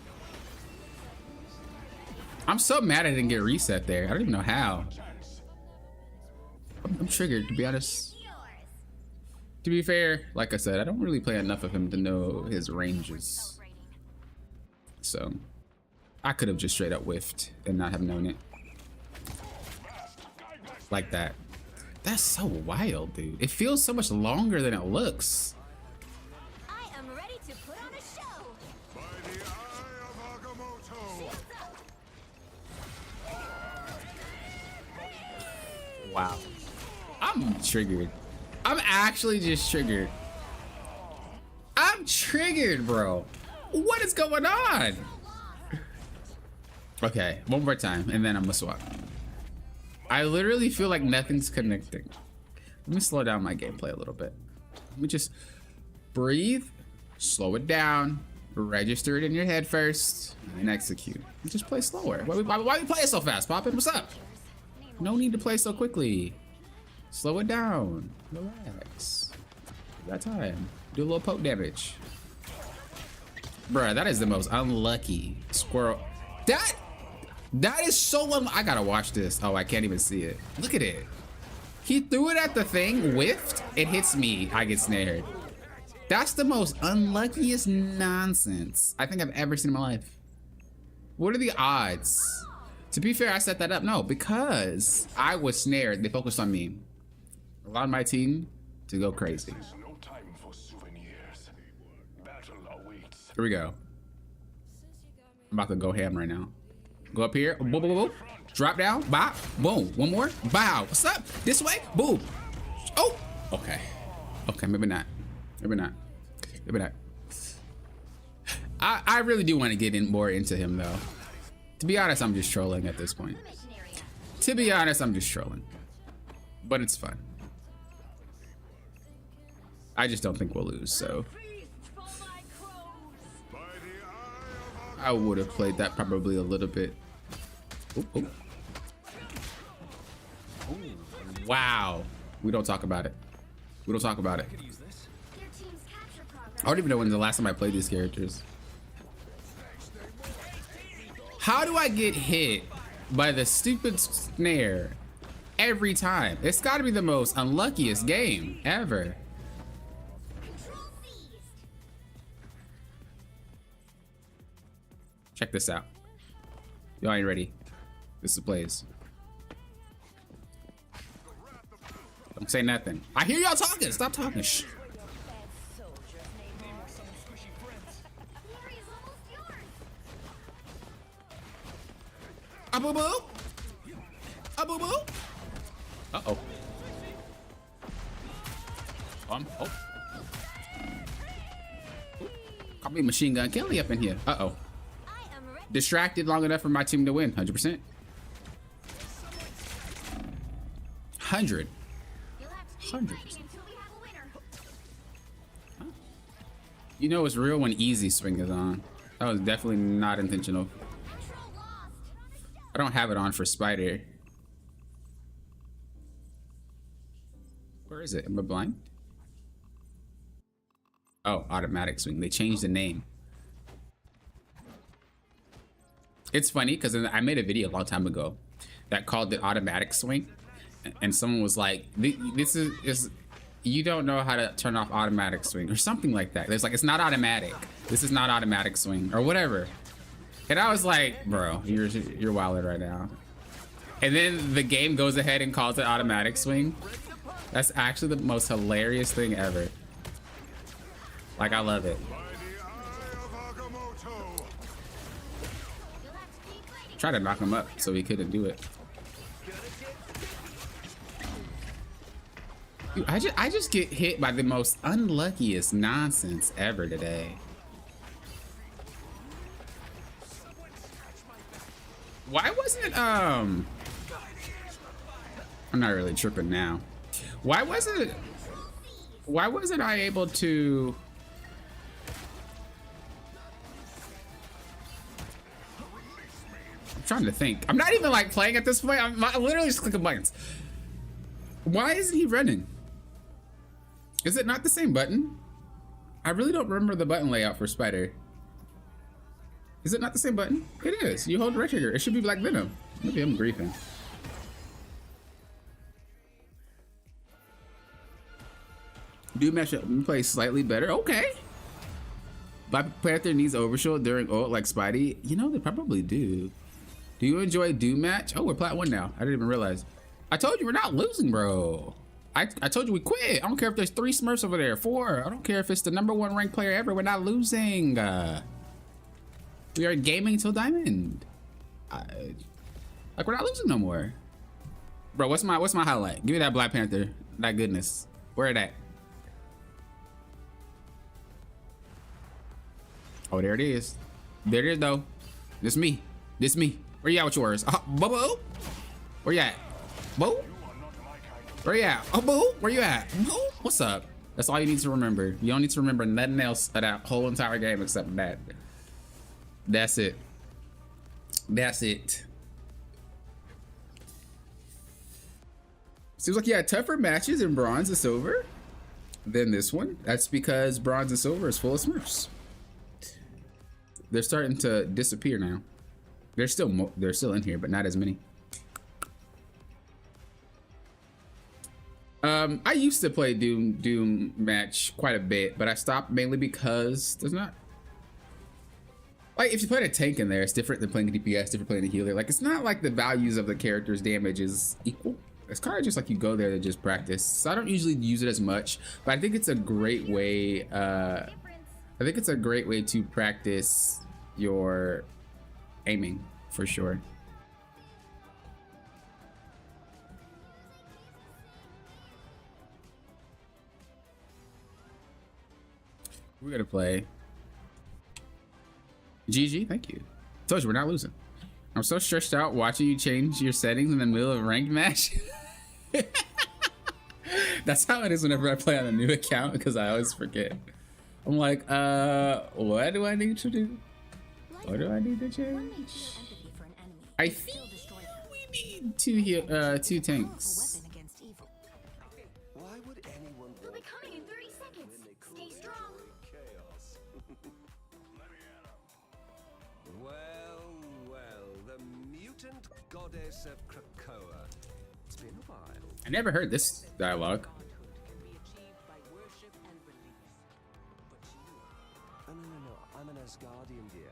I'm so mad I didn't get reset there. I don't even know how. I'm triggered, to be honest. To be fair, like I said, I don't really play enough of him to know his ranges. So I could have just straight up whiffed and not have known it. Like that. That's so wild, dude. It feels so much longer than it looks. I am ready to put on a show. By the eye of Agamotto. Wow. I'm triggered. I'm actually just triggered. I'm triggered, bro. What is going on? Okay, one more time, and then I'm gonna swap. I literally feel like nothing's connecting. Let me slow down my gameplay a little bit. Let me just breathe, slow it down, register it in your head first, and execute. And just play slower. Why you play it so fast, Poppin'? What's up? No need to play so quickly. Slow it down. Relax. You got time. Do a little poke damage. Bruh, that is the most unlucky squirrel. That is so I gotta watch this. Oh, I can't even see it. Look at it. He threw it at the thing, whiffed, it hits me, I get snared. That's the most unluckiest nonsense I think I've ever seen in my life. What are the odds? To be fair, I set that up. No, because I was snared, they focused on me. Allowed my team to go crazy. No time for souvenirs. Battle awaits. Here we go. I'm about to go ham right now. Go up here. Boom, boom, boom, boom. Drop down. Bop. Boom. One more. Bow. What's up? This way. Boom. Oh. Okay. Okay. Maybe not. Maybe not. Maybe not. I really do want to get in more into him though. To be honest, I'm just trolling at this point. To be honest, I'm just trolling. But it's fun. I just don't think we'll lose, so. I would have played that probably a little bit. Ooh, ooh. Wow. We don't talk about it. We don't talk about it. I don't even know when the last time I played these characters. How do I get hit by the stupid snare every time? It's got to be the most unluckiest game ever. Check this out. Y'all ain't ready. This is plays. Don't say nothing. I hear y'all talking. Stop talking. Shh. A boo boo. A boo boo. Uh oh. Oh. Call me Machine Gun Kelly up in here. Uh oh. Distracted long enough for my team to win. 100%. 100. 100%. You know it's real when easy swing is on. That was definitely not intentional. I don't have it on for Spider. Where is it? Am I blind? Oh, automatic swing. They changed the name. It's funny because I made a video a long time ago that called it automatic swing, and someone was like, "This is you don't know how to turn off automatic swing," or something like that. It's like, it's not automatic. This is not automatic swing or whatever. And I was like, bro, you're wilding right now. And then the game goes ahead and calls it automatic swing. That's actually the most hilarious thing ever. Like, I love it. By the eye of Agamotto. Try to knock him up so he couldn't do it. Dude, I just get hit by the most unluckiest nonsense ever today. Why wasn't I'm not really tripping now. Why wasn't I able to I'm trying to think. I'm not even like playing at this point. I'm literally just clicking buttons. Why isn't he running? Is it not the same button? I really don't remember the button layout for Spider. Is it not the same button? It is. You hold the right trigger. It should be like Venom. Maybe I'm griefing. Do match up and play slightly better. Okay. Black Panther needs overshield during ult like Spidey. You know, they probably do. Do you enjoy Doom match? Oh, we're plat 1 now. I didn't even realize. I told you we're not losing, bro. I told you we quit. I don't care if there's 3 Smurfs over there, 4. I don't care if it's the #1 ranked player ever. We're not losing. We are gaming till diamond. Like, we're not losing no more. Bro, what's my highlight? Give me that Black Panther. That goodness. Where it at? Oh, there it is. There it is, though. This me. This me. Where you at with yours? Boo-boo? Where you at? Boo? Where you at? Oh, boo? Where you at? Boo? What's up? That's all you need to remember. You don't need to remember nothing else of that whole entire game except that. That's it. That's it. Seems like you had tougher matches in Bronze and Silver than this one. That's because Bronze and Silver is full of Smurfs. They're starting to disappear now. They're still in here, but not as many. I used to play Doom match quite a bit, but I stopped mainly because there's not, like, if you put a tank in there, it's different than playing a DPS, different playing a healer. Like, it's not like the values of the character's damage is equal. It's kind of just like you go there to just practice. So I don't usually use it as much, but I think it's a great way. I think it's a great way to practice your aiming for sure. We're gonna play GG. Thank you. Told you we're not losing. I'm so stressed out watching you change your settings in the middle of a ranked match. That's how it is whenever I play on a new account, because I always forget. I'm like, what do I need to do? What do I need to change? I think we need two tanks. Why would anyone They'll be coming in 30 seconds. Stay strong. chaos? Well, the mutant goddess of Krakoa. It's been a while. I never heard this dialogue. No. I'm an Asgardian, dear.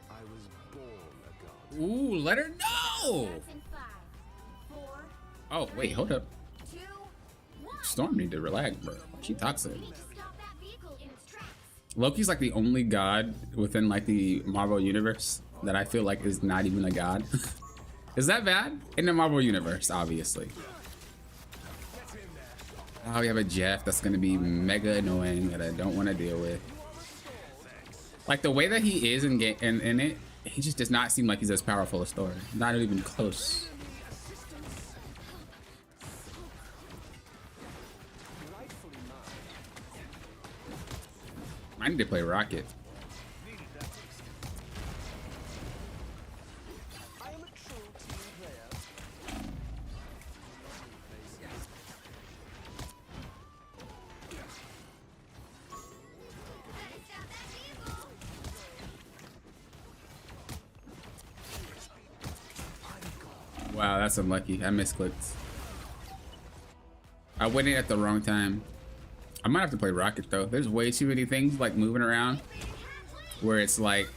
I was born a god. Ooh, let her know. In 5, 4, Oh, wait, hold up. 2, 1. Storm need to relax, bro. She toxic. We need to stop that vehicle in its tracks. Loki's like the only god within like the Marvel universe that I feel like is not even a god. Is that bad? In the Marvel universe, obviously. Oh, we have a Jeff that's gonna be mega annoying that I don't want to deal with. Like the way that he is in it, he just does not seem like he's as powerful as Thor. Not even close. I need to play Rocket. Wow, that's unlucky. I misclicked. I went in at the wrong time. I might have to play Rocket though. There's way too many things like moving around where it's like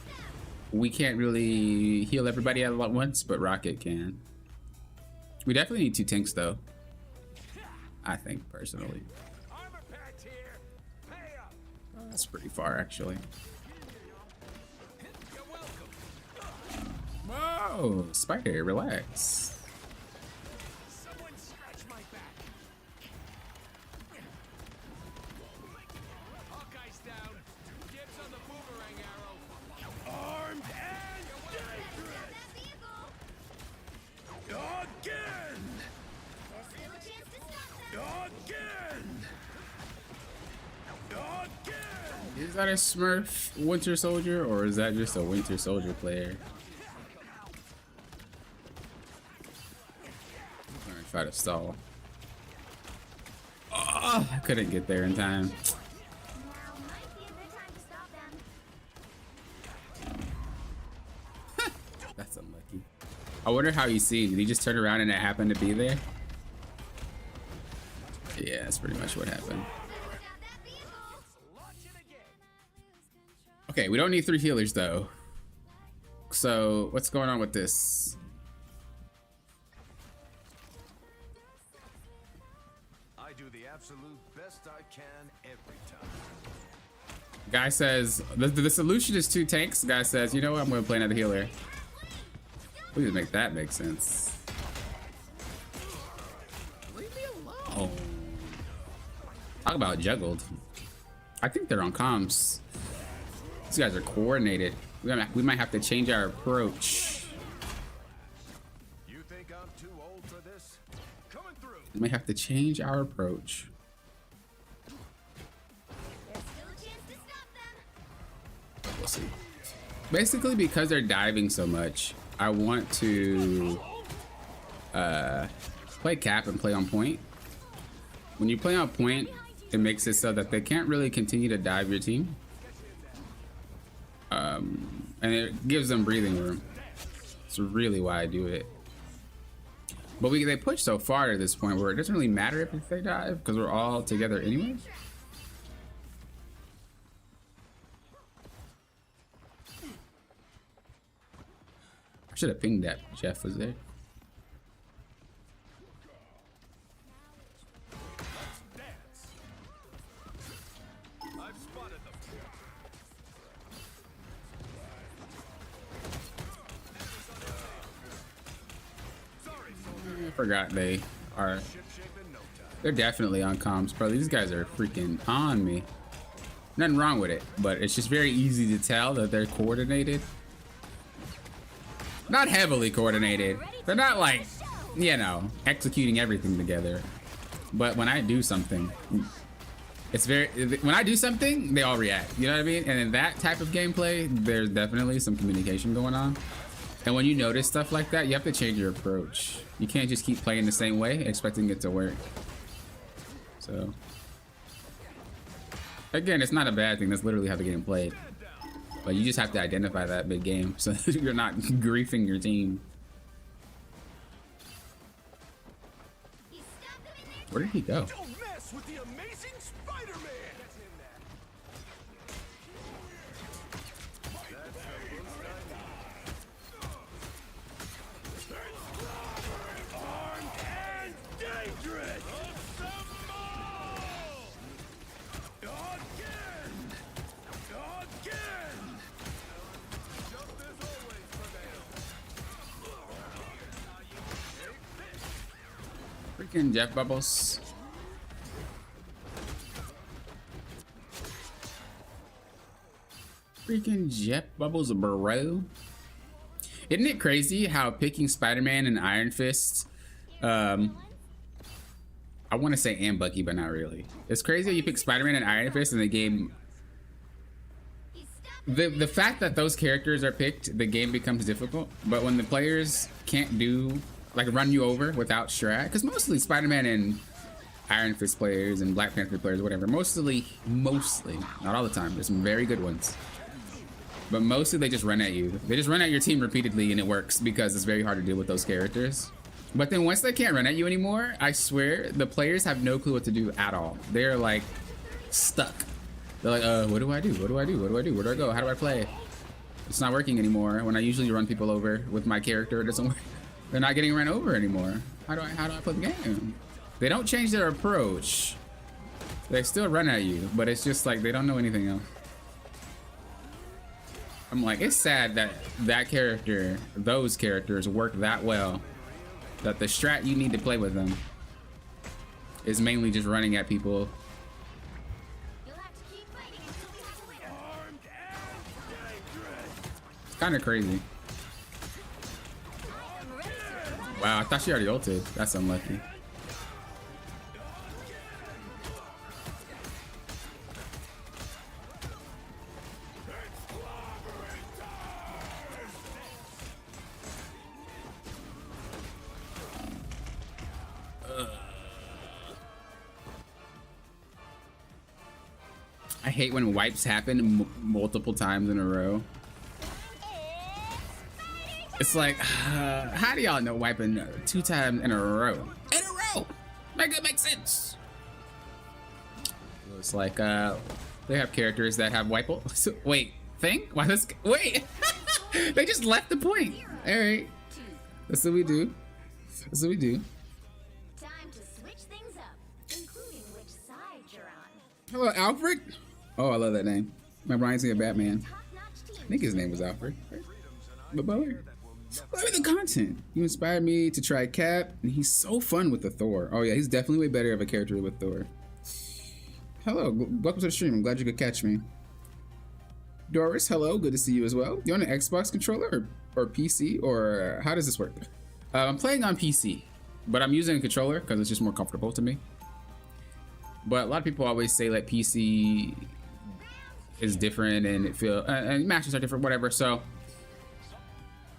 we can't really heal everybody at once, but Rocket can. We definitely need 2 tanks though. I think personally. Armor packs here. Pay up. That's pretty far actually. You're welcome. Whoa, Spider, relax. Someone scratch my back. Hawkeye's down. Gibbs on the boomerang arrow. Armed and dangerous. That vehicle. Again. There's still a chance to stop them. Again. Is that a Smurf Winter Soldier or is that just a Winter Soldier player? I'm gonna try to stall. Oh, I couldn't get there in time. Now might be a good time to stop them. That's unlucky. I wonder how he's seen. Did he just turn around and it happened to be there? Yeah, that's pretty much what happened. Got that vehicle. Launch it again. Okay, we don't need 3 healers though. So what's going on with this? I do the absolute best I can every time. Guy says the solution is 2 tanks. Guy says, you know what? I'm gonna play another healer. We need to make that make sense. Leave me alone. Talk about juggled. I think they're on comms. These guys are coordinated. We might have to change our approach. You think I'm too old for this? Coming through. We might have to change our approach. There's still a chance to stop them. We'll see. Basically, because they're diving so much, I want to play cap and play on point. When you play on point, it makes it so that they can't really continue to dive your team. And it gives them breathing room. That's really why I do it. But they push so far to this point where it doesn't really matter if they dive because we're all together anyway. I should have pinged that Jeff was there. I've spotted them. I forgot they are. Ship shape in no time. They're definitely on comms, bro. These guys are freaking on me. Nothing wrong with it, but it's just very easy to tell that they're coordinated. Not heavily coordinated. They're not like, you know, executing everything together. But when I do something, when I do something, they all react. You know what I mean? And in that type of gameplay, there's definitely some communication going on. And when you notice stuff like that, you have to change your approach. You can't just keep playing the same way, expecting it to work. So, again, it's not a bad thing. That's literally how the game played. But you just have to identify that mid-game so you're not griefing your team. You stop them in their Where did he go? Don't mess with the amazing Spider-Man. Armed and dangerous. Again. Again. Just as always, prevail. Freaking Jeff Bubbles. Freaking Jeff Bubbles, bro. Isn't it crazy how picking Spider-Man and Iron Fist, I want to say and Bucky, but not really. It's crazy how you pick Spider-Man and Iron Fist in the game. The fact that those characters are picked, the game becomes difficult. But when the players can't do, like, run you over without strat, because mostly Spider-Man and Iron Fist players and Black Panther players, whatever, mostly, not all the time, there's some very good ones. But mostly they just run at you. They just run at your team repeatedly and it works because it's very hard to deal with those characters. But then once they can't run at you anymore, I swear, the players have no clue what to do at all. They're like stuck. They're like, what do I do? What do I do? What do I do? Where do I go? How do I play? It's not working anymore. When I usually run people over with my character, it doesn't work. They're not getting run over anymore. How do I play the game? They don't change their approach. They still run at you, but it's just like they don't know anything else. I'm like, it's sad that those characters work that well, that the strat you need to play with them is mainly just running at people. You'll have to keep fighting until we have a winner. Armed and dangerous. It's kind of crazy. I am ready to put on Wow, I thought she already ulted. That's unlucky. I hate when wipes happen multiple times in a row. It's like, how do y'all know wiping 2 times in a row? In a row! Make it make sense. It's like, they have characters that have wipe. So, wait, thing? Why this? Wait! They just left the point. All right. That's what we do. That's what we do. time to switch things up, including which side you're on. Hello, Alfred. Oh, I love that name. My reminds me of Batman. Top-notch team. I think his name was Alfred. Right? But Butler. Look at the content. You inspired me to try Cap, and he's so fun with the Thor. Oh yeah, he's definitely way better of a character with Thor. Hello, welcome to the stream. I'm glad you could catch me. Doris, hello, good to see you as well. You on an Xbox controller or PC, or how does this work? I'm playing on PC, but I'm using a controller because it's just more comfortable to me. But a lot of people always say that PC is different and and matches are different, whatever. So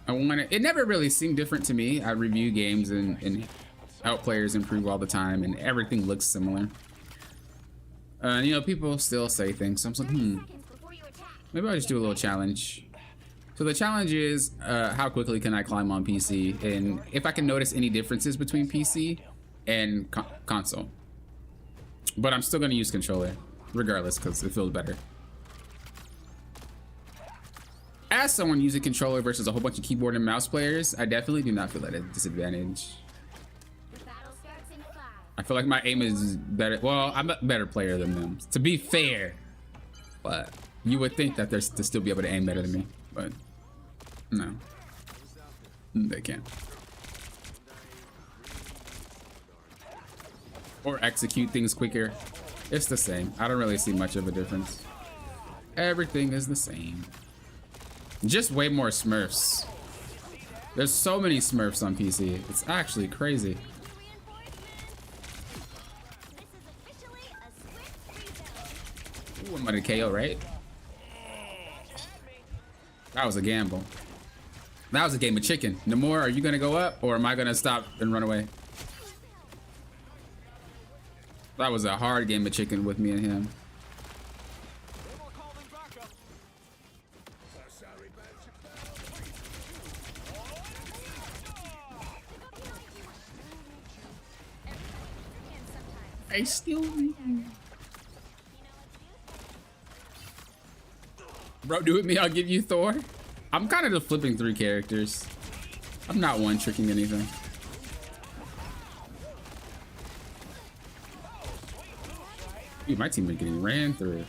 it never really seemed different to me. I review games and help players improve all the time, and everything looks similar. You know, people still say things. So I'm like, 30 seconds before you attack. maybe I'll just do a little challenge. So the challenge is, how quickly can I climb on PC, and if I can notice any differences between PC and console. But I'm still gonna use controller, regardless, because it feels better. As someone using controller versus a whole bunch of keyboard and mouse players, I definitely do not feel at a disadvantage. The battle starts in 5. I feel like my aim is better. Well, I'm a better player than them, to be fair. But you would think that they're to still be able to aim better than me, but no, they can't. Or execute things quicker. It's the same. I don't really see much of a difference. Everything is the same. Just way more Smurfs. There's so many Smurfs on PC. It's actually crazy. This is officially a swift rebuild. Ooh, I'm gonna KO, right? That was a gamble. That was a game of chicken. Namor, are you gonna go up, or am I gonna stop and run away? That was a hard game of chicken with me and him. I still Bro, do it me, I'll give you Thor. I'm kind of just flipping 3 characters. I'm not one tricking anything. Dude, my teammate getting ran through.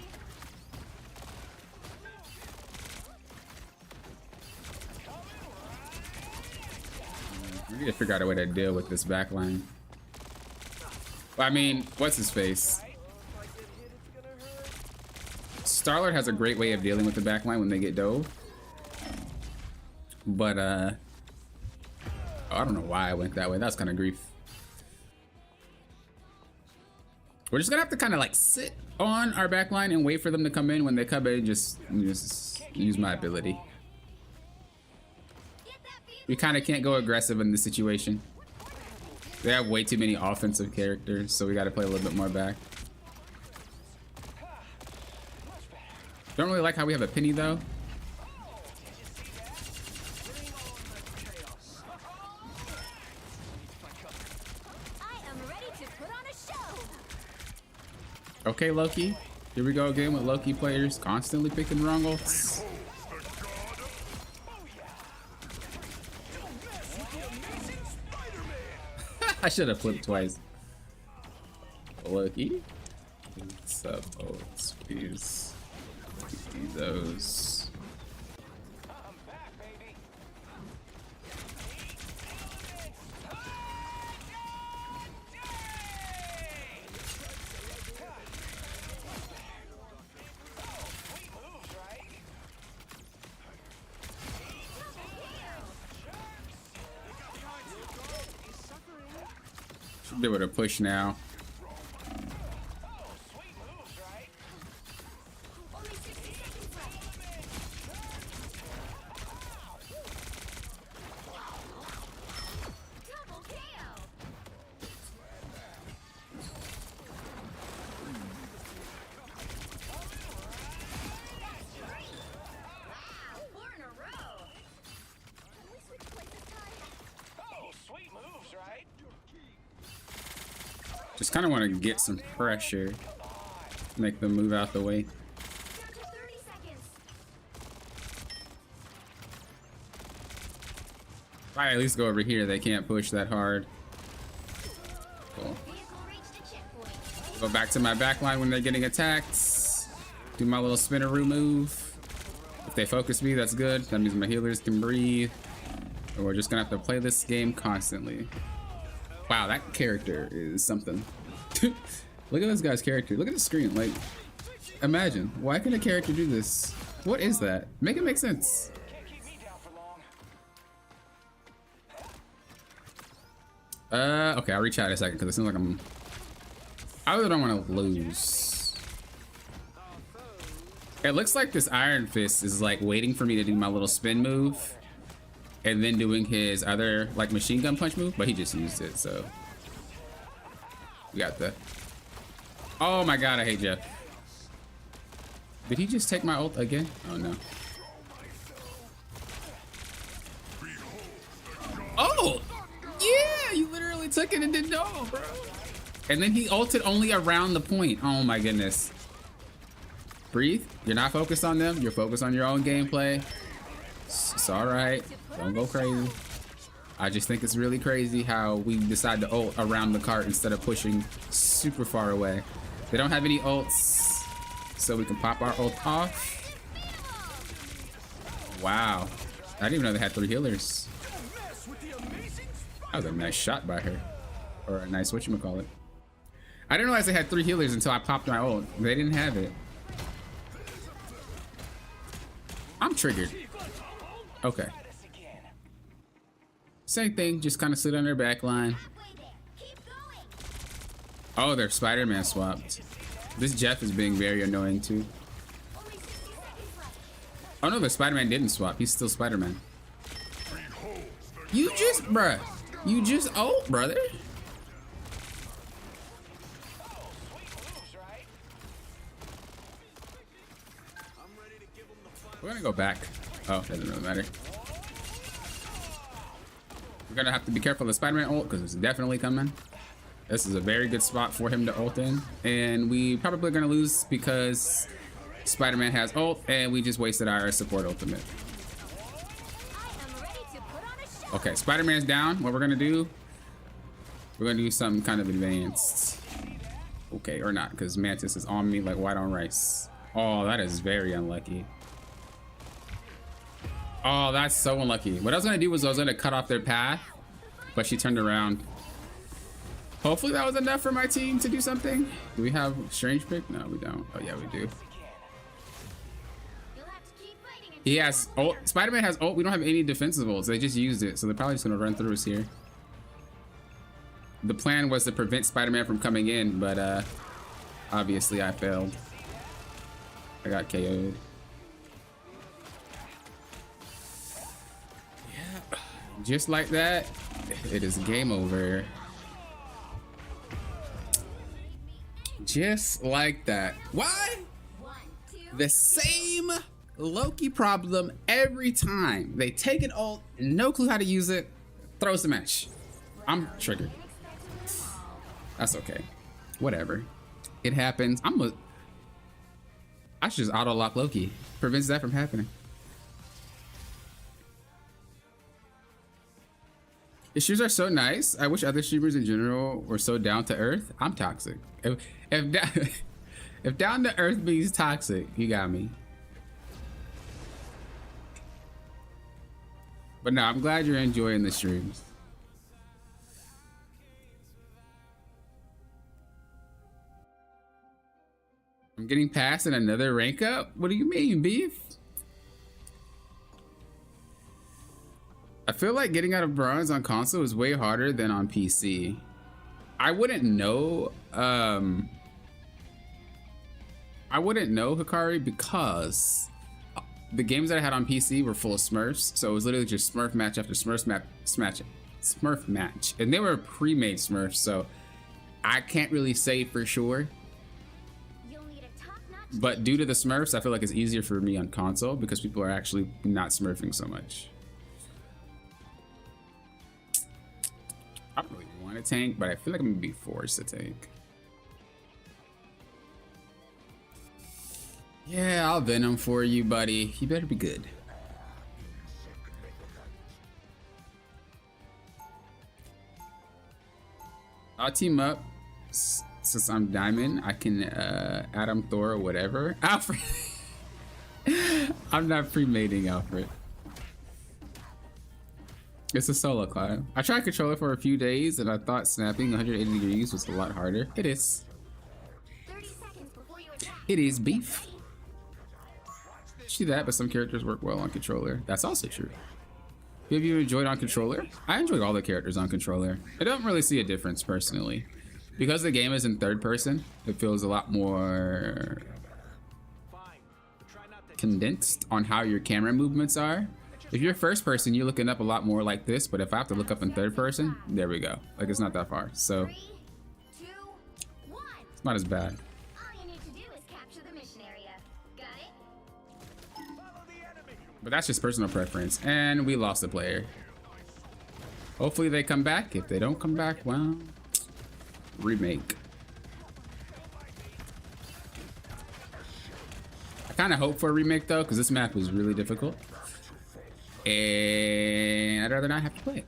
We need to figure out a way to deal with this backline. I mean, what's his face? Starlord has a great way of dealing with the backline when they get dove. But, I don't know why I went that way. That's kind of grief. We're just gonna have to kind of like sit on our backline and wait for them to come in. When they come in, just use my ability. We kind of can't go aggressive in this situation. They have way too many offensive characters, so we got to play a little bit more back. Don't really like how we have a penny though. I am ready to put on a show. Okay, Loki. Here we go again with Loki players constantly picking wrong ults. I should have flipped twice. Loki. Sub ults, please. Those. Should be able to push now. Only 60 seconds left. Double KO. Wow, 4 in a row. Can we switch places, Ty? Oh, sweet moves, right? Just kind of want to get some pressure. Make them move out the way. Down to 30 seconds. If I at least go over here, they can't push that hard. Cool. Vehicle reached a checkpoint. Go back to my back line when they're getting attacked. Do my little spinneroo move. If they focus me, that's good. That means my healers can breathe. Or we're just gonna have to play this game constantly. Wow, that character is something. Look at this guy's character. Look at the screen. Like, imagine. Why can a character do this? What is that? Make it make sense. Can't keep me down for long. Okay, I'll reach out in a second because it seems like I really don't want to lose. It looks like this Iron Fist is like waiting for me to do my little spin move and then doing his other like machine gun punch move, but he just used it, so we got that. Oh my god, I hate Jeff. Did he just take my ult again? Oh no. Oh! Yeah, you literally took it and didn't know, bro. And then he ulted only around the point. Oh my goodness. Breathe. You're not focused on them. You're focused on your own gameplay. It's alright. Don't go crazy. I just think it's really crazy how we decide to ult around the cart instead of pushing super far away. They don't have any ults, so we can pop our ult off. Wow. I didn't even know they had 3 healers. That was a nice shot by her. Or a nice whatchamacallit. I didn't realize they had 3 healers until I popped my ult. They didn't have it. I'm triggered. Okay. Same thing, just kind of sit on their back line. Oh, they're Spider-Man swapped. This Jeff is being very annoying too. Oh no, the Spider-Man didn't swap. He's still Spider-Man. You just, bruh. You just ult, brother. We're gonna go back. Oh, doesn't really matter. We're gonna have to be careful of the Spider-Man ult because it's definitely coming. This is a very good spot for him to ult in. And we probably gonna lose because Spider-Man has ult and we just wasted our support ultimate. Okay, Spider-Man's down. What we're gonna do, we're gonna do something kind of advanced. Okay, or not, because Mantis is on me like white on rice. Oh, that is very unlucky. Oh, that's so unlucky. What I was gonna do was I was gonna cut off their path, but she turned around. Hopefully that was enough for my team to do something. Do we have strange pick? No, we don't. Oh yeah, we do. He has ult. Spider-Man has ult. We don't have any defensive ults. They just used it, so they're probably just gonna run through us here. The plan was to prevent Spider-Man from coming in, but obviously I failed. I got KO'd. Yeah, just like that, it is game over. Just like that. Why? The same Loki problem every time. They take an ult, no clue how to use it, throws the match. I'm triggered. That's okay. Whatever. It happens. I should just auto lock Loki. Prevents that from happening. The streamers are so nice. I wish other streamers in general were so down to earth. I'm toxic. If down to earth means toxic, you got me. But no, I'm glad you're enjoying the streams. I'm getting past in another rank up? What do you mean, beef? I feel like getting out of bronze on console is way harder than on PC. I wouldn't know, Hikari, because the games that I had on PC were full of Smurfs, so it was literally just Smurf match after Smurf match, and they were pre-made Smurfs, so I can't really say for sure. But due to the Smurfs, I feel like it's easier for me on console because people are actually not Smurfing so much. I don't really want to tank, but I feel like I'm gonna be forced to tank. Yeah, I'll Venom for you, buddy. You better be good. I'll team up. Since I'm Diamond, I can Adam, Thor, or whatever. Alfred! I'm not pre-mating Alfred. It's a solo climb. I tried controller for a few days and I thought snapping 180 degrees was a lot harder. It is. 30 seconds before you attack. It is beef. See that, but some characters work well on controller. That's also true. Have you enjoyed on controller? I enjoyed all the characters on controller. I don't really see a difference personally. Because the game is in third person, it feels a lot more condensed on how your camera movements are. If you're first person, you're looking up a lot more like this, but if I have to look up in third person, there we go. Like, it's not that far. So, 3, 2, 1. it's not as bad. All you need to do is capture the mission area. Got it? But that's just personal preference. And we lost a player. Hopefully they come back. If they don't come back, well, remake. I kind of hope for a remake though, because this map was really difficult. And I'd rather not have to play it.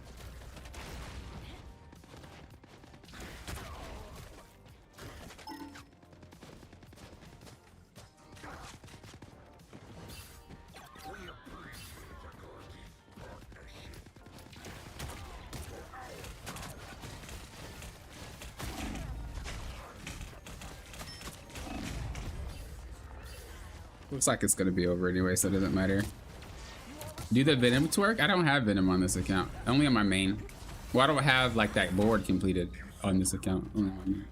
Looks like it's gonna be over anyway, so it doesn't matter. Do the Venom twerk? I don't have Venom on this account. Only on my main. Well, I don't have like that board completed on this account. Only on my main.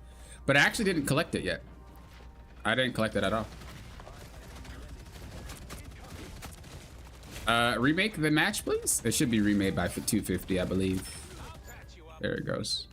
But I actually didn't collect it yet. I didn't collect it at all. Remake the match, please. It should be remade by 250, I believe. There it goes.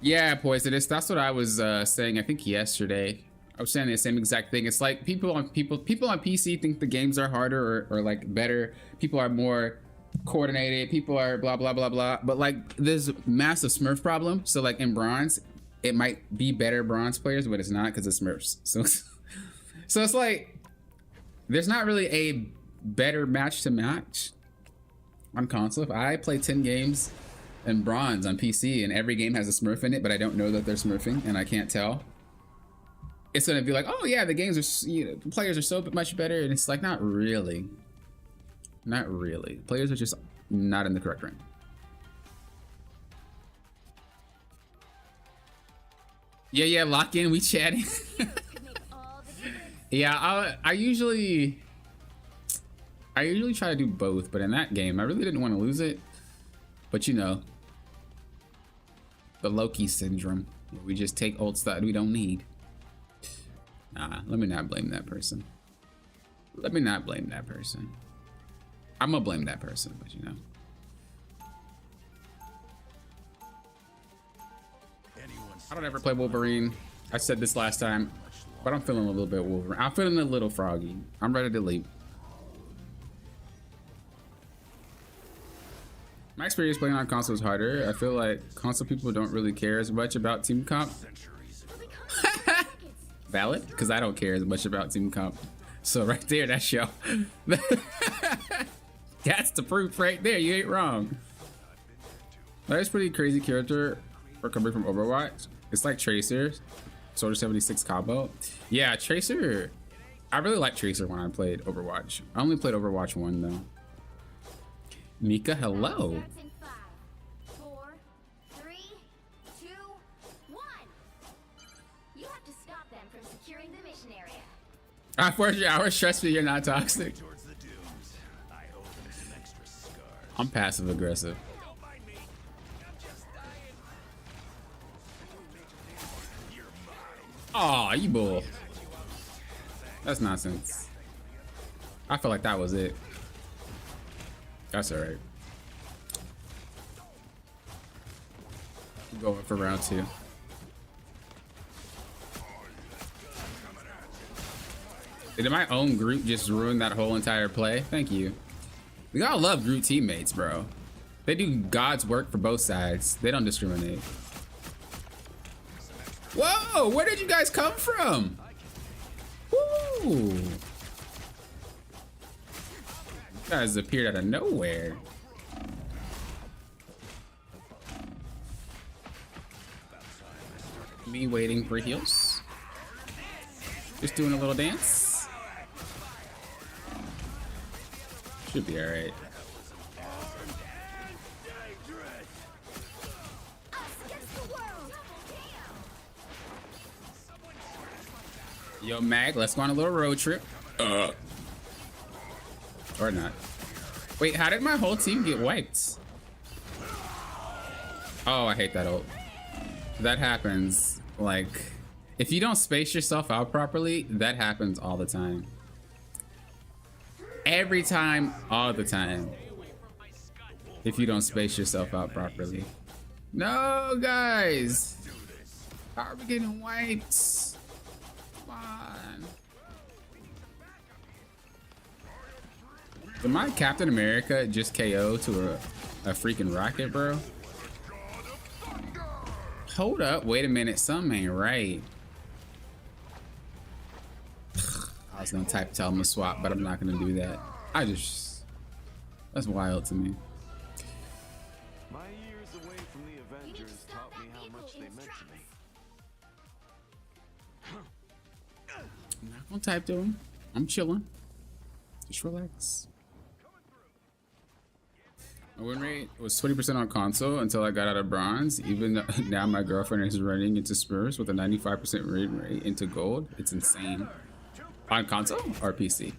Yeah, Poisonous. That's what I was saying. I think yesterday. I was saying the same exact thing. It's like people on PC think the games are harder or like better. People are more coordinated. People are blah blah blah blah. But like there's massive Smurf problem. So like in bronze, it might be better bronze players, but it's not because it's Smurfs. So it's like there's not really a better match to match on console. If I play 10 games in bronze on PC and every game has a Smurf in it, but I don't know that they're Smurfing and I can't tell, it's gonna be like, oh yeah, the games are, the players are so much better, and it's like, not really. Not really. Players are just not in the correct rank. Yeah, lock in, we chatting. Yeah, I usually try to do both, but in that game, I really didn't want to lose it. But you know, the Loki syndrome. We just take old stuff we don't need. Nah, let me not blame that person. Let me not blame that person. I'm gonna blame that person, but you know. I don't ever play Wolverine. I said this last time, but I'm feeling a little bit Wolverine. I'm feeling a little froggy. I'm ready to leave. My experience playing on console is harder. I feel like console people don't really care as much about team comp. Valid, because I don't care as much about team comp. So right there, that show. That's the proof right there. You ain't wrong. That is pretty crazy character for coming from Overwatch. It's like Tracer, Soldier 76 combo. Yeah, Tracer. I really like Tracer when I played Overwatch. I only played Overwatch 1 though. Mika, hello. Starts in 5, 4, 3, 2, 1. You have to stop them from securing the mission area. For your hours, trust me, you're not toxic. Towards the dunes. I owe them some extra scars. I'm passive aggressive. Don't mind me. I'm just dying. Aw, you bull. That's nonsense. I feel like that was it. That's alright. Going for round 2. Did my own group just ruin that whole entire play? Thank you. We gotta love group teammates, bro. They do God's work for both sides. They don't discriminate. Whoa! Where did you guys come from? Woo! You guys appeared out of nowhere. Me waiting for heals. Just doing a little dance. Should be alright. Yo, Mag, let's go on a little road trip. Or not. Wait, how did my whole team get wiped? Oh, I hate that ult. That happens. Like, if you don't space yourself out properly, that happens all the time. Every time, all the time. If you don't space yourself out properly. No, guys. How are we getting wiped? Come on. Did my Captain America just KO to a freaking rocket, bro? Hold up, wait a minute, something ain't right. I was gonna type tell him to swap, but I'm not gonna do that. That's wild to me. My years away from the Avengers taught me how much they meant to me. I'm not gonna type to him. I'm chilling. Just relax. My win rate was 20% on console until I got out of bronze. Even now my girlfriend is running into Spurs with a 95% win rate into gold. It's insane. On console or PC?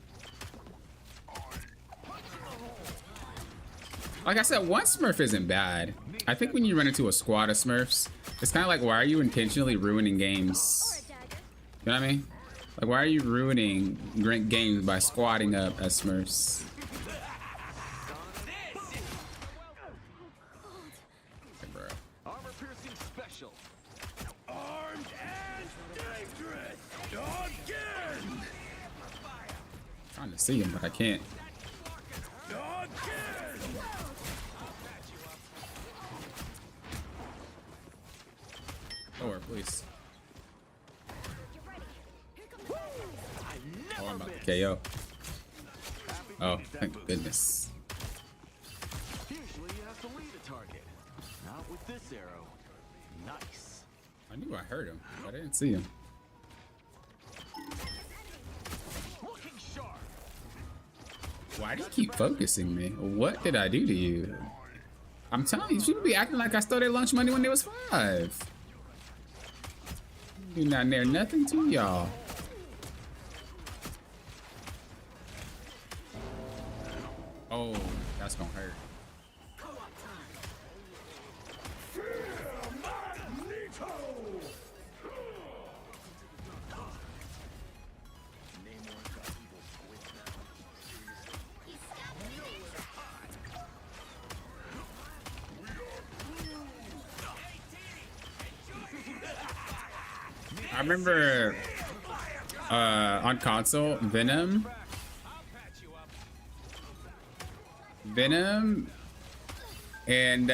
Like I said, one Smurf isn't bad. I think when you run into a squad of Smurfs, it's kind of like, why are you intentionally ruining games? You know what I mean? Like, why are you ruining great games by squatting up as Smurfs? Armor piercing special. Armed and dangerous. Again. Trying to see him, but I can't. Again. Lower, please. Oh, I'm about to KO. Oh, thank goodness. Usually you have to lead a target. Not with this arrow. Nice. I knew I heard him, but I didn't see him. Looking sharp. Why do you keep focusing me? What did I do to you? I'm telling you, people be acting like I stole their lunch money when they was 5. You not near nothing to y'all. Oh, that's gonna hurt. I remember on console, Venom And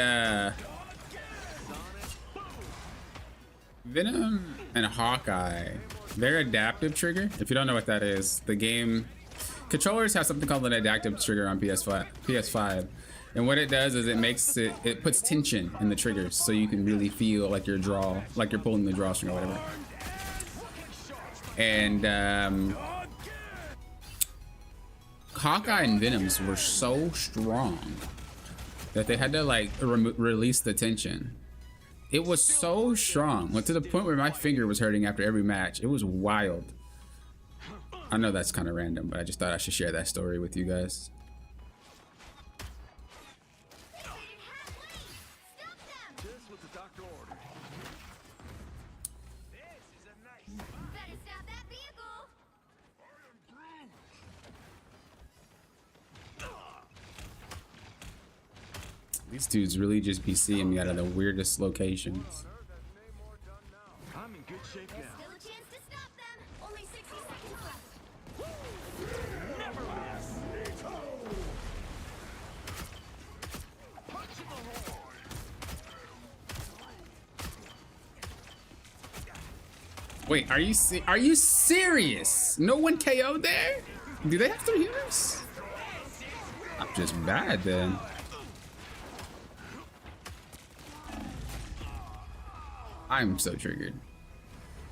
Venom and Hawkeye, their adaptive trigger, if you don't know what that is, the game controllers have something called an adaptive trigger on PS5. And what it does is it puts tension in the triggers so you can really feel like you're pulling the drawstring or whatever. And Hawkeye and Venoms were so strong that they had to like release the tension. It was so strong, to the point where my finger was hurting after every match. It was wild. I know that's kind of random, but I just thought I should share that story with you guys. Just what the doctor ordered. Better stop that vehicle. These dudes really just be seeing me out of the weirdest locations. I'm in good shape now. Still a chance to stop them. Only 60 seconds left. Never miss. Punch in the horn. Wait, are you serious? No one KO'd there? Do they have 3 healers? I'm just bad then. I'm so triggered.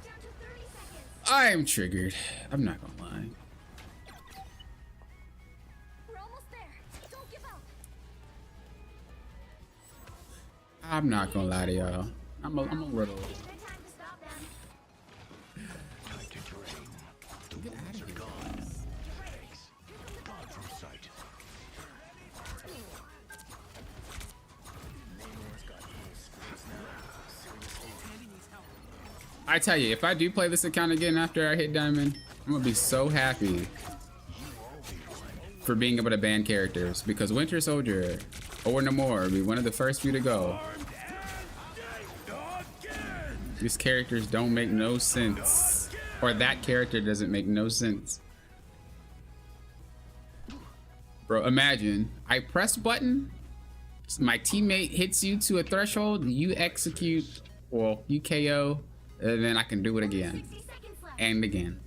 Down to 30 seconds. I'm triggered. I'm not gonna lie. We're almost there. Don't give up. I'm not gonna lie to y'all. I'm a little. Good time to stop them. Time to drain. Get out of here. Gone from sight. I tell you, if I do play this account again after I hit Diamond, I'm gonna be so happy for being able to ban characters, because Winter Soldier or Namor will be one of the first few to go. These characters don't make no sense, or that character doesn't make no sense. Bro, imagine I press button, my teammate hits you to a threshold, you execute, well, you KO, and then I can do it again, 60 seconds left. and again,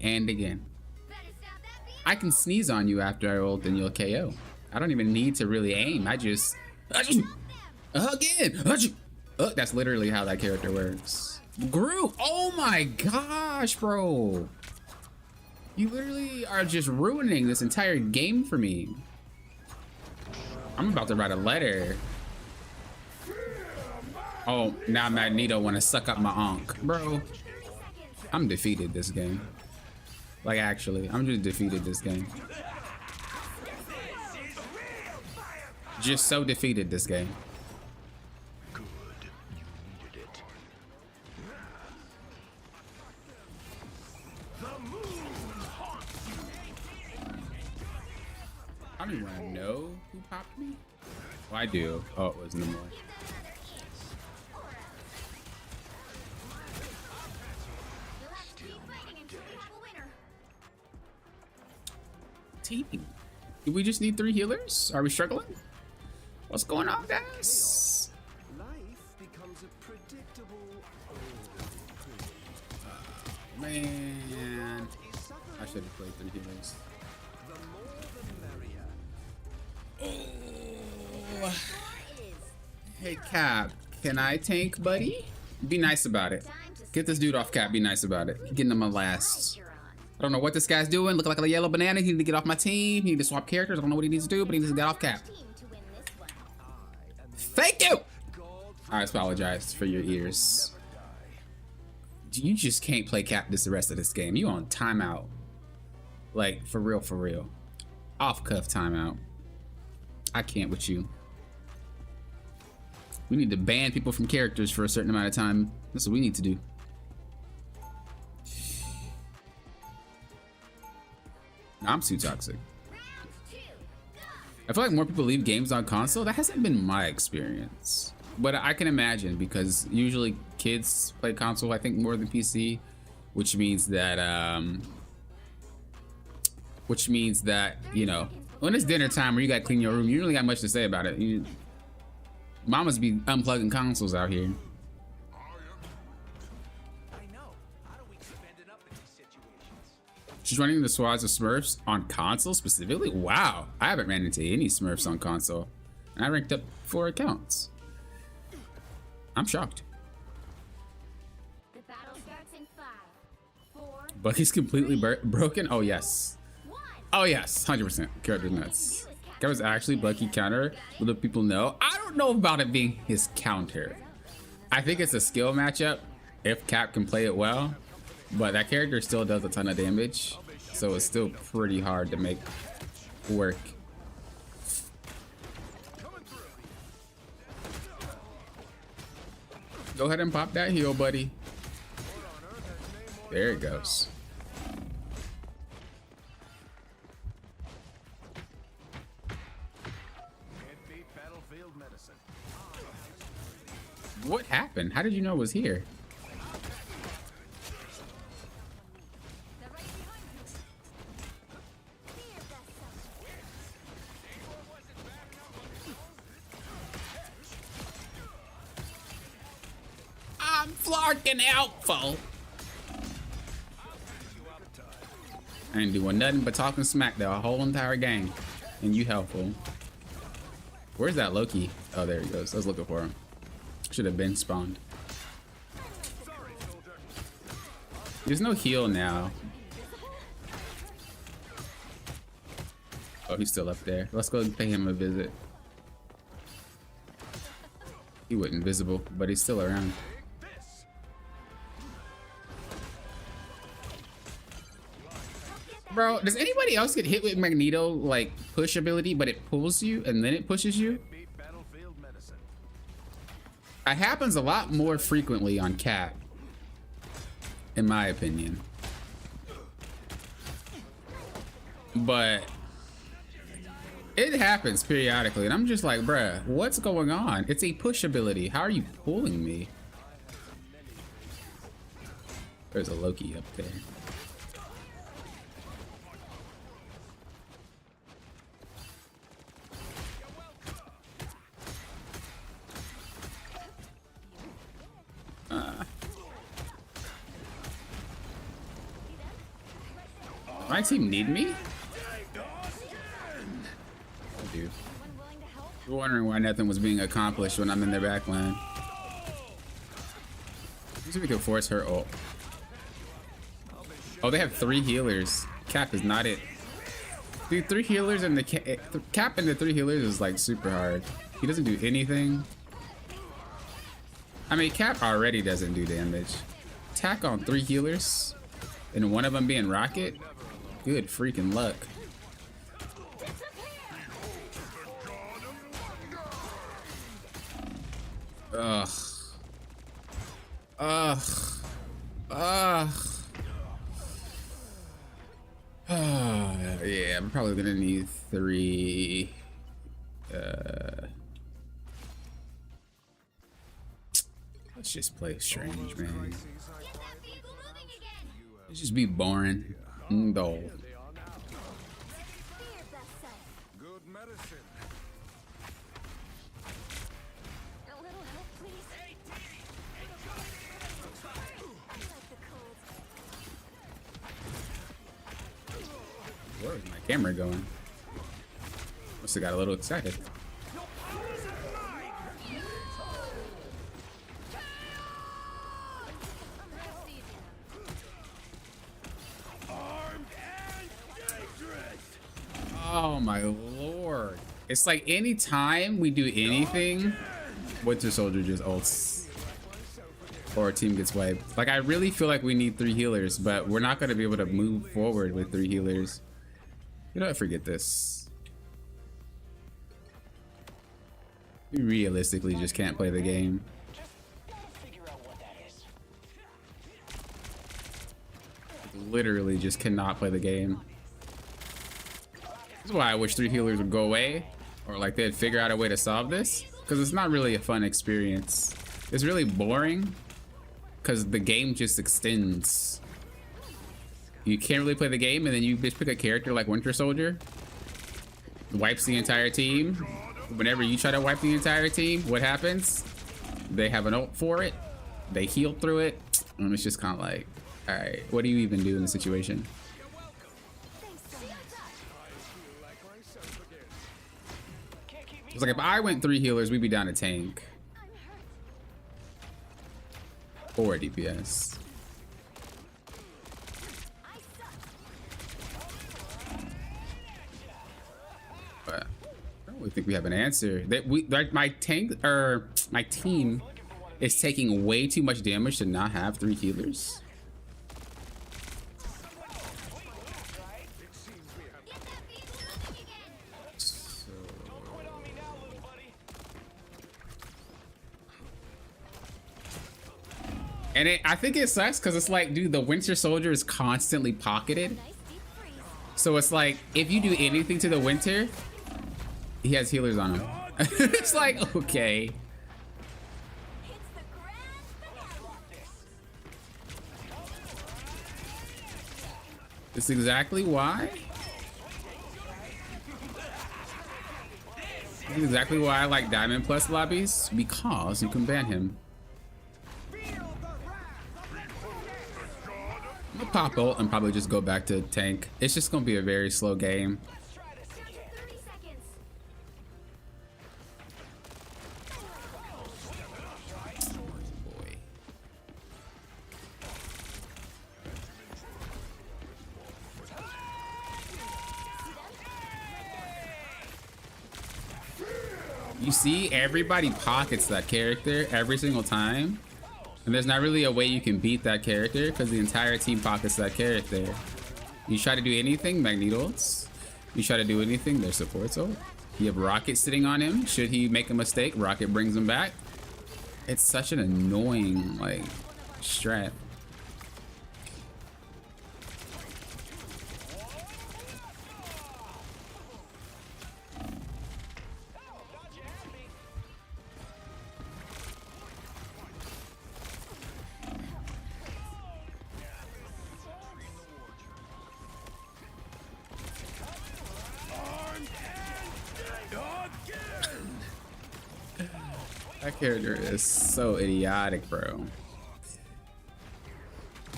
and again. Better stop that vehicle. I can sneeze on you after I ult and you'll KO. I don't even need to really aim. I just again. That's literally how that character works. Groot. Oh my gosh, bro. You literally are just ruining this entire game for me. I'm about to write a letter. Oh, now Magneto want to suck up my onk. Bro, I'm defeated this game. Like, actually, I'm just defeated this game. Just so defeated this game. Good. You needed it. I don't even want to know who popped me. Well, I do. Oh, it was Namor. You'll have to keep fighting until we have a winner. Team. Do we just need 3 healers? Are we struggling? What's going on, guys? Life becomes a predictable. Man, I should have played 3 healers. Oh. Hey, Cap, can I tank, buddy? Be nice about it. Get this dude off, Cap. Be nice about it. Getting him a last. You're on. I don't know what this guy's doing. Looking like a yellow banana. He needs to get off my team. He needs to swap characters. I don't know what he needs to do, but he needs to get off Cap. Team to win this one. Thank you. I apologize for your ears. You just can't play Cap this the rest of this game. You on timeout. Like, for real, for real. Off cuff timeout. I can't with you. We need to ban people from characters for a certain amount of time. That's what we need to do. I'm too toxic. Round 2. Go. I feel like more people leave games on console. That hasn't been my experience, but I can imagine, because usually kids play console, I think, more than PC, which means that you know, When it's dinner time where you gotta clean your room, you really got much to say about it. Mamas be unplugging consoles out here. I know. How do we keep ending up in these situations? She's running the squads of Smurfs on console specifically? Wow, I haven't ran into any Smurfs on console. And I ranked up 4 accounts. I'm shocked. The battle starts in 5, 4, Bucky's completely broken? Oh, yes. 1. Oh, yes. 100%. Character nuts. That was actually Bucky counter. Little people know. I don't know about it being his counter. I think it's a skill matchup if Cap can play it well. But that character still does a ton of damage. So it's still pretty hard to make work. Go ahead and pop that heal, buddy. There it goes. Can't beat battlefield medicine. What happened? How did you know it was here? They're right behind you. Fear the I'm flarking out, fool. I ain't doing nothing but talking smack the whole entire game. And you helpful. Where's that Loki? Oh, there he goes. I was looking for him. Should have been spawned. There's no heal now. Oh, he's still up there. Let's go and pay him a visit. He went invisible, but he's still around. Bro, does anybody else get hit with Magneto like push ability, but it pulls you and then it pushes you? Beat battlefield medicine. It happens a lot more frequently on Cap, in my opinion. But it happens periodically, and I'm just like, bruh, what's going on? It's a push ability. How are you pulling me? There's a Loki up there. My team need me? I do. You're wondering why nothing was being accomplished when I'm in their backline. Let's see if we can force her ult. Oh, they have 3 healers. Cap is not it. Dude, 3 healers and the Cap and the 3 healers is like super hard. He doesn't do anything. I mean, Cap already doesn't do damage. Attack on 3 healers and one of them being Rocket. Good freaking luck. Ugh. Ugh. Ugh. Yeah, I'm probably gonna need 3. Let's just play Strange, man. Let's just be boring. No. fear the sun. Good medicine. A little help, please. I like the cold. Where's my camera going? Must have got a little excited. Oh my lord. It's like anytime we do anything, Winter Soldier just ults. Or our team gets wiped. Like, I really feel like we need 3 healers, but we're not going to be able to move forward with 3 healers. You know what? Forget this. We realistically just can't play the game. Literally just cannot play the game. This is why I wish 3 healers would go away, or like they'd figure out a way to solve this, because it's not really a fun experience. It's really boring because the game just extends. You can't really play the game, and then you just pick a character like Winter Soldier, wipes the entire team. Whenever you try to wipe the entire team, what happens? They have an ult for it. They heal through it. And it's just kind of like, all right, what do you even do in the situation? It's like if I went 3 healers, we'd be down a tank. Or a DPS. But I don't really think we have an answer. That we like my tank or my team is taking way too much damage to not have 3 healers. And I think it sucks because it's like, dude, the Winter Soldier is constantly pocketed. So it's like, if you do anything to the Winter, he has healers on him. It's like, okay. That's exactly why. That's exactly why I like Diamond Plus lobbies, because you can ban him. I'll pop ult and probably just go back to tank. It's just gonna be a very slow game. You see, everybody pockets that character every single time. And there's not really a way you can beat that character because the entire team pockets that character. You try to do anything, Magneto ults. You try to do anything, their supports ult. You have Rocket sitting on him. Should he make a mistake, Rocket brings him back. It's such an annoying, like, strat. That character is so idiotic, bro.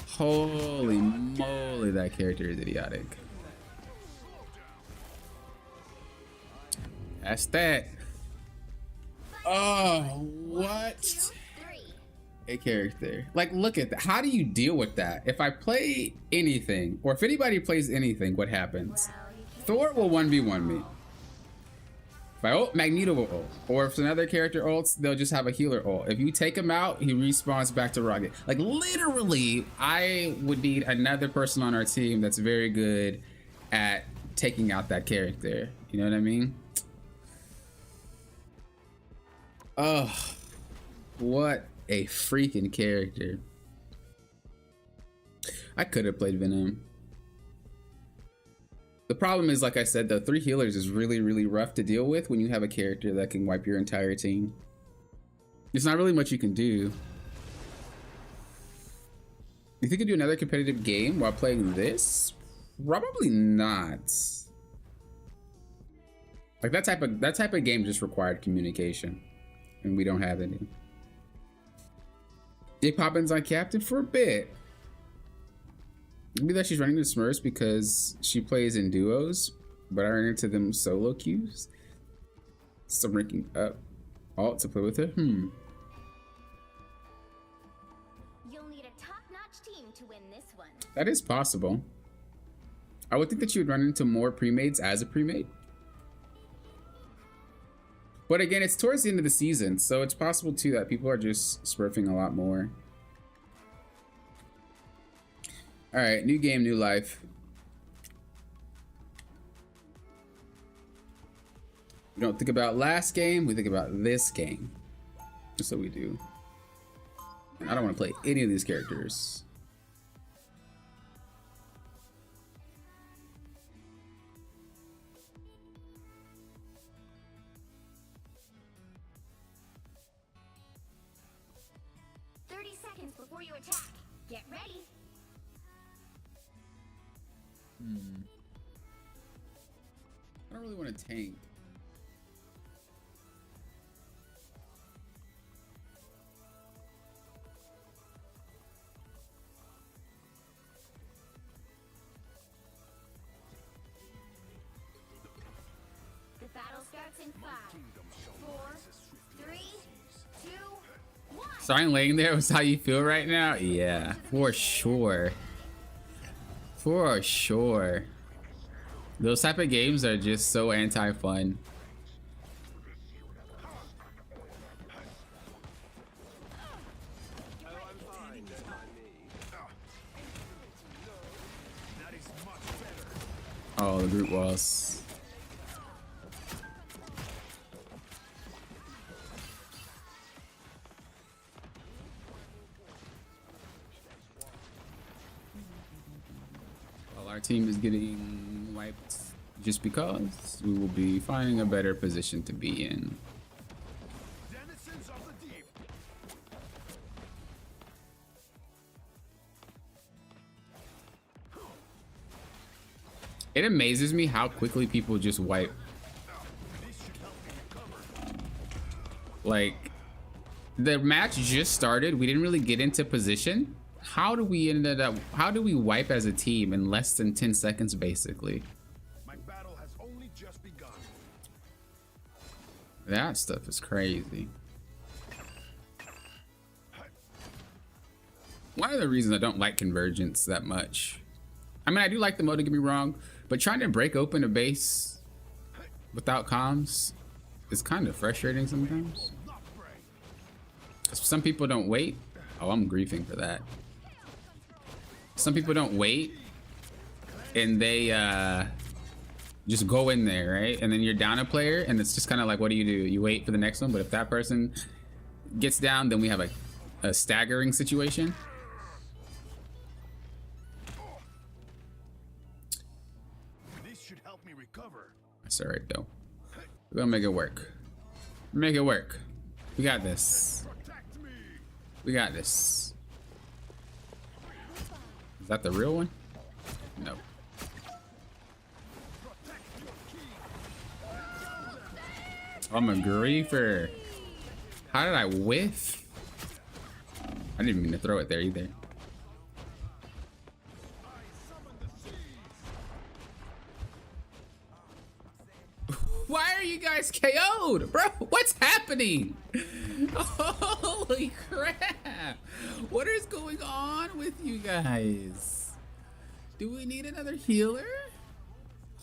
Holy moly, that character is idiotic. That's that. Oh, what? A character. Like, look at that. How do you deal with that? If I play anything, or if anybody plays anything, what happens? Thor will 1v1 me. If I ult, Magneto will ult. Or if another character ults, they'll just have a healer ult. If you take him out, he respawns back to Rocket. Like, literally, I would need another person on our team that's very good at taking out that character. You know what I mean? Oh, what a freaking character. I could have played Venom. The problem is, like I said, the 3 healers is really, really rough to deal with when you have a character that can wipe your entire team. There's not really much you can do. You think you could do another competitive game while playing this? Probably not. Like that type of game just required communication, and we don't have any. Dick Poppins on Captain for a bit. Maybe that she's running into Smurfs because she plays in duos, but I ran into them solo queues. So I'm ranking up alt to play with her. You'll need a top-notch team to win this one. That is possible. I would think that you would run into more pre-mates as a pre-mate. But again, it's towards the end of the season, so it's possible too that people are just smurfing a lot more. All right, new game, new life. We don't think about last game, we think about this game. That's what we do. And I don't want to play any of these characters. Before you attack, get ready. I don't really want to tank. The battle starts in 5, 4, 3, 2, 1. Starting laying there was how you feel right now? Yeah, for sure. For sure. Those type of games are just so anti-fun. Oh, the group walls. Well, our team is getting wiped just because we will be finding a better position to be in. Denizens of the deep. It amazes me how quickly people just wipe. Like, the match just started. We didn't really get into position. How do we wipe as a team in less than 10 seconds, basically? My battle has only just begun. That stuff is crazy. One of the reasons I don't like Convergence that much. I mean, I do like the mode, don't get me wrong, but trying to break open a base without comms is kind of frustrating sometimes. Some people don't wait. Oh, I'm griefing for that. Some people don't wait and they just go in there, right? And then you're down a player and it's just kind of like, what do? You wait for the next one, but if that person gets down, then we have a staggering situation. This should help me recover. That's all right though. We're gonna make it work. Make it work. We got this. Protect me. We got this. Is that the real one? No. I'm a griefer. How did I whiff? I didn't mean to throw it there either. Why are you guys KO'd? Bro, what's happening? Holy crap. What is going on with you guys? Do we need another healer?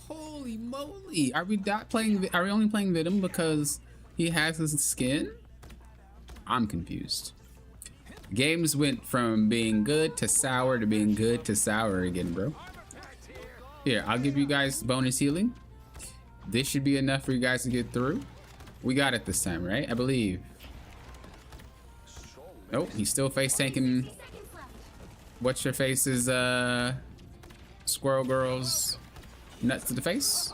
Holy moly. Are we only playing Venom because he has his skin? I'm confused. Games went from being good to sour to being good to sour again, bro. Here, I'll give you guys bonus healing. This should be enough for you guys to get through. We got it this time, right? I believe. Nope, he's still face tanking. What's your face's Squirrel Girl's nuts to the face?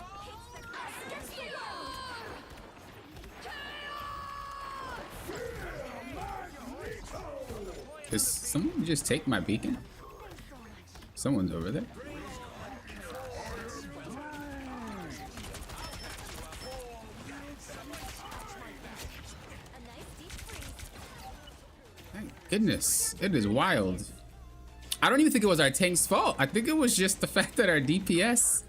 Did someone just take my beacon? Someone's over there. Goodness, it is wild. I don't even think it was our tank's fault. I think it was just the fact that our DPS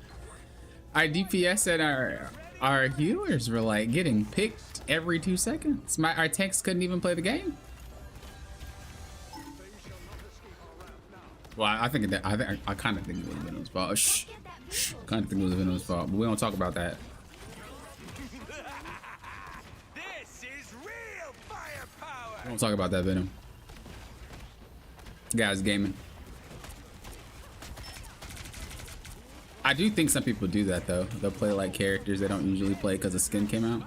and our healers were like getting picked every 2 seconds. Our tanks couldn't even play the game. Well, I kind of think it was Venom's fault. Shh. Kind of think it was Venom's fault, but we don't talk about that. This is real firepower. We don't talk about that, Venom. Guys gaming. I do think some people do that though. They'll play like characters they don't usually play because the skin came out.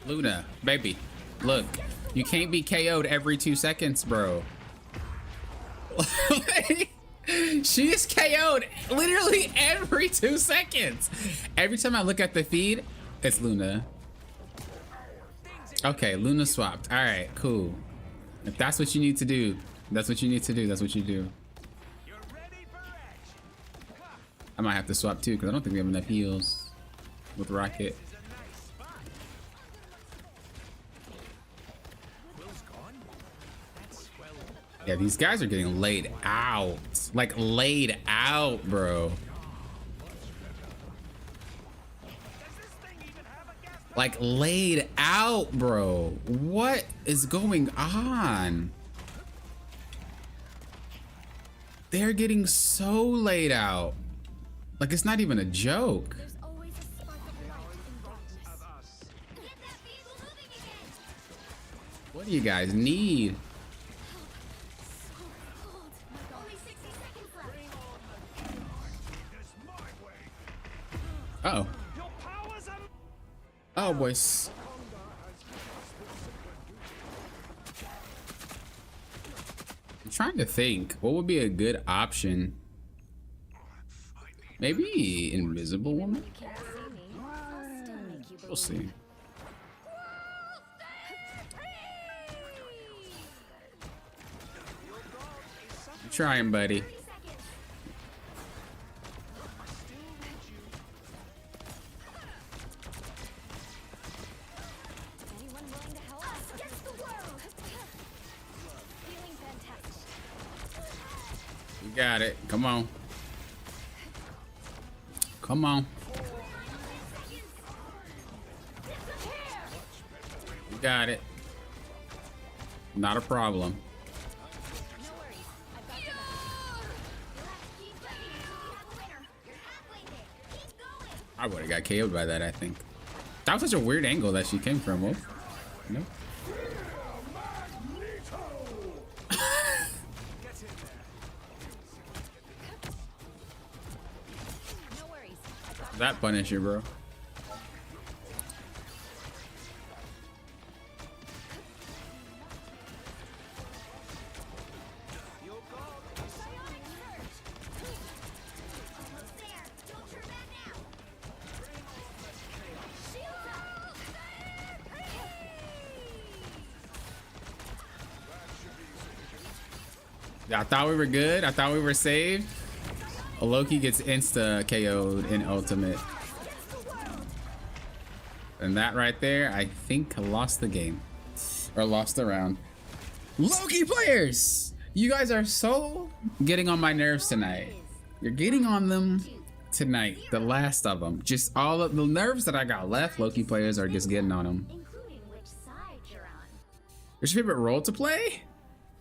Luna, baby, look, you can't be KO'd every 2 seconds, bro. She is KO'd literally every 2 seconds. Every time I look at the feed, it's Luna. Okay, Luna swapped. All right, cool. If that's what you need to do, that's what you need to do. That's what you do. You're ready for action. I might have to swap too because I don't think we have enough heals with Rocket. This is a nice spot. Will's gone? That's swell. Yeah, these guys are getting laid out. Like laid out, bro. Like laid out, bro. What is going on? They're getting so laid out. Like it's not even a joke. There's always a spark of light in darkness. Get that vehicle moving again. What do you guys need? Only 60 seconds left. Uh oh. Your powers are... Oh, boys. I'm trying to think. What would be a good option? Maybe Invisible Woman? You can't see me. I'll still make you We'll believe. see. I'm trying, buddy. 30 seconds. Anyone willing to help? Us against the world. Feeling fantastic. You got it. Come on. Come on. You got it. Not a problem. No worries. I've got Yeah. the You'll have to keep fighting until you have a winner. You're halfway there. Keep going. I would have got KO'd by that, I think. That was such a weird angle that she came from. Oh, no. No worries. I've got That Punisher, bro. Almost there. Don't turn back now. Shields up. I thought we were good. I thought we were saved. Loki gets insta KO'd in Ultimate. And that right there, I think lost the game. Or lost the round. Loki players! You guys are so getting on my nerves tonight. You're getting on them tonight. The last of them. Just all of the nerves that I got left, Loki players are just getting on them. Including which side you're on. What's your favorite role to play?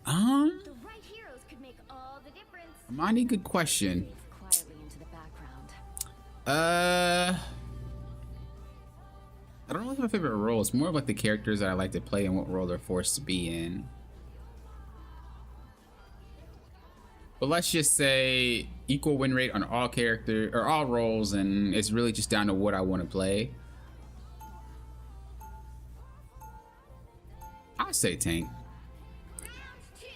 The right heroes could make all the difference. Monty, good question. quietly into the background. I don't know if my favorite role. It's more of like the characters that I like to play and what role they're forced to be in. But let's just say equal win rate on all character or all roles, and it's really just down to what I want to play. I'll say tank. Round 2.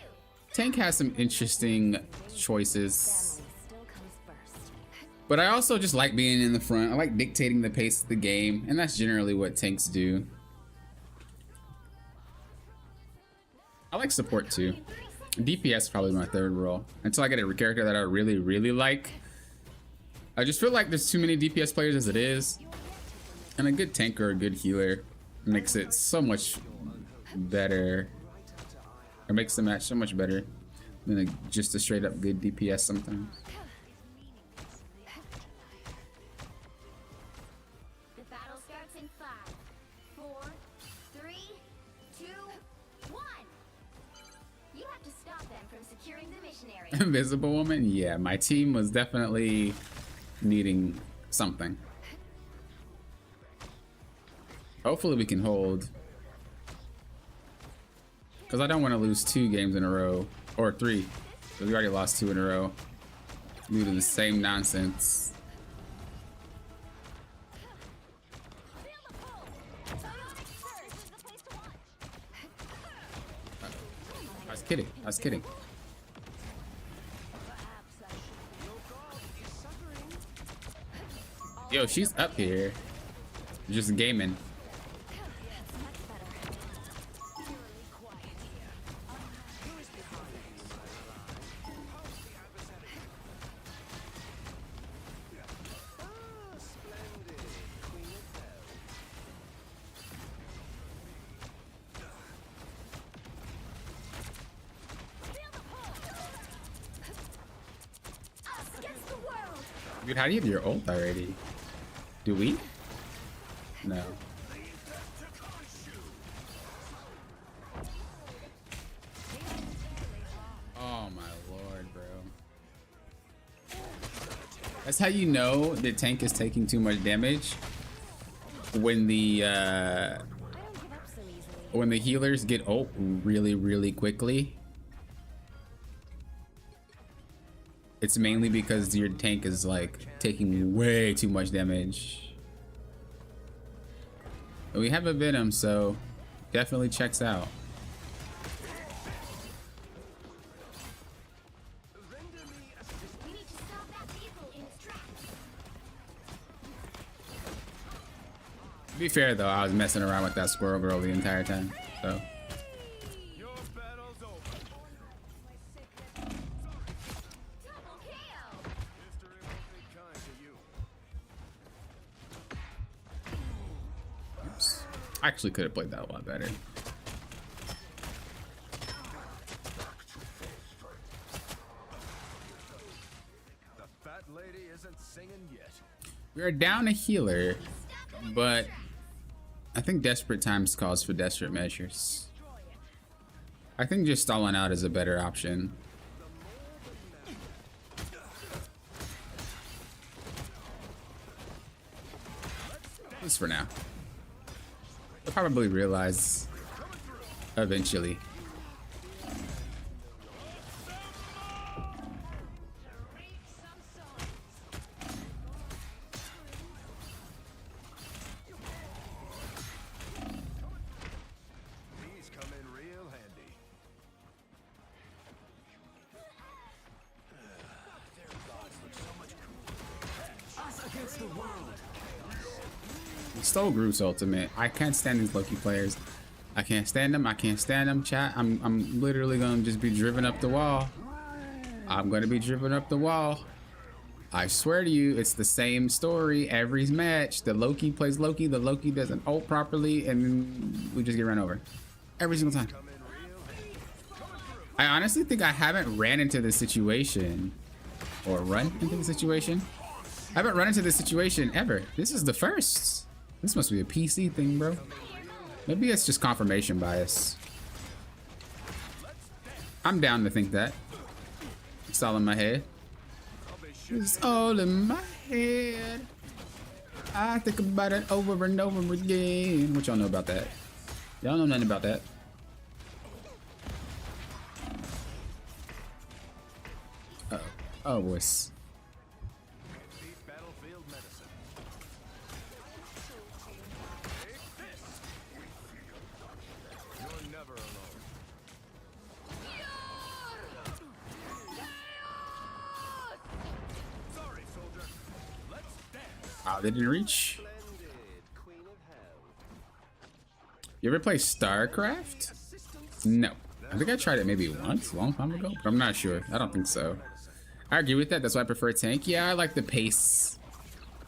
Tank has some interesting choices. Family still comes first. But I also just like being in the front. I like dictating the pace of the game, and that's generally what tanks do. I like support too. DPS is probably my third role. Until I get a character that I really, really like. I just feel like there's too many DPS players as it is. And a good tank or a good healer makes it so much better. Or makes the match so much better than just a straight up good DPS sometimes. The battle starts in 5, 4, 3, 2, 1. You have to stop them from securing the mission area. Invisible Woman? Yeah, my team was definitely needing something. Hopefully we can hold. Because I don't want to lose 2 games in a row. Or 3. Because we already lost 2 in a row. Due to the same nonsense. Feel the pull. Photon Surge is the place to watch. I was kidding. I was kidding. Yo, she's up here. Just gaming. Dude, how do you have your ult already? Do we? No. Oh my lord, bro. That's how you know the tank is taking too much damage. When the healers get ult really quickly. It's mainly because your tank is like taking way too much damage. But we have a Venom, so definitely checks out. We need to stop that vehicle in its tracks. To be fair though, I was messing around with that squirrel girl the entire time, so. Your battle's over. Double KO. History will be kind to you. Oops. I actually could have played that a lot better. The fat lady isn't singing yet. We are down a healer, but I think desperate times calls for desperate measures. I think just stalling out is a better option. At least for now. They'll probably realize eventually. These come in real handy. He stole Groot's ultimate. I can't stand these Loki players. I can't stand them. I can't stand them, chat. I'm literally gonna just be driven up the wall. I'm gonna be driven up the wall. I swear to you, it's the same story every match. The Loki plays Loki, the Loki doesn't ult properly, and then we just get run over. Every single time. I honestly think I haven't ran into this situation. Or run into the situation. I haven't run into this situation ever. This is the first. This must be a PC thing, bro. Maybe it's just confirmation bias. I'm down to think that. It's all in my head. It's all in my head. I think about it over and over again. What y'all know about that? Y'all know nothing about that. Uh-oh. Oh, boys. Beat battlefield medicine. Take this. You're never alone. Sorry, soldier. Let's dance. Oh, they didn't reach. Splendid, queen of hell. You ever play StarCraft? No. I think I tried it maybe once, a long time ago, but I'm not sure. I don't think so. I agree with that. That's why I prefer tank. Yeah, I like the pace.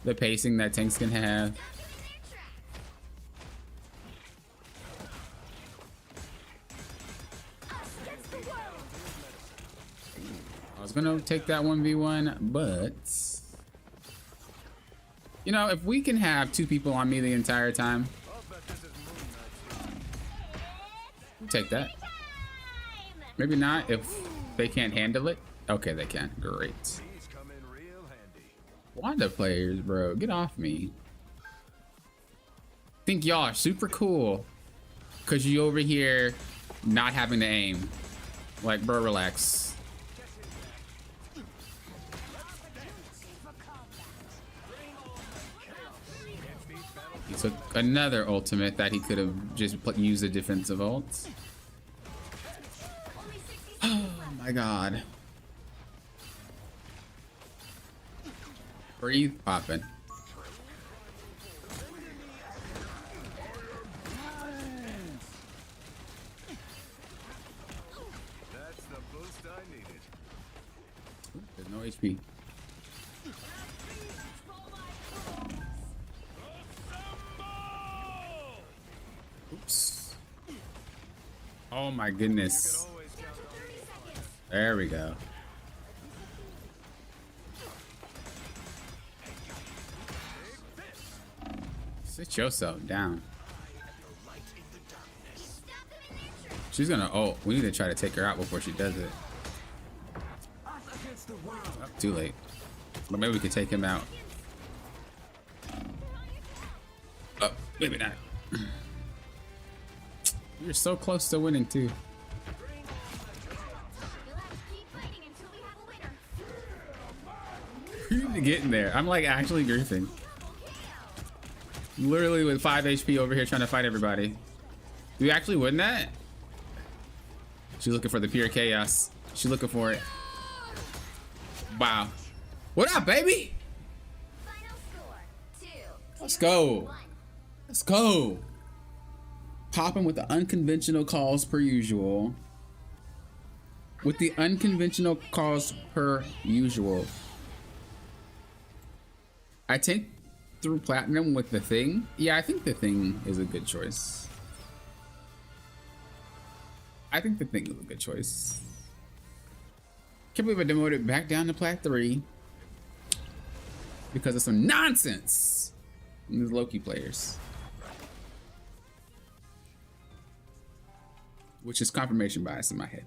The pacing that tanks can have. I was gonna take that 1v1, but you know, if we can have two people on me the entire time, take that. Maybe not if they can't handle it. Okay, they can. Great. These come in real handy. Wanda players, bro, get off me. Think y'all are super cool because you over here not having to aim. Like, bro, relax. He took another ultimate that he could have just used a defensive ult. Oh my god. Breathe, poppin'. That's the boost I needed. There's no HP. Oops. Oh my goodness. Always count on There we go. Sit yourself down. She's gonna ult. We need to try to take her out before she does it. Oh, too late. But maybe we can take him out. Oh, maybe not. You're so close to winning too. You're getting there. I'm like actually griefing. Literally with 5 HP over here trying to fight everybody. Do you actually win that? She's looking for the pure chaos. She's looking for it. Wow. What up, baby? Let's go. Let's go. Popping with the unconventional calls per usual. With the unconventional calls per usual. I take through platinum with the thing. Yeah, I think the thing is a good choice. I think the thing is a good choice. Can't believe I demoted back down to plat 3 because of some nonsense from these Loki players. Which is confirmation bias in my head.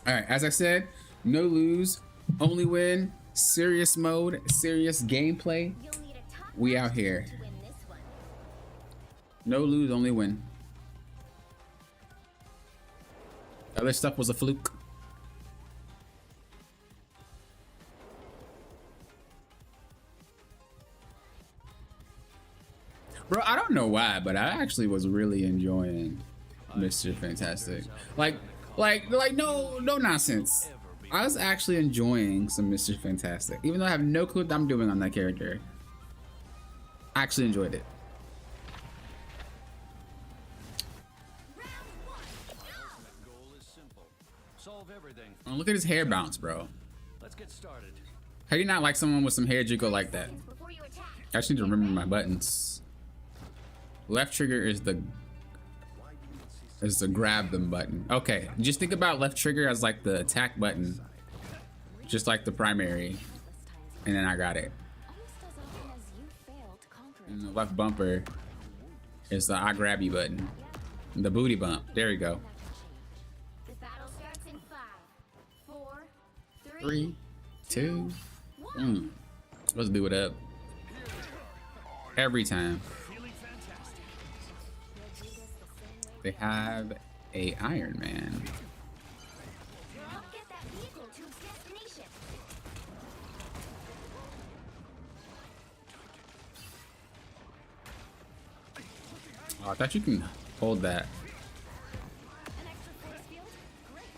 All right, as I said, no lose, only win, serious mode, serious gameplay. We out here. No lose, only win. Other stuff was a fluke. Bro, I don't know why, but I actually was really enjoying Mr. Fantastic. Like no nonsense. I was actually enjoying some Mr. Fantastic, even though I have no clue what I'm doing on that character. I actually enjoyed it. Oh, look at his hair bounce, bro. Let's get started. How do you not like someone with some hair jiggle like that? I just need to remember my buttons. Left trigger is the grab them button. Okay, just think about left trigger as like the attack button, just like the primary, and then I got it. And the left bumper is the I grab you button, the booty bump. There you go. The battle starts in 5, 4, 3, 2, 1. Let's do it up. Every time. They have a Iron Man. Get that vehicle to its destination. Oh, I thought you can hold that. An extra force field? Great.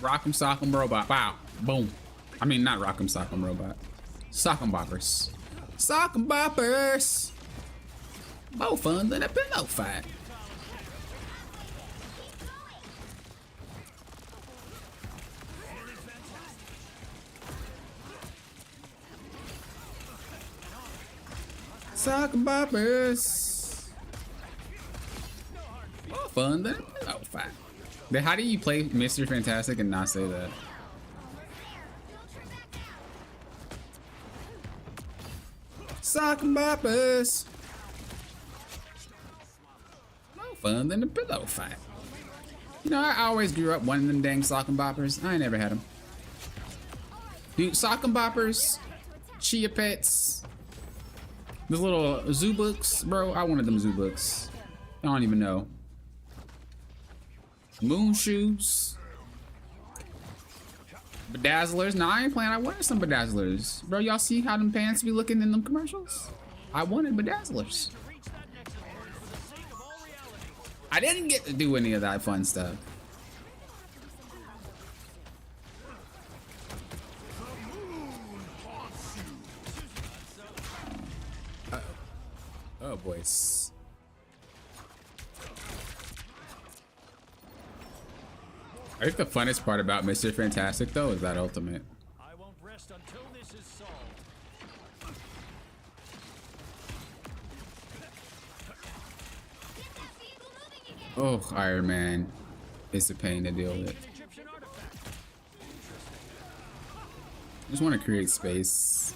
Rock'em Sock'em Robot. Wow. Boom. I mean, not Rock'em Sock'em Robot. Sock'em Boppers. Sock'em Boppers. More fun than a pillow fight. Sock'em Boppers. More fun than a pillow fight. But how do you play Mr. Fantastic and not say that? Sock'em Boppers. More fun than a pillow fight. You know, I always grew up wanting them dang Sock'em Boppers. I ain't never had them. Dude, Sock'em Boppers, Chia Pets, those little zoo books, bro. I wanted them zoo books. I don't even know. Moon shoes. Bedazzlers. No, I ain't playing. I wanted some bedazzlers. Bro, y'all see how them pants be looking in them commercials? I wanted bedazzlers. I didn't get to do any of that fun stuff. Uh-oh. Oh, boys. I think the funnest part about Mr. Fantastic, though, is that ultimate. I won't rest until this is solved. Oh, Iron Man. It's a pain to deal with. Egyptian artifact. I just want to create space.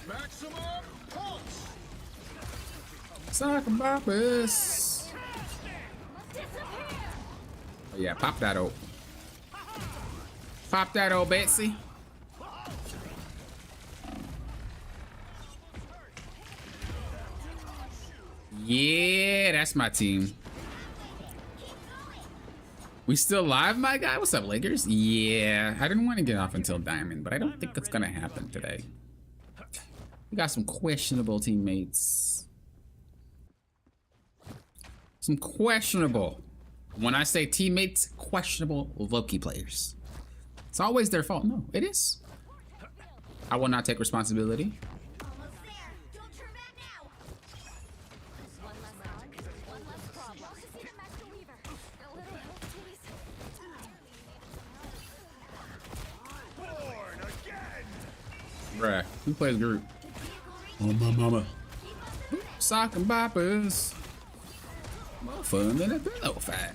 Maximum pulse! Sock and boppers. Oh, yeah, pop that old. Pop that old Betsy. Yeah, that's my team. We still live, my guy? What's up, Lakers? Yeah, I didn't want to get off until Diamond, but I don't think it's gonna happen today. We got some questionable teammates. Some questionable. When I say teammates, questionable Loki players. It's always their fault. No, it is. I will not take responsibility. Almost there. Don't turn back now. One less arc, one less problem. To see the Master Weaver. A little help, please. Born again! Bruh, who plays group? Oh, my mama. Sock and boppers. More fun than a pillow fight.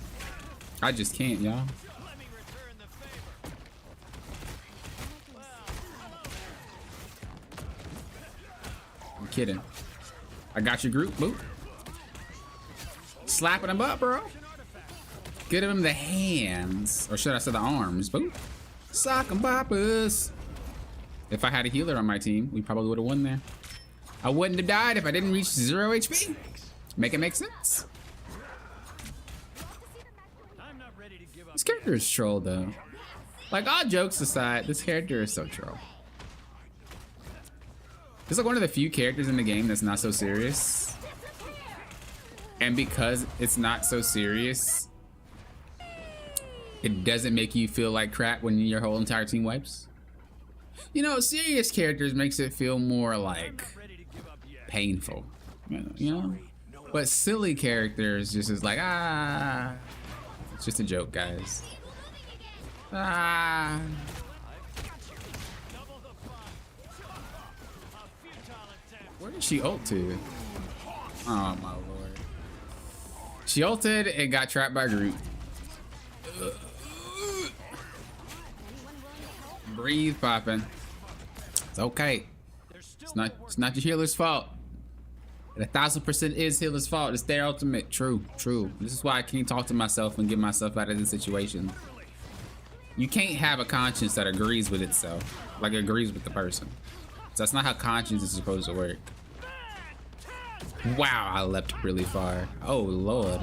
I just can't, y'all. Let me return the favor. I'm kidding. I got your group, boop. Slapping them up, bro. Get him the hands. Or should I say the arms, boop. Sock and boppers. If I had a healer on my team, we probably would have won there. I wouldn't have died if I didn't reach 0 HP. Make it make sense. I'm not ready to give up. This character is troll, though. Like, all jokes aside, this character is so troll. It's like one of the few characters in the game that's not so serious. And because it's not so serious, it doesn't make you feel like crap when your whole entire team wipes. You know, serious characters makes it feel more like painful, you know? But silly characters just is like, ah, it's just a joke, guys. Ah. Where did she ult to? Oh my lord. She ulted and got trapped by Groot. Breathe, poppin'. It's okay. It's not your healer's fault. It 1000% is healer's fault. It's their ultimate. True, true. This is why I can't talk to myself and get myself out of this situation. You can't have a conscience that agrees with itself, like it agrees with the person. So that's not how conscience is supposed to work. Wow, I leapt really far. Oh lord.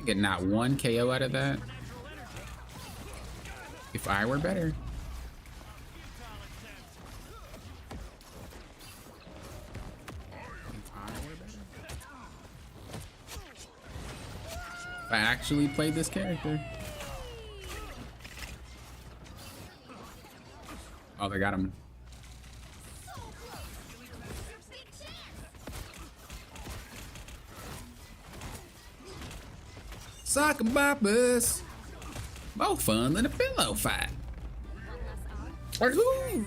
Get not one KO out of that. If I were better. If I actually played this character. Oh, they got him. Sock and boppers. More fun than a pillow fight. Or who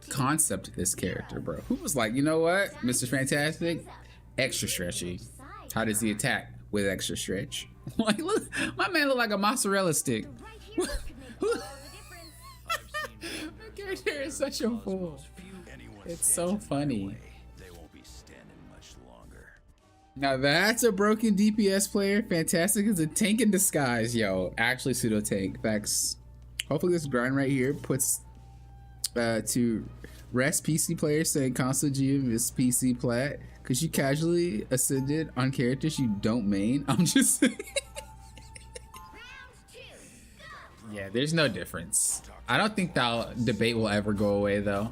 concepted this character, bro? Who was like, you know what, Mr. Fantastic? Extra stretchy. How does he attack with extra stretch? Like, look, my man look like a mozzarella stick. My character is such a fool. It's so funny. Now that's a broken DPS player. Fantastic is a tank in disguise, yo. Actually pseudo tank. Facts. Hopefully this grind right here puts to rest PC players saying console GM is PC plat because you casually ascended on characters you don't main. I'm just saying. Yeah, there's no difference. I don't think that debate will ever go away though.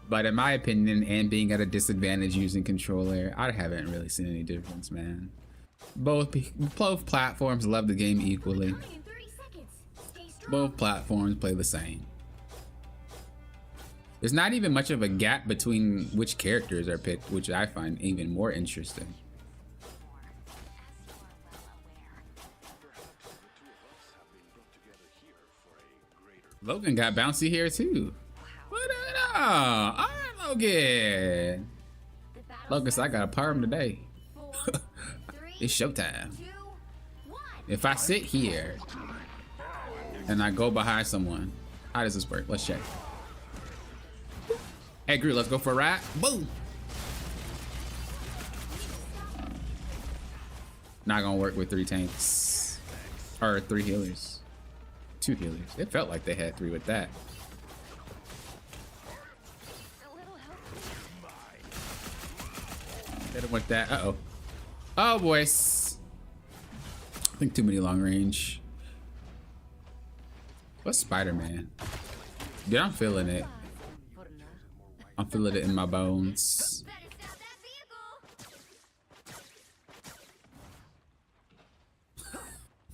But in my opinion, and being at a disadvantage using controller, I haven't really seen any difference, man. Both platforms love the game equally. Only in 30 seconds. Stay strong. Both platforms play the same. There's not even much of a gap between which characters are picked, which I find even more interesting. Logan got bouncy hair too. What up? All right, Logan. Logan, I gotta power him today. It's showtime. If I sit here and I go behind someone, how does this work? Let's check. Hey, Groot, let's go for a ride. Boom. Not gonna work with 3 tanks or 3 healers. 2 healers. It felt like they had 3 with that. They don't want that. Uh-oh. Oh, boys. I think too many long range. What's Spider-Man? Dude, I'm feeling it. I'm feeling it in my bones.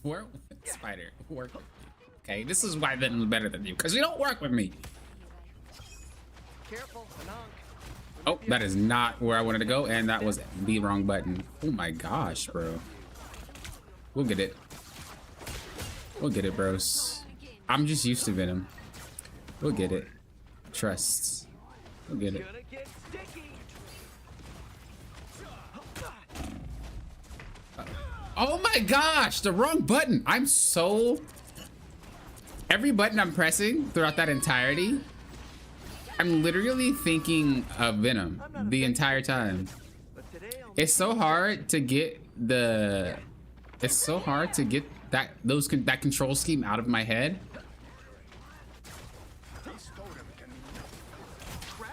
Work with Spider. Work with me. Okay, this is why Venom's better than you, because you don't work with me. Careful, Oh, that is not where I wanted to go, and that was the wrong button. Oh my gosh, bro. We'll get it. We'll get it, bros. I'm just used to Venom. We'll get it. Trust. We'll get it. Oh my gosh, the wrong button. I'm so... Every button I'm pressing throughout that entirety, I'm literally thinking of Venom the entire time. It's so hard to get the... It's so hard to get that control scheme out of my head.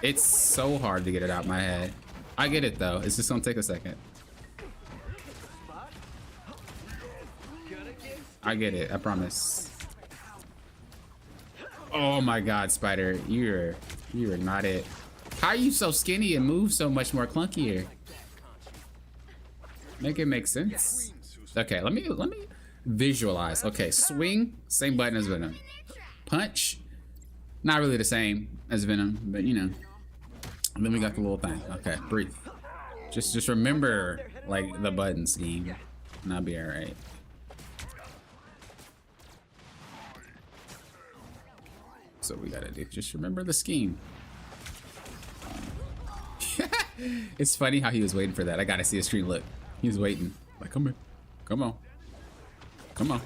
It's so hard to get it out of my head. I get it though. It's just gonna take a second. I get it. I promise. Oh my God, Spider, you're not it. How are you so skinny and move so much more clunkier? Make it make sense. Okay, let me visualize. Okay, swing, same button as Venom. Punch, not really the same as Venom, but you know. And then we got the little thing. Okay, breathe. Just remember like the button scheme, and I'll be all right. So we gotta do. Just remember the scheme. It's funny how he was waiting for that. I gotta see his screen look. He was waiting. Like, come here. Come on. Come on.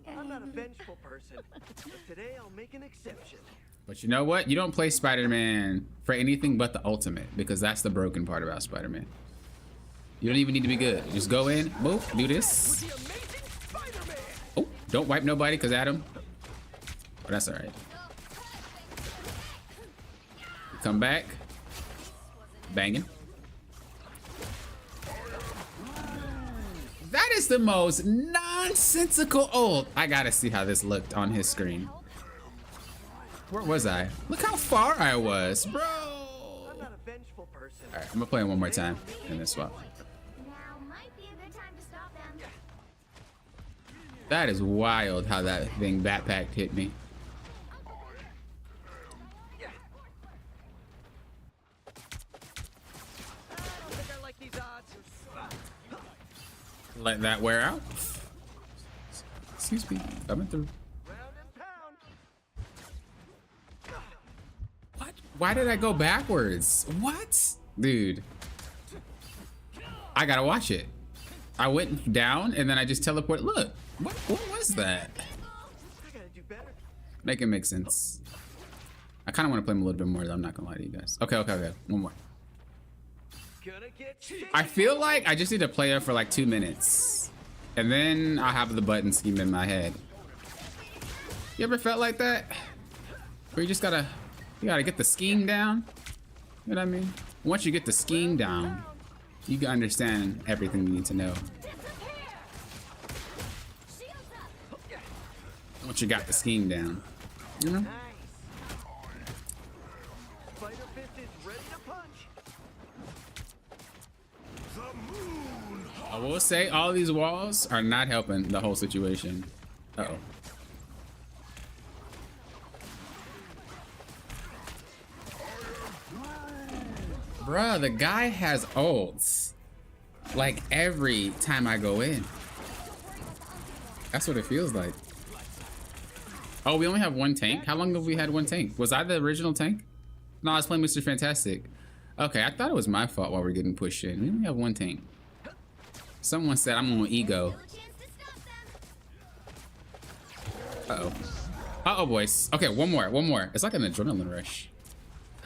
I'm not a vengeful person, but today I'll make an exception. But you know what? You don't play Spider-Man for anything but the ultimate, because that's the broken part about Spider-Man. You don't even need to be good. Just go in, move, do this. Oh, don't wipe nobody, because Adam. But that's all right. Come back. Banging. That is the most nonsensical ult. I gotta see how this looked on his screen. Where was I? Look how far I was, bro. I'm not a vengeful person. All right, I'm gonna play him one more time in this swap. Now might be a good time to stop them. That is wild how that thing backpack hit me. I don't think I like these odds. Let that wear out. Excuse me, coming through. Round and pound. What? Why did I go backwards? What? Dude. I gotta watch it. I went down and then I just teleported. Look, what was that? I gotta do better. Make it make sense. I kind of want to play him a little bit more though, I'm not gonna lie to you guys. Okay. One more. Gonna get I feel like I just need to play it for like 2 minutes. And then I'll have the button scheme in my head. You ever felt like that? Where you just gotta get the scheme down? You know what I mean? Once you get the scheme down, you can understand everything you need to know. Once you got the scheme down, you know? is ready to punch. The moon. I will say all these walls are not helping the whole situation. Uh-oh. Bruh, the guy has ults. Like every time I go in. That's what it feels like. Oh, we only have one tank? How long have we had one tank? Was I the original tank? No, I was playing Mr. Fantastic. Okay, I thought it was my fault while we're getting pushed in. We only have one tank. Someone said I'm on ego. Uh-oh. Uh-oh, boys. Okay, one more. It's like an adrenaline rush.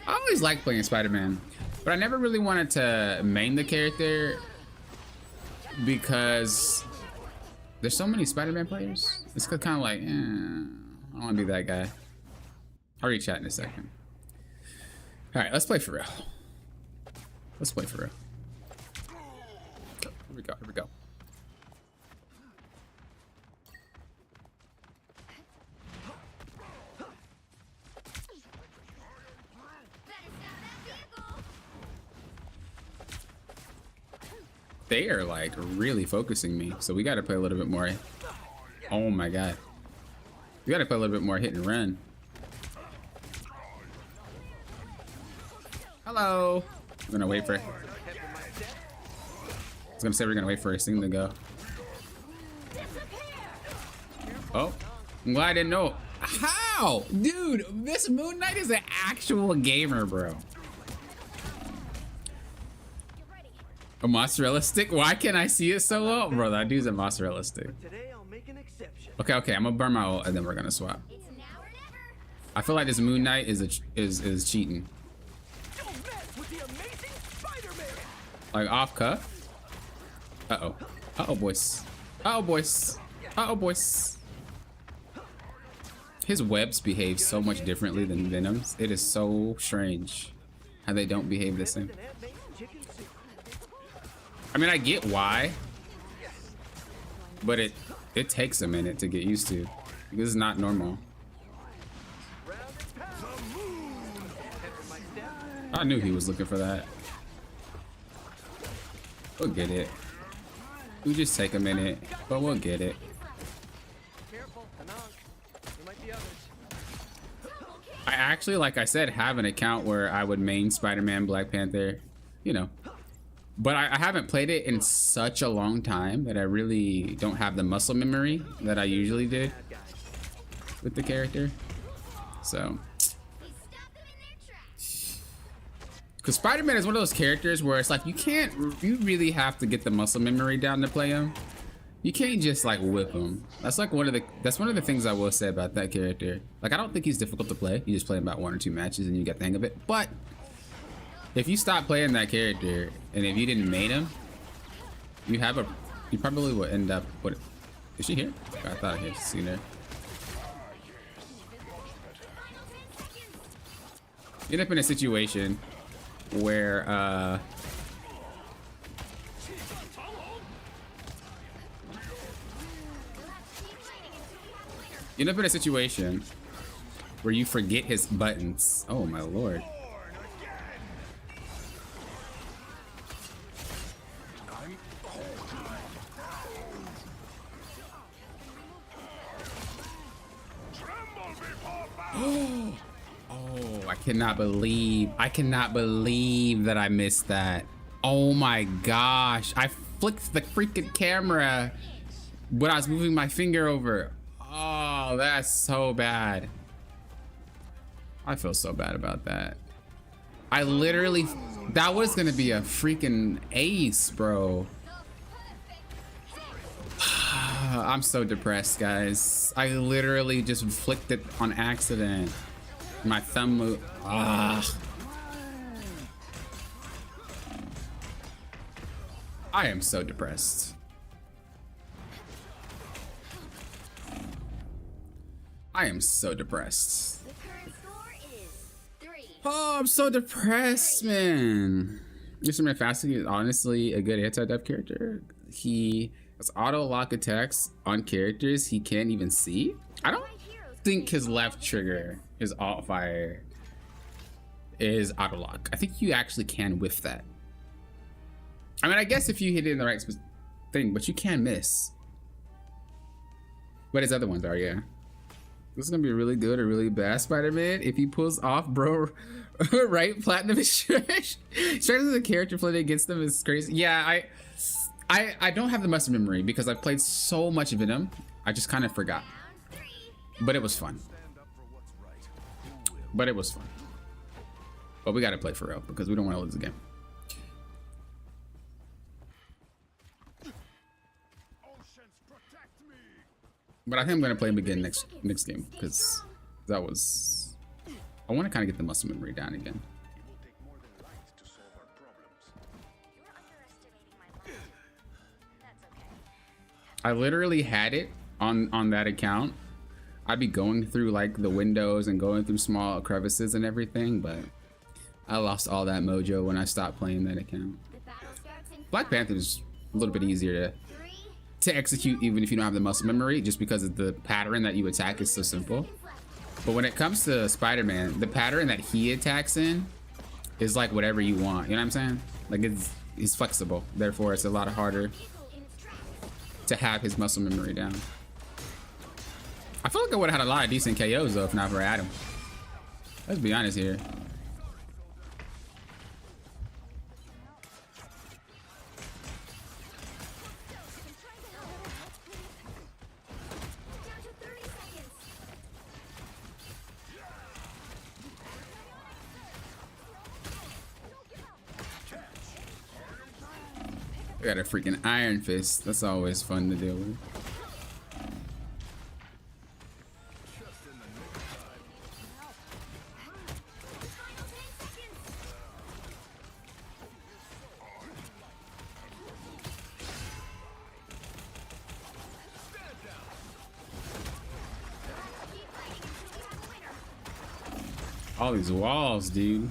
I always liked playing Spider-Man, but I never really wanted to main the character because there's so many Spider-Man players. It's kind of like, I don't want to be that guy. I'll reach out in a second. All right, let's play for real. Let's play for real. Here we go. Here we go. They are like really focusing me, so we got to play a little bit more. Oh my god, we got to play a little bit more hit and run. Hello. I'm gonna wait for it. I was gonna say we're gonna wait for his thing to go. Oh, I'm glad I didn't know. How, dude? This Moon Knight is an actual gamer, bro. A mozzarella stick? Why can't I see it so well? Bro, that dude's a mozzarella stick. Today I'll make an exception. Okay, I'm gonna burn my ult and then we're gonna swap. I feel like this Moon Knight is cheating. Don't mess with the amazing Spider-Man. Like off cuff. Uh-oh. Uh-oh, boys. Uh-oh, boys. Uh-oh, boys. His webs behave so much differently than Venom's. It is so strange how they don't behave the same. I mean, I get why, but it takes a minute to get used to. This is not normal. I knew he was looking for that. We'll get it. We just take a minute, but we'll get it. I actually, like I said, have an account where I would main Spider-Man, Black Panther, you know. But I haven't played it in such a long time that I really don't have the muscle memory that I usually did with the character. So, because Spider-Man is one of those characters where it's like you really have to get the muscle memory down to play him. You can't just like whip him. That's like one of the things I will say about that character. Like, I don't think he's difficult to play. You just play him about 1 or 2 matches and you get the hang of it. But if you stop playing that character and if you didn't main him, you probably would end up. What? Is she here? I thought I had seen her. You end up in a situation where you end up in a situation where you forget his buttons. Oh my lord. Oh, I cannot believe that I missed that. Oh my gosh. I flicked the freaking camera when I was moving my finger over. Oh, that's so bad. I feel so bad about that. I literally, that was gonna be a freaking ace, bro. I'm so depressed, guys. I literally just flicked it on accident. My thumb moved. I am so depressed. I am so depressed. The current score is 3. Oh, I'm so depressed, man. Mr. Fantastic is honestly a good anti-def character. He has auto lock attacks on characters he can't even see. I don't think his left trigger, his alt fire, is auto lock. I think you actually can whiff that. I mean, I guess if you hit it in the right thing, but you can miss. But his other ones are, yeah. This is gonna be really good or really bad Spider-Man if he pulls off, bro. Right, platinum is trash. Especially the character play against them is crazy. Yeah, I don't have the muscle memory because I've played so much Venom. I just kind of forgot. But it was fun. But it was fun. But we gotta play for real because we don't want to lose the game. But I think I'm gonna play him again next game because that was. I want to kind of get the muscle memory down again. It will take more than light to solve our problems. You're underestimating my luck. That's okay. I literally had it on that account. I'd be going through like the windows and going through small crevices and everything, but I lost all that mojo when I stopped playing that account. Black Panther is a little bit easier to execute even if you don't have the muscle memory, just because of the pattern that you attack is so simple. But when it comes to Spider-Man, the pattern that he attacks in is like whatever you want. You know what I'm saying? Like it's flexible. Therefore, it's a lot harder to have his muscle memory down. I feel like I would have had a lot of decent KOs though if not for Adam. Let's be honest here. I got a freaking Iron Fist. That's always fun to deal with. All these walls, dude.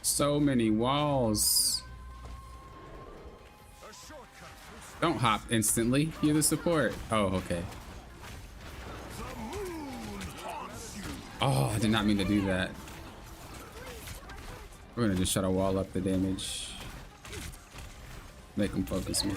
So many walls. Don't hop instantly. You're the support. Oh, okay. Oh, I did not mean to do that. We're gonna just shut a wall up the damage. Make them focus more.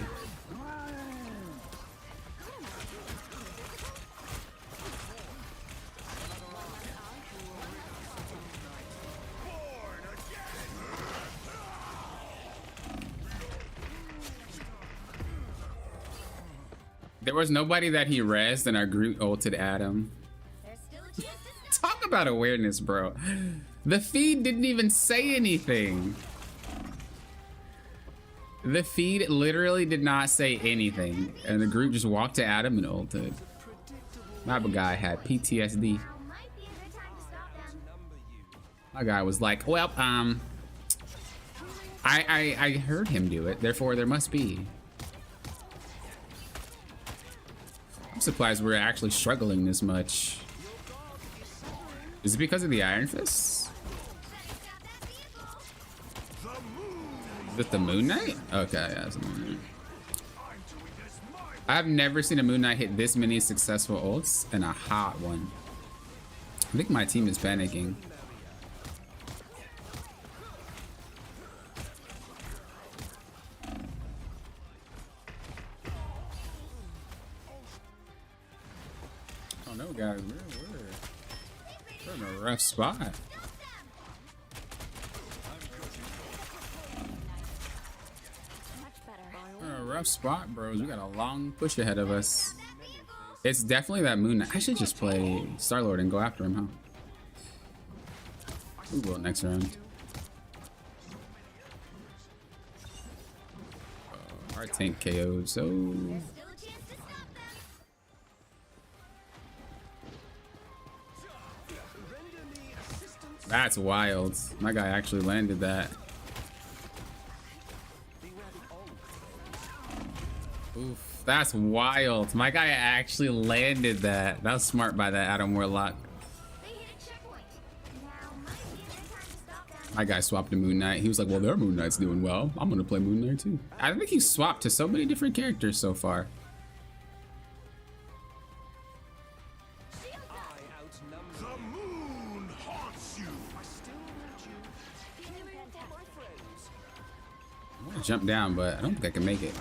There was nobody that he rezzed and our Groot ulted Adam. Talk about awareness, bro. The feed didn't even say anything. The feed literally did not say anything. And the group just walked to Adam and ulted. My guy had PTSD. My guy was like, well, I heard him do it, therefore there must be. I'm surprised we're actually struggling this much. Is it because of the Iron Fist? Is it the Moon Knight? Okay, yeah, it's the Moon Knight. I've never seen a Moon Knight hit this many successful ults and a hot one. I think my team is panicking. Oh no, guys, we're in a rough spot. We're in a rough spot, bros. We got a long push ahead of us. It's definitely that Moon Knight. I should just play Star-Lord and go after him, huh? We will next round. Our tank KO'd, so... That's wild. My guy actually landed that. Oof, that's wild. My guy actually landed that. That was smart by that Adam Warlock. My guy swapped to Moon Knight. He was like, well, their Moon Knight's doing well. I'm gonna play Moon Knight too. I think he swapped to so many different characters so far. The moon haunts you. I want to jump down, but I don't think I can make it.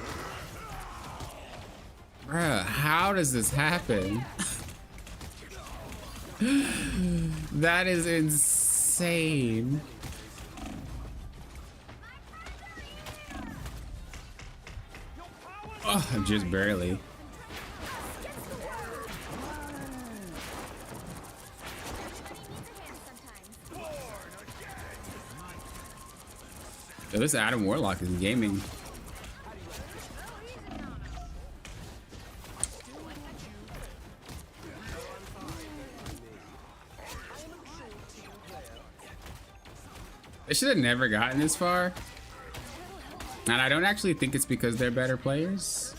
Bruh, how does this happen? That is insane. Oh, just barely. Yo, this Adam Warlock is gaming. They should have never gotten this far. And I don't actually think it's because they're better players.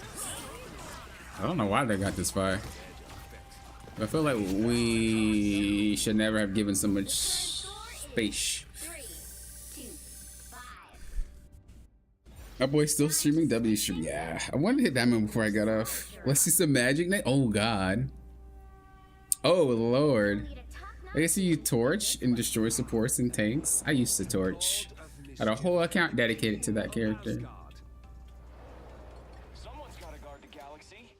I don't know why they got this far. I feel like we should never have given so much space. Our boy's still streaming W stream. Yeah, I wanted to hit that one before I got off. Let's see some magic night. Oh god. Oh lord. I guess you torch and destroy supports and tanks. I used to torch. I had a whole account dedicated to that character. Someone's gotta guard the galaxy.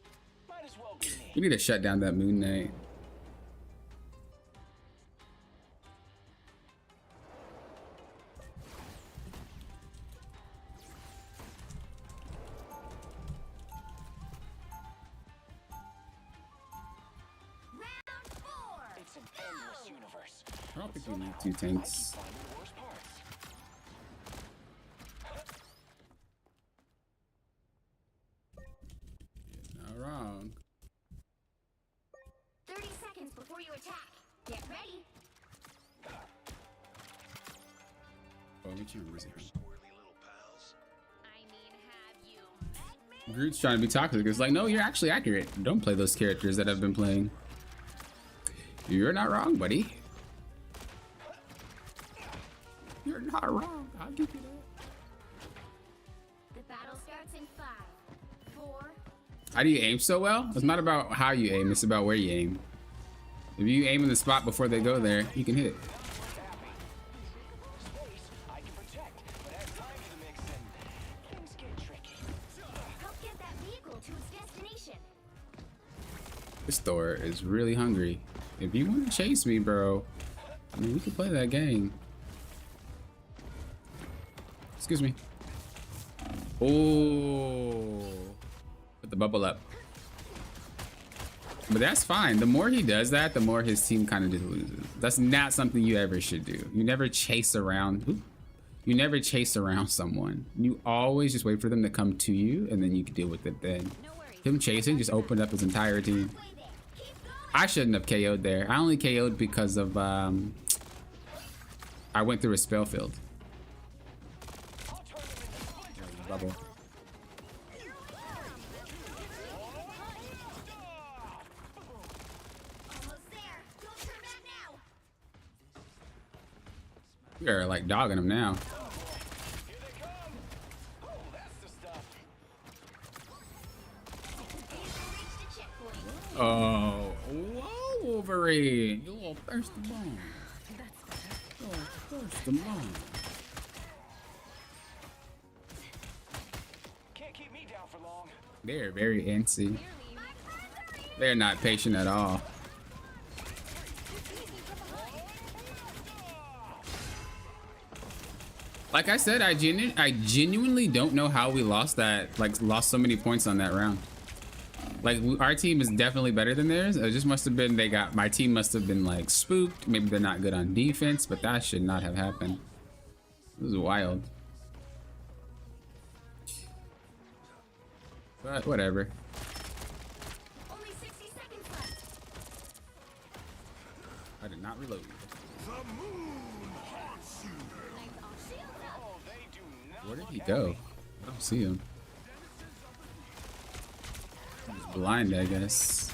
Might as well be me. We need to shut down that Moon Knight. It's an endless universe. I don't think we need two tanks. Find the worst parts. Not wrong. 30 seconds before you attack. Get ready. Oh, let me choose this. Squirrely little pals. I mean, have you met me? Groot's trying to be toxic. It's like, no, you're actually accurate. Don't play those characters that I've been playing. You're not wrong, buddy. You're not wrong. I'll give you that. The battle starts in 5, 4. How do you aim so well? It's not about how you aim, it's about where you aim. If you aim in the spot before they go there, you can hit it. Space, I can protect, but add time to the mix and things get tricky. Help get that vehicle to its destination. This Thor is really hungry. If you want to chase me, bro, I mean, we can play that game. Excuse me. Oh, put the bubble up. But that's fine. The more he does that, the more his team kind of just loses. That's not something you ever should do. You never chase around. You never chase around someone. You always just wait for them to come to you, and then you can deal with it then. Him chasing just opened up his entire team. I shouldn't have KO'd there. I only KO'd because of I went through a spell field. Bubble. Almost there. Don't turn back now. We are like dogging him now. Here they come. Oh, that's the stuff. Reach the checkpoint. Oh, whoa, Wolverine! You little thirsty bone. Oh, thirsty bone. Can't keep me down for long. They're very antsy. They're not patient at all. Like I said, I genuinely don't know how we lost that. Like, lost so many points on that round. Like, our team is definitely better than theirs. It just must have been my team must have been like spooked. Maybe they're not good on defense, but that should not have happened. It was wild. But whatever. Only 60 seconds left. I did not reload. The moon haunts you. Oh, they do not. Where did he go? I don't see him. He's blind, I guess.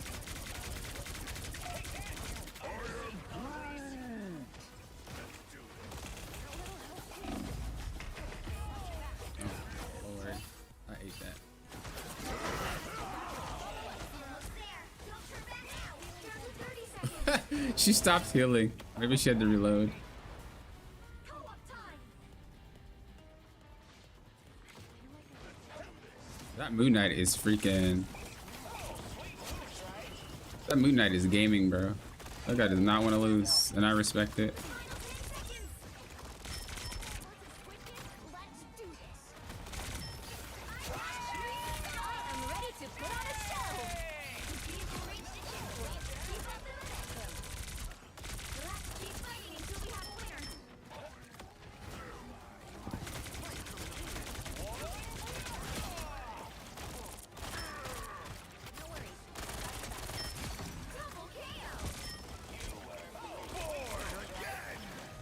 She stopped healing. Maybe she had to reload. That Moon Knight is freaking. That Moon Knight is gaming, bro. That guy does not want to lose, and I respect it.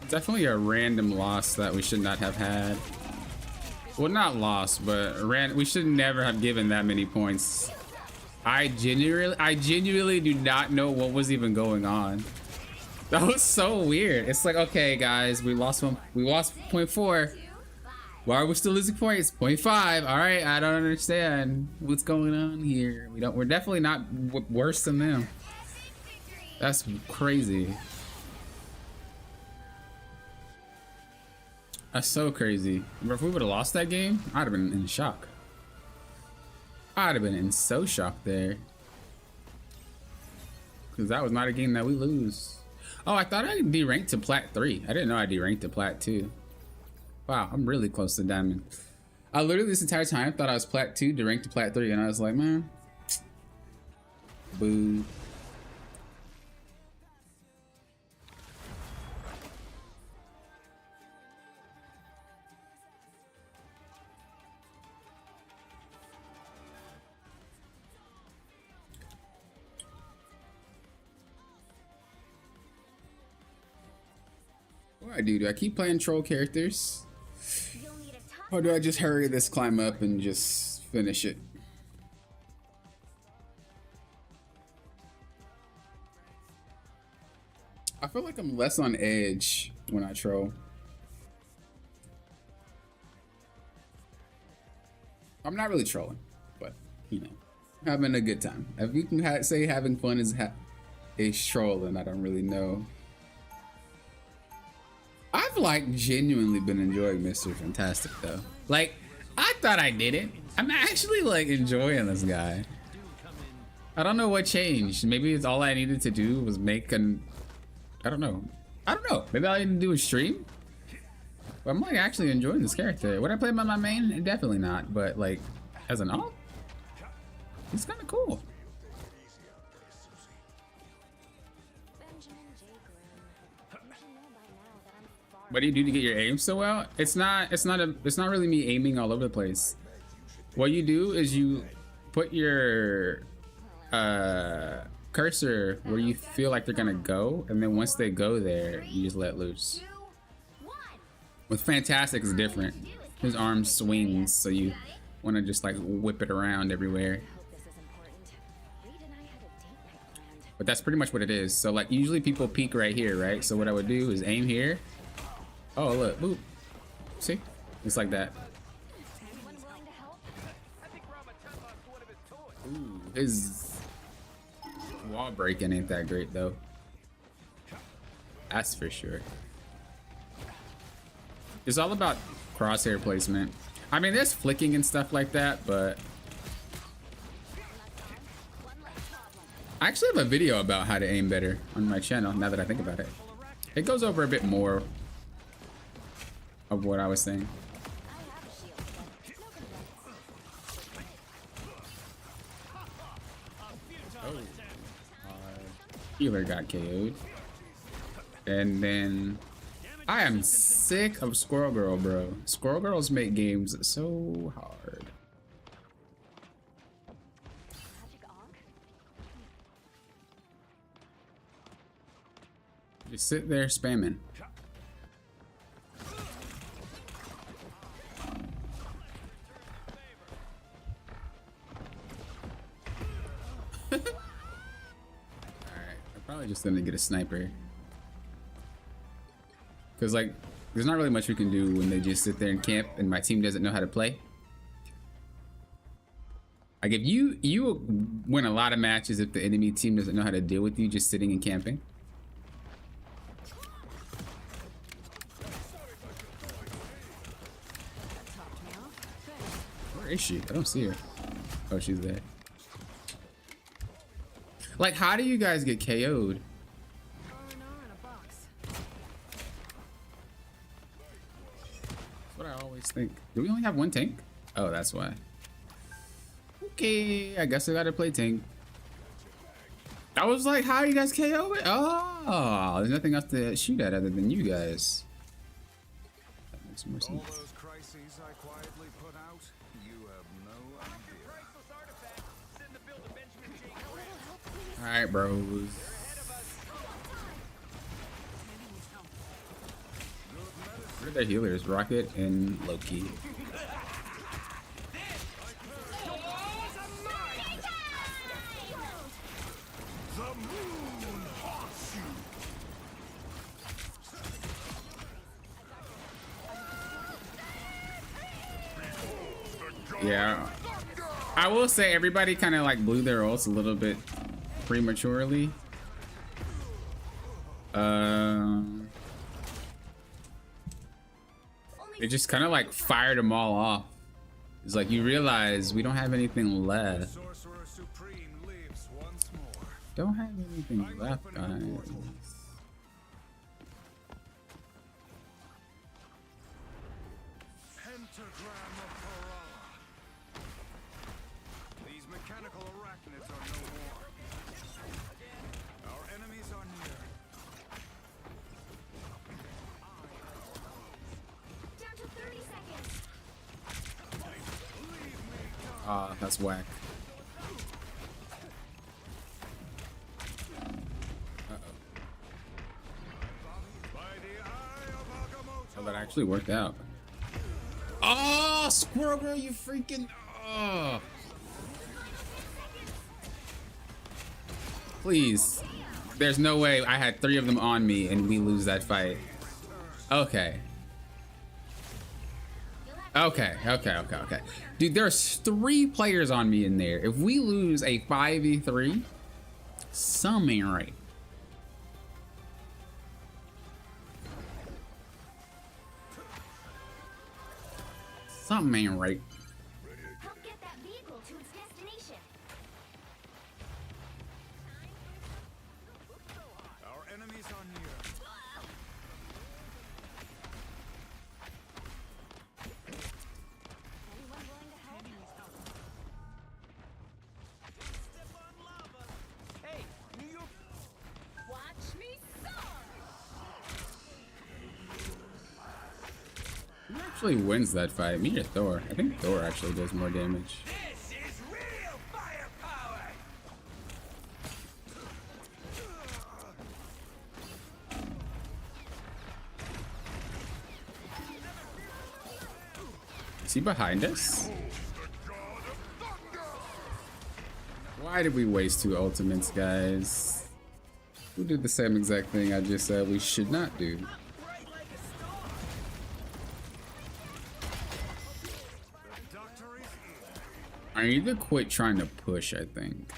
Definitely a random loss that we should not have had. Well, not loss, but we should never have given that many points. I genuinely do not know what was even going on. That was so weird. It's like, okay, guys, we lost 0.4. Why are we still losing points? 0.5. All right, I don't understand what's going on here. We're definitely not worse than them. That's crazy. That's so crazy. But if we would have lost that game, I'd have been in shock. I'd have been in so shock there. Because that was not a game that we lose. Oh, I thought I deranked to Plat 3. I didn't know I deranked to Plat 2. Wow, I'm really close to Diamond. I literally this entire time thought I was Plat 2, deranked to Plat 3, and I was like, man. Boo. What do I do? Do I keep playing troll characters? Or do I just hurry this climb up and just finish it? I feel like I'm less on edge when I troll. I'm not really trolling, but you know, having a good time. If you can say having fun is trolling, I don't really know. I've like genuinely been enjoying Mr. Fantastic though. Like, I thought I did it. I'm actually like enjoying this guy. I don't know what changed. Maybe it's all I needed to do was make an. I don't know. Maybe all I need to do is stream. But I'm like actually enjoying this character. Would I play him on my main? Definitely not. But like, as an alt, he's kind of cool. What do you do to get your aim so well? It's not really me aiming all over the place. What you do is you put your cursor where you feel like they're gonna go, and then once they go there, you just let loose. With Fantastic it's different. His arm swings, so you want to just like whip it around everywhere. But that's pretty much what it is. So like usually people peek right here, right? So what I would do is aim here. Oh, look, boop. See? It's like that. Ooh, his wall breaking ain't that great, though. That's for sure. It's all about crosshair placement. I mean, there's flicking and stuff like that, but... I actually have a video about how to aim better on my channel, now that I think about it. It goes over a bit more of what I was saying. Oh. Healer got KO'd. And then I am sick of Squirrel Girl, bro. Squirrel Girls make games so hard. Just sit there spamming. Probably just gonna get a sniper. Cause like, there's not really much we can do when they just sit there and camp and my team doesn't know how to play. Like if you win a lot of matches if the enemy team doesn't know how to deal with you just sitting and camping. is she? I don't see her. Oh, she's there. Like, how do you guys get KO'd? That's what I always think. Do we only have one tank? Oh, that's why. Okay, I guess I gotta play tank. I was like, how do you guys KO it? Oh, there's nothing else to shoot at other than you guys. That makes more All sense. those crises I quietly put out, you have no idea. Alright, bros. Where are their healers? Rocket and Loki. Yeah, I will say everybody kind of like blew their ults a little bit prematurely. It just kind of like fired them all off. It's like you realize we don't have anything left. Sorcerer Supreme lives once more. Don't have anything left, guys. Pentagram of Kerala. These mechanical arachnids are no more. Our enemies are near. Down to 30 seconds. Ah, that's whack. Oh, that actually worked out. Oh, Squirrel Girl, you freaking... Oh. Please. There's no way I had 3 of them on me and we lose that fight. Okay. Okay. Dude, there's 3 players on me in there. If we lose a 5v3, something ain't right. Something ain't right. Help get that vehicle to its destination. Our enemies are near. Anyone willing to help? Hey, New York. Watch me soar! Who actually wins that fight? Me or Thor? I think Thor actually does more damage. This is real firepower. Is he behind us? Why did we waste 2 ultimates, guys? Who did the same exact thing I just said we should not do? I need to quit trying to push, I think.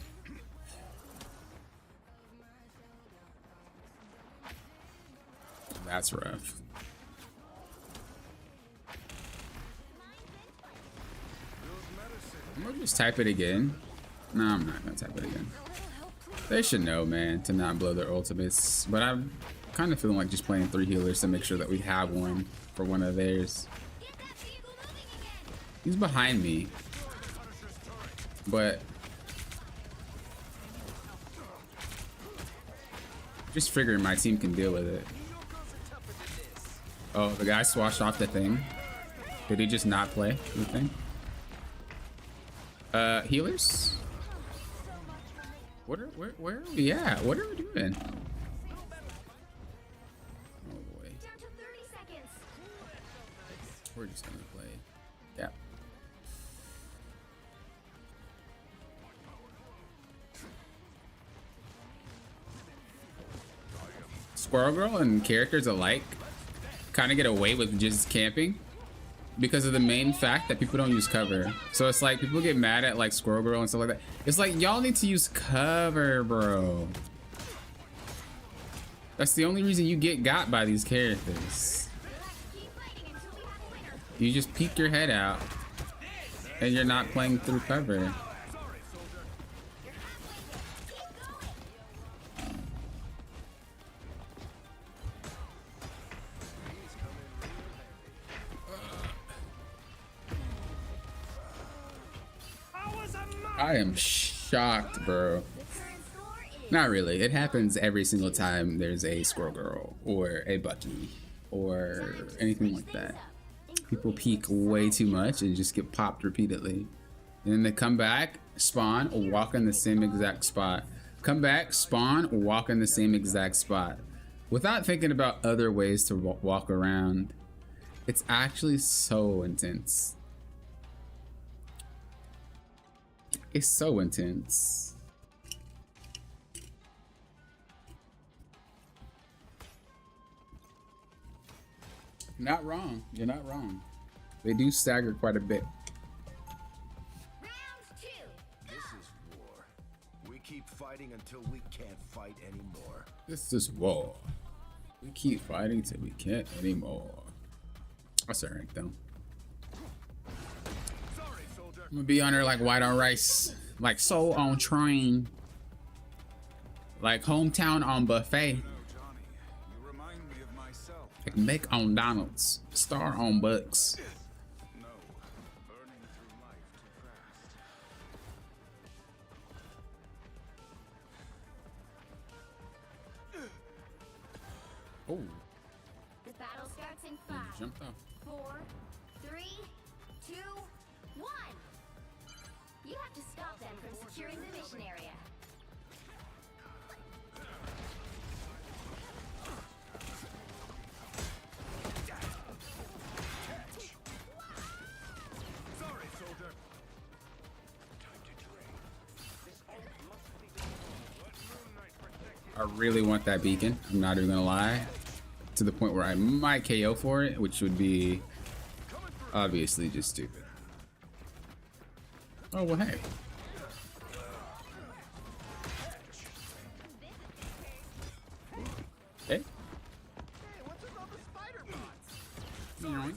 That's rough. I'm gonna just type it again. No, I'm not gonna type it again. They should know, man, to not blow their ultimates. But I'm kind of feeling like just playing 3 healers to make sure that we have one for one of theirs. Get that vehicle moving again. He's behind me. But just figuring my team can deal with it. Oh, the guy swashed off the thing. Did he just not play the thing? Healers? Where are we at? What are we doing? Oh boy. Down to 30 seconds. We're just gonna play. Yeah. Squirrel Girl and characters alike kind of get away with just camping because of the main fact that people don't use cover. So it's like people get mad at like Squirrel Girl and stuff like that. It's like y'all need to use cover, bro. That's the only reason you get got by these characters. Keep fighting until we have a winner. You just peek your head out. And you're not playing through cover. You're halfway there. Keep going. I am shocked, bro. The current score is Not really. It happens every single time there's a Squirrel Girl or a Bucky or anything like that. People peek way too much and just get popped repeatedly. And then they come back, spawn, or walk in the same exact spot. Come back, spawn, or walk in the same exact spot. Without thinking about other ways to walk around. It's actually so intense. It's so intense. Not wrong. You're not wrong. They do stagger quite a bit. round 2. This is war. We keep fighting until we can't fight anymore. This is war. We keep fighting till we can't anymore. That's alright though. I'm gonna be on her like white on rice, like soul on train, like hometown on buffet, No, Johnny, you remind me of myself. like Mick on Donald's, Star on Bucks. No, burning through life too fast. Oh, The battle starts in 5, jumped off. 4, 3, 2, 1. You have to stop them from securing the mission area. Sorry, soldier. Time to train. This ult must be the Let Moon Knight protect you. I really want that beacon. I'm not even gonna lie. To the point where I might KO for it, which would be obviously just stupid. Oh well, hey. Hey. Yoink.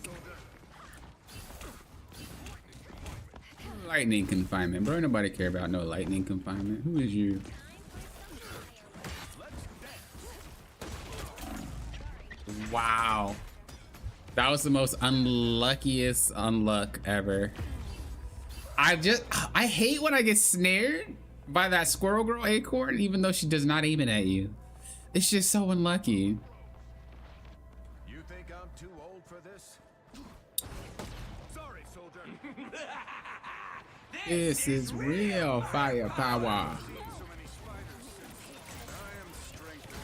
Lightning confinement, bro. Nobody care about no lightning confinement. Who is you? Wow. That was the most unluckiest unluck ever. I hate when I get snared by that Squirrel Girl acorn, even though she does not aim it at you. It's just so unlucky. You think I'm too old for this? Sorry, soldier. This is real firepower. So many spiders. I am strengthened.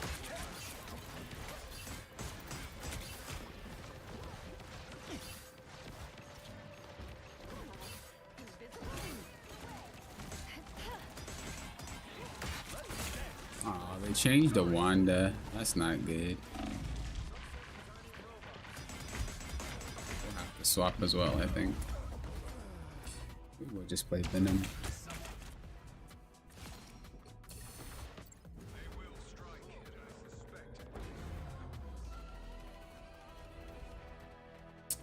Oh, they changed the Wanda. That's not good. We'll have to swap as well, I think. We'll just play Venom. They will strike, I suspect.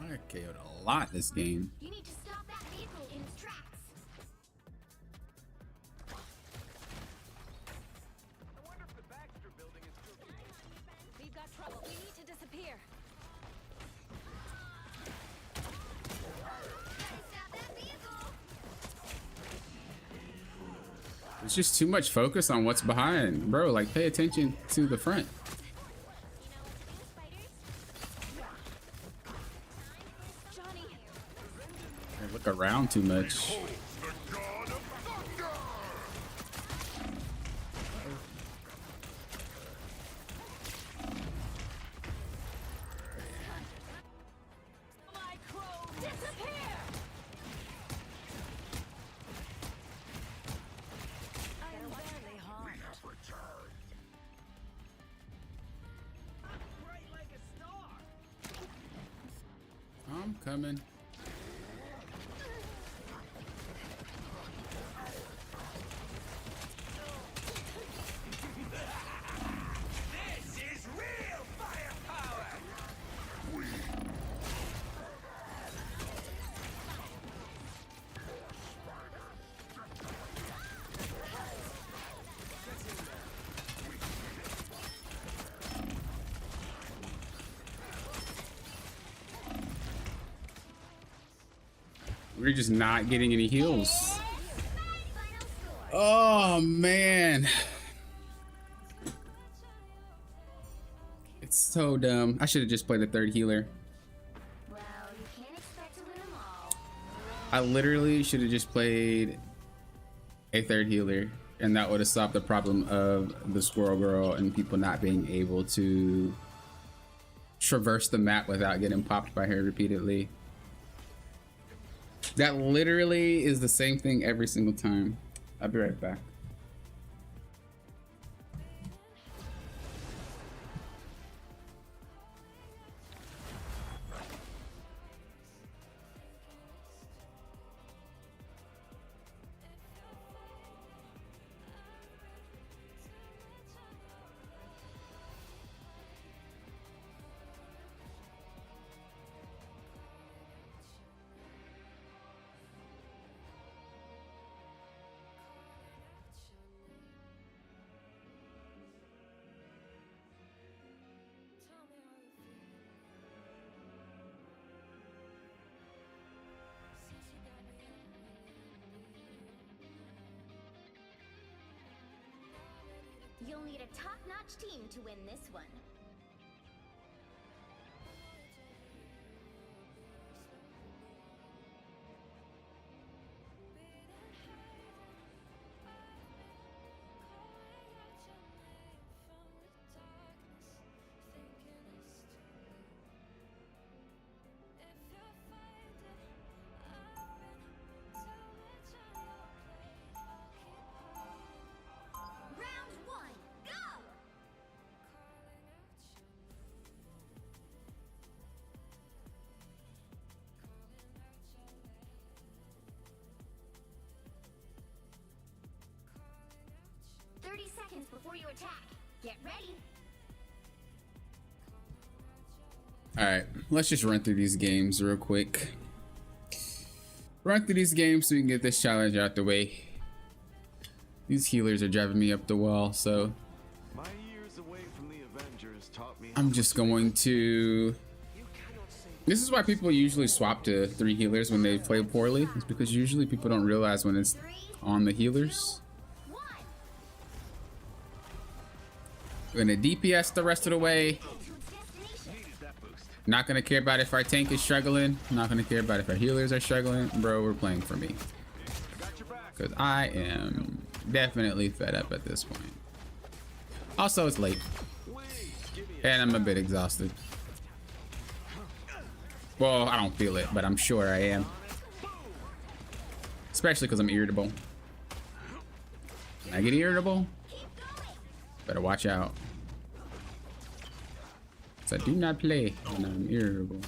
I KO'd a lot this game. You need to stop that vehicle in its tracks. I wonder if the Baxter building is still. We've got trouble. We need to disappear. Gotta stop that vehicle. It's just too much focus on what's behind. Bro, like pay attention to the front. Johnny, They look around too much. my crow, disappear! I'm barely harmed. Bright like a star. I'm coming. This is real firepower. We're just not getting any heals. Oh man. It's so dumb. I should have just played the third healer. Well, you can't expect to win them all. I literally should have just played a third healer, and that would have solved the problem of the Squirrel Girl and people not being able to traverse the map without getting popped by her repeatedly. That literally is the same thing every single time. I'll be right back. You'll need a top-notch team to win this one. Round one, go! 30 seconds before you attack. Get ready. All right, let's just run through these games real quick. Run through these games so we can get this challenge out the way. These healers are driving me up the wall, so My years away from the Avengers taught me I'm just going to... This is why people usually swap to 3 healers when they play poorly. It's because usually people don't realize when it's on the healers. We're gonna DPS the rest of the way. Not gonna care about if our tank is struggling. Not gonna care about if our healers are struggling. Bro, we're playing for me. Because I am definitely fed up at this point. Also, it's late. And I'm a bit exhausted. Well, I don't feel it, but I'm sure I am. Especially because I'm irritable. When I get irritable, better watch out. So I do not play when I'm irritable.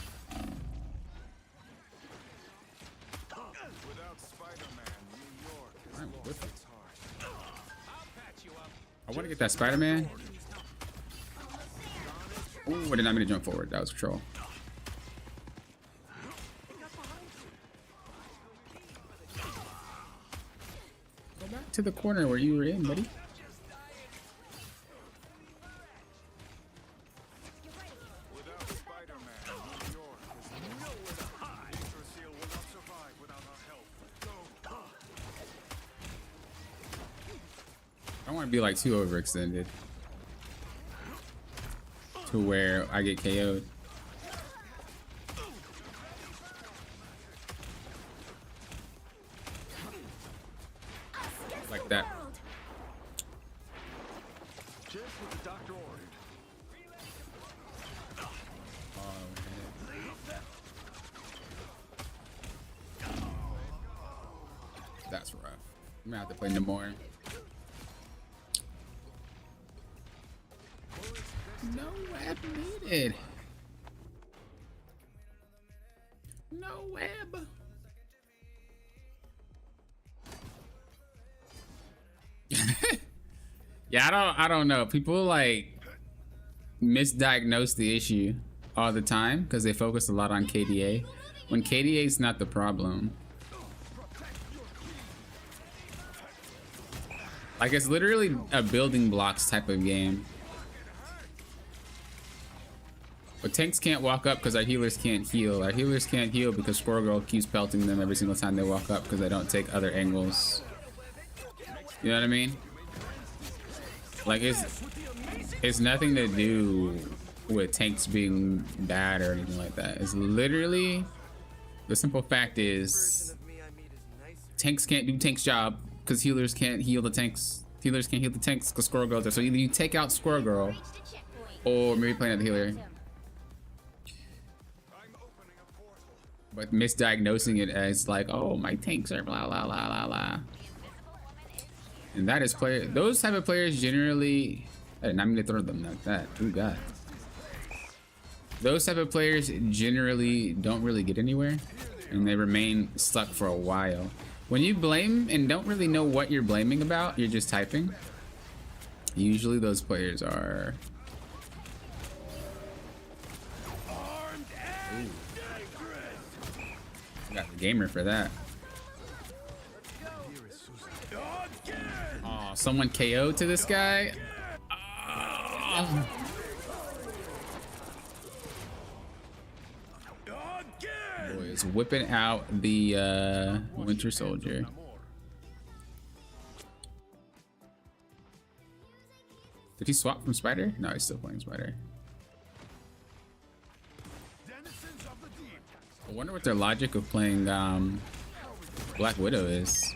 Without Spider-Man, New York has I'm lost with it. its heart. I want to get that Spider-Man. Ooh, I did not mean to jump forward. That was control. Go back to the corner where you were in, buddy. Without Spider-Man, New York is nowhere to hide. Seal will not survive without our help. Go. I don't want to be like too overextended to where I get KO'd. Like that. just what the doctor ordered. That's rough. I'm gonna have to play no more. No web needed. No web. Yeah, I don't know. People like misdiagnose the issue all the time because they focus a lot on KDA when KDA is not the problem. Like, it's literally a building blocks type of game. But tanks can't walk up because our healers can't heal. Our healers can't heal because Squirrel Girl keeps pelting them every single time they walk up because they don't take other angles. You know what I mean? Like, it's nothing to do with tanks being bad or anything like that. It's literally, the simple fact is, tanks can't do tanks' job because healers can't heal the tanks. Healers can't heal the tanks because Squirrel Girl's there. So either you take out Squirrel Girl, or maybe playing at the healer. But misdiagnosing it as like, oh, my tanks are blah blah blah blah blah. And that is player. Those type of players generally. I did not mean to throw them like that. Oh god. Those type of players generally don't really get anywhere, and they remain stuck for a while. When you blame and don't really know what you're blaming about, you're just typing. Usually those players are. Got the gamer for that. Oh, someone KO to this guy. Oh. Boy is whipping out the Winter Soldier. Did he swap from Spider? No, he's still playing Spider. I wonder what their logic of playing Black Widow is.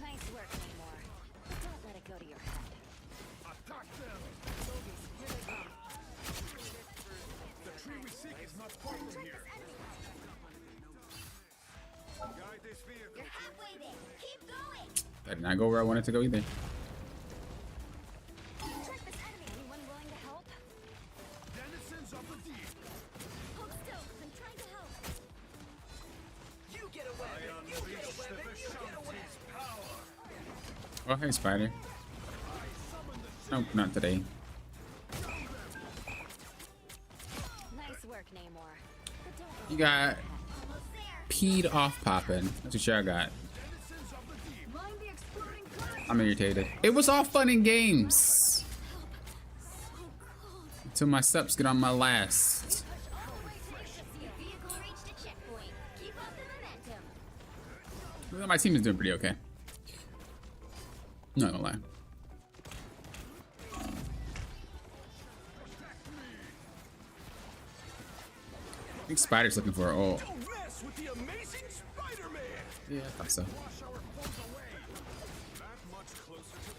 Nice work, Namor. Don't let it go to your head. Attack them! Here they come. The tree we seek is not far from here. Guide this vehicle. You're halfway there. Keep going. That did not go where I wanted to go either. Check this enemy. Anyone willing to help? Denizens of the deep. Hold still. I'm trying to help. You get a weapon. You get a weapon. You get a weapon. Oh, hey, Spider. Nope, not today. Nice work, Namor. But don't You got Almost there. peed off popping. That's what y'all got. Mind the exploding glass. I'm irritated. It was all fun and games. Until my subs get on my last. Your vehicle reached a checkpoint. Keep up the momentum. My team is doing pretty okay. Not gonna lie. I think Spider's looking for her ult. Don't mess with the amazing Spider-Man! Yeah, I thought so. Wash our foes away. That much closer to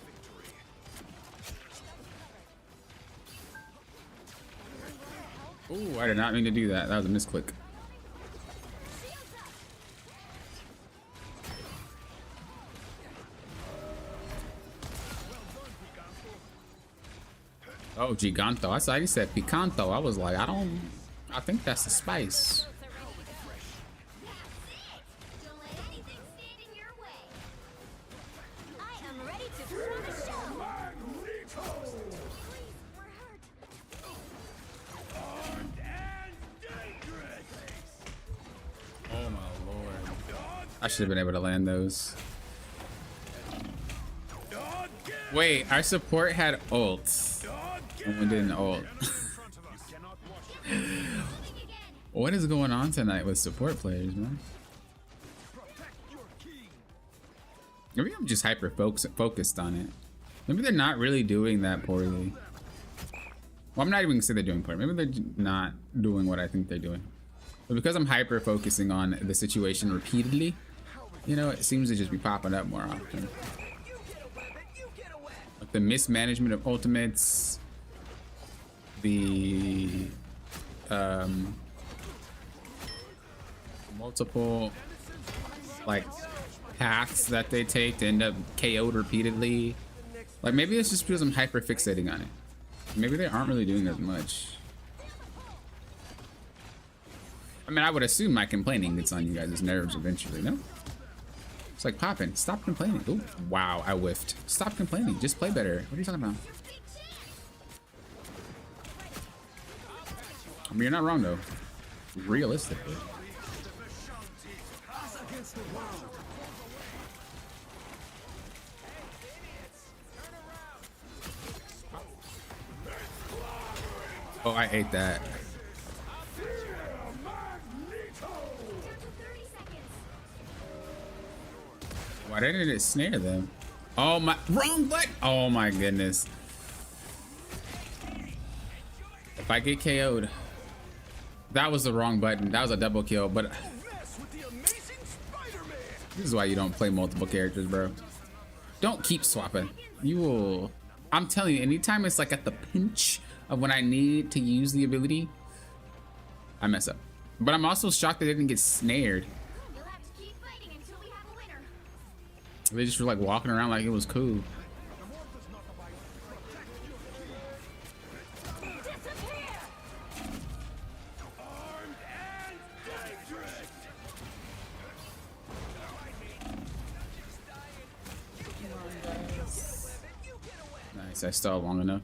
victory. Ooh, I did not mean to do that. That was a misclick. Oh, Giganto. I saw you said Picanto. I was like, I think that's the spice. Don't let anything stand in your way. I am ready to throw the show. Oh my lord. I should have been able to land those. Wait, our support had ult. And we didn't ult. What is going on tonight with support players, man? Maybe I'm just hyper focused on it. Maybe they're not really doing that poorly. Well, I'm not even gonna say they're doing poorly. Maybe they're not doing what I think they're doing. But because I'm hyper focusing on the situation repeatedly, you know, it seems to just be popping up more often. Like the mismanagement of ultimates, the multiple like paths that they take to end up KO'd repeatedly. Like maybe it's just because I'm hyper fixating on it. Maybe they aren't really doing as much. I mean, I would assume my complaining gets on you guys' nerves eventually, no? It's like, Poppin', stop complaining. Ooh, wow, I whiffed. Stop complaining, just play better. What are you talking about? I mean, you're not wrong, though. Realistically. Oh, I ate that. Down to 30 seconds. Why didn't it snare them? Oh my, wrong button. Oh my goodness. If I get KO'd, that was the wrong button. That was a double kill, but Mess with the amazing Spider-Man. this is why you don't play multiple characters, bro. Don't keep swapping. You will, I'm telling you, anytime it's like at the pinch of when I need to use the ability, I mess up. But I'm also shocked that they didn't get snared. You'll have to keep fighting until we have a winner. They just were like walking around like it was cool. Disappear! Armed and dangerous. Nice, I stalled long enough.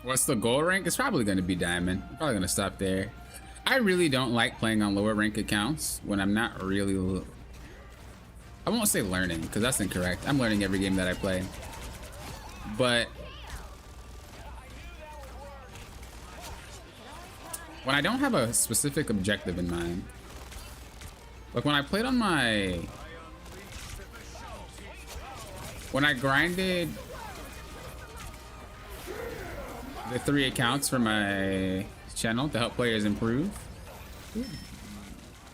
What's the goal rank? It's probably going to be diamond. I'm probably going to stop there. I really don't like playing on lower rank accounts when I'm not really... I won't say learning, because that's incorrect. I'm learning every game that I play. But when I don't have a specific objective in mind, like when I played on my... When I grinded the 3 accounts for my channel to help players improve,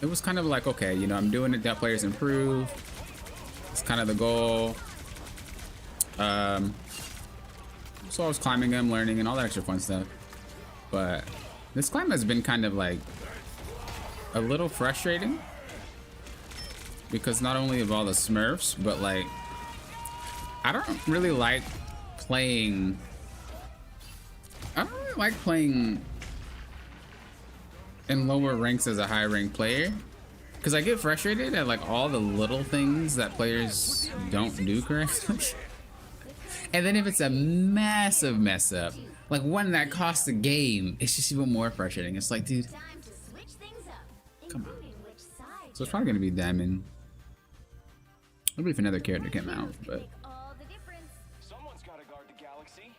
it was kind of like, okay, you know, I'm doing it to help players improve. It's kind of the goal. So I was climbing them, learning, and all that extra fun stuff. But this climb has been kind of like a little frustrating because not only of all the Smurfs, but like I don't really like playing in lower ranks as a high rank player, because I get frustrated at like all the little things that players don't do correctly. And then if it's a massive mess up, like one that costs the game, it's just even more frustrating. It's like, dude, Time to switch things up, come on. including which side. So it's probably gonna be diamond. Maybe if another character came out, but Make all the difference. Someone's got to guard the galaxy.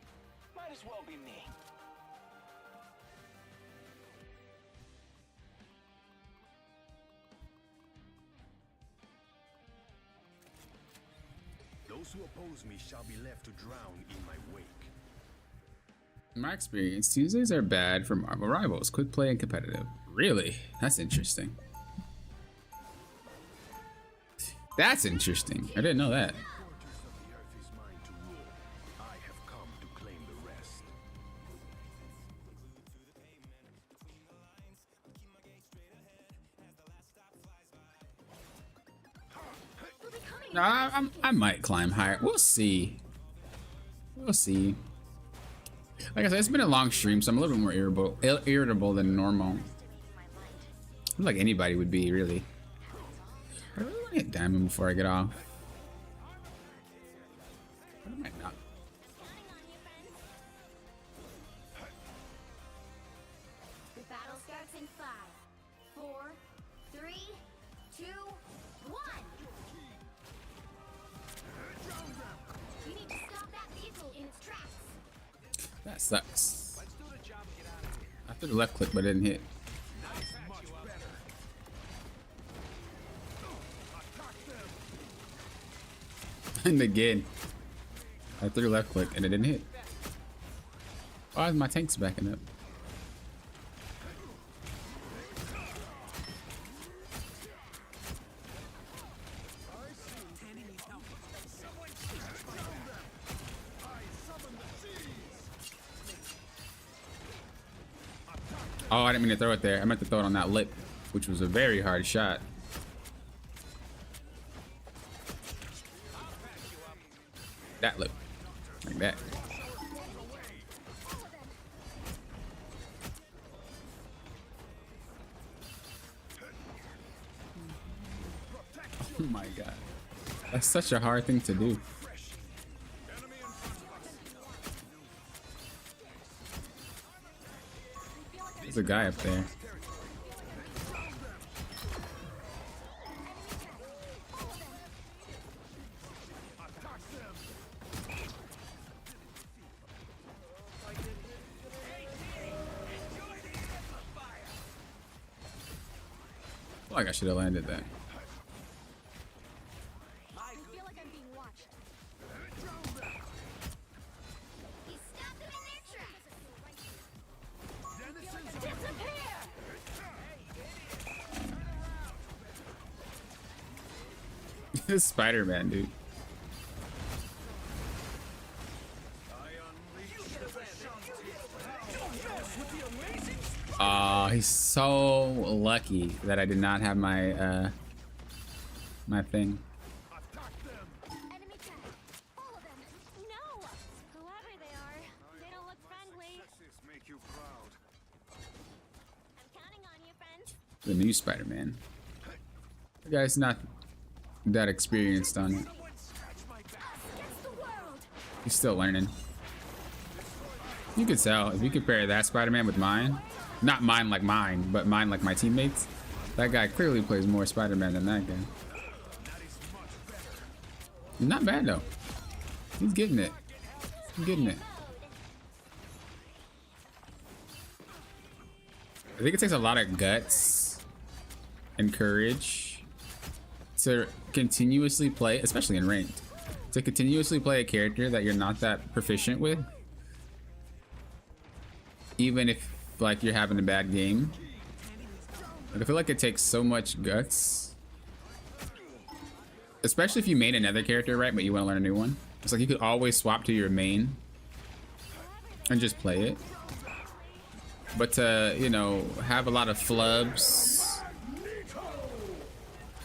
Might as well be me. Those who oppose me shall be left to drown in my wake. in my experience, Tuesdays are bad for Marvel Rivals, quick play and competitive. Really? That's interesting. That's interesting. I didn't know that. Quarters of the earth is mine to rule. I have come to claim the rest. We'll be coming. No, I might climb higher. We'll see. We'll see. Like I said, it's been a long stream, so I'm a little bit more irritable than normal. Like anybody would be, really. I really want to hit diamond before I get off. But I might not. The battle starts in 5, 4, 3, 2, 1. You need to stop that vehicle in its tracks. That sucks. Let's do the job and get out of here. I threw the left click, but it didn't hit. Much better. And again, I threw left click and it didn't hit. Why is my tanks backing up? Oh, I didn't mean to throw it there. I meant to throw it on that lip, which was a very hard shot. That lip. Like that. Oh my god. That's such a hard thing to do. There's a guy up there. I feel like I should have landed that. I feel like I'm being watched. He stopped them in their tracks. Disappear! This Spider-Man, dude. He's so lucky that I did not have my my thing. Enemy tag. All of them. No! Whoever they are, they don't look friendly. Successes make you proud. I'm counting on you, friends. The new Spider-Man. The guy's not that experienced on it. Against the world! He's still learning. You could tell if you compare that Spider-Man with mine, not mine like mine, but mine like my teammates. That guy clearly plays more Spider-Man than that guy. Not bad though. He's getting it. He's getting it. I think it takes a lot of guts and courage to continuously play, especially in ranked, to continuously play a character that you're not that proficient with. Even if like you're having a bad game. Like, I feel like it takes so much guts. Especially if you made another character, right, but you want to learn a new one. It's like you could always swap to your main and just play it. But to, you know, have a lot of flubs.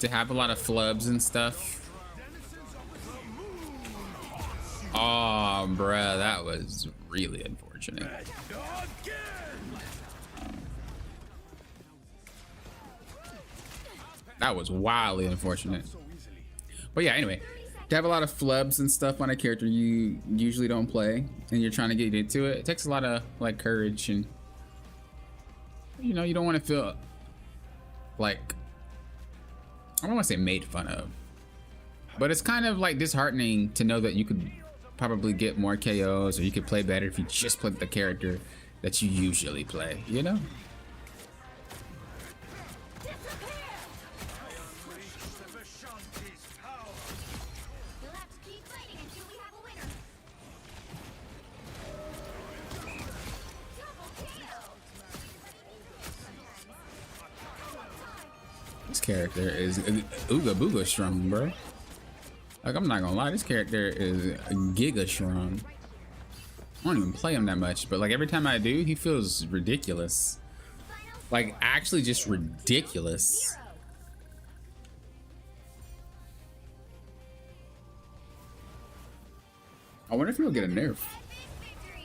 To have a lot of flubs and stuff. Oh, bruh, that was really unfortunate. That was wildly unfortunate. But yeah, anyway, to have a lot of flubs and stuff on a character you usually don't play and you're trying to get into it, it takes a lot of like courage, and you know, you don't want to feel like, I don't want to say made fun of, but it's kind of like disheartening to know that you could probably get more KOs or you could play better if you just played the character that you usually play, you know? You'll have to keep fighting until we have a winner. Double KO. This character is ooga booga strong, bro. Like, I'm not gonna lie, this character is giga strong. I don't even play him that much, but like every time I do, he feels ridiculous. Like, actually just ridiculous. I wonder if he'll get a nerf. Victory.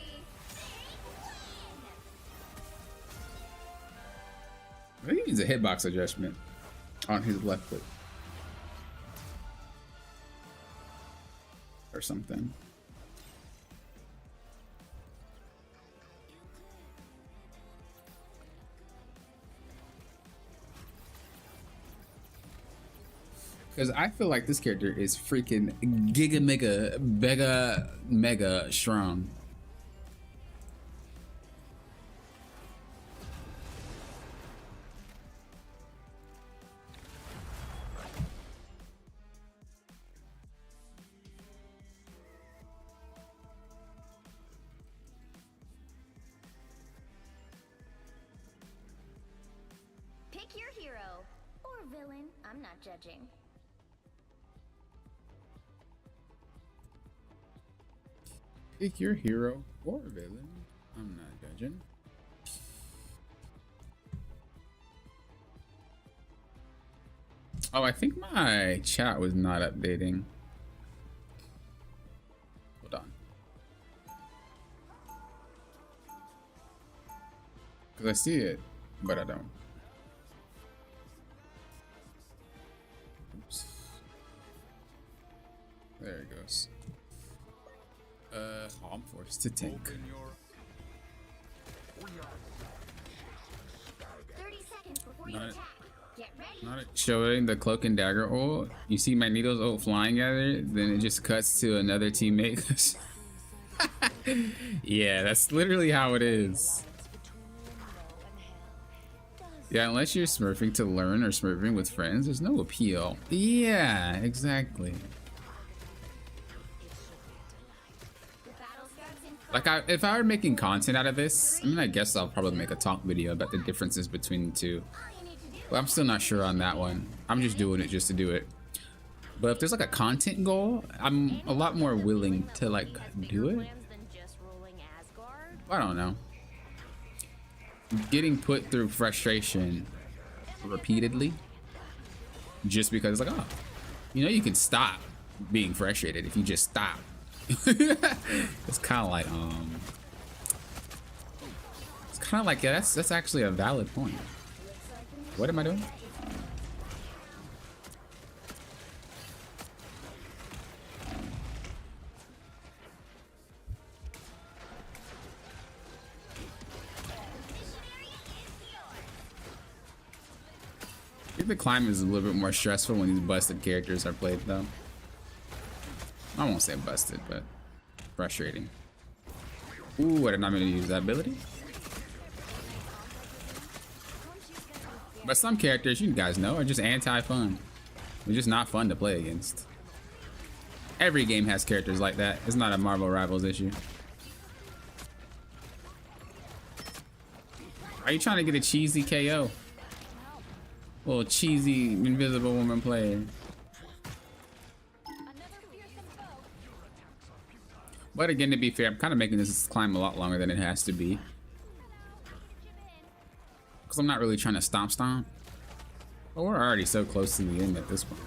I think he needs a hitbox adjustment on his left foot. Or something. Because I feel like this character is freaking giga mega strong. Pick your hero or villain. I'm not judging. Pick your hero or villain. I'm not judging. Oh, I think my chat was not updating. Hold on. Because I see it, but I don't. Oops. There it goes. I'm forced to tank. before you Not- attack. Get ready. Not showing the cloak and dagger ult. You see Magneto's ult flying at it, then it just cuts to another teammate. Yeah, that's literally how it is. Yeah, unless you're smurfing to learn or smurfing with friends, there's no appeal. Yeah, exactly. The battle starts in Like, if I were making content out of this, I mean, I guess I'll probably make a talk video about the differences between the two. all you need to do. But I'm still not sure on that one. I'm just doing it just to do it. But if there's like a content goal, I'm a lot more willing to like do it. I don't know. Getting put through frustration repeatedly just because it's like, oh, you know, you can stop being frustrated if you just stop. It's kind of like yeah, that's actually a valid point. What am I doing? I think the climb is a little bit more stressful when these busted characters are played, though. I won't say busted, but frustrating. Ooh, I did not mean to use that ability. But some characters, you guys know, are just anti-fun. They're just not fun to play against. Every game has characters like that. It's not a Marvel Rivals issue. Are you trying to get a cheesy KO? Little cheesy invisible woman player. But again, to be fair, I'm kind of making this climb a lot longer than it has to be. Because I'm not really trying to stomp. But we're already so close to the end at this point.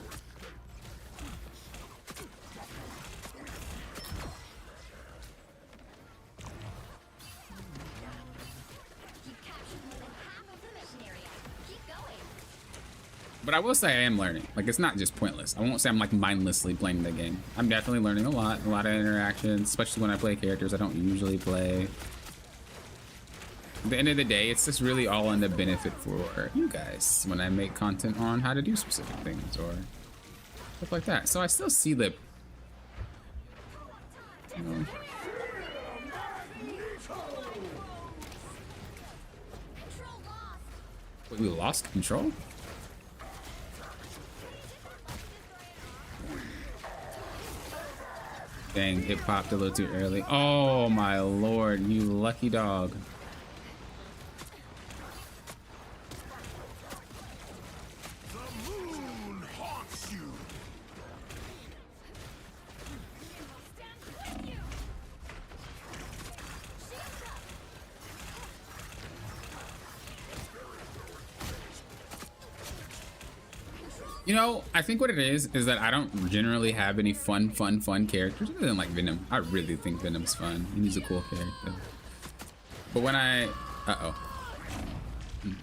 But I will say I am learning. Like, it's not just pointless. I won't say I'm like mindlessly playing the game. I'm definitely learning a lot of interactions, especially when I play characters I don't usually play. At the end of the day, it's just really all in the benefit for you guys when I make content on how to do specific things or stuff like that. So I still see the, you know, wait, we lost control? Dang, it popped a little too early. Oh my lord, you lucky dog. The moon haunts you. You know, I think what it is that I don't generally have any fun characters other than like Venom. I really think Venom's fun. He's a cool character. But when I... Uh-oh.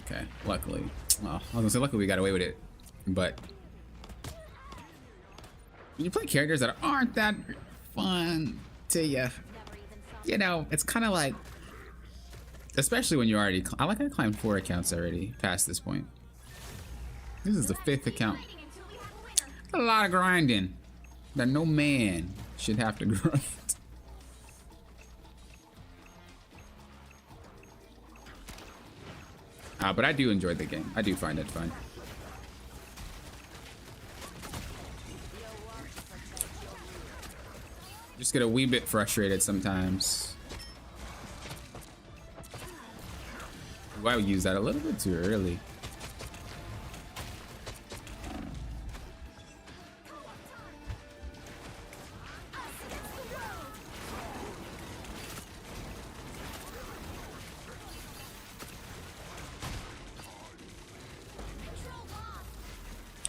Okay, luckily. Well, I was gonna say luckily we got away with it. But when you play characters that aren't that fun to you know, it's kind of like... Especially when you already... I climbed 4 accounts already past this point. This is the 5th account. A lot of grinding that no man should have to grind. But I do enjoy the game. I do find it fun. Just get a wee bit frustrated sometimes. Ooh, I would use that a little bit too early.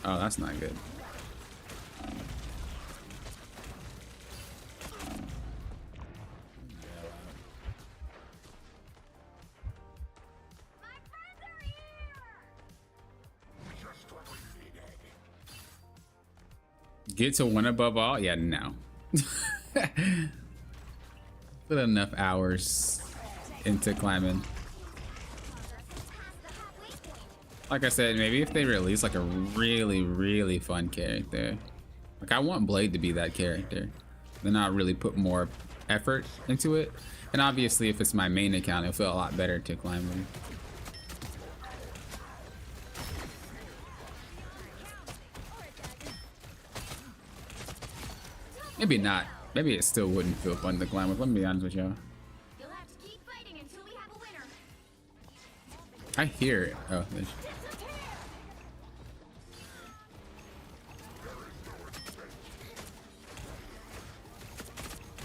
Oh, that's not good. Get to one above all? Yeah, no. Put enough hours into climbing. Like I said, maybe if they release like a really fun character. Like I want Blade to be that character. Then I'll really put more effort into it. And obviously if it's my main account, it'll feel a lot better to climb with. Maybe not. Maybe it still wouldn't feel fun to climb with. Let me be honest with y'all. You'll have to keep fighting until we have a winner. I hear it. Oh, there's...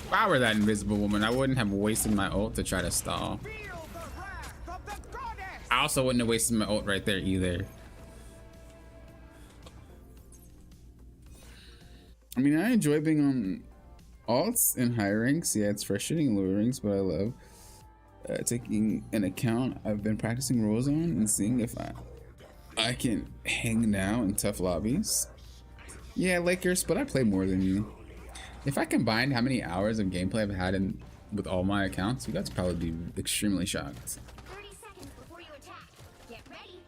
If I were that invisible woman, I wouldn't have wasted my ult to try to stall. I also wouldn't have wasted my ult right there either. I mean, I enjoy being on alts in high ranks. Yeah, it's frustrating in lower ranks, but I love taking an account I've been practicing roles on and seeing if I can hang now in tough lobbies. Yeah, Lakers, but I play more than you. If I combined how many hours of gameplay I've had in with all my accounts, you guys would probably be extremely shocked. 30 seconds before you attack. Get ready.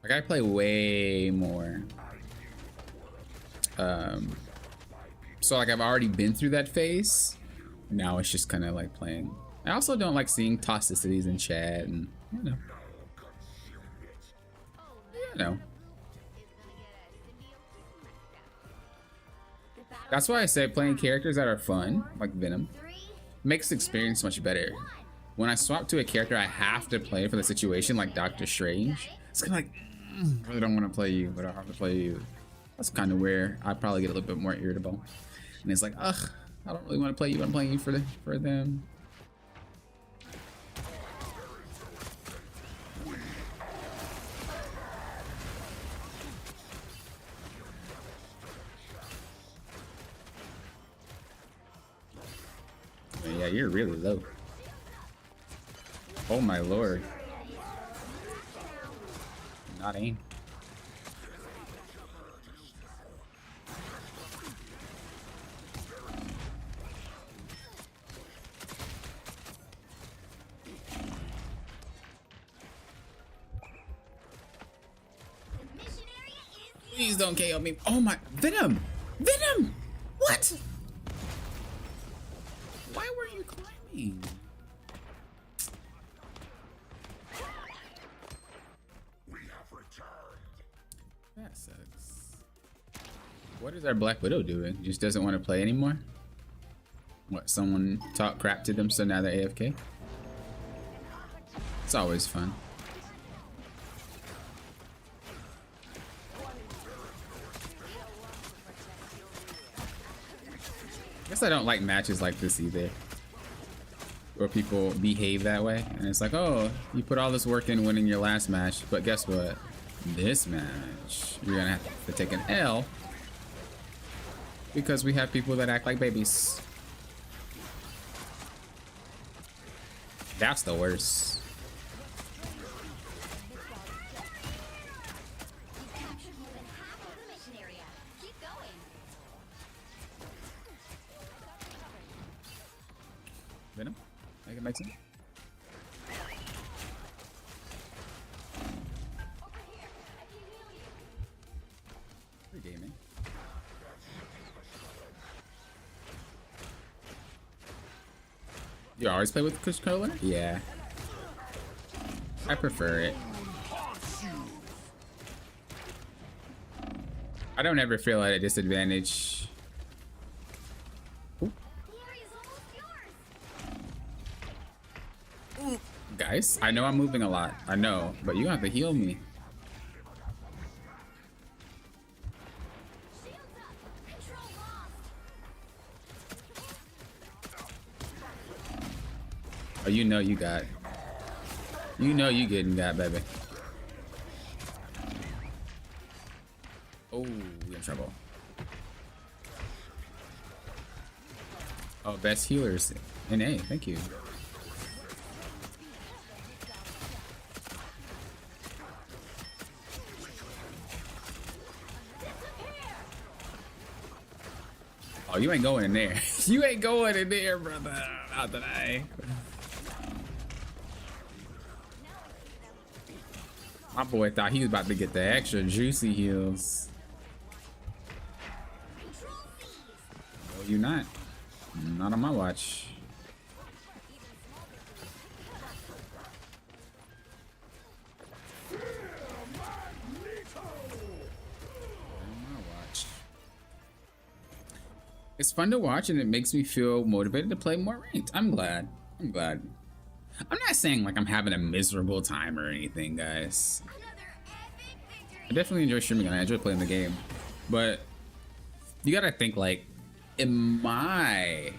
Like I play way more. So like I've already been through that phase. Now it's just kind of like playing. I also don't like seeing toxicities in chat and you know. That's why I say playing characters that are fun, like Venom, makes the experience much better. When I swap to a character I have to play for the situation, like Doctor Strange, it's kind of like, I really don't want to play you, but I have to play you. That's kind of where I probably get a little bit more irritable. And it's like, ugh, I don't really want to play you. I'm playing you for them. Yeah, you're really low. Oh my lord. Not aim. Please don't KO me. Oh my, Venom! Venom! What? Why were you climbing? We have returned. That sucks. What is our Black Widow doing? Just doesn't want to play anymore? What, someone talked crap to them so now they're AFK? It's always fun. I guess I don't like matches like this either, where people behave that way, and it's like, oh, you put all this work in winning your last match, but guess what? This match, you're gonna have to take an L because we have people that act like babies. That's the worst. Venom? I can make sense. Free gaming. You always play with controller? Yeah. I prefer it. I don't ever feel at a disadvantage. Guys, I know I'm moving a lot. I know, but you have to heal me. Oh, you know you got. You know you getting that, baby. Oh, we in trouble. Oh, best healers in A. Thank you. Oh, you ain't going in there. You ain't going in there, brother. Not today. My boy thought he was about to get the extra juicy heals. No, you're not. Not on my watch. It's fun to watch and it makes me feel motivated to play more ranked. I'm glad. I'm glad. I'm not saying like I'm having a miserable time or anything, guys. I definitely enjoy streaming and I enjoy playing the game. But you gotta think, like, in my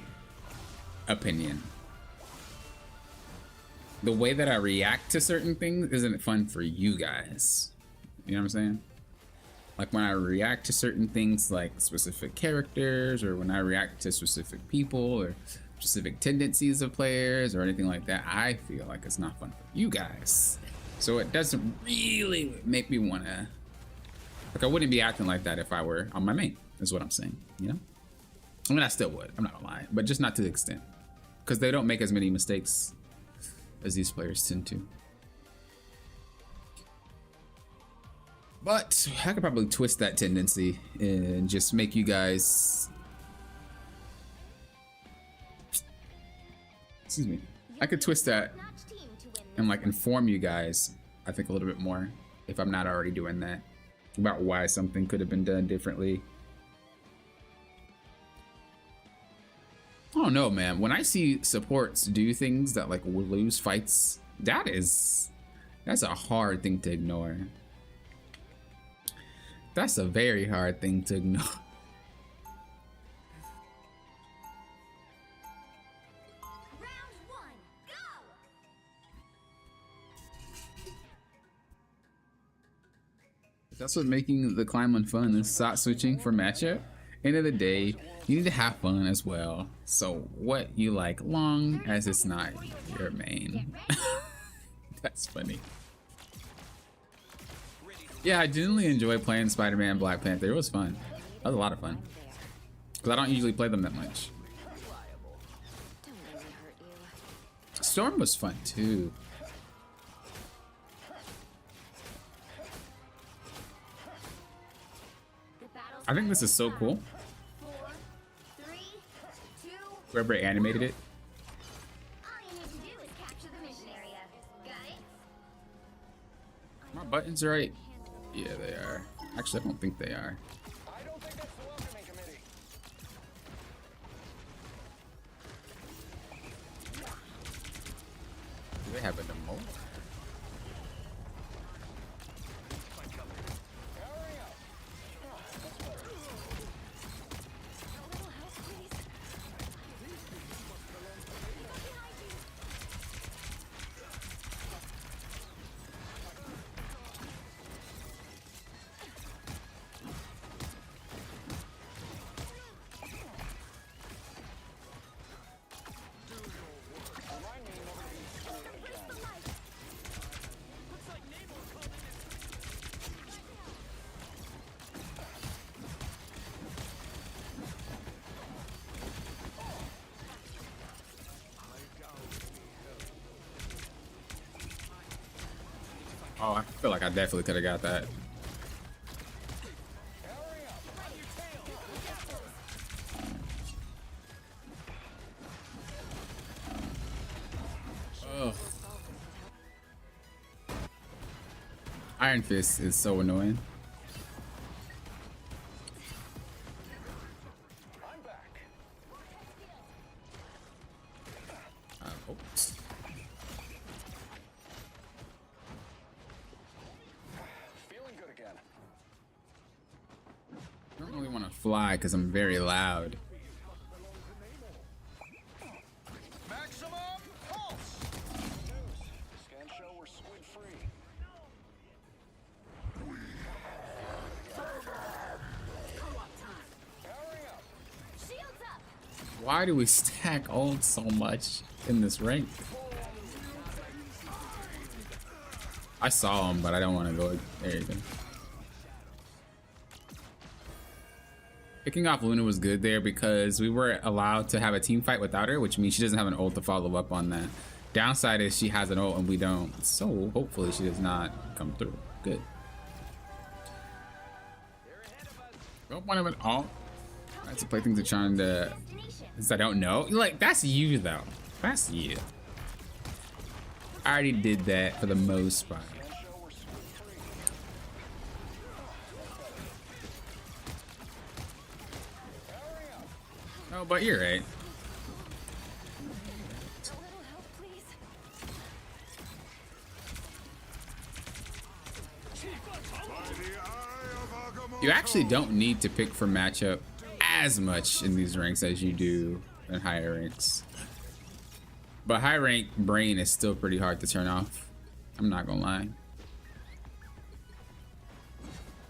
opinion, the way that I react to certain things isn't fun for you guys. You know what I'm saying? Like when I react to certain things like specific characters, or when I react to specific people or specific tendencies of players or anything like that, I feel like it's not fun for you guys. So it doesn't really make me want to, like, I wouldn't be acting like that if I were on my main, is what I'm saying, you know? I mean, I still would, I'm not gonna lie, but just not to the extent. Because they don't make as many mistakes as these players tend to. But I could probably twist that tendency and just make you guys, excuse me, I could twist that and like inform you guys, I think, a little bit more, if I'm not already doing that, about why something could have been done differently. I don't know, man. When I see supports do things that like will lose fights, that's a hard thing to ignore. That's a very hard thing to ignore. Round one, go! That's what making the climb on fun is, slot switching for matchup. End of the day, you need to have fun as well. So what you like, long as it's not your main. That's funny. Yeah, I genuinely enjoy playing Spider-Man Black Panther. It was fun. That was a lot of fun. Because I don't usually play them that much. Storm was fun too. I think this is so cool. 4, 3, 2, Whoever animated it. all you need to do is capture the mission area. Got it? My buttons right? Yeah, they are. Actually, I don't think they are. I don't think that's the welcoming committee. Do they have an emote? Oh, I feel like I definitely could have got that. Ugh. Iron Fist is so annoying. I'm back. Oops. Feeling good again. I don't really want to fly because I'm very loud. Maximum pulse. Scan show we're squid free. Powering up. Shields up! Why do we stack ult so much in this rank? I saw him, but I don't want to go there either. Picking off Luna was good there because we were allowed to have a team fight without her, which means she doesn't have an ult to follow up on that. Downside is she has an ult and we don't. So hopefully she does not come through. Good. Don't want an ult. I have to play things are trying to. Since I don't know. Like, that's you though. That's you. I already did that for the most part. Oh, but you're right. A little help, please. You actually don't need to pick for matchup as much in these ranks as you do in higher ranks. But high rank brain is still pretty hard to turn off. I'm not gonna lie.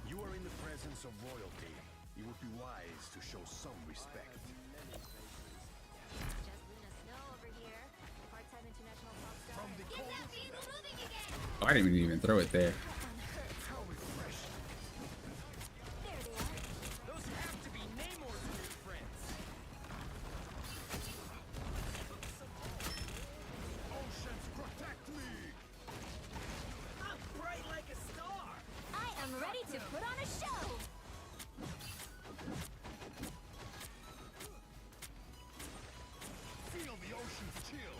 You are in the presence of royalty. It would be wise to show some respect. Just Luna Snow over here, part-time international pop star. Get that vehicle moving again! Oh, I didn't even throw it there. There they are. Those have to be Namor's new friends. Oceans protect me! I'm bright like a star. I am ready to put on a show. Feel the ocean's chill.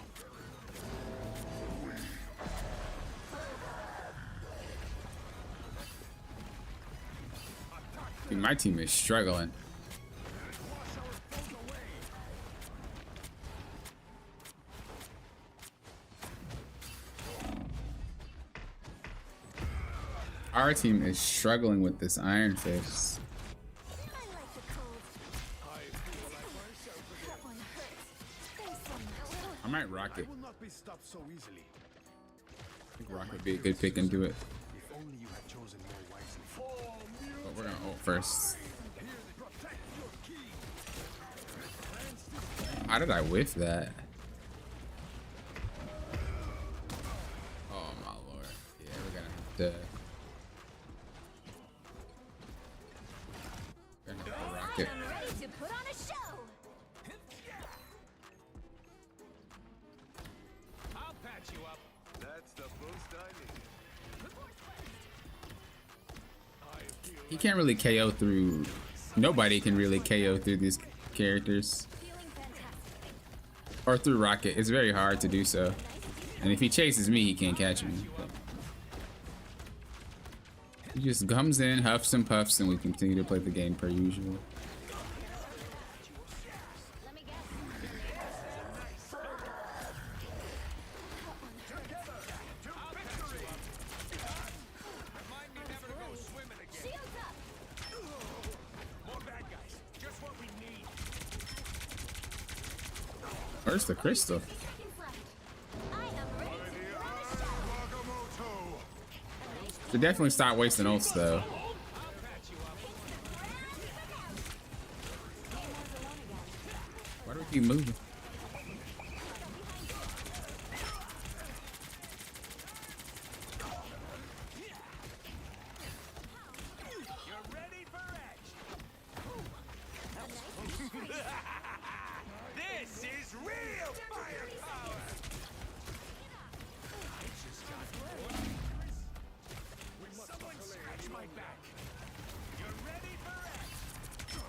Dude, my team is struggling. Our team is struggling with this Iron Fist. I like the cold. That one hurts. Thanks so much. I might rock it. Will not be stopped so easily. I think rock would be a good pick and do it. If only you had chosen more wisely. But we're gonna ult first. How did I whiff that? Oh my lord. Yeah, we're gonna have to. Rock I it. am ready to put on a show. I'll patch you up. That's the boost I need. He can't really KO through. Nobody can really KO through these characters. Feeling fantastic. Or through Rocket. It's very hard to do so. And if he chases me, he can't catch me. He just comes in, huffs and puffs, and we continue to play the game per usual. Let me guess. Remind me never to go swimming again. Shields up. More bad guys. Just what we need. Where's the crystal? 60 seconds left. I am ready to put on a show. Wagamoto! Should definitely stop wasting ults though. I'll patch you up. Why do we keep moving? You're ready for action. This is real firepower. Someone scratch my back. You're ready for action.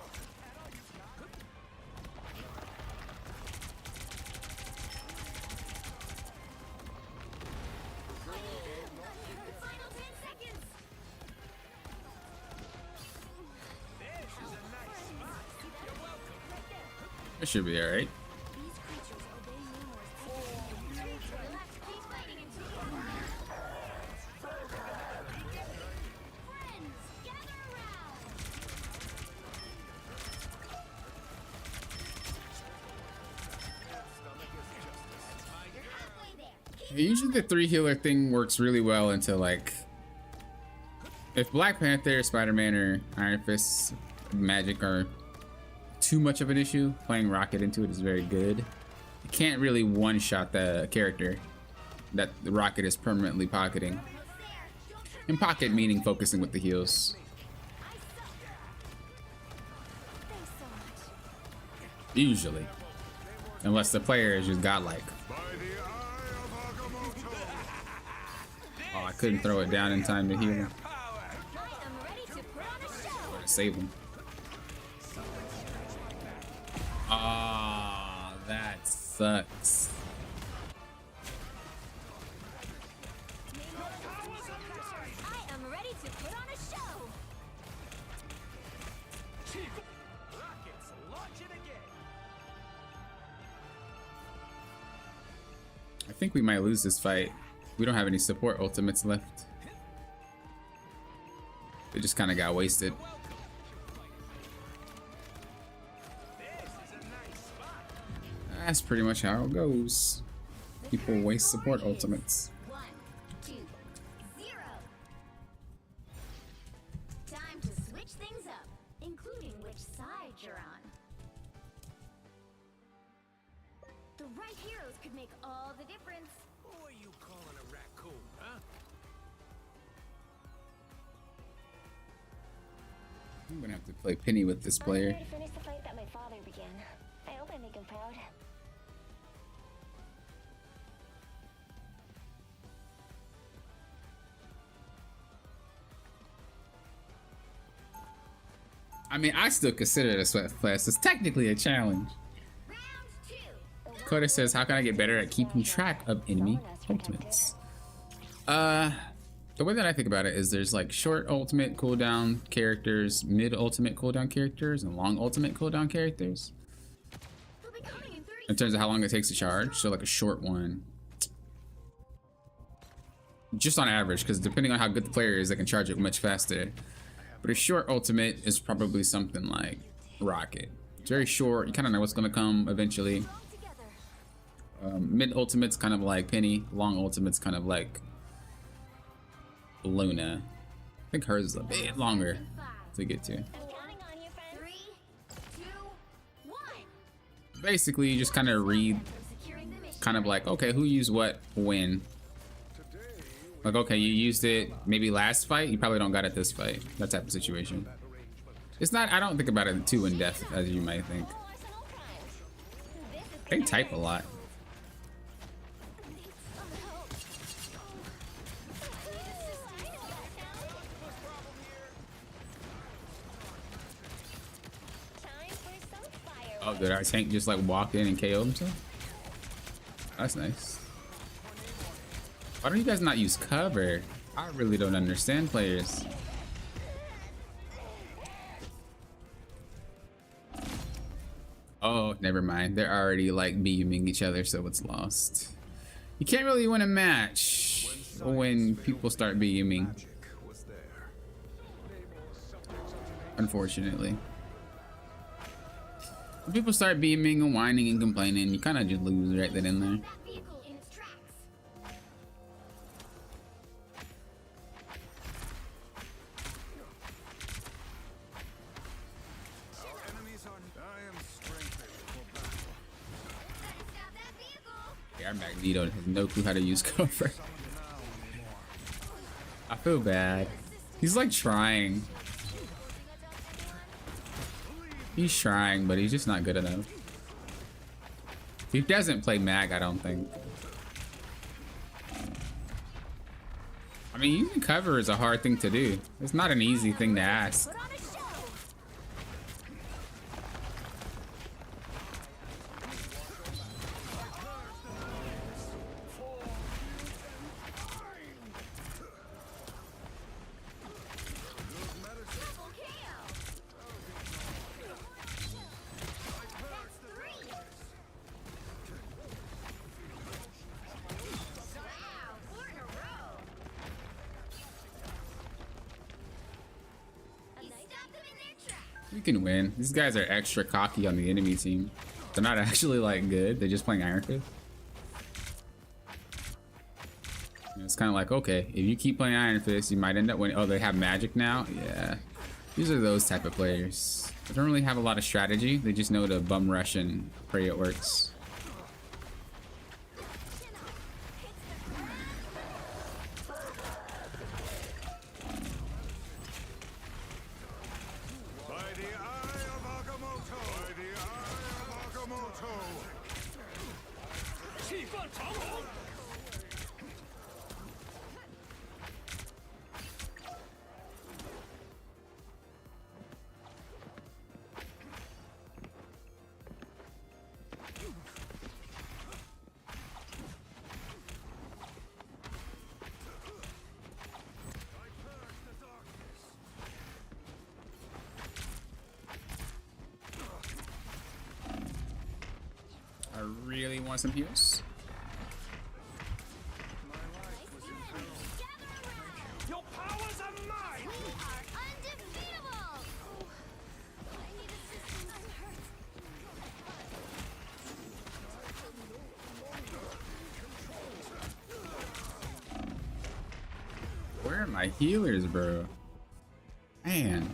Final 10 seconds! This is a nice spot. You're welcome. It should be alright. These creatures obey Namor's commands. You'll have to keep fighting until you Friends, gather around! You're halfway there. Usually the 3 healer thing works really well until like if Black Panther, Spider-Man, or Iron Fist magic are too much of an issue, playing Rocket into it is very good. You can't really one-shot the character that the Rocket is permanently pocketing. And pocket meaning focusing with the heals. Thanks so much. Usually. Unless the player is just godlike. By the eye of couldn't throw it down in time to heal him. I am ready to put on a show. Save him. Ah, that sucks. I am ready to put on a show. Rockets launching again. I think we might lose this fight. We don't have any support ultimates left. They just kind of got wasted. That's pretty much how it goes. People waste support ultimates. 1, 2, 0. Time to switch things up, including which side you're on. The right heroes could make all the difference. Who are you calling a raccoon, huh? I'm gonna have to play Penny with this player. I'm here to finish the fight that my father began. I hope I make him proud. I mean, I still consider it a sweat class. It's technically a challenge. Round 2. Dakota says, how can I get better at keeping track of enemy ultimates? The way that I think about it is there's like short ultimate cooldown characters, mid ultimate cooldown characters, and long ultimate cooldown characters. They'll be coming in 30 In terms of how long it takes to charge, so like a short one. Just on average, because depending on how good the player is, they can charge it much faster. But a short ultimate is probably something like Rocket. It's very short, you kind of know what's going to come eventually. Mid ultimate's kind of like Penny, long ultimate's kind of like Luna. I think hers is a bit longer to get to. I'm counting on you, friends. 3, 2, 1. Basically, you just kind of read, Securing the mission. kind of like, okay, who used what when? Like, okay, you used it maybe last fight, you probably don't got it this fight. That type of situation. It's not, I don't think about it too in depth as you might think. Arsenal crimes. This is They type a lot. time for some fire. Oh, did our tank just like walk in and KO himself? That's nice. Why don't you guys not use cover? I really don't understand players. Oh, never mind. They're already like beaming each other, so it's lost. You can't really win a match when people start beaming. Unfortunately. When people start beaming and whining and complaining, you kind of just lose right then and there. That vehicle in its tracks. Our enemies are. I am strengthened for battle. Better stop that vehicle. Yeah, our Magneto has no clue how to use cover. I feel bad. He's like trying. He's trying, but he's just not good enough. He doesn't play mag, I don't think. I mean, using cover is a hard thing to do. It's not an easy thing to ask. Put on a show. Double KO. That's 3. Wow, 4 in a row. You stopped them in their tracks. We can win. These guys are extra cocky on the enemy team. They're not actually like good. They're just playing Iron Fist. And it's kind of like, okay, if you keep playing Iron Fist, you might end up winning. Oh, they have magic now? Yeah. These are those type of players. They don't really have a lot of strategy. They just know to bum rush and pray it works. By the eye of Agamotto! By the eye of Agamotto! I really want some heals. Your powers are mine! We are undefeatable! I need assistance. I'm hurt. Where are my healers, bro? Man.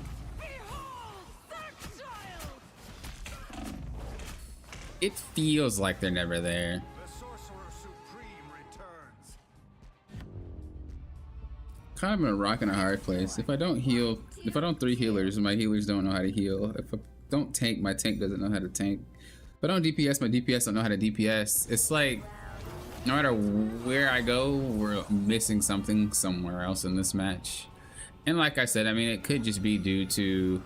It feels like they're never there. The Sorcerer Supreme returns. Kind of in a rock and a hard place. If I don't heal, if I don't 3 healers, my healers don't know how to heal. If I don't tank, my tank doesn't know how to tank. If I don't DPS, my DPS don't know how to DPS. It's like, no matter where I go, we're missing something somewhere else in this match. And like I said, I mean, it could just be due to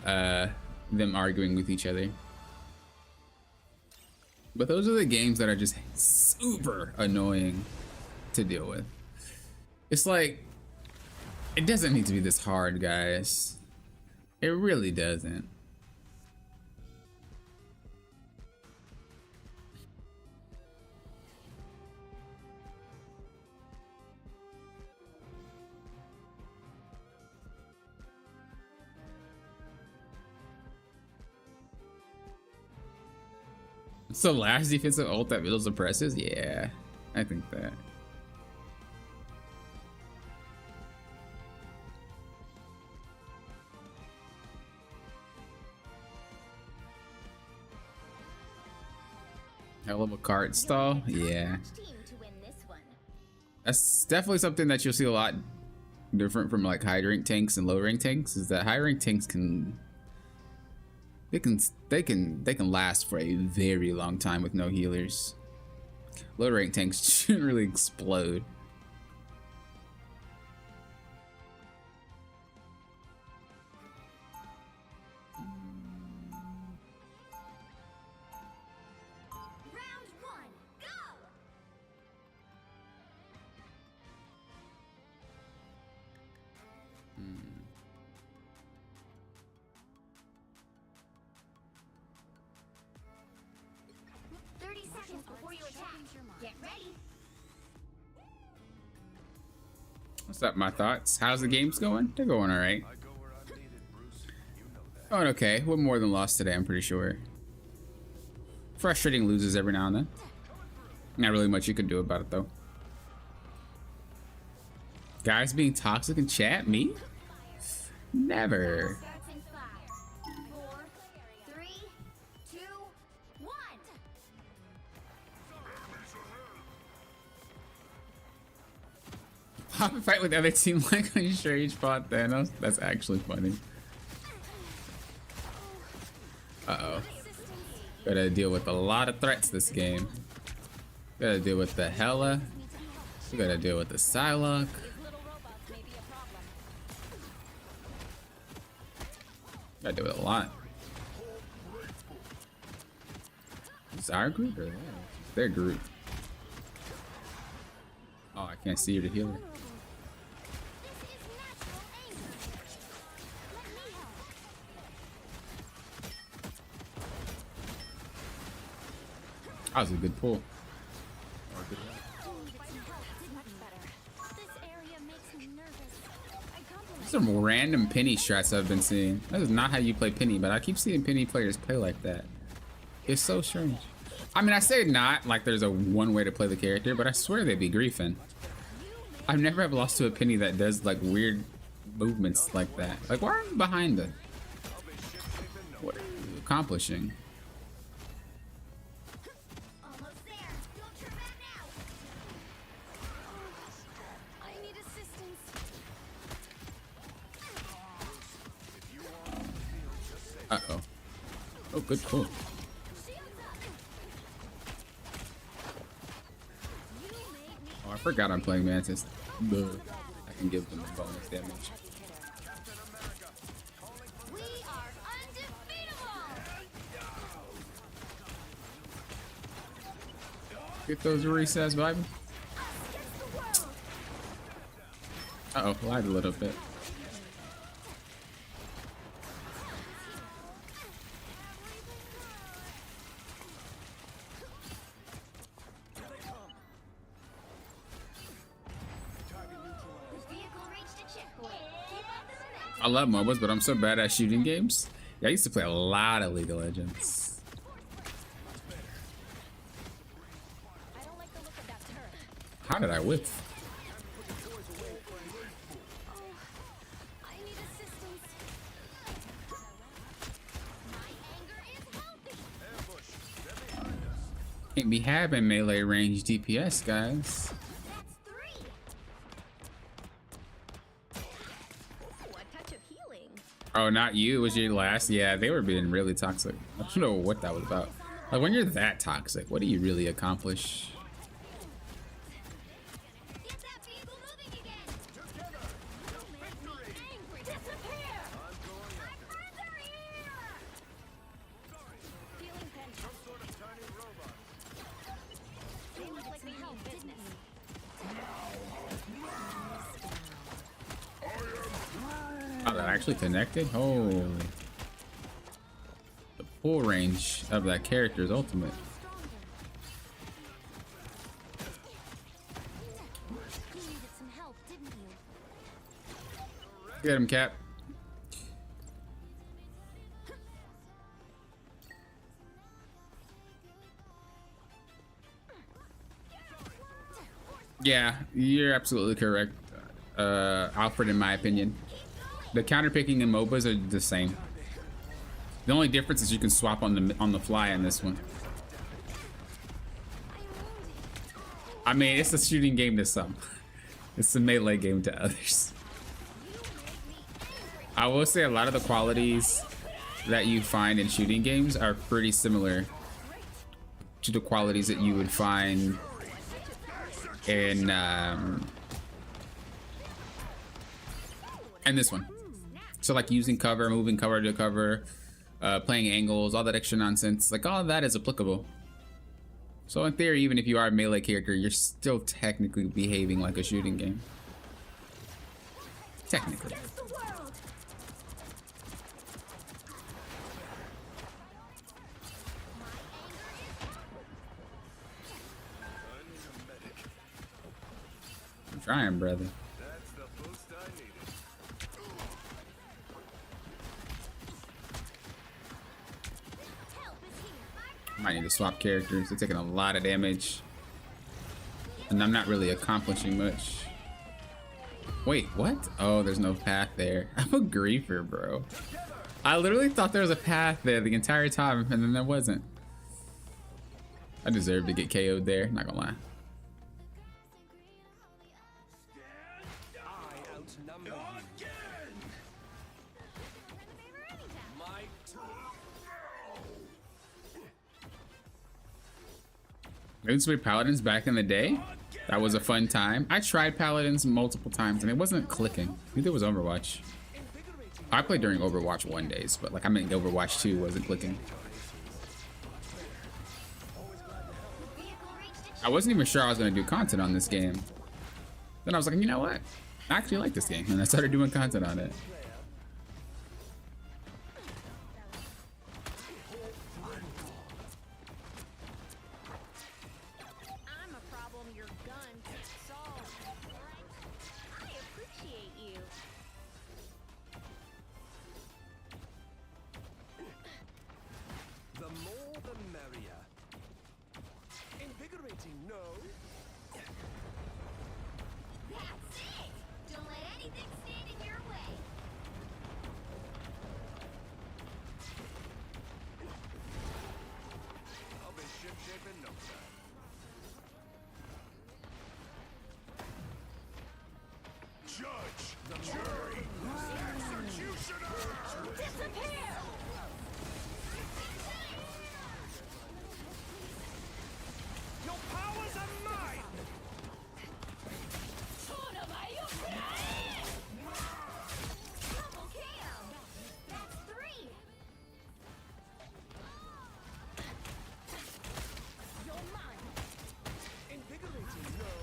them arguing with each other. But those are the games that are just super annoying to deal with. It's like, it doesn't need to be this hard, guys. It really doesn't. So last defensive ult that middle suppresses? Yeah, I think that. Hell of a card stall? Yeah. Team to win this one. That's definitely something that you'll see a lot different from like high rank tanks and low rank tanks, is that high rank tanks can they can last for a very long time with no healers. Low rank tanks shouldn't really explode. Round 1, go! 30 seconds before you attack. Get ready. What's up, my thoughts? How's the games going? They're going all right. I go where I'm needed, Bruce. You know that. Going okay. We're more than lost today, I'm pretty sure. Frustrating loses every now and then. Not really much you can do about it, though. Guys being toxic in chat? Me? Never. Starts in 5, 4, 3, 2, 1. Pop a fight with the other team like when you sure each fought Thanos. That's actually funny. Uh-oh. Gotta deal with a lot of threats this game. Gotta deal with the Hela. We gotta deal with the Psylocke. Gotta deal with a lot. Is our group or theirs? Their group. Oh, I can't see her to heal her. That was a good pull. Some random penny strats I've been seeing. That is not how you play penny, but I keep seeing penny players play like that. It's so strange. I mean, I say not like there's a one way to play the character, but I swear they be griefing. I've never have lost to a penny that does like weird movements like that. Like, why are you behind the? What are you accomplishing? Almost there. Don't turn back now. I need assistance. Uh-oh. Oh, good pull. Oh, I forgot I'm playing Mantis. Duh. I can give them a bonus damage. We are undefeatable. Get those resets vibing. Uh-oh, lied a little bit. I love MOBAs, but I'm so bad at shooting games. Yeah, I used to play a lot of League of Legends. I don't like the look of that turret. How did I whiff? Oh, I need assistance. My anger is healthy. Ambush. They're behind us. Can't be having melee range DPS, guys. That's 3. Ooh, a touch of healing. Oh, not you. It was your last? Yeah, they were being really toxic. I don't know what that was about. Like, when you're that toxic, what do you really accomplish? Get that vehicle moving again. Together. Don't make me angry. Disappear. My friends are here. Feeling pinched. Some sort of tiny robot. They look like they mean business. Oh, that actually connected? Holy. The pull range of that character is ultimate. You needed some help, didn't you? Get him, Cap. Yeah, you're absolutely correct, Alfred, in my opinion. The counterpicking in MOBAs are the same. The only difference is you can swap on the fly in this one. I mean, it's a shooting game to some. It's a melee game to others. I will say a lot of the qualities that you find in shooting games are pretty similar to the qualities that you would find in this one. So like using cover, moving cover to cover, playing angles, all that extra nonsense, like all of that is applicable. So in theory, even if you are a melee character, you're still technically behaving like a shooting game. Technically. Against the world. I'm trying, brother. That's the boost I needed. Help is here. Might need to swap characters. They're taking a lot of damage. And I'm not really accomplishing much. Wait, what? Oh, there's no path there. I'm a griefer, bro. I literally thought there was a path there the entire time, and then there wasn't. I deserve to get KO'd there, not gonna lie. I outnumber you. My I used to play Paladins back in the day. That was a fun time. I tried Paladins multiple times and it wasn't clicking. Neither was Overwatch. I played during Overwatch 1 days, but like I meant Overwatch 2 wasn't clicking. I wasn't even sure I was gonna do content on this game. Then I was like, you know what? I actually like this game, and I started doing content on it. I'm a problem your gun can't solve. I appreciate you. The more the merrier. Invigorating, no? That's it. Don't let anything stand in your way. I'll be ship-shape in no time. Judge, jury, executioner! Disappear. Your powers are mine! Double kill. That's 3. You're mine. Invigorating, no?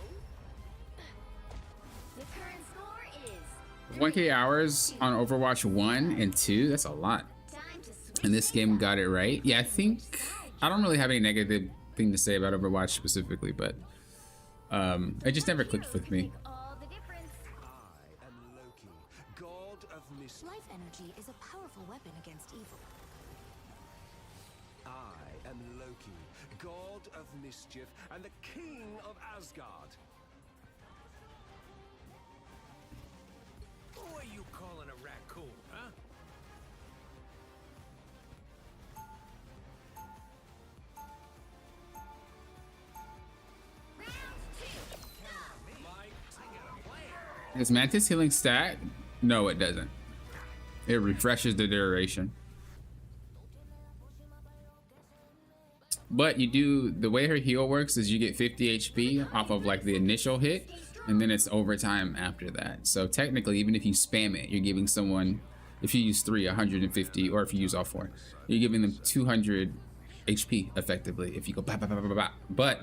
The current score is 1K hours on Overwatch 1 and 2, that's a lot. time to switch. And this game got it right. Yeah, I think I don't really have any negative thing to say about Overwatch specifically, but it just never clicked with me. All the difference. I am Loki, god of mystery. Life powerful weapon against evil. I am Loki, god of mischief and the king of Asgard. Who are you calling a raccoon, huh? Does Mantis healing stat? No, it doesn't. It refreshes the duration. But you do, the way her heal works is you get 50 HP off of like the initial hit, and then it's overtime after that. So technically, even if you spam it, you're giving someone, if you use 3, 150, or if you use all 4, you're giving them 200 HP effectively if you go bah, bah, bah, bah, bah, bah. But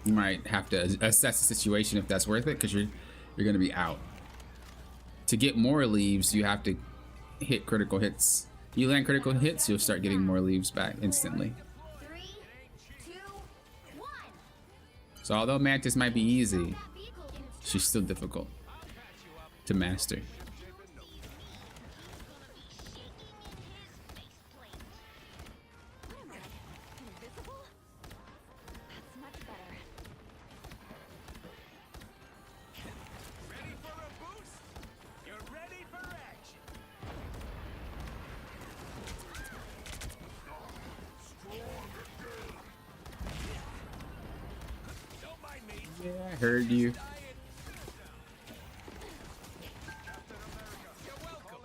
you might have to assess the situation if that's worth it, because you're going to be out. To get more leaves, you have to hit critical hits. You land critical hits, you'll start getting more leaves back instantly. 3, 2, 1. So although Mantis might be easy, she's still difficult to master. Invisible? That's much better. Ready for a boost? You're ready for action. Don't mind me. Yeah, I heard you. You're welcome.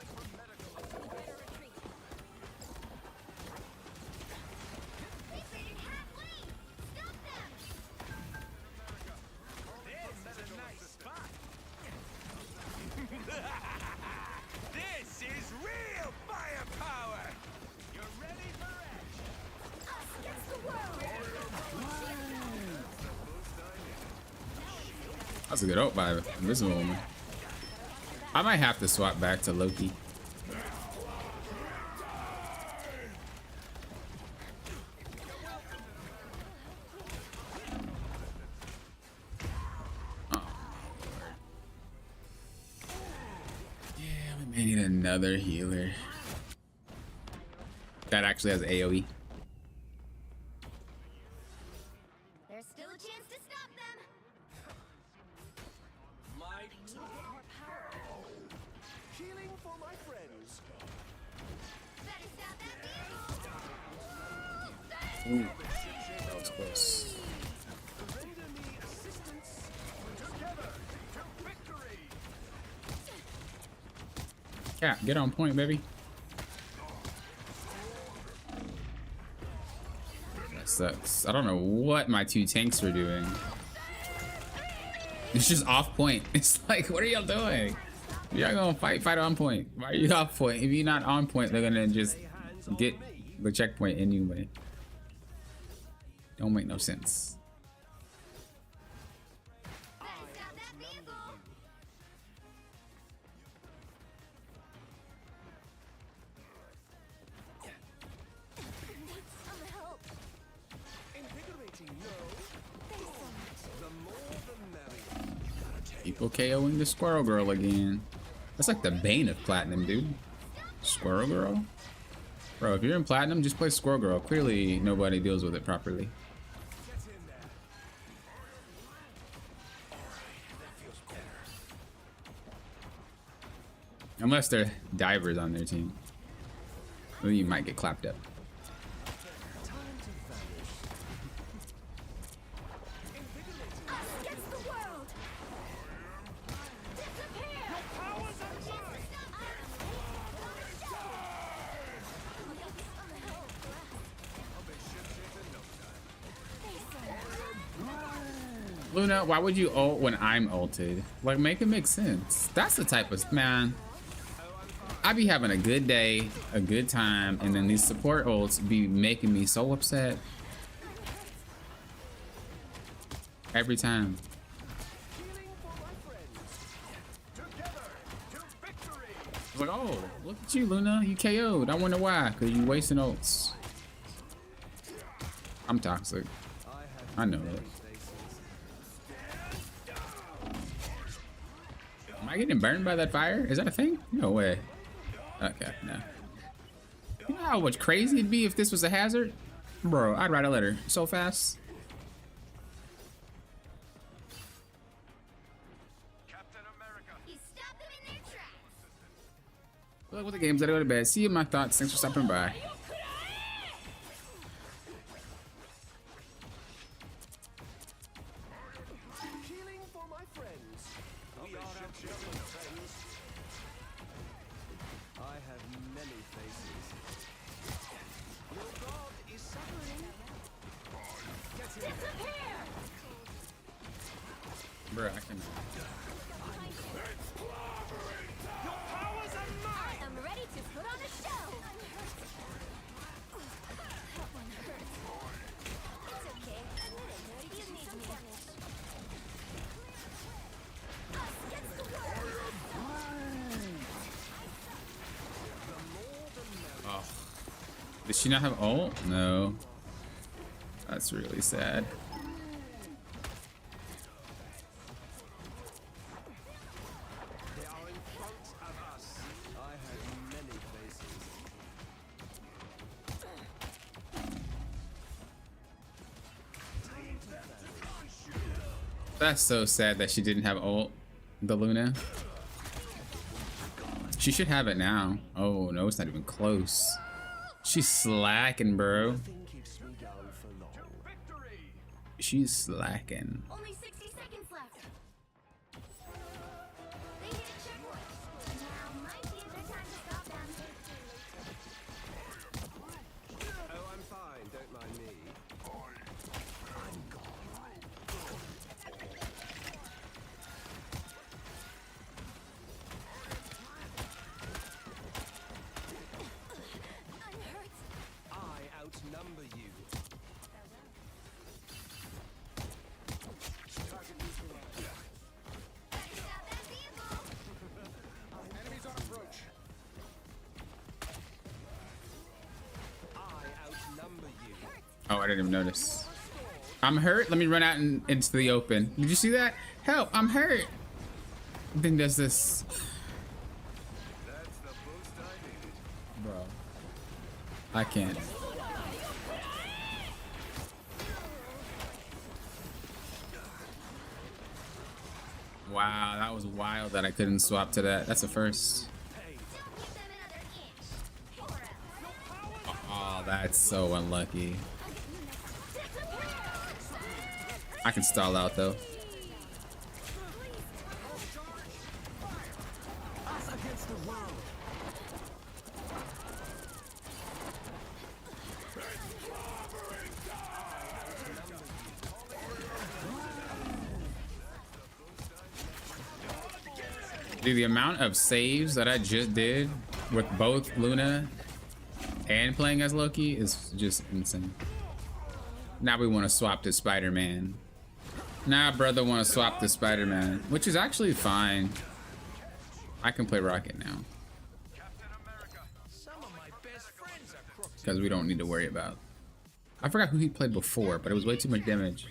This is a nice spot. This is real firepower. You're ready for action. Against the world. That's a good ult by Invisible Woman. I might have to swap back to Loki. Oh, Lord. Yeah, we may need another healer. That actually has AoE. There's still a chance to stop them. Might. Healing for my friends. Better stop that vehicle. Ooh, that was close. Render me assistance. Together to victory. Cap, get on point, baby. That sucks. I don't know what my 2 tanks were doing. It's just off point. It's like, what are y'all doing? Y'all gonna fight on point. Why are you off point? If you're not on point, they're gonna just get the checkpoint anyway. Don't make no sense. Better stop that vehicle. Some help. Invigorating, no. The more the merrier. People KOing the Squirrel Girl again. That's like the bane of Platinum, dude. Squirrel Girl? Bro, if you're in Platinum, just play Squirrel Girl. Clearly, nobody deals with it properly. Get in there. Unless they're divers on their team. Then you might get clapped up. Against the world. Disappear. Luna, why would you ult when I'm ulted? Like, make it make sense. That's the type of, man. I be having a good day, a good time, and then these support ults be making me so upset. Every time. It's like, oh, look at you, Luna. You KO'd. I wonder why. Because you wasting ults. I'm toxic. I know it. Am I getting burned by that fire? Is that a thing? No way. Okay, no. You know how much crazy it'd be if this was a hazard? Bro, I'd write a letter so fast. Captain America. You stopped them in their tracks. Good luck with the games. I go to bed. See you in my thoughts. Thanks for stopping by. Healing for my friends. We are champions, friends. I have many faces. Your god is suffering. Disappear! Bro, I can. I am ready to put on a show! That one hurts. It's okay. You need me. Us gets the word! Oh. Did she not have ult? No. That's really sad. They are in front of us. I have many faces. That's so sad that she didn't have ult. The Luna. She should have it now. Oh no, it's not even close. She's slacking, bro. Nothing keeps me down for long. She's slacking. Only 60 seconds left. They hit a checkpoint. Now might be a good time to stop them. Oh, I'm fine. Don't mind me. I'm gone. I'm hurt. I outnumber you. Stop that vehicle. Enemies on approach. I outnumber you. Oh, I didn't even notice. I'm hurt. Let me run out into the open. Did you see that? Help! I'm hurt. Then does this, That's the boost I needed. bro? I can't. Wow, that was wild that I couldn't swap to that. That's a first. Don't give them another inch. Or else. Oh, that's so unlucky. I can stall out though. Us against the world. Dude, the amount of saves that I just did with both Luna and playing as Loki is just insane. Now we want to swap to Spider-Man. Now brother want to swap to Spider-Man, which is actually fine. I can play Rocket now. Some of my best friends are crooks. Because we don't need to worry about. I forgot who he played before, but it was way too much damage.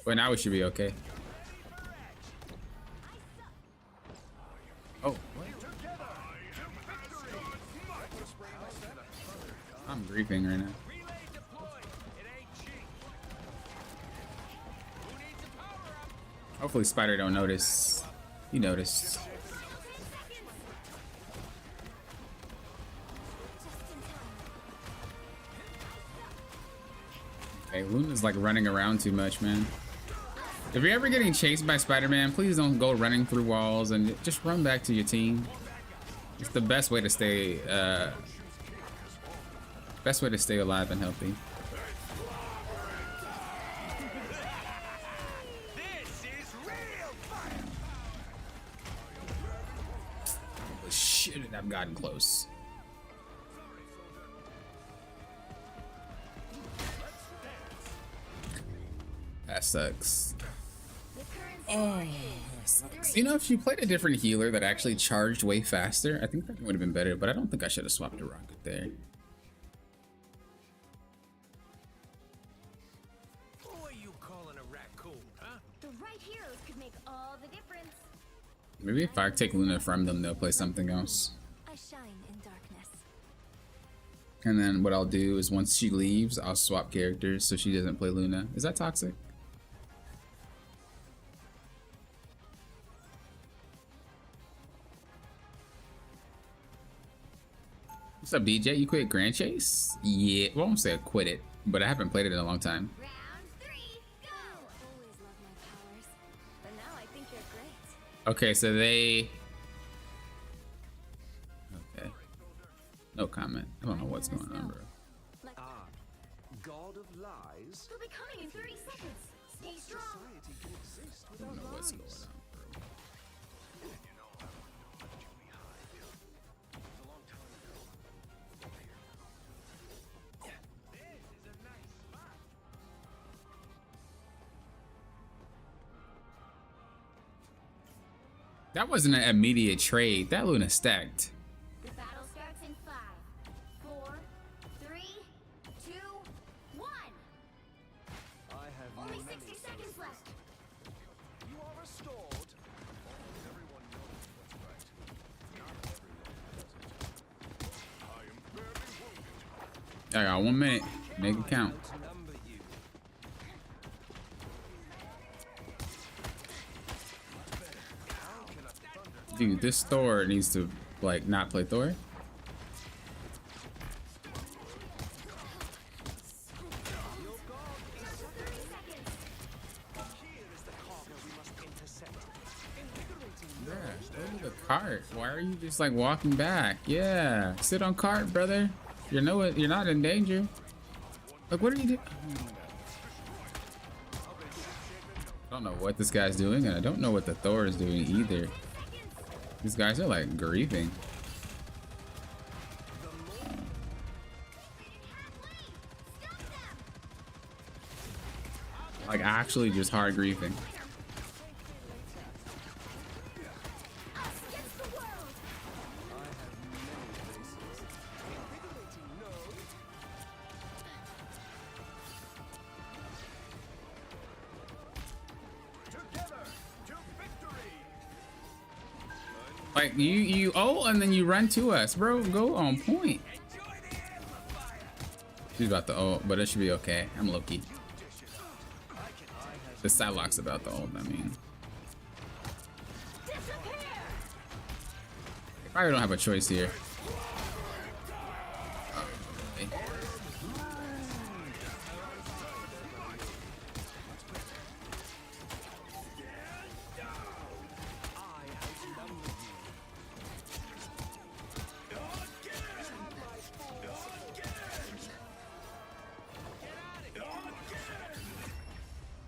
But now we should be okay. Oh. I'm grieving right now. Relay deployed. It ain't cheap. Who needs a power up? Hopefully Spider don't notice. He noticed. Okay, Luna's like running around too much, man. If you're ever getting chased by Spider-Man, please don't go running through walls and just run back to your team. It's the best way to stay alive and healthy. This is real fire. Shouldn't have gotten close. That sucks. Oh, that sucks. You know, if you played a different healer that actually charged way faster, I think that would have been better, but I don't think I should have swapped to Rocket there. Who are you calling a raccoon, huh? The right heroes could make all the difference. Maybe if I take Luna from them, they'll play something else. I shine in darkness. And then what I'll do is once she leaves, I'll swap characters so she doesn't play Luna. Is that toxic? What's up, DJ? You quit Grand Chase? Yeah, well, I won't say I quit it, but I haven't played it in a long time. Round 3, go! Always loved my powers, but now I think you're great. Okay, so they... Okay. No comment. I don't know what's going on, bro. Ah, God of Lies? He'll be coming in 30 seconds. Stay strong. Society can exist I don't know without what's lies. going on, bro. That wasn't an immediate trade. That Luna stacked. The battle starts in 5, 4, 3, 2, 1. I have Only many 60 seconds left. You are restored. Everyone knows what's right. Not everyone does it. I am barely wounded. I got 1 minute. Make it count. Outnumber you. Dude, this Thor needs to, like, not play Thor. Yeah, go to the cart. Why are you just, like, walking back? Yeah, sit on cart, brother. You know it. You're not in danger. Like, what are you doing? I don't know what this guy's doing, and I don't know what the Thor is doing either. These guys are like grieving. Like actually just hard grieving. Us against the world. Together to victory. Like you oh, and then you run to us, bro. Go on point. She's about to ult, but it should be okay. I'm low-key. The Psylocke's about to ult, I mean. Probably don't have a choice here. Oh, okay.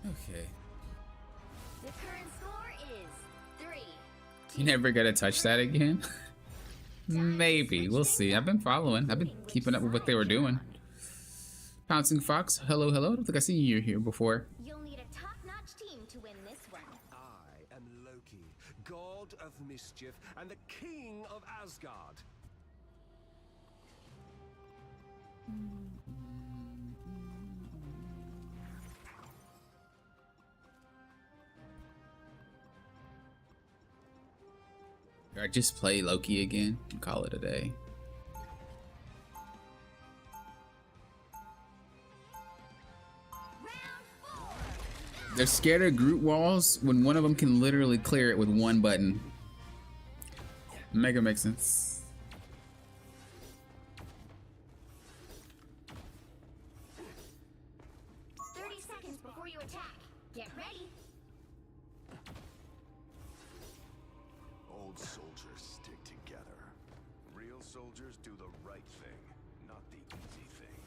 Okay. The current score is 3. You never gonna touch that again? Maybe. We'll see. I've been following. I've been keeping up with what they were doing. Pouncing Fox, hello, hello. I don't think I've seen you here before. You'll need a top-notch team to win this one. I am Loki, god of mischief and the king of Asgard. I just play Loki again and call it a day. They're scared of Groot walls when one of them can literally clear it with one button. Mega makes sense. Seconds before you attack. Get ready. Old soldiers stick together. Real soldiers do the right thing, not the easy thing.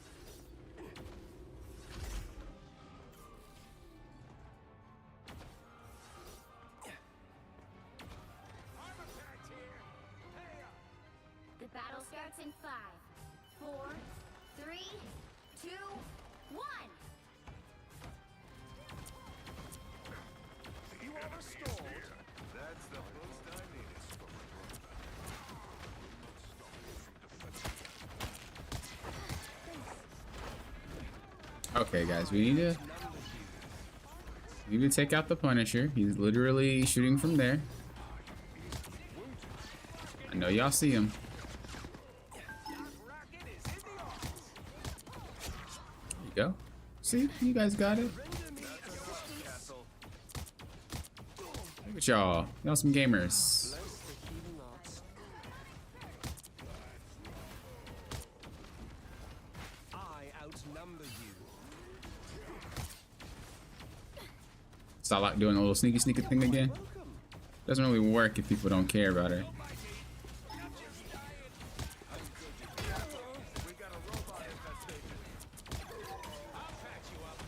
The battle starts in 5, 4, 3, 2, 1. You are restored. That's the boost I needed. Okay, guys, we need to take out the Punisher. He's literally shooting from there. I know y'all see him. you go. See, you guys got it. Look at y'all. Y'all some gamers. I outnumber you. Stop like doing a little sneaky thing again. Doesn't really work if people don't care about her. We got a robot infestation. I'll patch you up.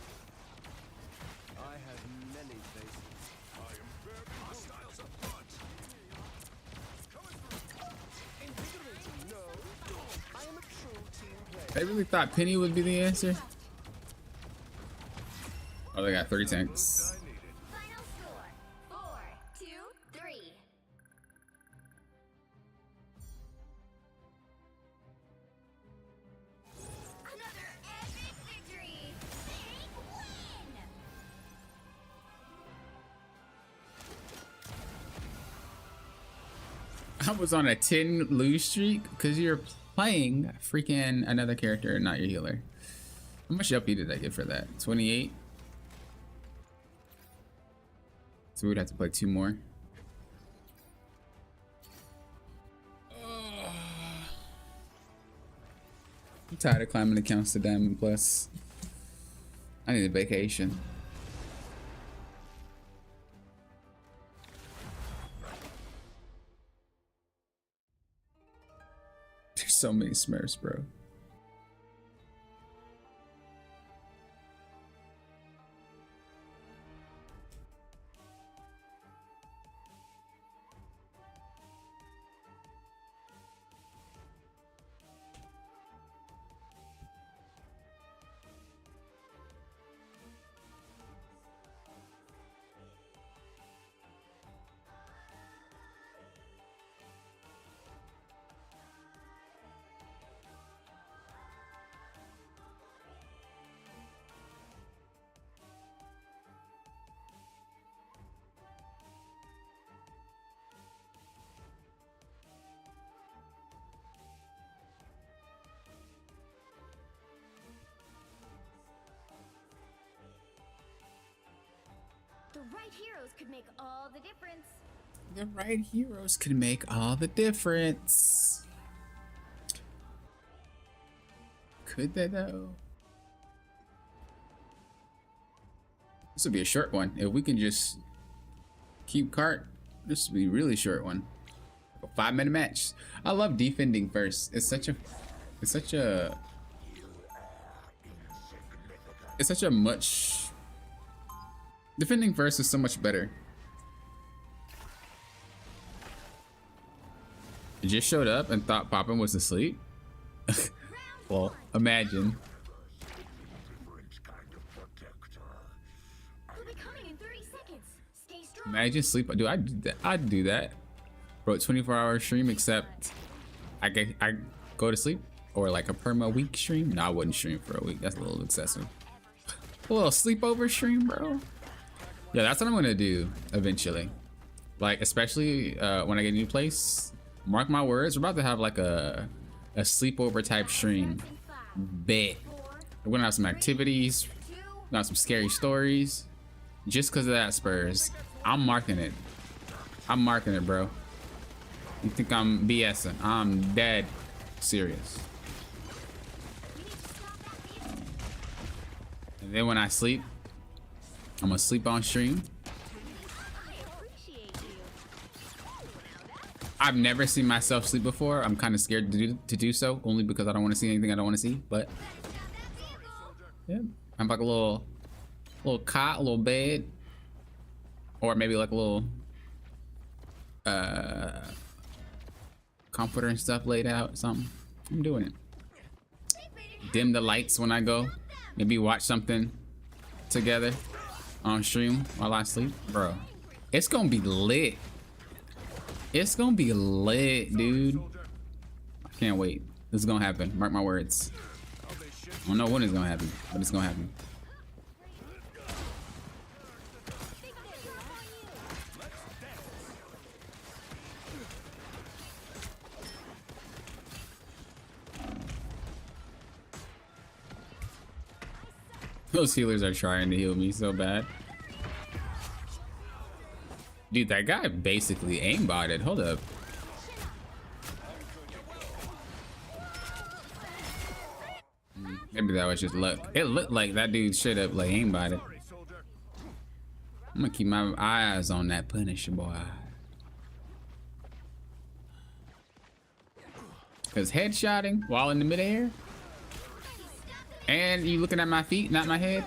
I have many faces. I am very hostiles up front. Invigorating, no. I am a true team player. They really thought Penny would be the answer. Oh, they got 3 tanks. Final score 4-2-3. Another epic victory! Big win! I was on a 10 lose streak because you're playing freaking another character, not your healer. How much up did I get for that? 28. So we'd have to play 2 more. I'm tired of climbing accounts to Diamond Plus. I need a vacation. There's so many Smurfs, bro. The right heroes could make all the difference. The right heroes can make all the difference. Could they though? This would be a short one. If we can just keep cart, this would be a really short one. A 5-minute match. I love defending first. It's such a much defending first is so much better. You just showed up and thought Poppin was asleep? Well, imagine. We'll be coming in 30 seconds. Stay strong. Imagine sleep. Dude, I'd do that. Bro, 24-hour stream except I go to sleep, or like a perma week stream. No, I wouldn't stream for a week. That's a little excessive. A little sleepover stream, bro. Yeah, that's what I'm gonna do eventually. Like, especially when I get a new place. Mark my words, we're about to have like a sleepover type stream. Bet. We're gonna have some activities, we're gonna have some scary stories. Just because of that, Spurs. I'm marking it. I'm marking it, bro. You think I'm BSing? I'm dead serious. And then when I sleep, I'm gonna sleep on stream. I've never seen myself sleep before. I'm kind of scared to do so, only because I don't want to see anything I don't want to see. But yeah, I'm like a little cot, a little bed, or maybe like a little comforter and stuff laid out, something. I'm doing it. Dim the lights when I go. Maybe watch something together on stream while I sleep, bro. It's gonna be lit. It's gonna be lit, dude. I can't wait. This is gonna happen. Mark my words. I don't know when it's gonna happen, but it's gonna happen. Those healers are trying to heal me so bad. Dude, that guy basically aimbotted. Hold up. Maybe that was just luck. It looked like that dude straight up like aimbotted. I'm gonna keep my eyes on that Punisher boy. Cause headshotting while in the midair, and you looking at my feet, not my head.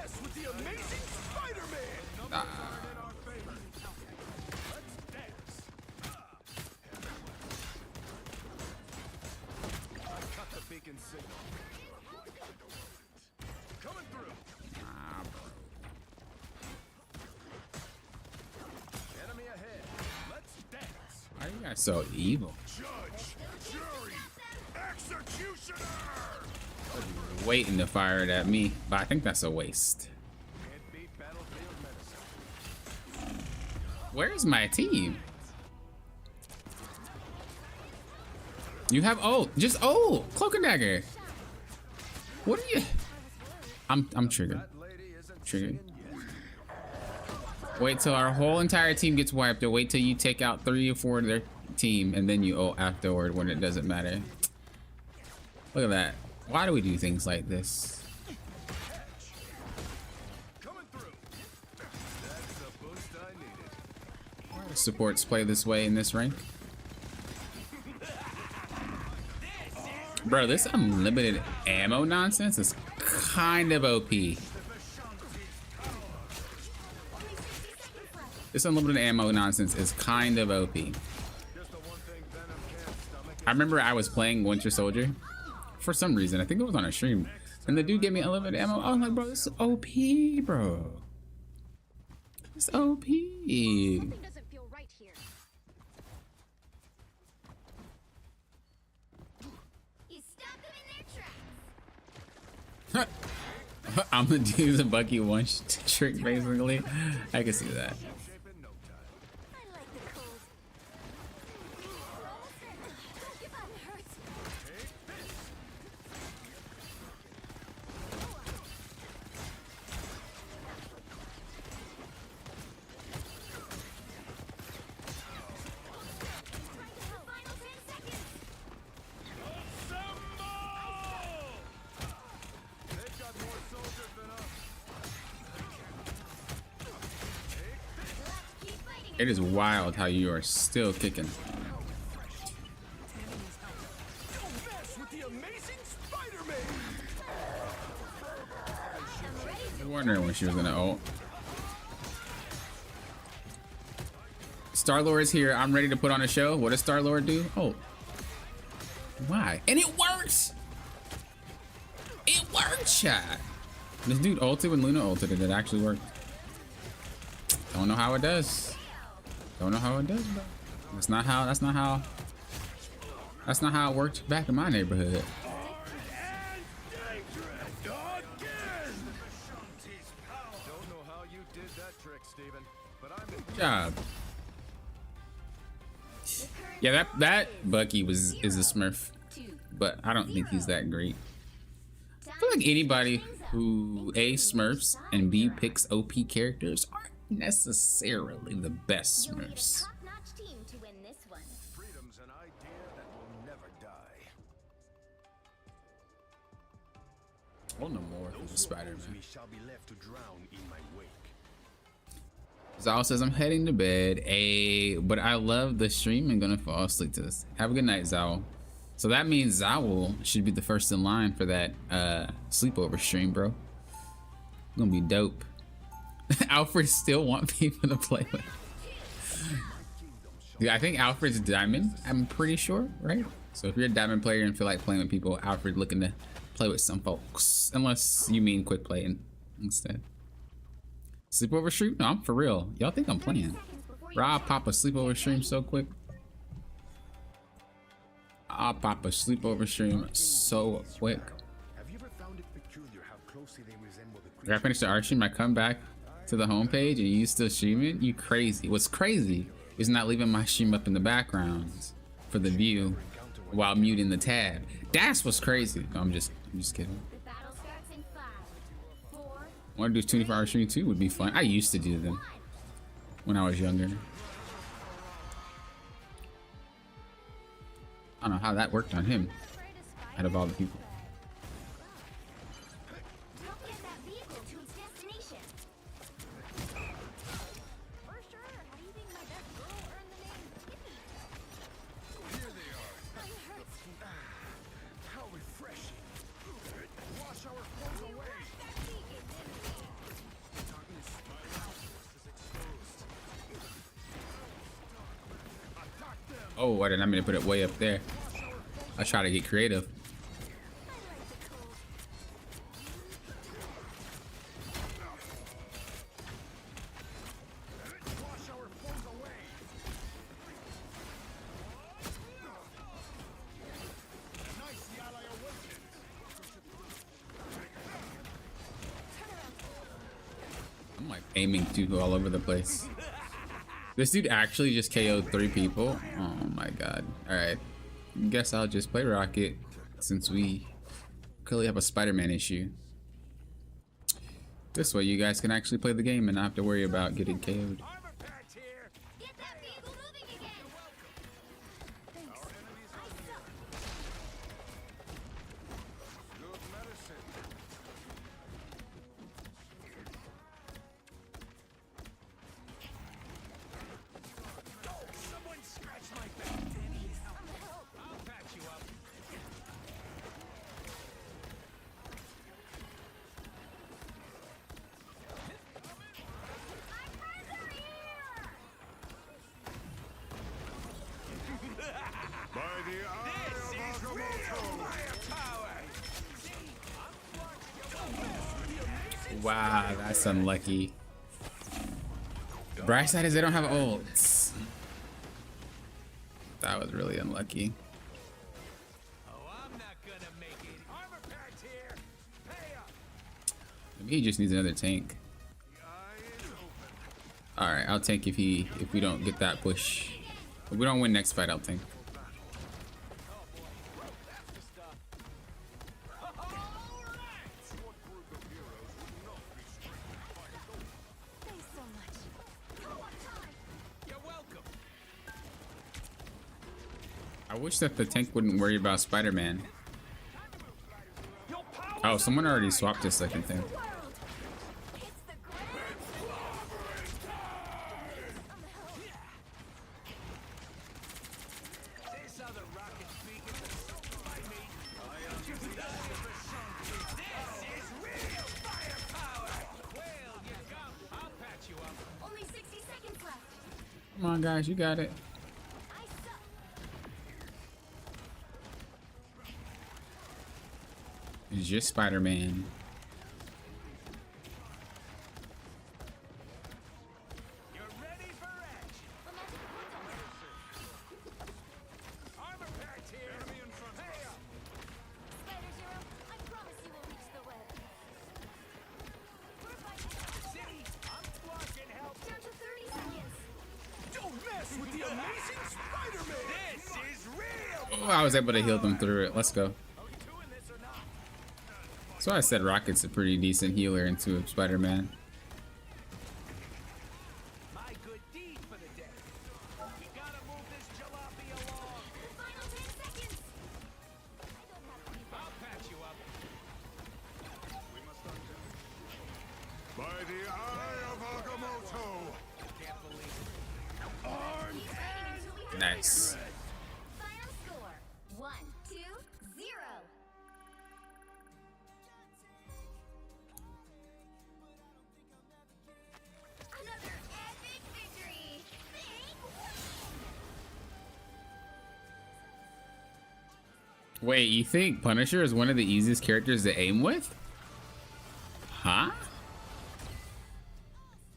Why are you guys so evil? Waiting to fire it at me, but I think that's a waste. Where's my team? You have just cloak and dagger. What are you? I'm triggered. Triggered. Wait till our whole entire team gets wiped, or wait till you take out 3 or 4 of their team, and then you ult afterward when it doesn't matter. Look at that. Why do we do things like this? Why do supports play this way in this rank? Bro, this unlimited ammo nonsense is kind of OP. This unlimited ammo nonsense is kind of OP. I remember I was playing Winter Soldier for some reason. I think it was on a stream, and the dude gave me unlimited ammo. I was like, bro, this is OP, bro. It's OP. Something doesn't feel right here. You stop them in their tracks. I'm gonna do the Bucky one trick, basically. I can see that. I like the cold. That hurts. Final 10 seconds. They've got more soldiers than us. Let's keep fighting. It is wild how you are still kicking. Don't mess with the amazing Spider-Man! I was wondering when she was gonna ult. Star-Lord is here. I'm ready to put on a show. What does Star-Lord do? Oh. Why? And it works! It worked, chat! This dude ulted when Luna ulted and it actually worked. Don't know how it does. Don't know how it does, bro. That's not how it worked back in my neighborhood. Don't know how you did that trick, Steven, but I'm Good job. Yeah, that Bucky is a Smurf, but I don't think he's that great. I feel like anybody who A, Smurfs, and B, picks OP characters aren't necessarily the best You'll need a Smurfs. top-notch team to win this one. Freedom's an idea that will never die. Oh, no more for the Spider-Man. Me shall be left to drown in my wake. Zal says, I'm heading to bed. But I love the stream and gonna fall asleep to this. Have a good night, Zal. So that means Zal should be the first in line for that sleepover stream, bro. Gonna be dope. Alfred still want people to play with. Yeah, I think Alfred's diamond, I'm pretty sure, right? So if you're a diamond player and feel like playing with people, Alfred looking to play with some folks. Unless you mean quick playing instead. Sleepover stream? No, I'm for real. Y'all think I'm playing. Rob pop a sleepover stream so quick. I'll pop a sleepover stream so quick. Have you ever found it peculiar how closely they resemble the After I finish the art stream, I come back to the homepage and you still streaming? You crazy. What's crazy is not leaving my stream up in the background for the view while muting the tab. That's what's crazy. No, I'm just kidding. The battle starts in 5, 4, Want to do 24-hour stream too? Would be fun. I used to do them when I was younger. I don't know how that worked on him out of all the people. Don't get that vehicle to its destination. For sure. How do you think my best girl earned the name? Here they are. My hurts. How refreshing. Wash our foes away. Darkness, my house is exposed. Attack them. Oh, I didn't mean to put it way up there. I try to get creative. I like the cold. Wash our foes away. Nice, the ally awakens. I'm like aiming to all over the place. This dude actually just KO'd 3 people. Oh my god. Alright. Guess I'll just play Rocket since we clearly have a Spider-Man issue. This way you guys can actually play the game and not have to worry about getting KO'd. Armor patch here. Get that vehicle moving again. Our enemies are near. Good medicine. Someone scratch my back, Danny. I'll patch you up. By the eye This is of real Agamotto. firepower. Wow, that's unlucky. Bright side is they don't have ults. That was really unlucky. Oh, I'm not gonna make it. Armor patch here. Pay up. Maybe he just needs another tank. The eye is open. Alright, I'll tank if we don't get that push. If we don't win next fight, I'll tank. Thanks so much. You're welcome. I wish that the tank wouldn't worry about Spider-Man. Your power. Oh, someone already swapped this second thing. World. It's the grand This other rocket beacon is so by me. This is real firepower. Well, you come. I'll patch you up. Only 60 seconds left. Come on, guys, you got it. I suck. It's just Spider-Man. You're ready for action. Armor patch here. Enemy in front. Pay up. Spider Zero, I promise you will reach the web. We're fighting. See, I'm blocking help. Down to 30 seconds. Don't mess with the amazing Spider-Man. This is real. Oh, I was able to heal them through it. Let's go. Are we doing this or not? So I said Rocket's a pretty decent healer into Spider-Man. My good deed for the day. You gotta move this jalopy along. The final 10 seconds. I'll patch you up. By the eye of Agamotto. Can't believe it. Keep fighting until we have Nice. Final score 1-2-0. Another epic victory. Big win. Wait, you think Punisher is one of the easiest characters to aim with? Huh?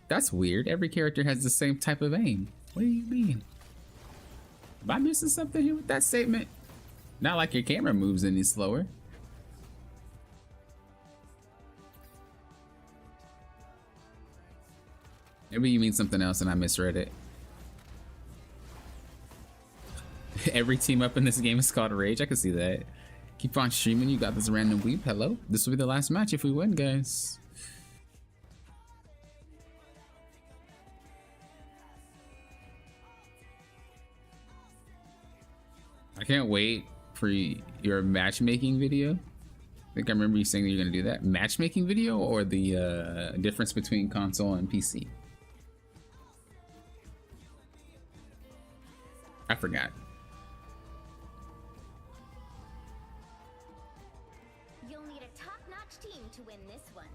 That's weird. Every character has the same type of aim. What do you mean? Am I missing something here with that statement? Not like your camera moves any slower. Maybe you mean something else and I misread it. Every team up in this game is called Rage. I can see that. Keep on streaming. You got this random weep. Hello. This will be the last match if we win, guys. can't wait for your matchmaking video. I think I remember you saying that you're gonna do that. Matchmaking video or the difference between console and PC? I forgot. You'll need a top-notch team to win this one.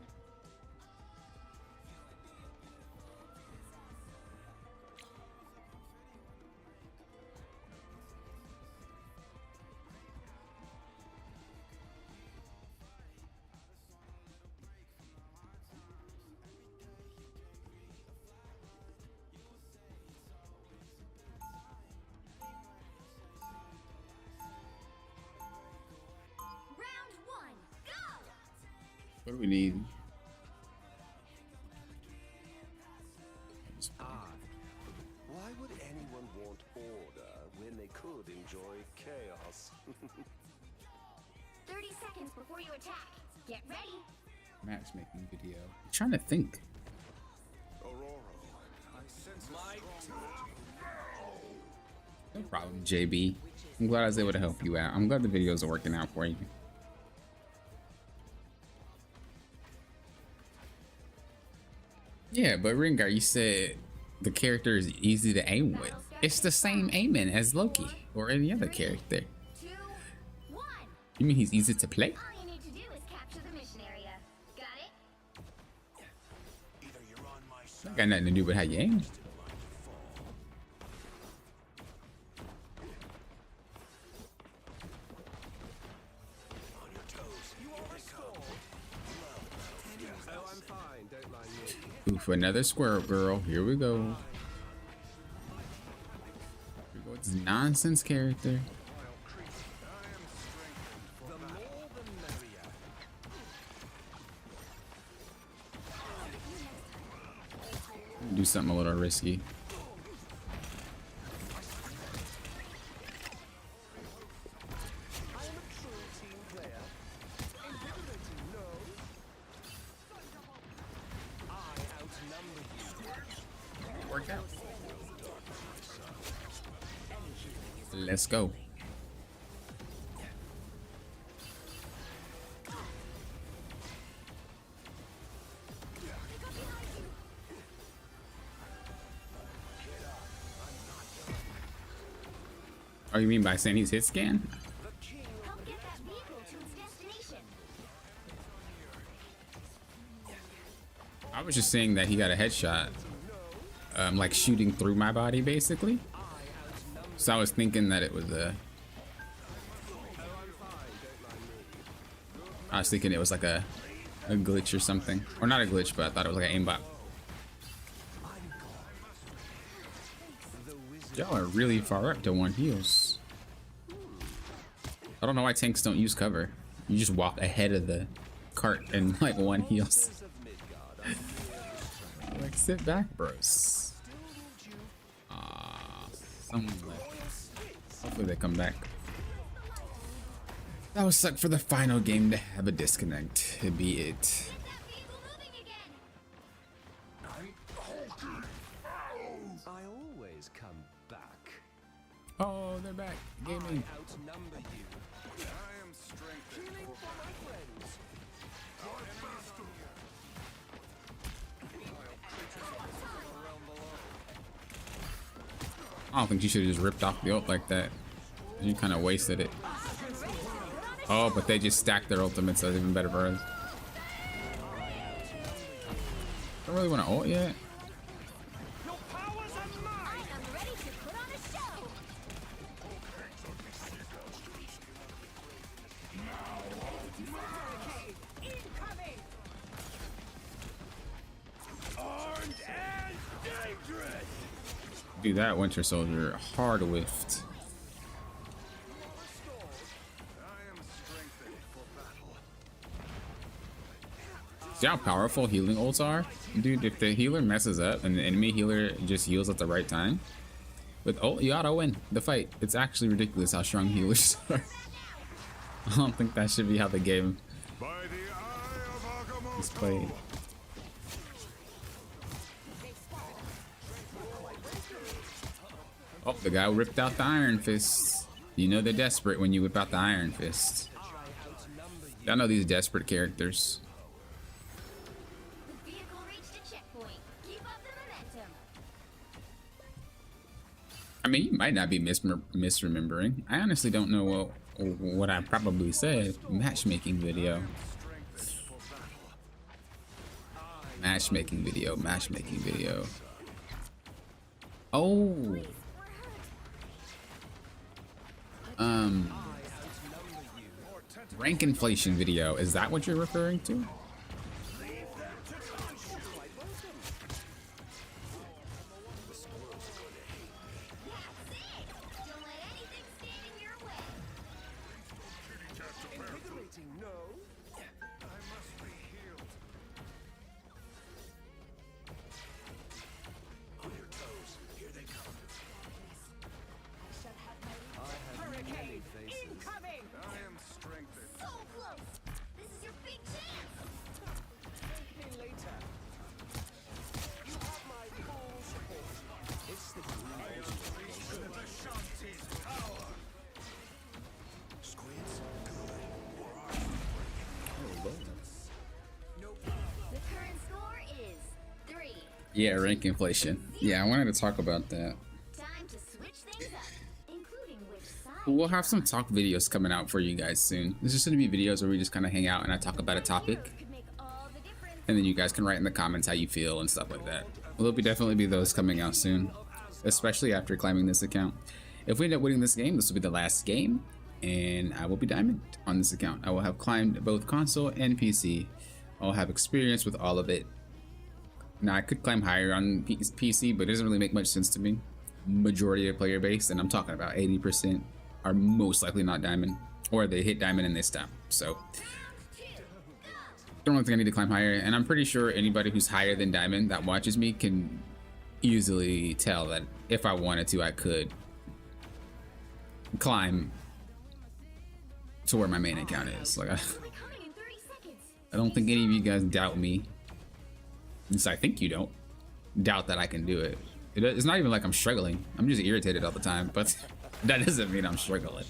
Round one, go! What do we need? Why would anyone want order when they could enjoy chaos? 30 seconds before you attack. Get ready. Matchmaking video. I'm trying to think. Aurora, I sense a strong No problem, JB. I'm glad I was able to help you out. I'm glad the videos are working out for you. Yeah, but Ringar, you said the character is easy to aim with. It's the same aiming as Loki or any other character. 2, 1. You mean he's easy to play? All you need to do is capture the mission area. Got it? Either you're on my side. That got nothing to do with how you aim. On your toes. You are Oh, I'm fine. Don't mind me. Oof, another squirrel girl. Here we go. Here we go. It's nonsense character. The more the merrier. Do something a little risky. I am a true team player. Invigorate you, no? I outnumber you. Work out. Let's go. Oh, you mean by saying he's hit scan? Help get that vehicle to its destination. I was just saying that he got a headshot, like shooting through my body, basically. So I was thinking that it was I was thinking it was like a glitch or something, or not a glitch, but I thought it was like an aimbot. Y'all are really far up to 1 heals. I don't know why tanks don't use cover. You just walk ahead of the cart and like 1 heals. Like sit back, bros. Someone left. Hopefully they come back. That would suck for the final game to have a disconnect. Be it. That vehicle moving again. I always come back. Oh, they're back. Gaming. Outnumber you. I am strengthened. Healing for my friends. I don't think you should have just ripped off the ult like that. You kind of wasted it. Oh, but they just stacked their ultimates, so it's even better for us. Don't really want to ult yet. Your powers are mine. I am ready to put on a show. Armed and dangerous. Do that, Winter Soldier. Hard whiffed. I am strengthened for battle. See how powerful healing ults are? Dude, if the healer messes up and the enemy healer just heals at the right time, with ult, you auto win the fight. It's actually ridiculous how strong healers are. I don't think that should be how the game By the eye of Agamotto. is played. Oh, the guy ripped out the Iron Fist. You know they're desperate when you whip out the Iron Fist. I know these desperate characters. The vehicle reached a checkpoint. Keep up the momentum. I mean, you might not be misremembering. I honestly don't know what I probably said. Matchmaking video. Matchmaking video. Matchmaking video. Oh. Rank inflation video. Is that what you're referring to? Yeah, rank inflation. Yeah, I wanted to talk about that. Time to switch things up, including which side. We'll have some talk videos coming out for you guys soon. There's just gonna be videos where we just kind of hang out and I talk about a topic, Could make all the difference. and then you guys can write in the comments how you feel and stuff like that. There'll definitely be those coming out soon, especially after climbing this account. If we end up winning this game, this will be the last game, and I will be diamond on this account. I will have climbed both console and PC. I'll have experience with all of it. Now, I could climb higher on PC, but it doesn't really make much sense to me. Majority of player base, and I'm talking about 80%, are most likely not diamond, or they hit diamond and they stop. So, don't really think I need to climb higher, and I'm pretty sure anybody who's higher than diamond that watches me can easily tell that if I wanted to, I could climb to where my main account is. Like, I don't think any of you guys doubt me. At least I think you don't doubt that I can do it. It's not even like I'm struggling. I'm just irritated all the time, but that doesn't mean I'm struggling.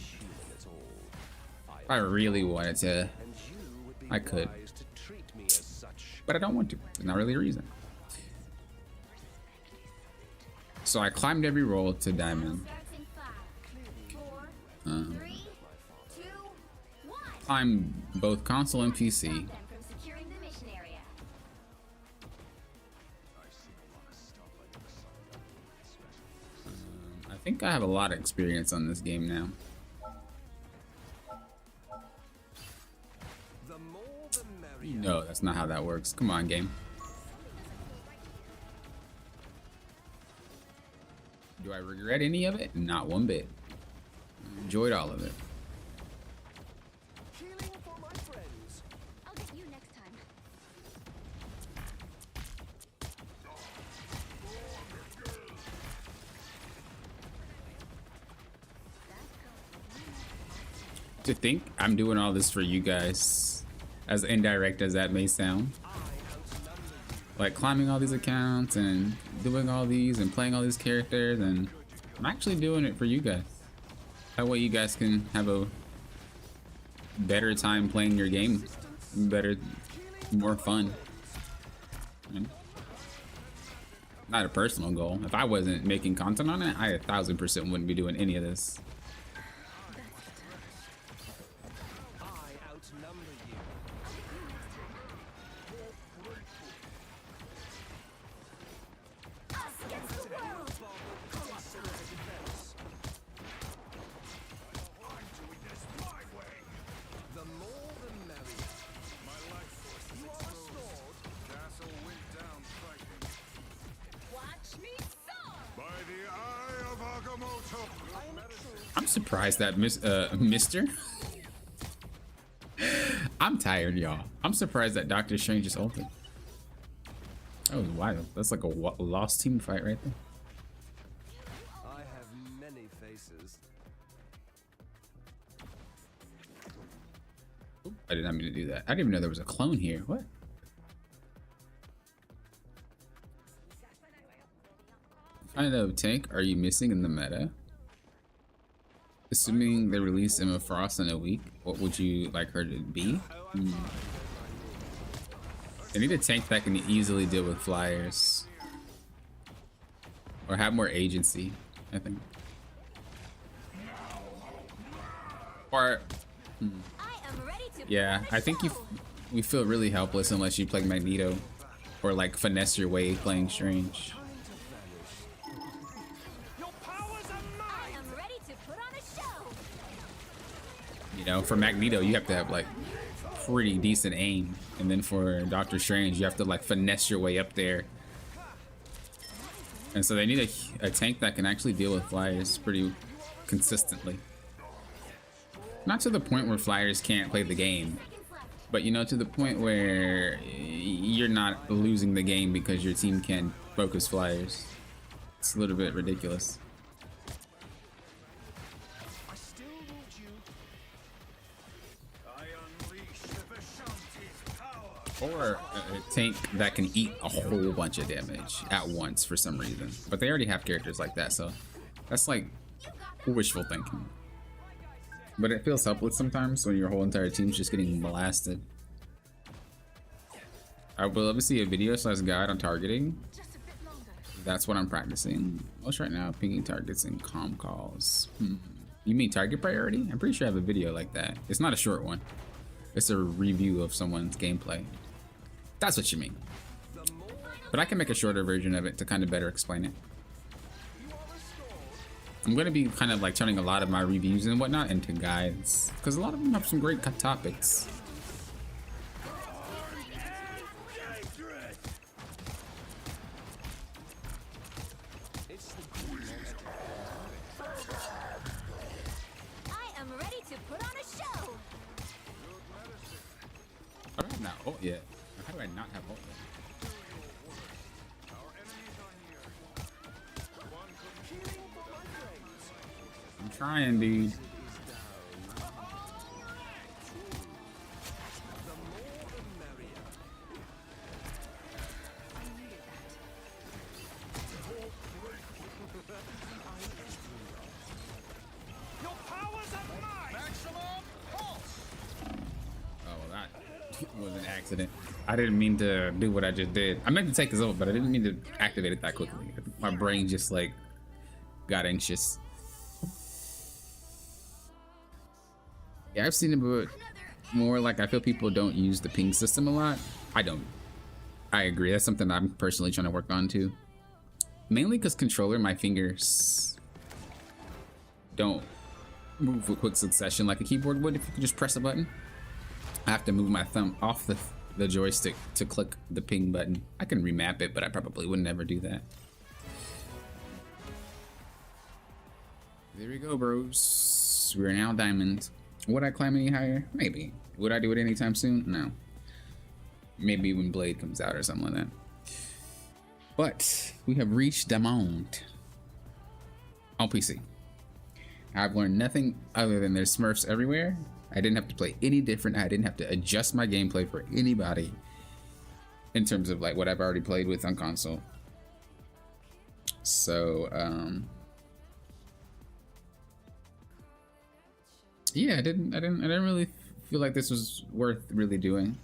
If I really wanted to, I could. But I don't want to. There's not really a reason. So I climbed every roll to diamond. Climbed both console and PC. I think I have a lot of experience on this game now. No, that's not how that works. Come on, game. Do I regret any of it? Not one bit. I enjoyed all of it. I'll get you next time. To think I'm doing all this for you guys, as indirect as that may sound. Like climbing all these accounts and doing all these and playing all these characters, and I'm actually doing it for you guys. That way you guys can have a better time playing your game. Better, more fun. Not a personal goal. If I wasn't making content on it, I 1000% wouldn't be doing any of this. I'm surprised that Mister. I'm tired, y'all. I'm surprised that Doctor Strange is open. That was wild. That's like a lost team fight right there. I have many faces. Oop, I did not mean to do that. I didn't even know there was a clone here. What? What kind of tank are you missing in the meta? Assuming they release Emma Frost in a week, what would you like her to be? They need a tank that can easily deal with flyers. Or have more agency, I think. Or, yeah, I think we feel really helpless unless you play Magneto. Or like finesse your way playing Strange. You know, for Magneto, you have to have like pretty decent aim, and then for Doctor Strange, you have to like finesse your way up there. And so they need a tank that can actually deal with flyers pretty consistently. Not to the point where flyers can't play the game, but you know, to the point where you're not losing the game because your team can focus flyers. It's a little bit ridiculous. Or a tank that can eat a whole bunch of damage at once for some reason. But they already have characters like that, so that's like wishful thinking. But it feels helpless sometimes when your whole entire team's just getting blasted. I would love to see a video / guide on targeting. That's what I'm practicing most right now, pinging targets and comm calls. You mean target priority? I'm pretty sure I have a video like that. It's not a short one. It's a review of someone's gameplay. That's what you mean. But I can make a shorter version of it to kind of better explain it. I'm going to be kind of like turning a lot of my reviews and whatnot into guides, because a lot of them have some great topics. I am ready to put on a show. I don't have that ult yet. How do I not have ult yet? I'm trying, dude. Was an accident. I didn't mean to do what I just did. I meant to take his ult, but I didn't mean to activate it that quickly. My brain just like got anxious. Yeah, I've seen it, but more like I feel people don't use the ping system a lot. I don't. I agree. That's something I'm personally trying to work on too. Mainly because controller, my fingers don't move with quick succession like a keyboard would if you could just press a button. I have to move my thumb off the joystick to click the ping button. I can remap it, but I probably would never do that. There we go, bros. We're now diamond. Would I climb any higher? Maybe. Would I do it anytime soon? No. Maybe when Blade comes out or something like that. But we have reached diamond on PC. I've learned nothing other than there's Smurfs everywhere. I didn't have to play any different. I didn't have to adjust my gameplay for anybody in terms of like what I've already played with on console. So, yeah, I didn't really feel like this was worth really doing,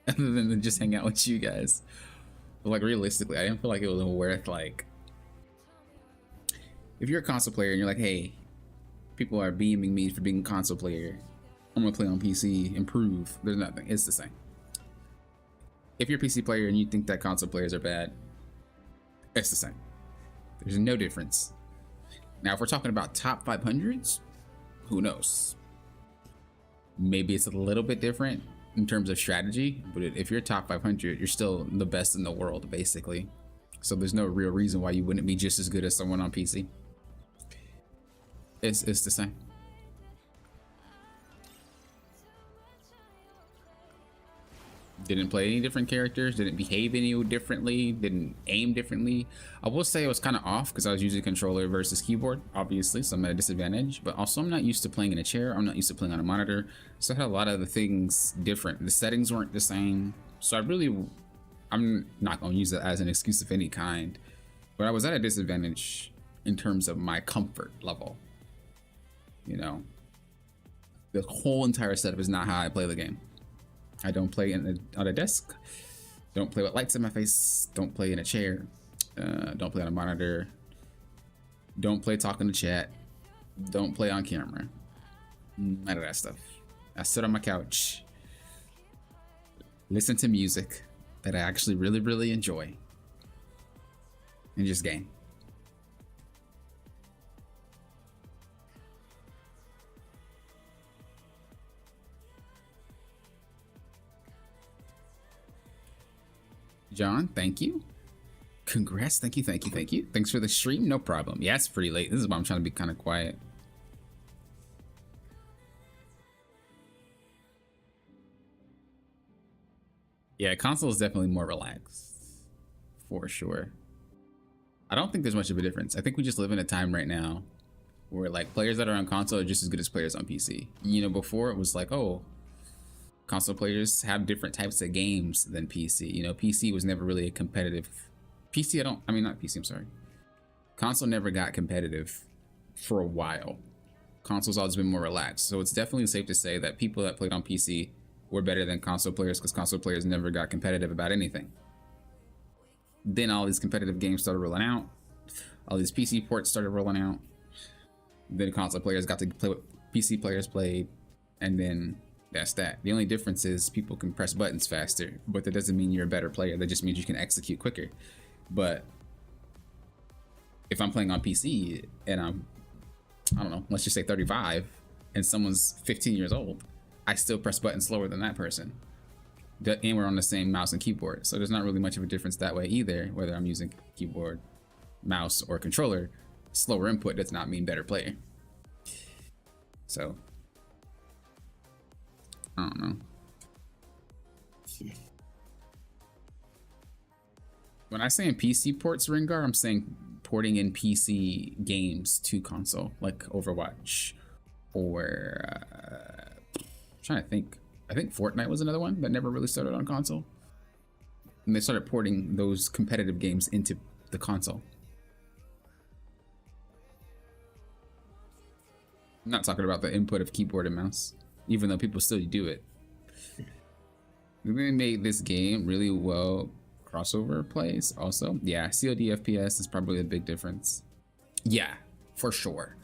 other than to just hang out with you guys. But like realistically, I didn't feel like it was worth like. If you're a console player and you're like, hey, people are beaming me for being a console player, I'm gonna play on PC, improve. There's nothing. It's the same. If you're a PC player and you think that console players are bad, it's the same. There's no difference. Now, if we're talking about top 500s, who knows? Maybe it's a little bit different in terms of strategy, but if you're top 500, you're still the best in the world, basically. So there's no real reason why you wouldn't be just as good as someone on PC. It's the same. Didn't play any different characters, didn't behave any differently, didn't aim differently. I will say I was kind of off because I was using controller versus keyboard, obviously, so I'm at a disadvantage. But also I'm not used to playing in a chair, I'm not used to playing on a monitor. So I had a lot of the things different. The settings weren't the same. So I'm not gonna use it as an excuse of any kind. But I was at a disadvantage in terms of my comfort level. you know, the whole entire setup is not how I play the game. I don't play on a desk. Don't play with lights in my face. Don't play in a chair. Don't play on a monitor. Don't play talking to chat. Don't play on camera. None of that stuff. I sit on my couch, listen to music that I actually really, really enjoy, and just game. John, thank you. Congrats. Thank you. Thank you. Thank you. Thanks for the stream. No problem. Yeah, it's pretty late. This is why I'm trying to be kind of quiet. Yeah, console is definitely more relaxed. For sure. I don't think there's much of a difference. I think we just live in a time right now where like players that are on console are just as good as players on PC. You know, before it was like, oh, console players have different types of games than PC. You know, PC was never really a competitive. Not PC, I'm sorry. Console never got competitive for a while. Console's always been more relaxed. So it's definitely safe to say that people that played on PC were better than console players because console players never got competitive about anything. Then all these competitive games started rolling out. All these PC ports started rolling out. Then console players got to play what PC players played. And then that's that. The only difference is people can press buttons faster, but that doesn't mean you're a better player. That just means you can execute quicker. But if I'm playing on PC and I don't know, let's just say 35 and someone's 15 years old, I still press buttons slower than that person. And we're on the same mouse and keyboard. So there's not really much of a difference that way either, whether I'm using keyboard, mouse, or controller. Slower input does not mean better player. So I don't know. When I say in PC ports, Rengar, I'm saying porting in PC games to console, like Overwatch, or I'm trying to think. I think Fortnite was another one that never really started on console, and they started porting those competitive games into the console. I'm not talking about the input of keyboard and mouse, even though people still do it. They made this game really well. Crossover plays also. Yeah, COD FPS is probably a big difference. Yeah, for sure.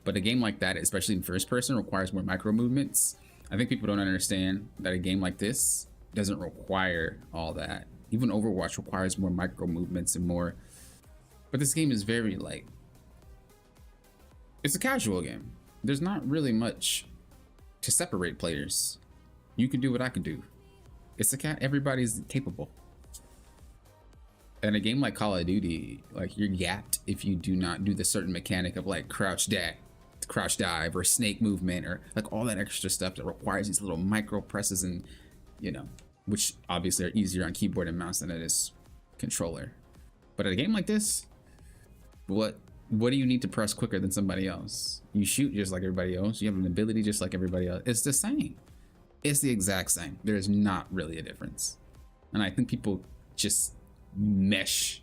But a game like that, especially in first person, requires more micro movements. I think people don't understand that a game like this doesn't require all that. Even Overwatch requires more micro movements and more. But this game is very like, it's a casual game. There's not really much to separate players. You can do what I can do. It's everybody's capable. And a game like Call of Duty, like you're gapped if you do not do the certain mechanic of like crouch dive or snake movement or like all that extra stuff that requires these little micro presses and, you know, which obviously are easier on keyboard and mouse than it is controller. But at a game like this, what do you need to press quicker than somebody else? You shoot just like everybody else. You have an ability just like everybody else. It's the same. It's the exact same. There is not really a difference. And I think people just mesh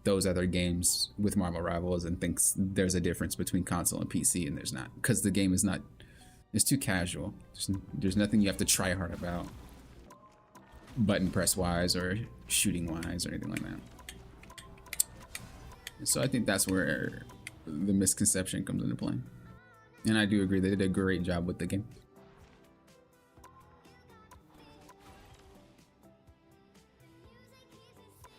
those other games with Marvel Rivals and thinks there's a difference between console and PC, and there's not, because the game is not, it's too casual. There's nothing you have to try hard about button press wise or shooting wise or anything like that. So I think that's where the misconception comes into play, and I do agree they did a great job with the game.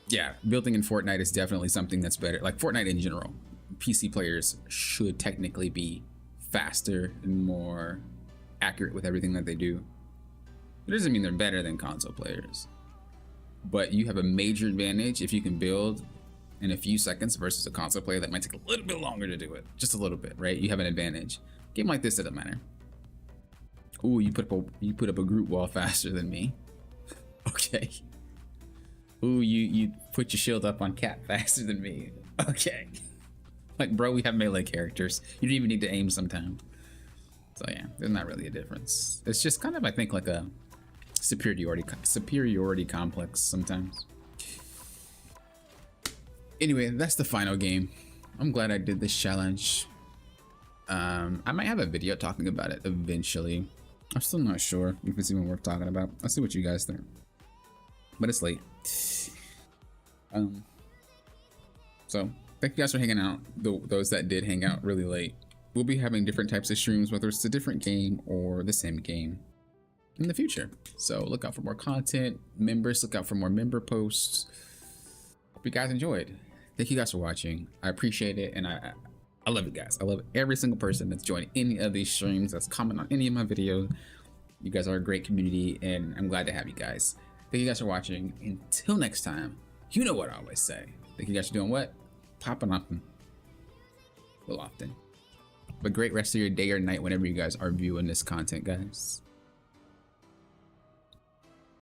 Yeah, building in Fortnite is definitely something that's better. Like Fortnite in general, PC players should technically be faster and more accurate with everything that they do. It doesn't mean they're better than console players, but you have a major advantage if you can build in a few seconds versus a console player that might take a little bit longer to do it. Just a little bit, right? You have an advantage. Game like this doesn't matter. Ooh, you put up a group wall faster than me. Okay. Ooh, you put your shield up on Cat faster than me. Okay. Like, bro, we have melee characters. You don't even need to aim sometime. So yeah, there's not really a difference. It's just kind of, I think, like a superiority complex sometimes. Anyway, that's the final game. I'm glad I did this challenge. I might have a video talking about it eventually. I'm still not sure if it's even worth talking about. I'll see what you guys think. But it's late. So thank you guys for hanging out. Those that did hang out really late. We'll be having different types of streams, whether it's a different game or the same game in the future. So look out for more content. Members, look out for more member posts. Hope you guys enjoyed. Thank you guys for watching. I appreciate it, and I love you guys. I love every single person that's joined any of these streams, that's comment on any of my videos. You guys are a great community, and I'm glad to have you guys. Thank you guys for watching. Until next time, you know what I always say. Thank you guys for doing what? Popping up a little often. But great rest of your day or night whenever you guys are viewing this content, guys.